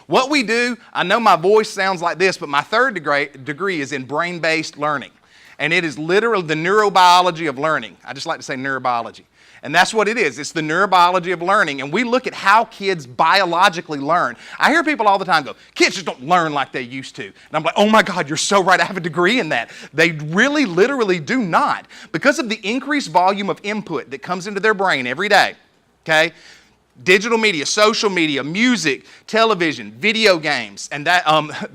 What we do, I know my voice sounds like this, but my third degree is in brain-based learning. And it is literally the neurobiology of learning. I just like to say neurobiology. And that's what it is. It's the neurobiology of learning. And we look at how kids biologically learn. I hear people all the time go, kids just don't learn like they used to. And I'm like, oh my God, you're so right. I have a degree in that. They really, literally do not. Because of the increased volume of input that comes into their brain every day, okay? Digital media, social media, music, television, video games, and that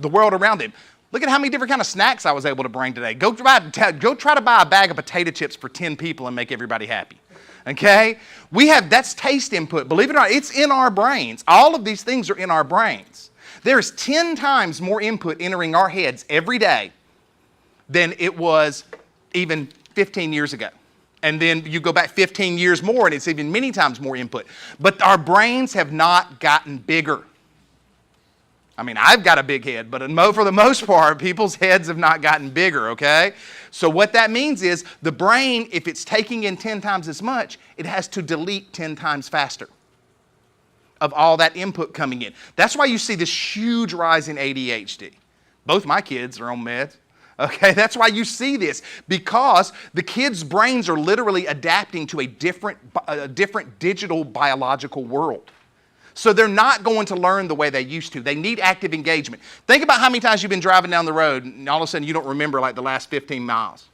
the world around them. Look at how many different kind of snacks I was able to bring today. Go try to buy a bag of potato chips for 10 people and make everybody happy. Okay? That's taste input. Believe it or not, it's in our brains. All of these things are in our brains. There's 10 times more input entering our heads every day than it was even 15 years ago. And then you go back 15 years more and it's even many times more input. But our brains have not gotten bigger. I mean, I've got a big head, but for the most part, people's heads have not gotten bigger, okay? So what that means is the brain, if it's taking in 10 times as much, it has to delete 10 times faster of all that input coming in. That's why you see this huge rise in ADHD. Both my kids are on meds. Okay, that's why you see this, because the kids' brains are literally adapting to a different digital biological world. So they're not going to learn the way they used to. They need active engagement. Think about how many times you've been driving down the road and all of a sudden you don't remember like the last 15 miles.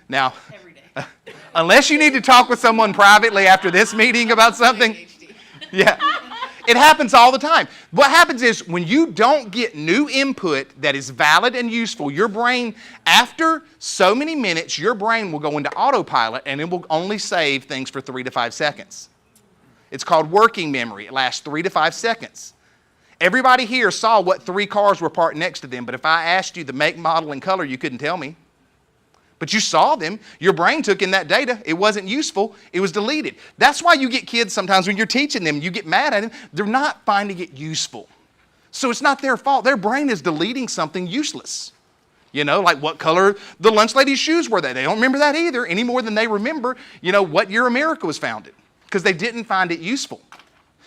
Now, every day. Unless you need to talk with someone privately after this meeting about something. Yeah. It happens all the time. What happens is when you don't get new input that is valid and useful, your brain, after so many minutes, your brain will go into autopilot and it will only save things for 3 to 5 seconds. It's called working memory. It lasts 3 to 5 seconds. Everybody here saw what 3 cars were parked next to them, but if I asked you the make, model, and color, you couldn't tell me. But you saw them. Your brain took in that data. It wasn't useful. It was deleted. That's why you get kids sometimes when you're teaching them, you get mad at them. They're not finding it useful. So it's not their fault. Their brain is deleting something useless. You know, like what color the lunch lady's shoes were they? They don't remember that either any more than they remember, you know, what year America was founded, because they didn't find it useful.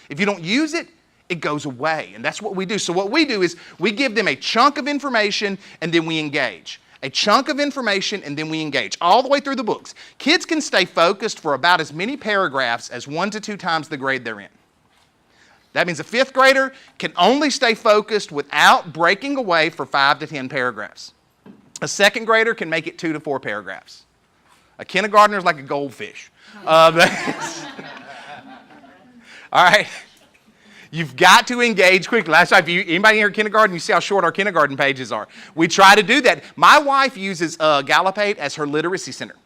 If you don't use it, it goes away. And that's what we do. So what we do is we give them a chunk of information and then we engage. A chunk of information and then we engage all the way through the books. Kids can stay focused for about as many paragraphs as 1 to 2 times the grade they're in. That means a 5th grader can only stay focused without breaking away for 5 to 10 paragraphs. A 2nd grader can make it 2 to 4 paragraphs. A kindergartner is like a goldfish. All right. You've got to engage quickly. Last time, anybody here in kindergarten, you see how short our kindergarten pages are. We try to do that. My wife uses Galopate as her literacy center.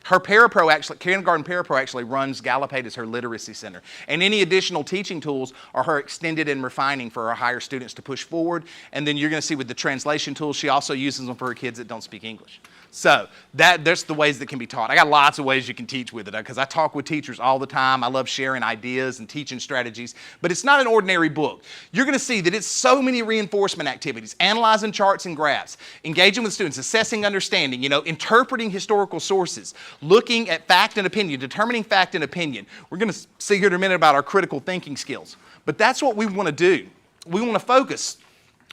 Her kindergarten parapro actually runs Galopate as her literacy center. And any additional teaching tools are her extended and refining for her higher students to push forward. And then you're going to see with the translation tools, she also uses them for her kids that don't speak English. So there's the ways that can be taught. I got lots of ways you can teach with it because I talk with teachers all the time. I love sharing ideas and teaching strategies, but it's not an ordinary book. You're going to see that it's so many reinforcement activities, analyzing charts and graphs, engaging with students, assessing understanding, interpreting historical sources, looking at fact and opinion, determining fact and opinion. We're going to see here in a minute about our critical thinking skills, but that's what we want to do. We want to focus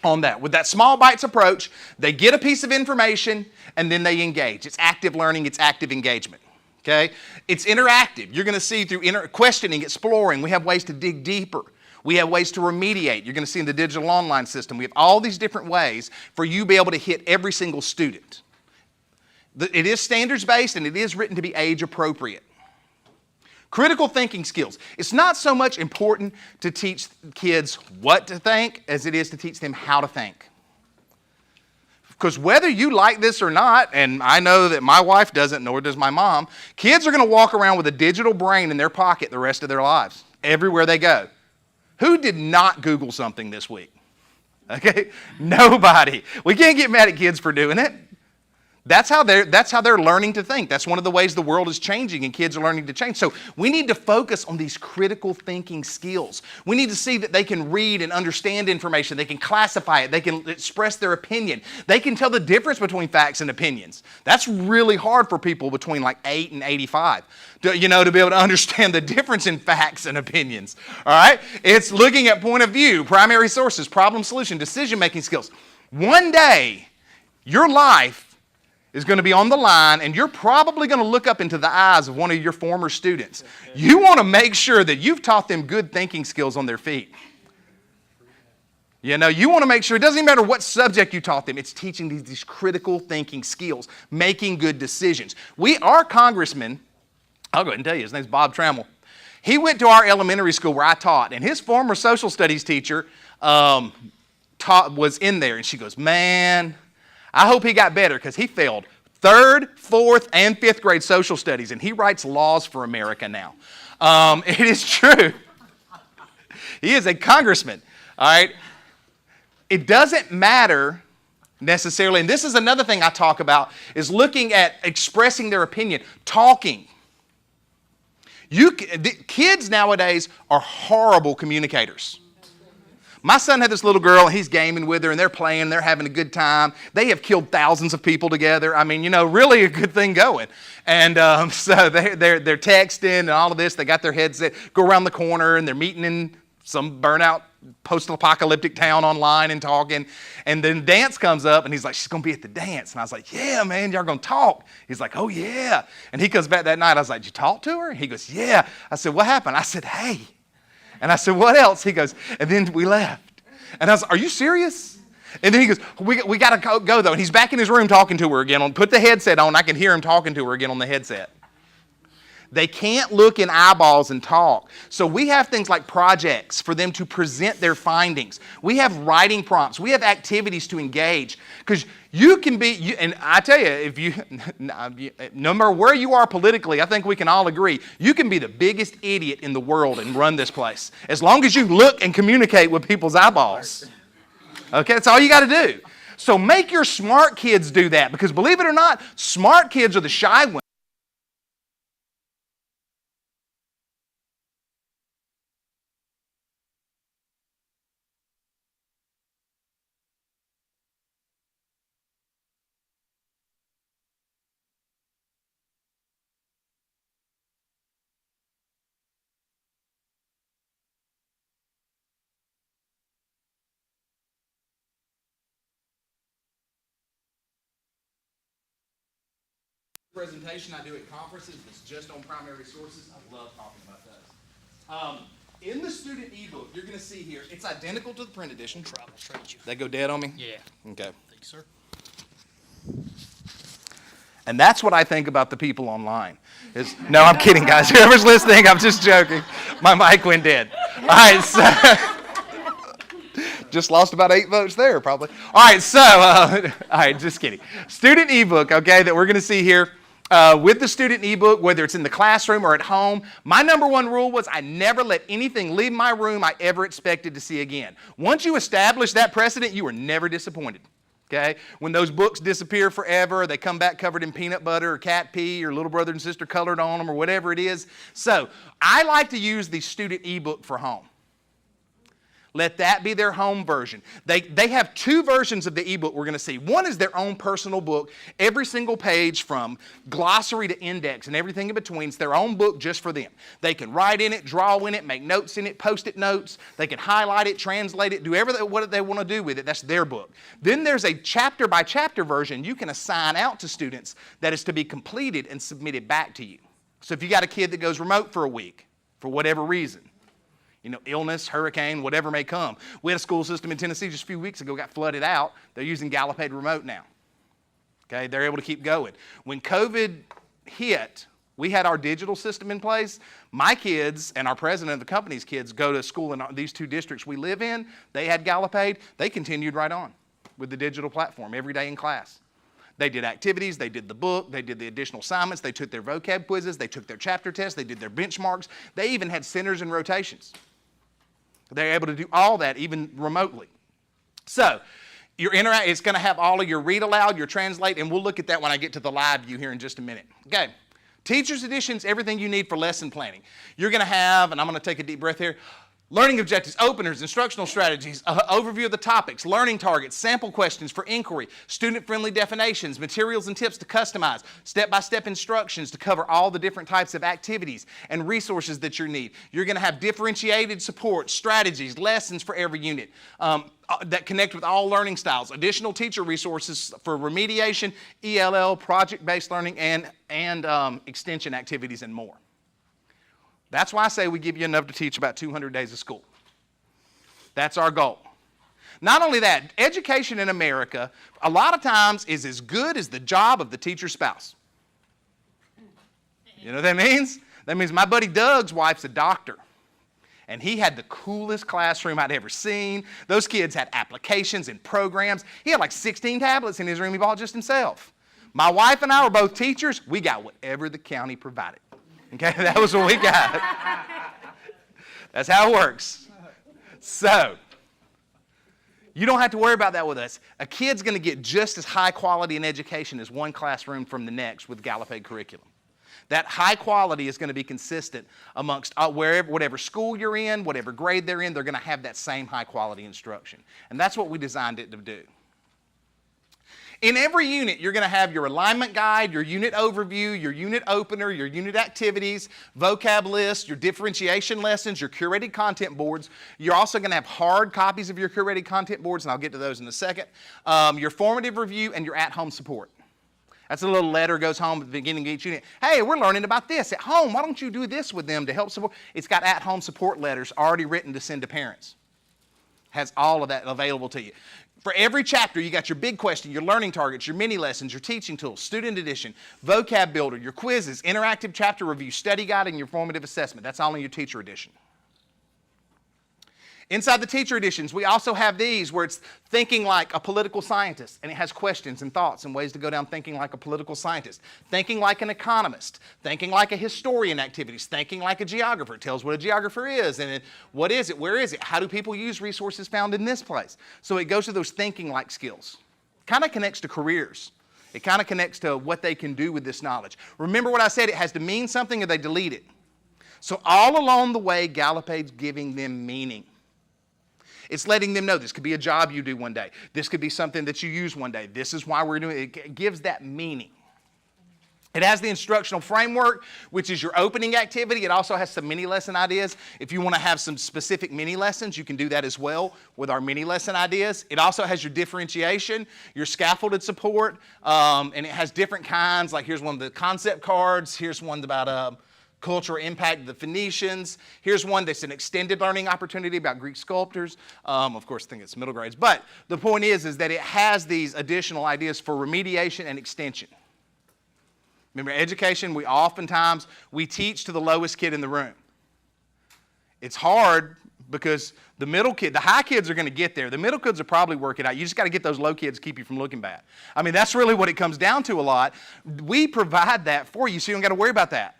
on that. With that small bites approach, they get a piece of information and then they engage. It's active learning, it's active engagement. Okay? It's interactive. You're going to see through questioning, exploring, we have ways to dig deeper. We have ways to remediate. You're going to see in the digital online system, we have all these different ways for you to be able to hit every single student. It is standards-based and it is written to be age-appropriate. Critical thinking skills. It's not so much important to teach kids what to think as it is to teach them how to think. Because whether you like this or not, and I know that my wife doesn't, nor does my mom, kids are going to walk around with a digital brain in their pocket the rest of their lives, everywhere they go. Who did not Google something this week? Okay? Nobody. We can't get mad at kids for doing it. That's how they're learning to think. That's one of the ways the world is changing and kids are learning to change. So we need to focus on these critical thinking skills. We need to see that they can read and understand information. They can classify it. They can express their opinion. They can tell the difference between facts and opinions. That's really hard for people between like 8 and 85. To be able to understand the difference in facts and opinions. All right? It's looking at point of view, primary sources, problem solution, decision-making skills. One day, your life is going to be on the line, and you're probably going to look up into the eyes of one of your former students. You want to make sure that you've taught them good thinking skills on their feet. You want to make sure, it doesn't even matter what subject you taught them, it's teaching these critical thinking skills, making good decisions. Our congressman, I'll go ahead and tell you, his name's Bob Trammell. He went to our elementary school where I taught, and his former social studies teacher was in there, and she goes, man, I hope he got better because he failed 3rd, 4th, and 5th grade social studies, and he writes laws for America now. It is true. He is a congressman, all right? it doesn't matter necessarily, and this is another thing I talk about, is looking at expressing their opinion, talking. Kids nowadays are horrible communicators. My son had this little girl, and he's gaming with her, and they're playing, they're having a good time. They have killed thousands of people together. I mean, really a good thing going. And so they're texting and all of this. They got their headset, go around the corner, and they're meeting in some burnout post-apocalyptic town online and talking. And then dance comes up, and he's like, she's going to be at the dance. And I was like, yeah, man, y'all going to talk. He's like, oh, yeah. And he comes back that night. I was like, did you talk to her? He goes, yeah. I said, what happened? I said, hey. And I said, what else? He goes, and then we left. And I was like, are you serious? And then he goes, we got to go, though. And he's back in his room talking to her again. Put the headset on. I can hear him talking to her again on the headset. They can't look in eyeballs and talk. So we have things like projects for them to present their findings. We have writing prompts. We have activities to engage. Because you can be, and I tell you, no matter where you are politically, I think we can all agree, you can be the biggest idiot in the world and run this place. As long as you look and communicate with people's eyeballs. Okay, that's all you got to do. So make your smart kids do that. Because believe it or not, smart kids are the shy ones. Presentation I do at conferences that's just on primary sources. I love talking about those. In the student ebook, you're going to see here, it's identical to the print edition. They go dead on me?
Yeah.
Okay.
Thanks, sir.
And that's what I think about the people online. No, I'm kidding, guys. Whoever's listening, I'm just joking. My mic went dead. All right, so just lost about 8 votes there, probably. All right, so, all right, just kidding. Student ebook, okay, that we're going to see here. With the student ebook, whether it's in the classroom or at home, my number one rule was I never let anything leave my room I ever expected to see again. Once you establish that precedent, you are never disappointed. Okay? When those books disappear forever, they come back covered in peanut butter or cat pee or little brother and sister colored on them or whatever it is. So I like to use the student ebook for home. Let that be their home version. They have 2 versions of the ebook we're going to see. One is their own personal book. Every single page from glossary to index and everything in between is their own book just for them. They can write in it, draw in it, make notes in it, post-it notes. They can highlight it, translate it, do what they want to do with it. That's their book. Then there's a chapter-by-chapter version you can assign out to students that is to be completed and submitted back to you. So if you got a kid that goes remote for a week, for whatever reason, illness, hurricane, whatever may come. We had a school system in Tennessee just a few weeks ago, got flooded out. They're using Gallipaid Remote now. Okay, they're able to keep going. When COVID hit, we had our digital system in place. My kids and our president of the company's kids go to school in these 2 districts we live in. They had Gallipaid. They continued right on with the digital platform every day in class. They did activities, they did the book, they did the additional assignments, they took their vocab quizzes, they took their chapter tests, they did their benchmarks. They even had centers and rotations. They're able to do all that even remotely. So it's going to have all of your read aloud, your translate, and we'll look at that when I get to the live view here in just a minute. Okay. Teacher's editions, everything you need for lesson planning. You're going to have, and I'm going to take a deep breath here, learning objectives, openers, instructional strategies, overview of the topics, learning targets, sample questions for inquiry, student-friendly definitions, materials and tips to customize, step-by-step instructions to cover all the different types of activities and resources that you need. You're going to have differentiated support, strategies, lessons for every unit that connect with all learning styles, additional teacher resources for remediation, ELL, project-based learning, and extension activities and more. That's why I say we give you enough to teach about 200 days of school. That's our goal. Not only that, education in America a lot of times is as good as the job of the teacher's spouse. You know what that means? That means my buddy Doug's wife's a doctor. And he had the coolest classroom I'd ever seen. Those kids had applications and programs. He had like 16 tablets in his room he bought just himself. My wife and I were both teachers. We got whatever the county provided. Okay, that was what we got. That's how it works. So, You don't have to worry about that with us. A kid's going to get just as high quality an education as one classroom from the next with Gallup-Aid curriculum. That high quality is going to be consistent amongst whatever school you're in, whatever grade they're in, they're going to have that same high quality instruction. And that's what we designed it to do. In every unit, you're going to have your alignment guide, your unit overview, your unit opener, your unit activities, vocab list, your differentiation lessons, your curated content boards. You're also going to have hard copies of your curated content boards, and I'll get to those in a second, your formative review, and your at-home support. That's a little letter goes home at the beginning of each unit. Hey, we're learning about this at home. Why don't you do this with them to help support? It's got at-home support letters already written to send to parents. Has all of that available to you. For every chapter, you got your big question, your learning targets, your mini lessons, your teaching tools, student edition, vocab builder, your quizzes, interactive chapter review, study guide, and your formative assessment. That's all in your teacher edition. Inside the teacher editions, we also have these where it's thinking like a political scientist, and it has questions and thoughts and ways to go down thinking like a political scientist, thinking like an economist, thinking like a historian activities, thinking like a geographer. It tells what a geographer is, and what is it, where is it, how do people use resources found in this place. So it goes to those thinking like skills. Kind of connects to careers. It kind of connects to what they can do with this knowledge. Remember what I said, it has to mean something or they delete it. So all along the way, Gallup-Aid's giving them meaning. It's letting them know this could be a job you do one day. This could be something that you use one day. This is why we're doing it. It gives that meaning. It has the instructional framework, which is your opening activity. It also has some mini lesson ideas. If you want to have some specific mini lessons, you can do that as well with our mini lesson ideas. It also has your differentiation, your scaffolded support, and it has different kinds. Like here's one of the concept cards. Here's one about cultural impact of the Phoenicians. Here's one that's an extended learning opportunity about Greek sculptors. Of course, I think it's middle grades. But the point is that it has these additional ideas for remediation and extension. Remember, education, we teach to the lowest kid in the room. It's hard because the high kids are going to get there. The middle kids will probably work it out. You just got to get those low kids to keep you from looking bad. I mean, that's really what it comes down to a lot. We provide that for you, so you don't got to worry about that.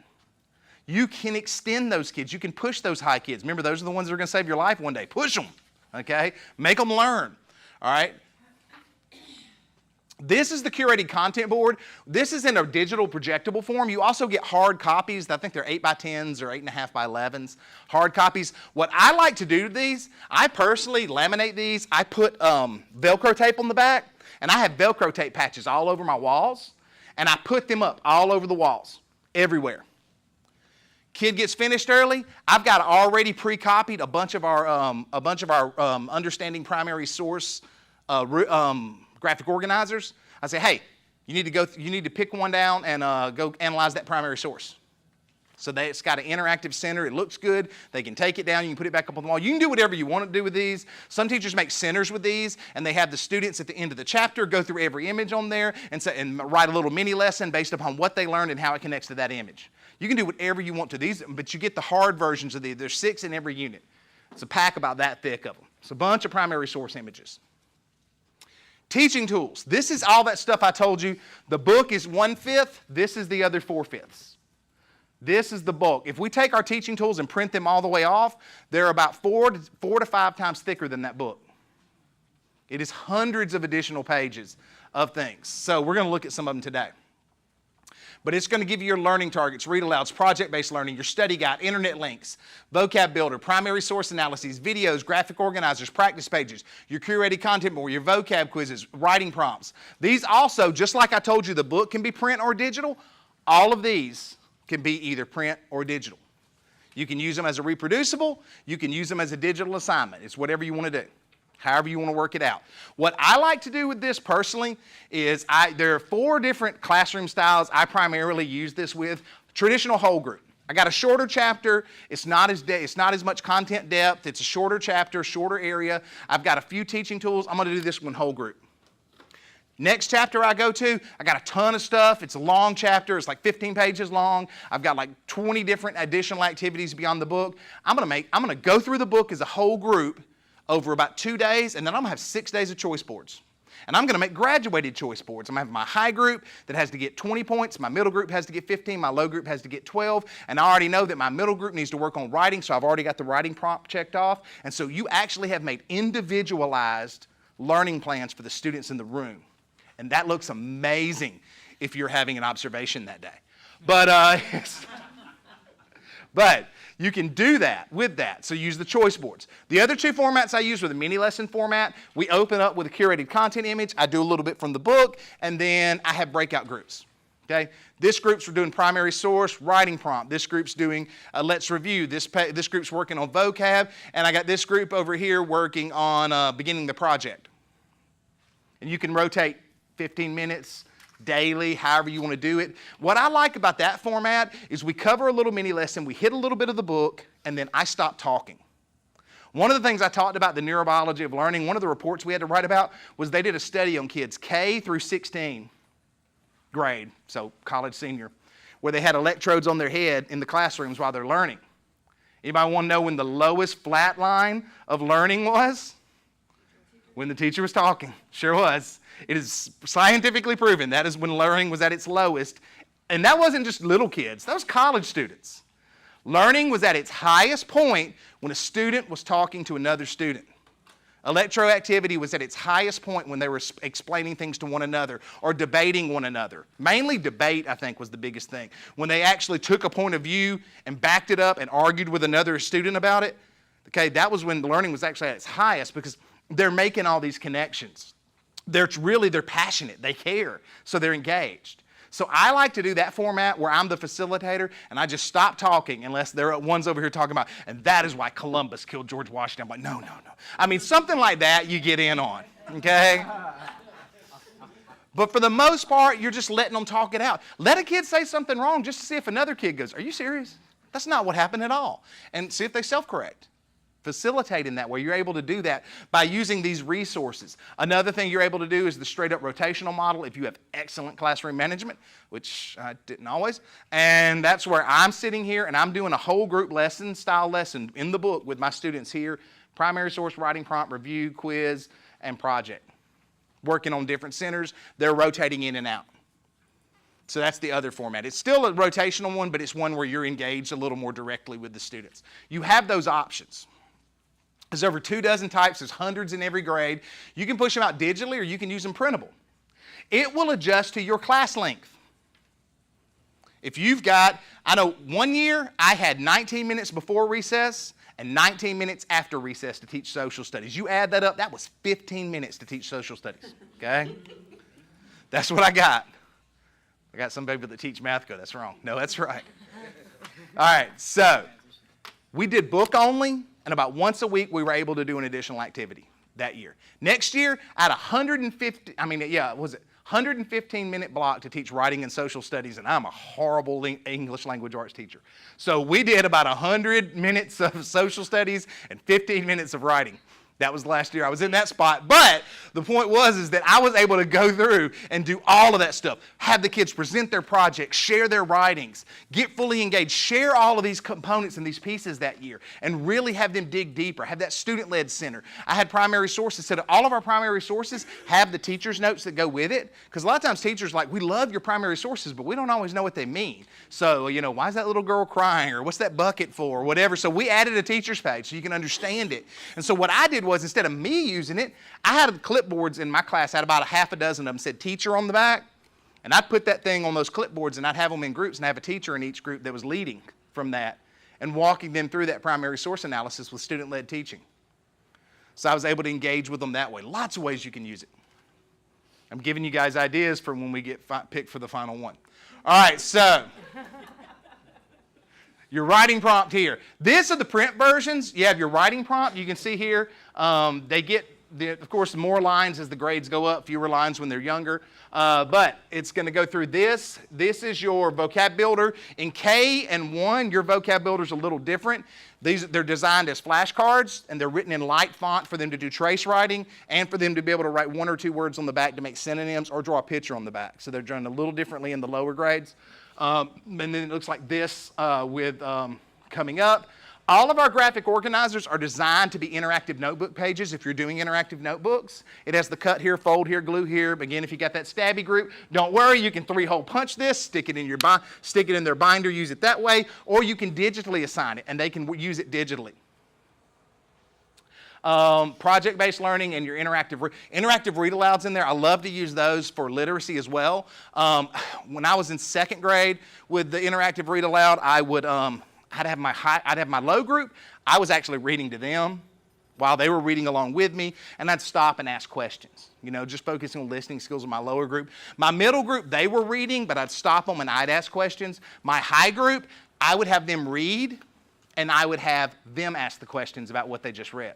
You can extend those kids. You can push those high kids. Remember, those are the ones that are going to save your life one day. Push them, okay? Make them learn, all right? This is the curated content board. This is in a digital projectable form. You also get hard copies. I think they're 8x10s or 8.5x11s. Hard copies. What I like to do to these, I personally laminate these. I put Velcro tape on the back, and I have Velcro tape patches all over my walls, and I put them up all over the walls, everywhere. Kid gets finished early. I've got already pre-copied a bunch of our understanding primary source graphic organizers. I say, hey, you need to pick one down and go analyze that primary source. So it's got an interactive center. It looks good. They can take it down. You can put it back up on the wall. You can do whatever you want to do with these. Some teachers make centers with these, and they have the students at the end of the chapter go through every image on there and write a little mini lesson based upon what they learned and how it connects to that image. You can do whatever you want to these, but you get the hard versions of these. There's 6 in every unit. It's a pack about that thick of them. It's a bunch of primary source images. Teaching tools. This is all that stuff I told you. The book is 1/5. This is the other 4/5. This is the bulk. If we take our teaching tools and print them all the way off, they're about 4 to 5 times thicker than that book. It is hundreds of additional pages of things. So we're going to look at some of them today. But it's going to give you your learning targets, read alouds, project-based learning, your study guide, internet links, vocab builder, primary source analyses, videos, graphic organizers, practice pages, your curated content board, your vocab quizzes, writing prompts. These also, just like I told you, the book can be print or digital. All of these can be either print or digital. You can use them as a reproducible. You can use them as a digital assignment. It's whatever you want to do. However you want to work it out. What I like to do with this personally is there are 4 different classroom styles I primarily use this with. Traditional whole group. I got a shorter chapter. It's not as much content depth. It's a shorter chapter, shorter area. I've got a few teaching tools. I'm going to do this one whole group. Next chapter I go to, I got a ton of stuff. It's a long chapter. It's like 15 pages long. I've got like 20 different additional activities beyond the book. I'm going to go through the book as a whole group over about 2 days, and then I'm going to have 6 days of choice boards. And I'm going to make graduated choice boards. I'm going to have my high group that has to get 20 points, my middle group has to get 15, my low group has to get 12, and I already know that my middle group needs to work on writing, so I've already got the writing prompt checked off. And so you actually have made individualized learning plans for the students in the room. And that looks amazing if you're having an observation that day. But you can do that with that, so use the choice boards. The other two formats I use were the mini lesson format. We open up with a curated content image. I do a little bit from the book, and then I have breakout groups. Okay? This group's for doing primary source, writing prompt. This group's doing let's review. This group's working on vocab, and I got this group over here working on beginning the project. And you can rotate 15 minutes daily, however you want to do it. What I like about that format is we cover a little mini lesson, we hit a little bit of the book, and then I stop talking. One of the things I talked about, the neurobiology of learning, one of the reports we had to write about was they did a study on kids K through 16 grade, so college senior, where they had electrodes on their head in the classrooms while they're learning. Anybody want to know when the lowest flat line of learning was? When the teacher was talking. Sure was. It is scientifically proven that is when learning was at its lowest. And that wasn't just little kids. That was college students. Learning was at its highest point when a student was talking to another student. Electroactivity was at its highest point when they were explaining things to one another or debating one another. Mainly debate, I think, was the biggest thing. When they actually took a point of view and backed it up and argued with another student about it, okay, that was when learning was actually at its highest because they're making all these connections. They're passionate, they care, so they're engaged. So I like to do that format where I'm the facilitator and I just stop talking unless there are ones over here talking about, and that is why Columbus killed George Washington. I'm like, no. I mean, something like that you get in on, okay? But for the most part, you're just letting them talk it out. Let a kid say something wrong just to see if another kid goes, are you serious? That's not what happened at all. And see if they self-correct. Facilitate in that way. You're able to do that by using these resources. Another thing you're able to do is the straight up rotational model if you have excellent classroom management, which I didn't always. And that's where I'm sitting here and I'm doing a whole group lesson, style lesson in the book with my students here. Primary source, writing prompt, review, quiz, and project. Working on different centers. They're rotating in and out. So that's the other format. It's still a rotational one, but it's one where you're engaged a little more directly with the students. You have those options. There's over 24 types. There's hundreds in every grade. You can push them out digitally or you can use them printable. It will adjust to your class length. If you've got, I know one year I had 19 minutes before recess and 19 minutes after recess to teach social studies. You add that up, that was 15 minutes to teach social studies, okay? That's what I got. I got some people that teach math go, that's wrong. No, that's right. All right, so we did book only. And about once a week, we were able to do an additional activity that year. Next year, I had 115-minute block to teach writing and social studies, and I'm a horrible English language arts teacher. So we did about 100 minutes of social studies and 15 minutes of writing. That was last year. I was in that spot. But the point was that I was able to go through and do all of that stuff. Have the kids present their projects, share their writings, get fully engaged, share all of these components and these pieces that year, and really have them dig deeper, have that student-led center. I had primary sources. So all of our primary sources have the teacher's notes that go with it. Because a lot of times teachers are like, we love your primary sources, but we don't always know what they mean. So, why is that little girl crying? Or what's that bucket for? Or whatever. So we added a teacher's page so you can understand it. And so what I did was, instead of me using it, I had clipboards in my class. I had about a half a dozen of them said teacher on the back. And I'd put that thing on those clipboards and I'd have them in groups and have a teacher in each group that was leading from that and walking them through that primary source analysis with student-led teaching. So I was able to engage with them that way. Lots of ways you can use it. I'm giving you guys ideas for when we get picked for the final one. All right, so your writing prompt here. These are the print versions. You have your writing prompt. You can see here they get, of course, more lines as the grades go up, fewer lines when they're younger. But it's going to go through this. This is your vocab builder. In K and 1, your vocab builder is a little different. They're designed as flashcards, and they're written in light font for them to do trace writing and for them to be able to write 1 or 2 words on the back to make synonyms or draw a picture on the back. So they're done a little differently in the lower grades. And then it looks like this with coming up. All of our graphic organizers are designed to be interactive notebook pages if you're doing interactive notebooks. It has the cut here, fold here, glue here. Again, if you got that stabby group, don't worry, you can 3-hole punch this, stick it in their binder, use it that way, or you can digitally assign it, and they can use it digitally. project-based learning, and your interactive read-alouds in there. I love to use those for literacy as well. When I was in 2nd grade with the interactive read-aloud, I'd have my low group. I was actually reading to them while they were reading along with me, and I'd stop and ask questions, just focusing on listening skills in my lower group. My middle group, they were reading, but I'd stop them and I'd ask questions. My high group, I would have them read, and I would have them ask the questions about what they just read.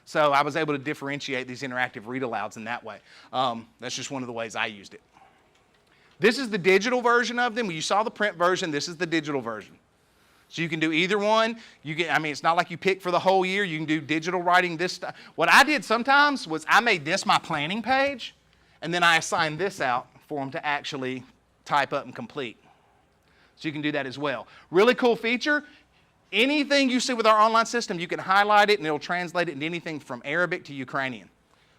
So I was able to differentiate these interactive read-alouds in that way. That's just one of the ways I used it. This is the digital version of them. You saw the print version. This is the digital version. So you can do either one. It's not like you pick for the whole year. You can do digital writing this stuff. What I did sometimes was I made this my planning page, and then I assigned this out for them to actually type up and complete. So you can do that as well. Really cool feature. Anything you see with our online system, you can highlight it, and it'll translate it into anything from Arabic to Ukrainian.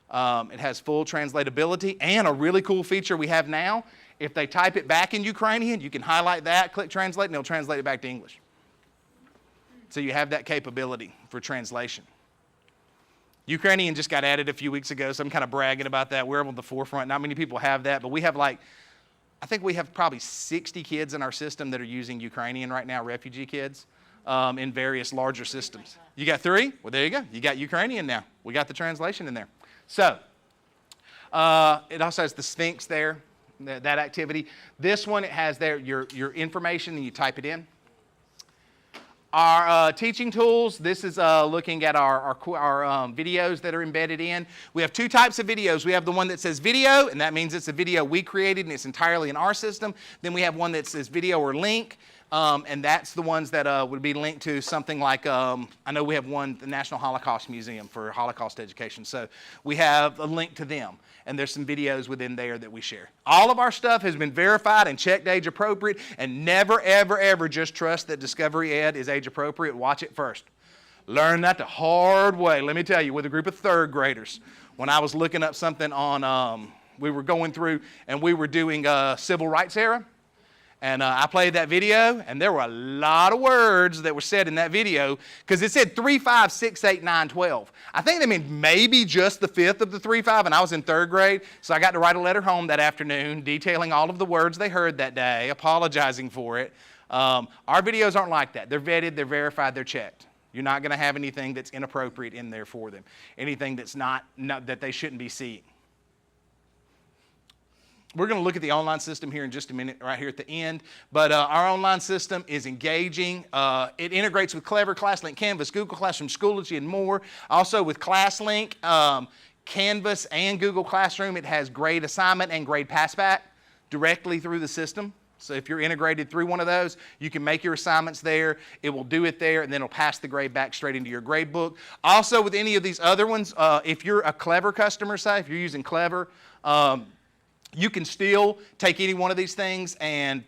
It has full translatability, and a really cool feature we have now, if they type it back in Ukrainian, you can highlight that, click translate, and it'll translate it back to English. So you have that capability for translation. Ukrainian just got added a few weeks ago, so I'm kind of bragging about that. We're on the forefront. Not many people have that, but we have I think we have probably 60 kids in our system that are using Ukrainian right now, refugee kids, in various larger systems. You got 3? Well, there you go. You got Ukrainian now. We got the translation in there. So it also has the Sphinx there, that activity. This one, it has there your information, and you type it in. Our teaching tools, this is looking at our videos that are embedded in. We have 2 types of videos. We have the one that says video, and that means it's a video we created and it's entirely in our system. Then we have one that says video or link, and that's the ones that would be linked to something like, I know we have one, the National Holocaust Museum for Holocaust education. So we have a link to them, and there's some videos within there that we share. All of our stuff has been verified and checked age appropriate, and never, ever, ever just trust that Discovery Ed is age appropriate. Watch it first. Learn that the hard way. Let me tell you, with a group of 3rd graders, when I was looking up something on, we were going through and we were doing civil rights era. And I played that video, and there were a lot of words that were said in that video because it said 3, 5, 6, 8, 9, 12. I think they meant maybe just the 5th of the 3, 5, and I was in 3rd grade, so I got to write a letter home that afternoon detailing all of the words they heard that day, apologizing for it. Our videos aren't like that. They're vetted, they're verified, they're checked. You're not going to have anything that's inappropriate in there for them, anything that's not that they shouldn't be seeing. We're going to look at the online system here in just a minute, right here at the end. But our online system is engaging. It integrates with Clever, ClassLink, Canvas, Google Classroom, Schoology, and more. Also with ClassLink, Canvas, and Google Classroom, it has grade assignment and grade passback directly through the system. So if you're integrated through one of those, you can make your assignments there. It will do it there, and then it'll pass the grade back straight into your grade book. Also with any of these other ones, if you're a Clever customer, say, if you're using Clever, you can still take any one of these things and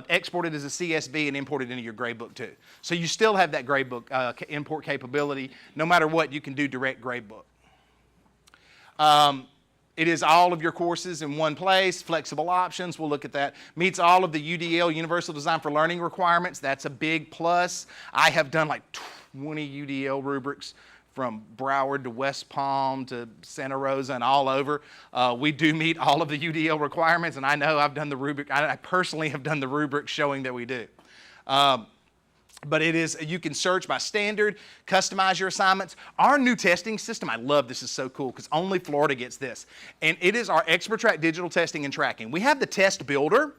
export it as a CSV and import it into your gradebook too. So you still have that gradebook import capability. No matter what, you can do direct gradebook. It is all of your courses in one place, flexible options, we'll look at that. Meets all of the UDL, Universal Design for Learning requirements. That's a big plus. I have done like 20 UDL rubrics from Broward to West Palm to Santa Rosa and all over. We do meet all of the UDL requirements, and I know I've done the rubric. I personally have done the rubric showing that we do. But it is, you can search by standard, customize your assignments. Our new testing system, I love this, is so cool because only Florida gets this. And it is our ExpertTrack digital testing and tracking. We have the test builder,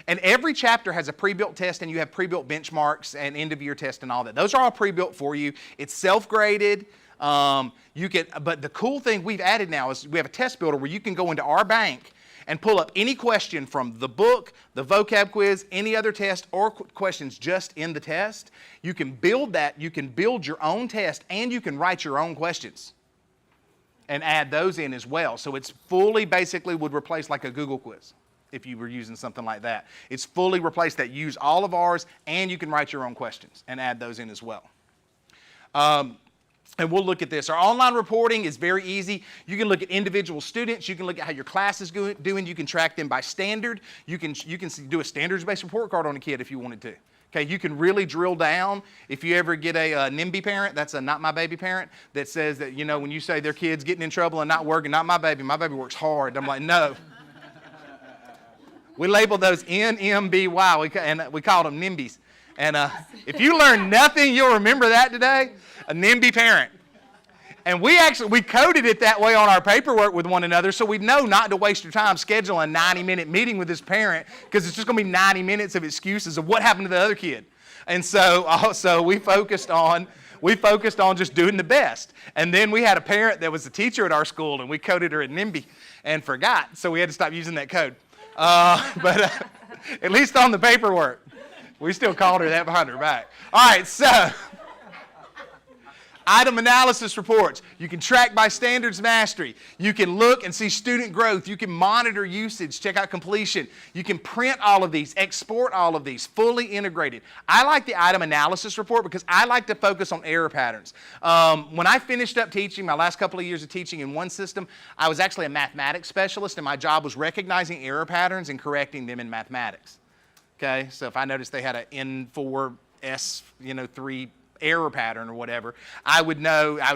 and every chapter has a pre-built test, and you have pre-built benchmarks and end-of-year test and all that. Those are all pre-built for you. It's self-graded. But the cool thing we've added now is we have a test builder where you can go into our bank and pull up any question from the book, the vocab quiz, any other test, or questions just in the test. You can build that. You can build your own test, and you can write your own questions and add those in as well. So it's fully, basically would replace like a Google quiz if you were using something like that. It's fully replaced that. Use all of ours, and you can write your own questions and add those in as well. And we'll look at this. Our online reporting is very easy. You can look at individual students. You can look at how your class is doing. You can track them by standard. You can do a standards-based report card on a kid if you wanted to. Okay, you can really drill down. If you ever get a NIMBY parent, that's a not my baby parent, that says that, you know, when you say their kid's getting in trouble and not working, not my baby works hard. I'm like, no. We labeled those NMBY, and we called them NIMBYs. And if you learn nothing, you'll remember that today, a NIMBY parent. And we coded it that way on our paperwork with one another, so we know not to waste your time scheduling a 90-minute meeting with this parent, because it's just going to be 90 minutes of excuses of what happened to the other kid. And so we focused on just doing the best. And then we had a parent that was a teacher at our school, and we coded her at NIMBY and forgot, so we had to stop using that code. But at least on the paperwork, we still called her that behind her back. All right, so item analysis reports. You can track by standards mastery. You can look and see student growth. You can monitor usage, check out completion. You can print all of these, export all of these, fully integrated. I like the item analysis report because I like to focus on error patterns. When I finished up teaching, my last couple of years of teaching in one system, I was actually a mathematics specialist, and my job was recognizing error patterns and correcting them in mathematics. Okay, so if I noticed they had an N4S, 3 error pattern or whatever, I would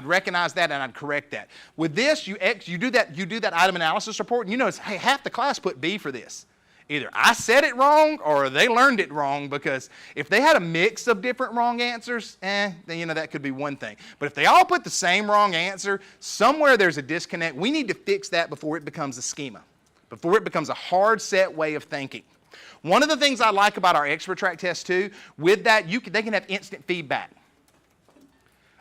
recognize that and I'd correct that. With this, you do that item analysis report, and you notice, hey, half the class put B for this. Either I said it wrong or they learned it wrong, because if they had a mix of different wrong answers, then that could be one thing. But if they all put the same wrong answer, somewhere there's a disconnect. We need to fix that before it becomes a schema, before it becomes a hard set way of thinking. One of the things I like about our expert track test too, with that, they can have instant feedback.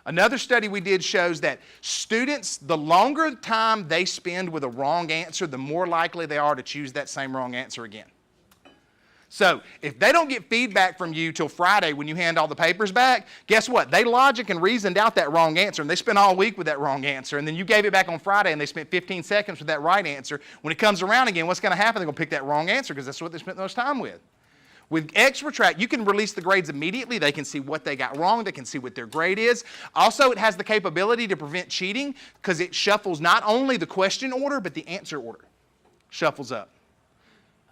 Another study we did shows that students, the longer time they spend with a wrong answer, the more likely they are to choose that same wrong answer again. So if they don't get feedback from you till Friday when you hand all the papers back, guess what? They logic and reasoned out that wrong answer, and they spent all week with that wrong answer, and then you gave it back on Friday and they spent 15 seconds with that right answer. When it comes around again, what's going to happen? They're going to pick that wrong answer because that's what they spent the most time with. With expert track, you can release the grades immediately. They can see what they got wrong. They can see what their grade is. Also, it has the capability to prevent cheating because it shuffles not only the question order, but the answer order shuffles up.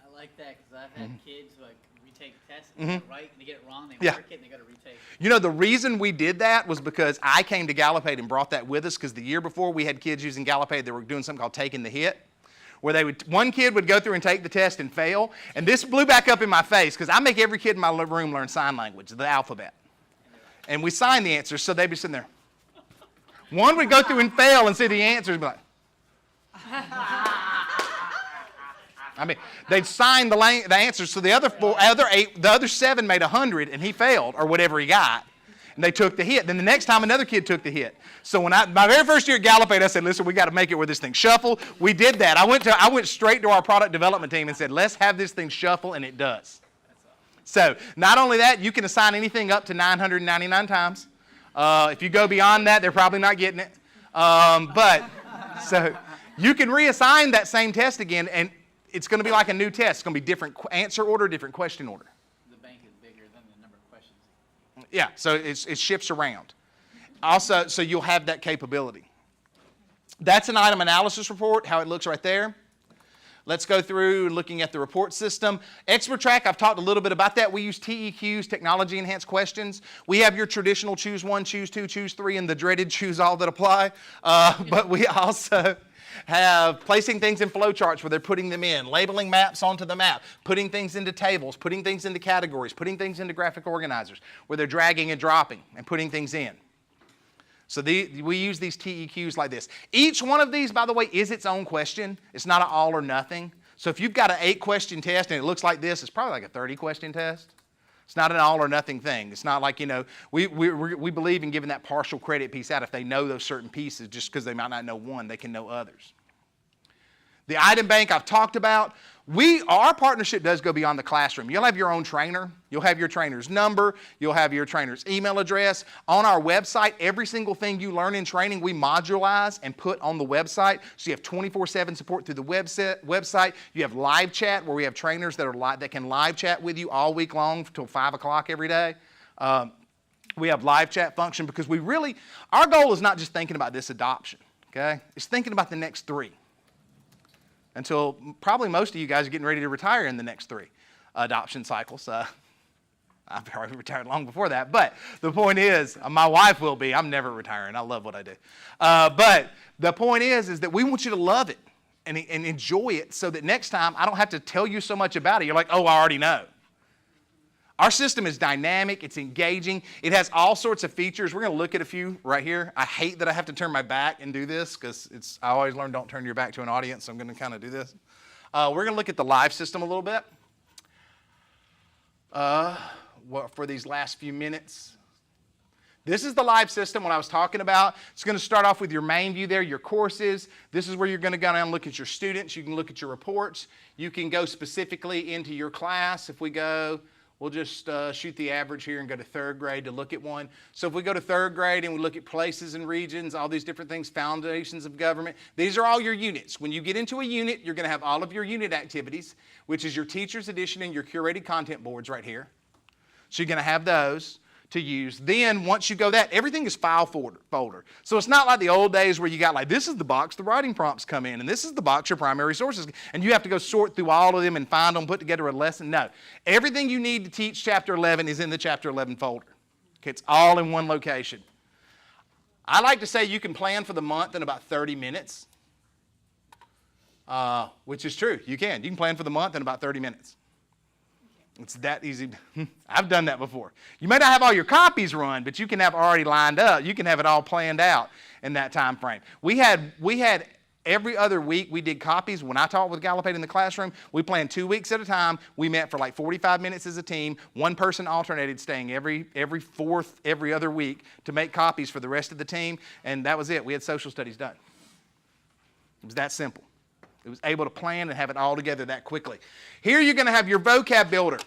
I like that because I've had kids like retake tests and they get it right and they get it wrong. They mark it and they got to retake.
You know, the reason we did that was because I came to Gallopade and brought that with us, because the year before we had kids using Gallopade that were doing something called taking the hit, where one kid would go through and take the test and fail, and this blew back up in my face because I make every kid in my room learn sign language, the alphabet. And we sign the answers, so they'd be sitting there. One would go through and fail and see the answers and be like, they'd sign the answers, so the other 7 made 100 and he failed, or whatever he got. And they took the hit. Then the next time, another kid took the hit. So when my very first year at Gallopade, I said, listen, we got to make it where this thing shuffle. We did that. I went straight to our product development team and said, let's have this thing shuffle, and it does. So not only that, you can assign anything up to 999 times. If you go beyond that, they're probably not getting it. So you can reassign that same test again, and it's going to be like a new test. It's going to be different answer order, different question order. Yeah, so it shifts around. Also, so you'll have that capability. That's an item analysis report, how it looks right there. Let's go through looking at the report system. Expert track, I've talked a little bit about that. We use TEQs, technology enhanced questions. We have your traditional choose 1, choose 2, choose 3, and the dreaded choose all that apply. But we also have placing things in flowcharts where they're putting them in, labeling maps onto the map, putting things into tables, putting things into categories, putting things into graphic organizers where they're dragging and dropping and putting things in. So we use these TEQs like this. Each one of these, by the way, is its own question. It's not an all or nothing. So if you've got an 8-question test and it looks like this, it's probably like a 30-question test. It's not an all or nothing thing. It's not like, we believe in giving that partial credit piece out. If they know those certain pieces, just because they might not know one, they can know others. The item bank I've talked about. Our partnership does go beyond the classroom. You'll have your own trainer. You'll have your trainer's number. You'll have your trainer's email address. On our website, every single thing you learn in training, we modularize and put on the website. So you have 24/7 support through the website. You have live chat where we have trainers that can live chat with you all week long till 5 o'clock every day. We have live chat function because our goal is not just thinking about this adoption, okay? It's thinking about the next 3. Until probably most of you guys are getting ready to retire in the next 3 adoption cycles. I've already retired long before that. But the point is, my wife will be. I'm never retiring. I love what I do. But the point is that we want you to love it and enjoy it so that next time I don't have to tell you so much about it. You're like, oh, I already know. Our system is dynamic. It's engaging. It has all sorts of features. We're going to look at a few right here. I hate that I have to turn my back and do this because I always learn don't turn your back to an audience, so I'm going to kind of do this. We're going to look at the live system a little bit for these last few minutes. This is the live system, what I was talking about. It's going to start off with your main view there, your courses. This is where you're going to go down and look at your students. You can look at your reports. You can go specifically into your class. If we go, we'll just shoot the average here and go to third grade to look at one. So if we go to third grade and we look at places and regions, all these different things, foundations of government, these are all your units. When you get into a unit, you're going to have all of your unit activities, which is your teacher's edition and your curated content boards right here. So you're going to have those to use. Then once you go that, everything is file folder. So it's not like the old days where you got like, this is the box the writing prompts come in, and this is the box your primary sources, and you have to go sort through all of them and find them, put together a lesson. No. Everything you need to teach Chapter 11 is in the Chapter 11 folder. Okay, it's all in one location. I like to say you can plan for the month in about 30 minutes, which is true. You can. You can plan for the month in about 30 minutes. It's that easy. I've done that before. You may not have all your copies run, but you can have already lined up. You can have it all planned out in that time frame. We had every other week we did copies. When I taught with Gallopade in the classroom, we planned 2 weeks at a time. We met for like 45 minutes as a team. One person alternated staying every other week to make copies for the rest of the team, and that was it. We had social studies done. It was that simple. It was able to plan and have it all together that quickly. Here you're going to have your vocab builder.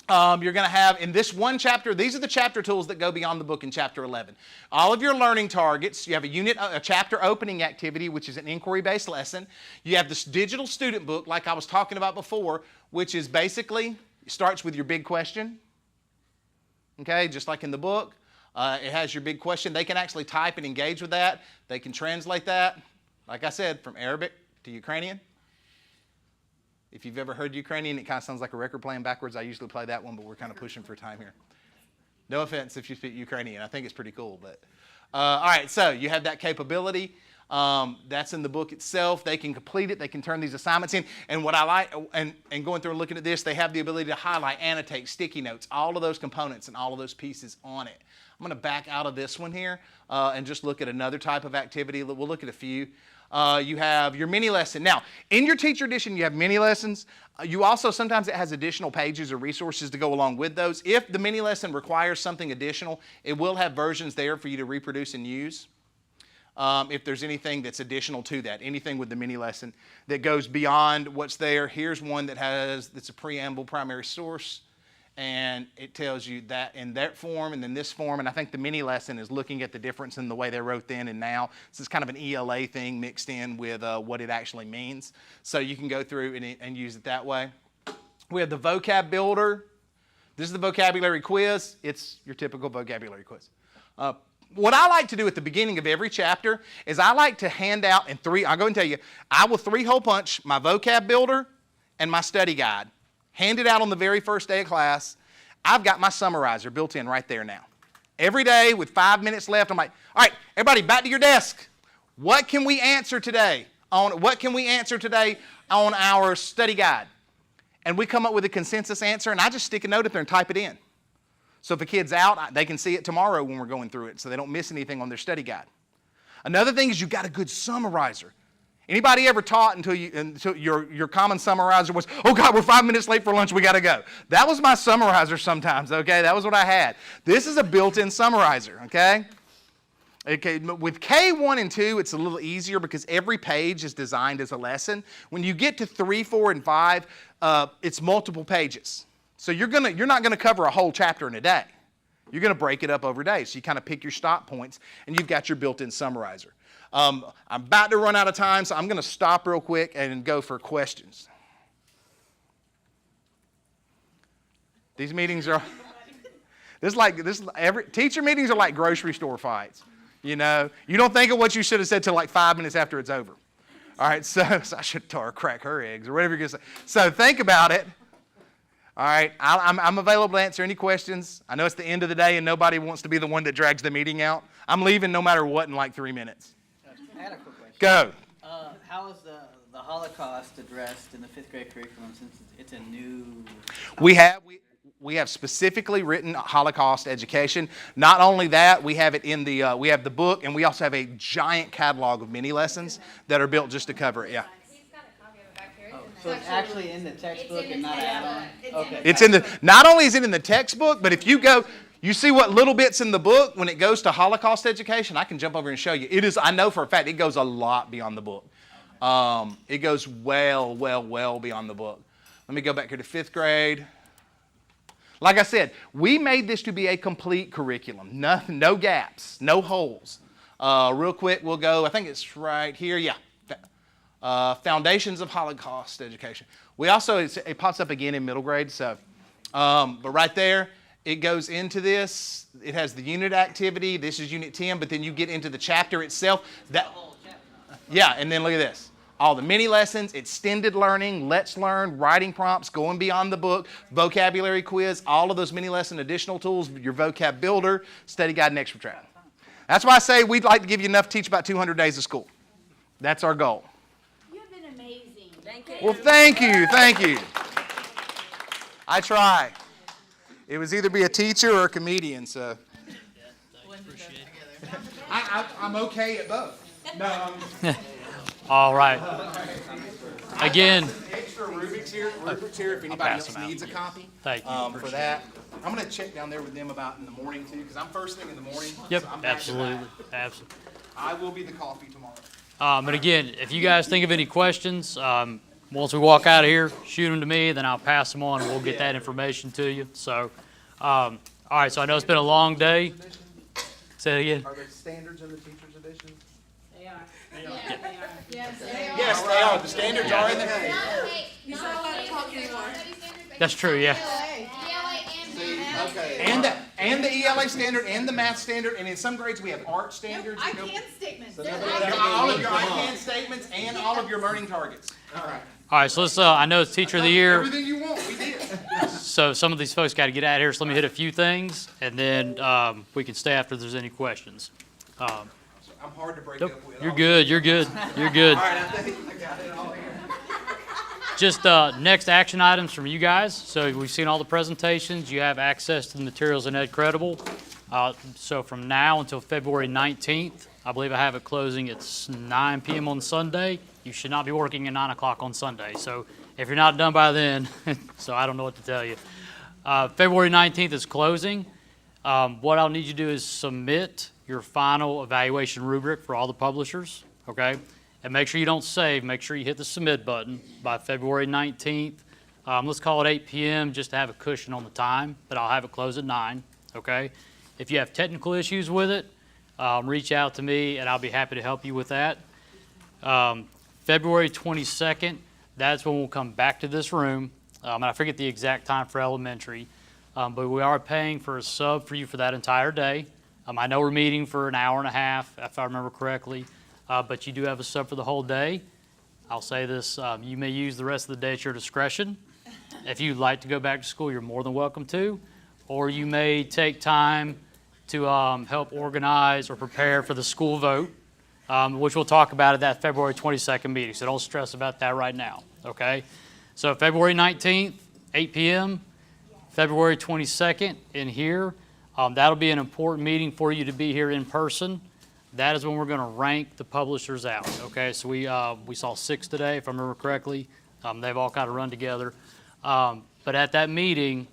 You're going to have in this one chapter, these are the chapter tools that go beyond the book in Chapter 11. All of your learning targets, you have a chapter opening activity, which is an inquiry-based lesson. You have this digital student book, like I was talking about before, which is basically, starts with your big question. Okay, just like in the book. It has your big question. They can actually type and engage with that. They can translate that, like I said, from Arabic to Ukrainian. If you've ever heard Ukrainian, it kind of sounds like a record playing backwards. I usually play that one, but we're kind of pushing for time here. No offense if you speak Ukrainian. I think it's pretty cool. But all right, so you have that capability. That's in the book itself. They can complete it. They can turn these assignments in. And what I like, and going through and looking at this, they have the ability to highlight, annotate, sticky notes, all of those components and all of those pieces on it. I'm going to back out of this one here and just look at another type of activity. We'll look at a few. You have your mini lesson. Now, in your teacher edition, you have mini lessons. You also, sometimes it has additional pages or resources to go along with those. If the mini lesson requires something additional, it will have versions there for you to reproduce and use. If there's anything that's additional to that, anything with the mini lesson that goes beyond what's there. Here's one that's a preamble primary source. And it tells you that in that form and then this form. And I think the mini lesson is looking at the difference in the way they wrote then and now. This is kind of an ELA thing mixed in with what it actually means. So you can go through and use it that way. We have the vocab builder. This is the vocabulary quiz. It's your typical vocabulary quiz. What I like to do at the beginning of every chapter is I like to hand out I'll go ahead and tell you, I will 3-hole punch my vocab builder and my study guide. Hand it out on the very first day of class. I've got my summarizer built in right there now. Every day with 5 minutes left, I'm like, all right, everybody back to your desk. What can we answer today on our study guide? And we come up with a consensus answer, and I just stick a note up there and type it in. So if a kid's out, they can see it tomorrow when we're going through it, so they don't miss anything on their study guide. Another thing is you've got a good summarizer. Anybody ever taught until your common summarizer was, oh God, we're 5 minutes late for lunch, we got to go. That was my summarizer sometimes, okay? That was what I had. This is a built-in summarizer, okay? Okay, with K1 and 2, it's a little easier because every page is designed as a lesson. When you get to 3, 4, and 5, it's multiple pages. So you're not going to cover a whole chapter in a day. You're going to break it up over days. So you kind of pick your stop points, and you've got your built-in summarizer. I'm about to run out of time, so I'm going to stop real quick and go for questions. These meetings are teacher meetings are like grocery store fights. You know, you don't think of what you should have said till like 5 minutes after it's over. All right, so I should tell her crack her eggs or whatever you're going to say. So think about it. All right, I'm available to answer any questions. I know it's the end of the day and nobody wants to be the one that drags the meeting out. I'm leaving no matter what in like 3 minutes.
I had a quick question.
Go.
How is the Holocaust addressed in the 5th grade curriculum since it's a new
We have specifically written Holocaust education. Not only that, we have it in the we have the book, and we also have a giant catalog of mini lessons that are built just to cover it. Yeah.
So it's actually in the textbook and not add-on? Okay.
It's in the. Not only is it in the textbook, but if you go, you see what little bits in the book when it goes to Holocaust education. I can jump over and show you. It is. I know for a fact it goes a lot beyond the book. It goes well beyond the book. Let me go back here to 5th grade. Like I said, we made this to be a complete curriculum. No gaps, no holes. Real quick, we'll go, I think it's right here, yeah. Foundations of Holocaust Education. We also, it pops up again in middle grade, so, but right there, it goes into this. It has the unit activity. This is unit 10, but then you get into the chapter itself. Yeah, and then look at this. All the mini lessons, extended learning, let's learn, writing prompts, going beyond the book, vocabulary quiz, all of those mini lesson additional tools, your vocab builder, study guide, and extra track. That's why I say we'd like to give you enough to teach about 200 days of school. That's our goal.
You've been amazing. Thank you.
Well, thank you, thank you. I try. It was either be a teacher or a comedian, so. I'm okay at both. No,
All right. Again.
Extra Rubik's here if anybody else needs a copy.
Thank you.
For that. I'm going to check down there with them about in the morning too, because I'm first thing in the morning.
Yep,
So I'm back to back.
absolutely.
I will be the coffee tomorrow.
And again, if you guys think of any questions, once we walk out of here, shoot them to me, then I'll pass them on and we'll get that information to you. So, all right, so I know it's been a long day. Say it again.
Are there standards in the teacher's edition?
They are.
Yes, they are. The standards are in there.
You're not allowed to talk anymore.
That's true, yeah.
Okay. And the ELA standard and the math standard, and in some grades we have art standards.
I can statements.
All of your I can statements and all of your learning targets. All right.
All right, so let's, I know it's Teacher of the Year.
Everything you want, we did.
So some of these folks got to get out of here, so let me hit a few things, and then we can stay after if there's any questions.
I'm hard to break
Nope,
up with.
you're good, you're good, you're good.
All right, I think I got it all here.
Just next action items from you guys. So we've seen all the presentations. You have access to the materials in Ed Credible. So from now until February 19th, I believe I have it closing at 9 p.m. on Sunday. You should not be working at 9 o'clock on Sunday. So if you're not done by then, so I don't know what to tell you. February 19th is closing. What I'll need you to do is submit your final evaluation rubric for all the publishers, okay? And make sure you don't save. Make sure you hit the submit button by February 19th. Let's call it 8 p.m. just to have a cushion on the time, but I'll have it close at 9, okay? If you have technical issues with it, reach out to me and I'll be happy to help you with that. February 22nd, that's when we'll come back to this room. And I forget the exact time for elementary, but we are paying for a sub for you for that entire day. I know we're meeting for an hour and a half, if I remember correctly, but you do have a sub for the whole day. I'll say this, you may use the rest of the day at your discretion. If you'd like to go back to school, you're more than welcome to, or you may take time to help organize or prepare for the school vote, which we'll talk about at that February 22nd meeting, so don't stress about that right now, okay? So February 19th, 8 p.m., February 22nd in here. That'll be an important meeting for you to be here in person. That is when we're going to rank the publishers out, okay? So we saw 6 today, if I remember correctly. They've all kind of run together. But at that meeting,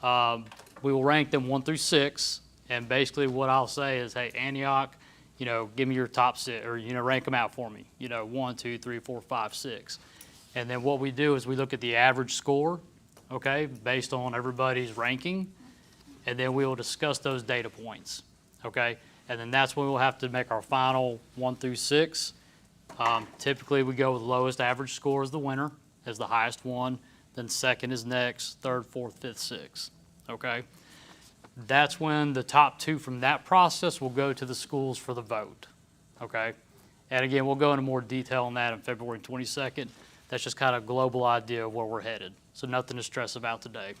we will rank them 1 through 6, and basically what I'll say is, hey, Antioch, give me your top 6, or, rank them out for me, 1, 2, 3, 4, 5, 6. And then what we do is we look at the average score, okay, based on everybody's ranking, and then we will discuss those data points, okay? And then that's when we'll have to make our final 1 through 6. Typically, we go with lowest average score as the winner, as the highest one, then second is next, third, fourth, fifth, sixth, okay? That's when the top 2 from that process will go to the schools for the vote, okay? And again, we'll go into more detail on that on February 22nd. That's just kind of a global idea of where we're headed. So nothing to stress about today.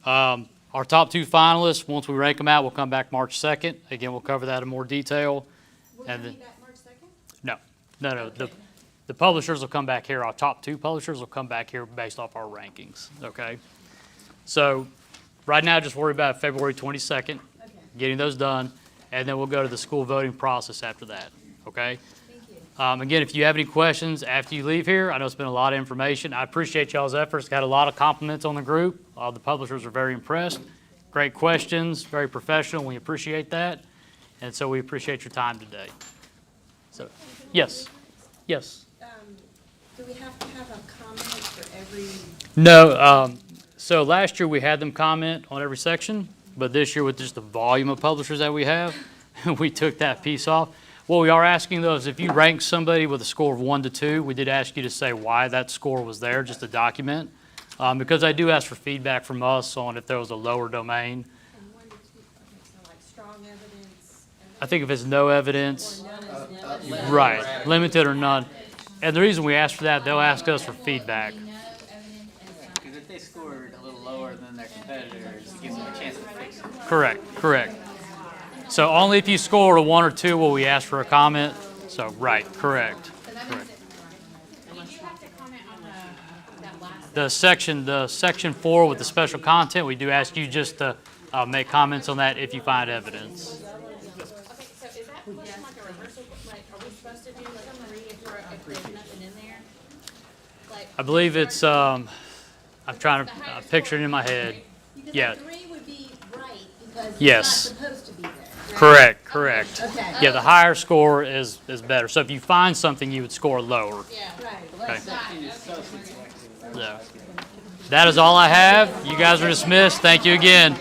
Our top 2 finalists, once we rank them out, we'll come back March 2nd. Again, we'll cover that in more detail.
Will
And
we
then,
be back March 2nd?
no. Okay. The publishers will come back here. Our top 2 publishers will come back here based off our rankings, okay? So right now, just worry about February 22nd, getting those done, and then we'll go to the school voting process after that, okay? Again, if you have any questions after you leave here, I know it's been a lot of information. I appreciate y'all's efforts. Got a lot of compliments on the group. All the publishers are very impressed. Great questions, very professional. We appreciate that. And so we appreciate your time today. So, yes. Yes.
Do we have to have a comment for every?
No. So last year we had them comment on every section, but this year with just the volume of publishers that we have, we took that piece off. What we are asking, though, is if you rank somebody with a score of 1 to 2, we did ask you to say why that score was there, just to document, because I do ask for feedback from us on if there was a lower domain.
And 1 to 2, so like strong evidence.
I think if it's no evidence, right, limited or none. And the reason we ask for that, they'll ask us for feedback.
Because if they scored a little lower than their competitors, it gives them a chance to fix it.
Correct. So only if you score a 1 or 2 will we ask for a comment. So, right, correct. The section 4 with the special content, we do ask you just to make comments on that if you find evidence.
Okay, so is that question like a rehearsal, like, are we supposed to do like 3 if there's nothing in there? Like,
I believe it's, I'm trying to picture it in my head. Yeah.
3 would be right because
Yes.
it's not supposed to be there.
Correct.
Okay.
Yeah, the higher score is better. So if you find something, you would score lower.
Yeah, right.
Okay. So, that is all I have. You guys are dismissed. Thank you again.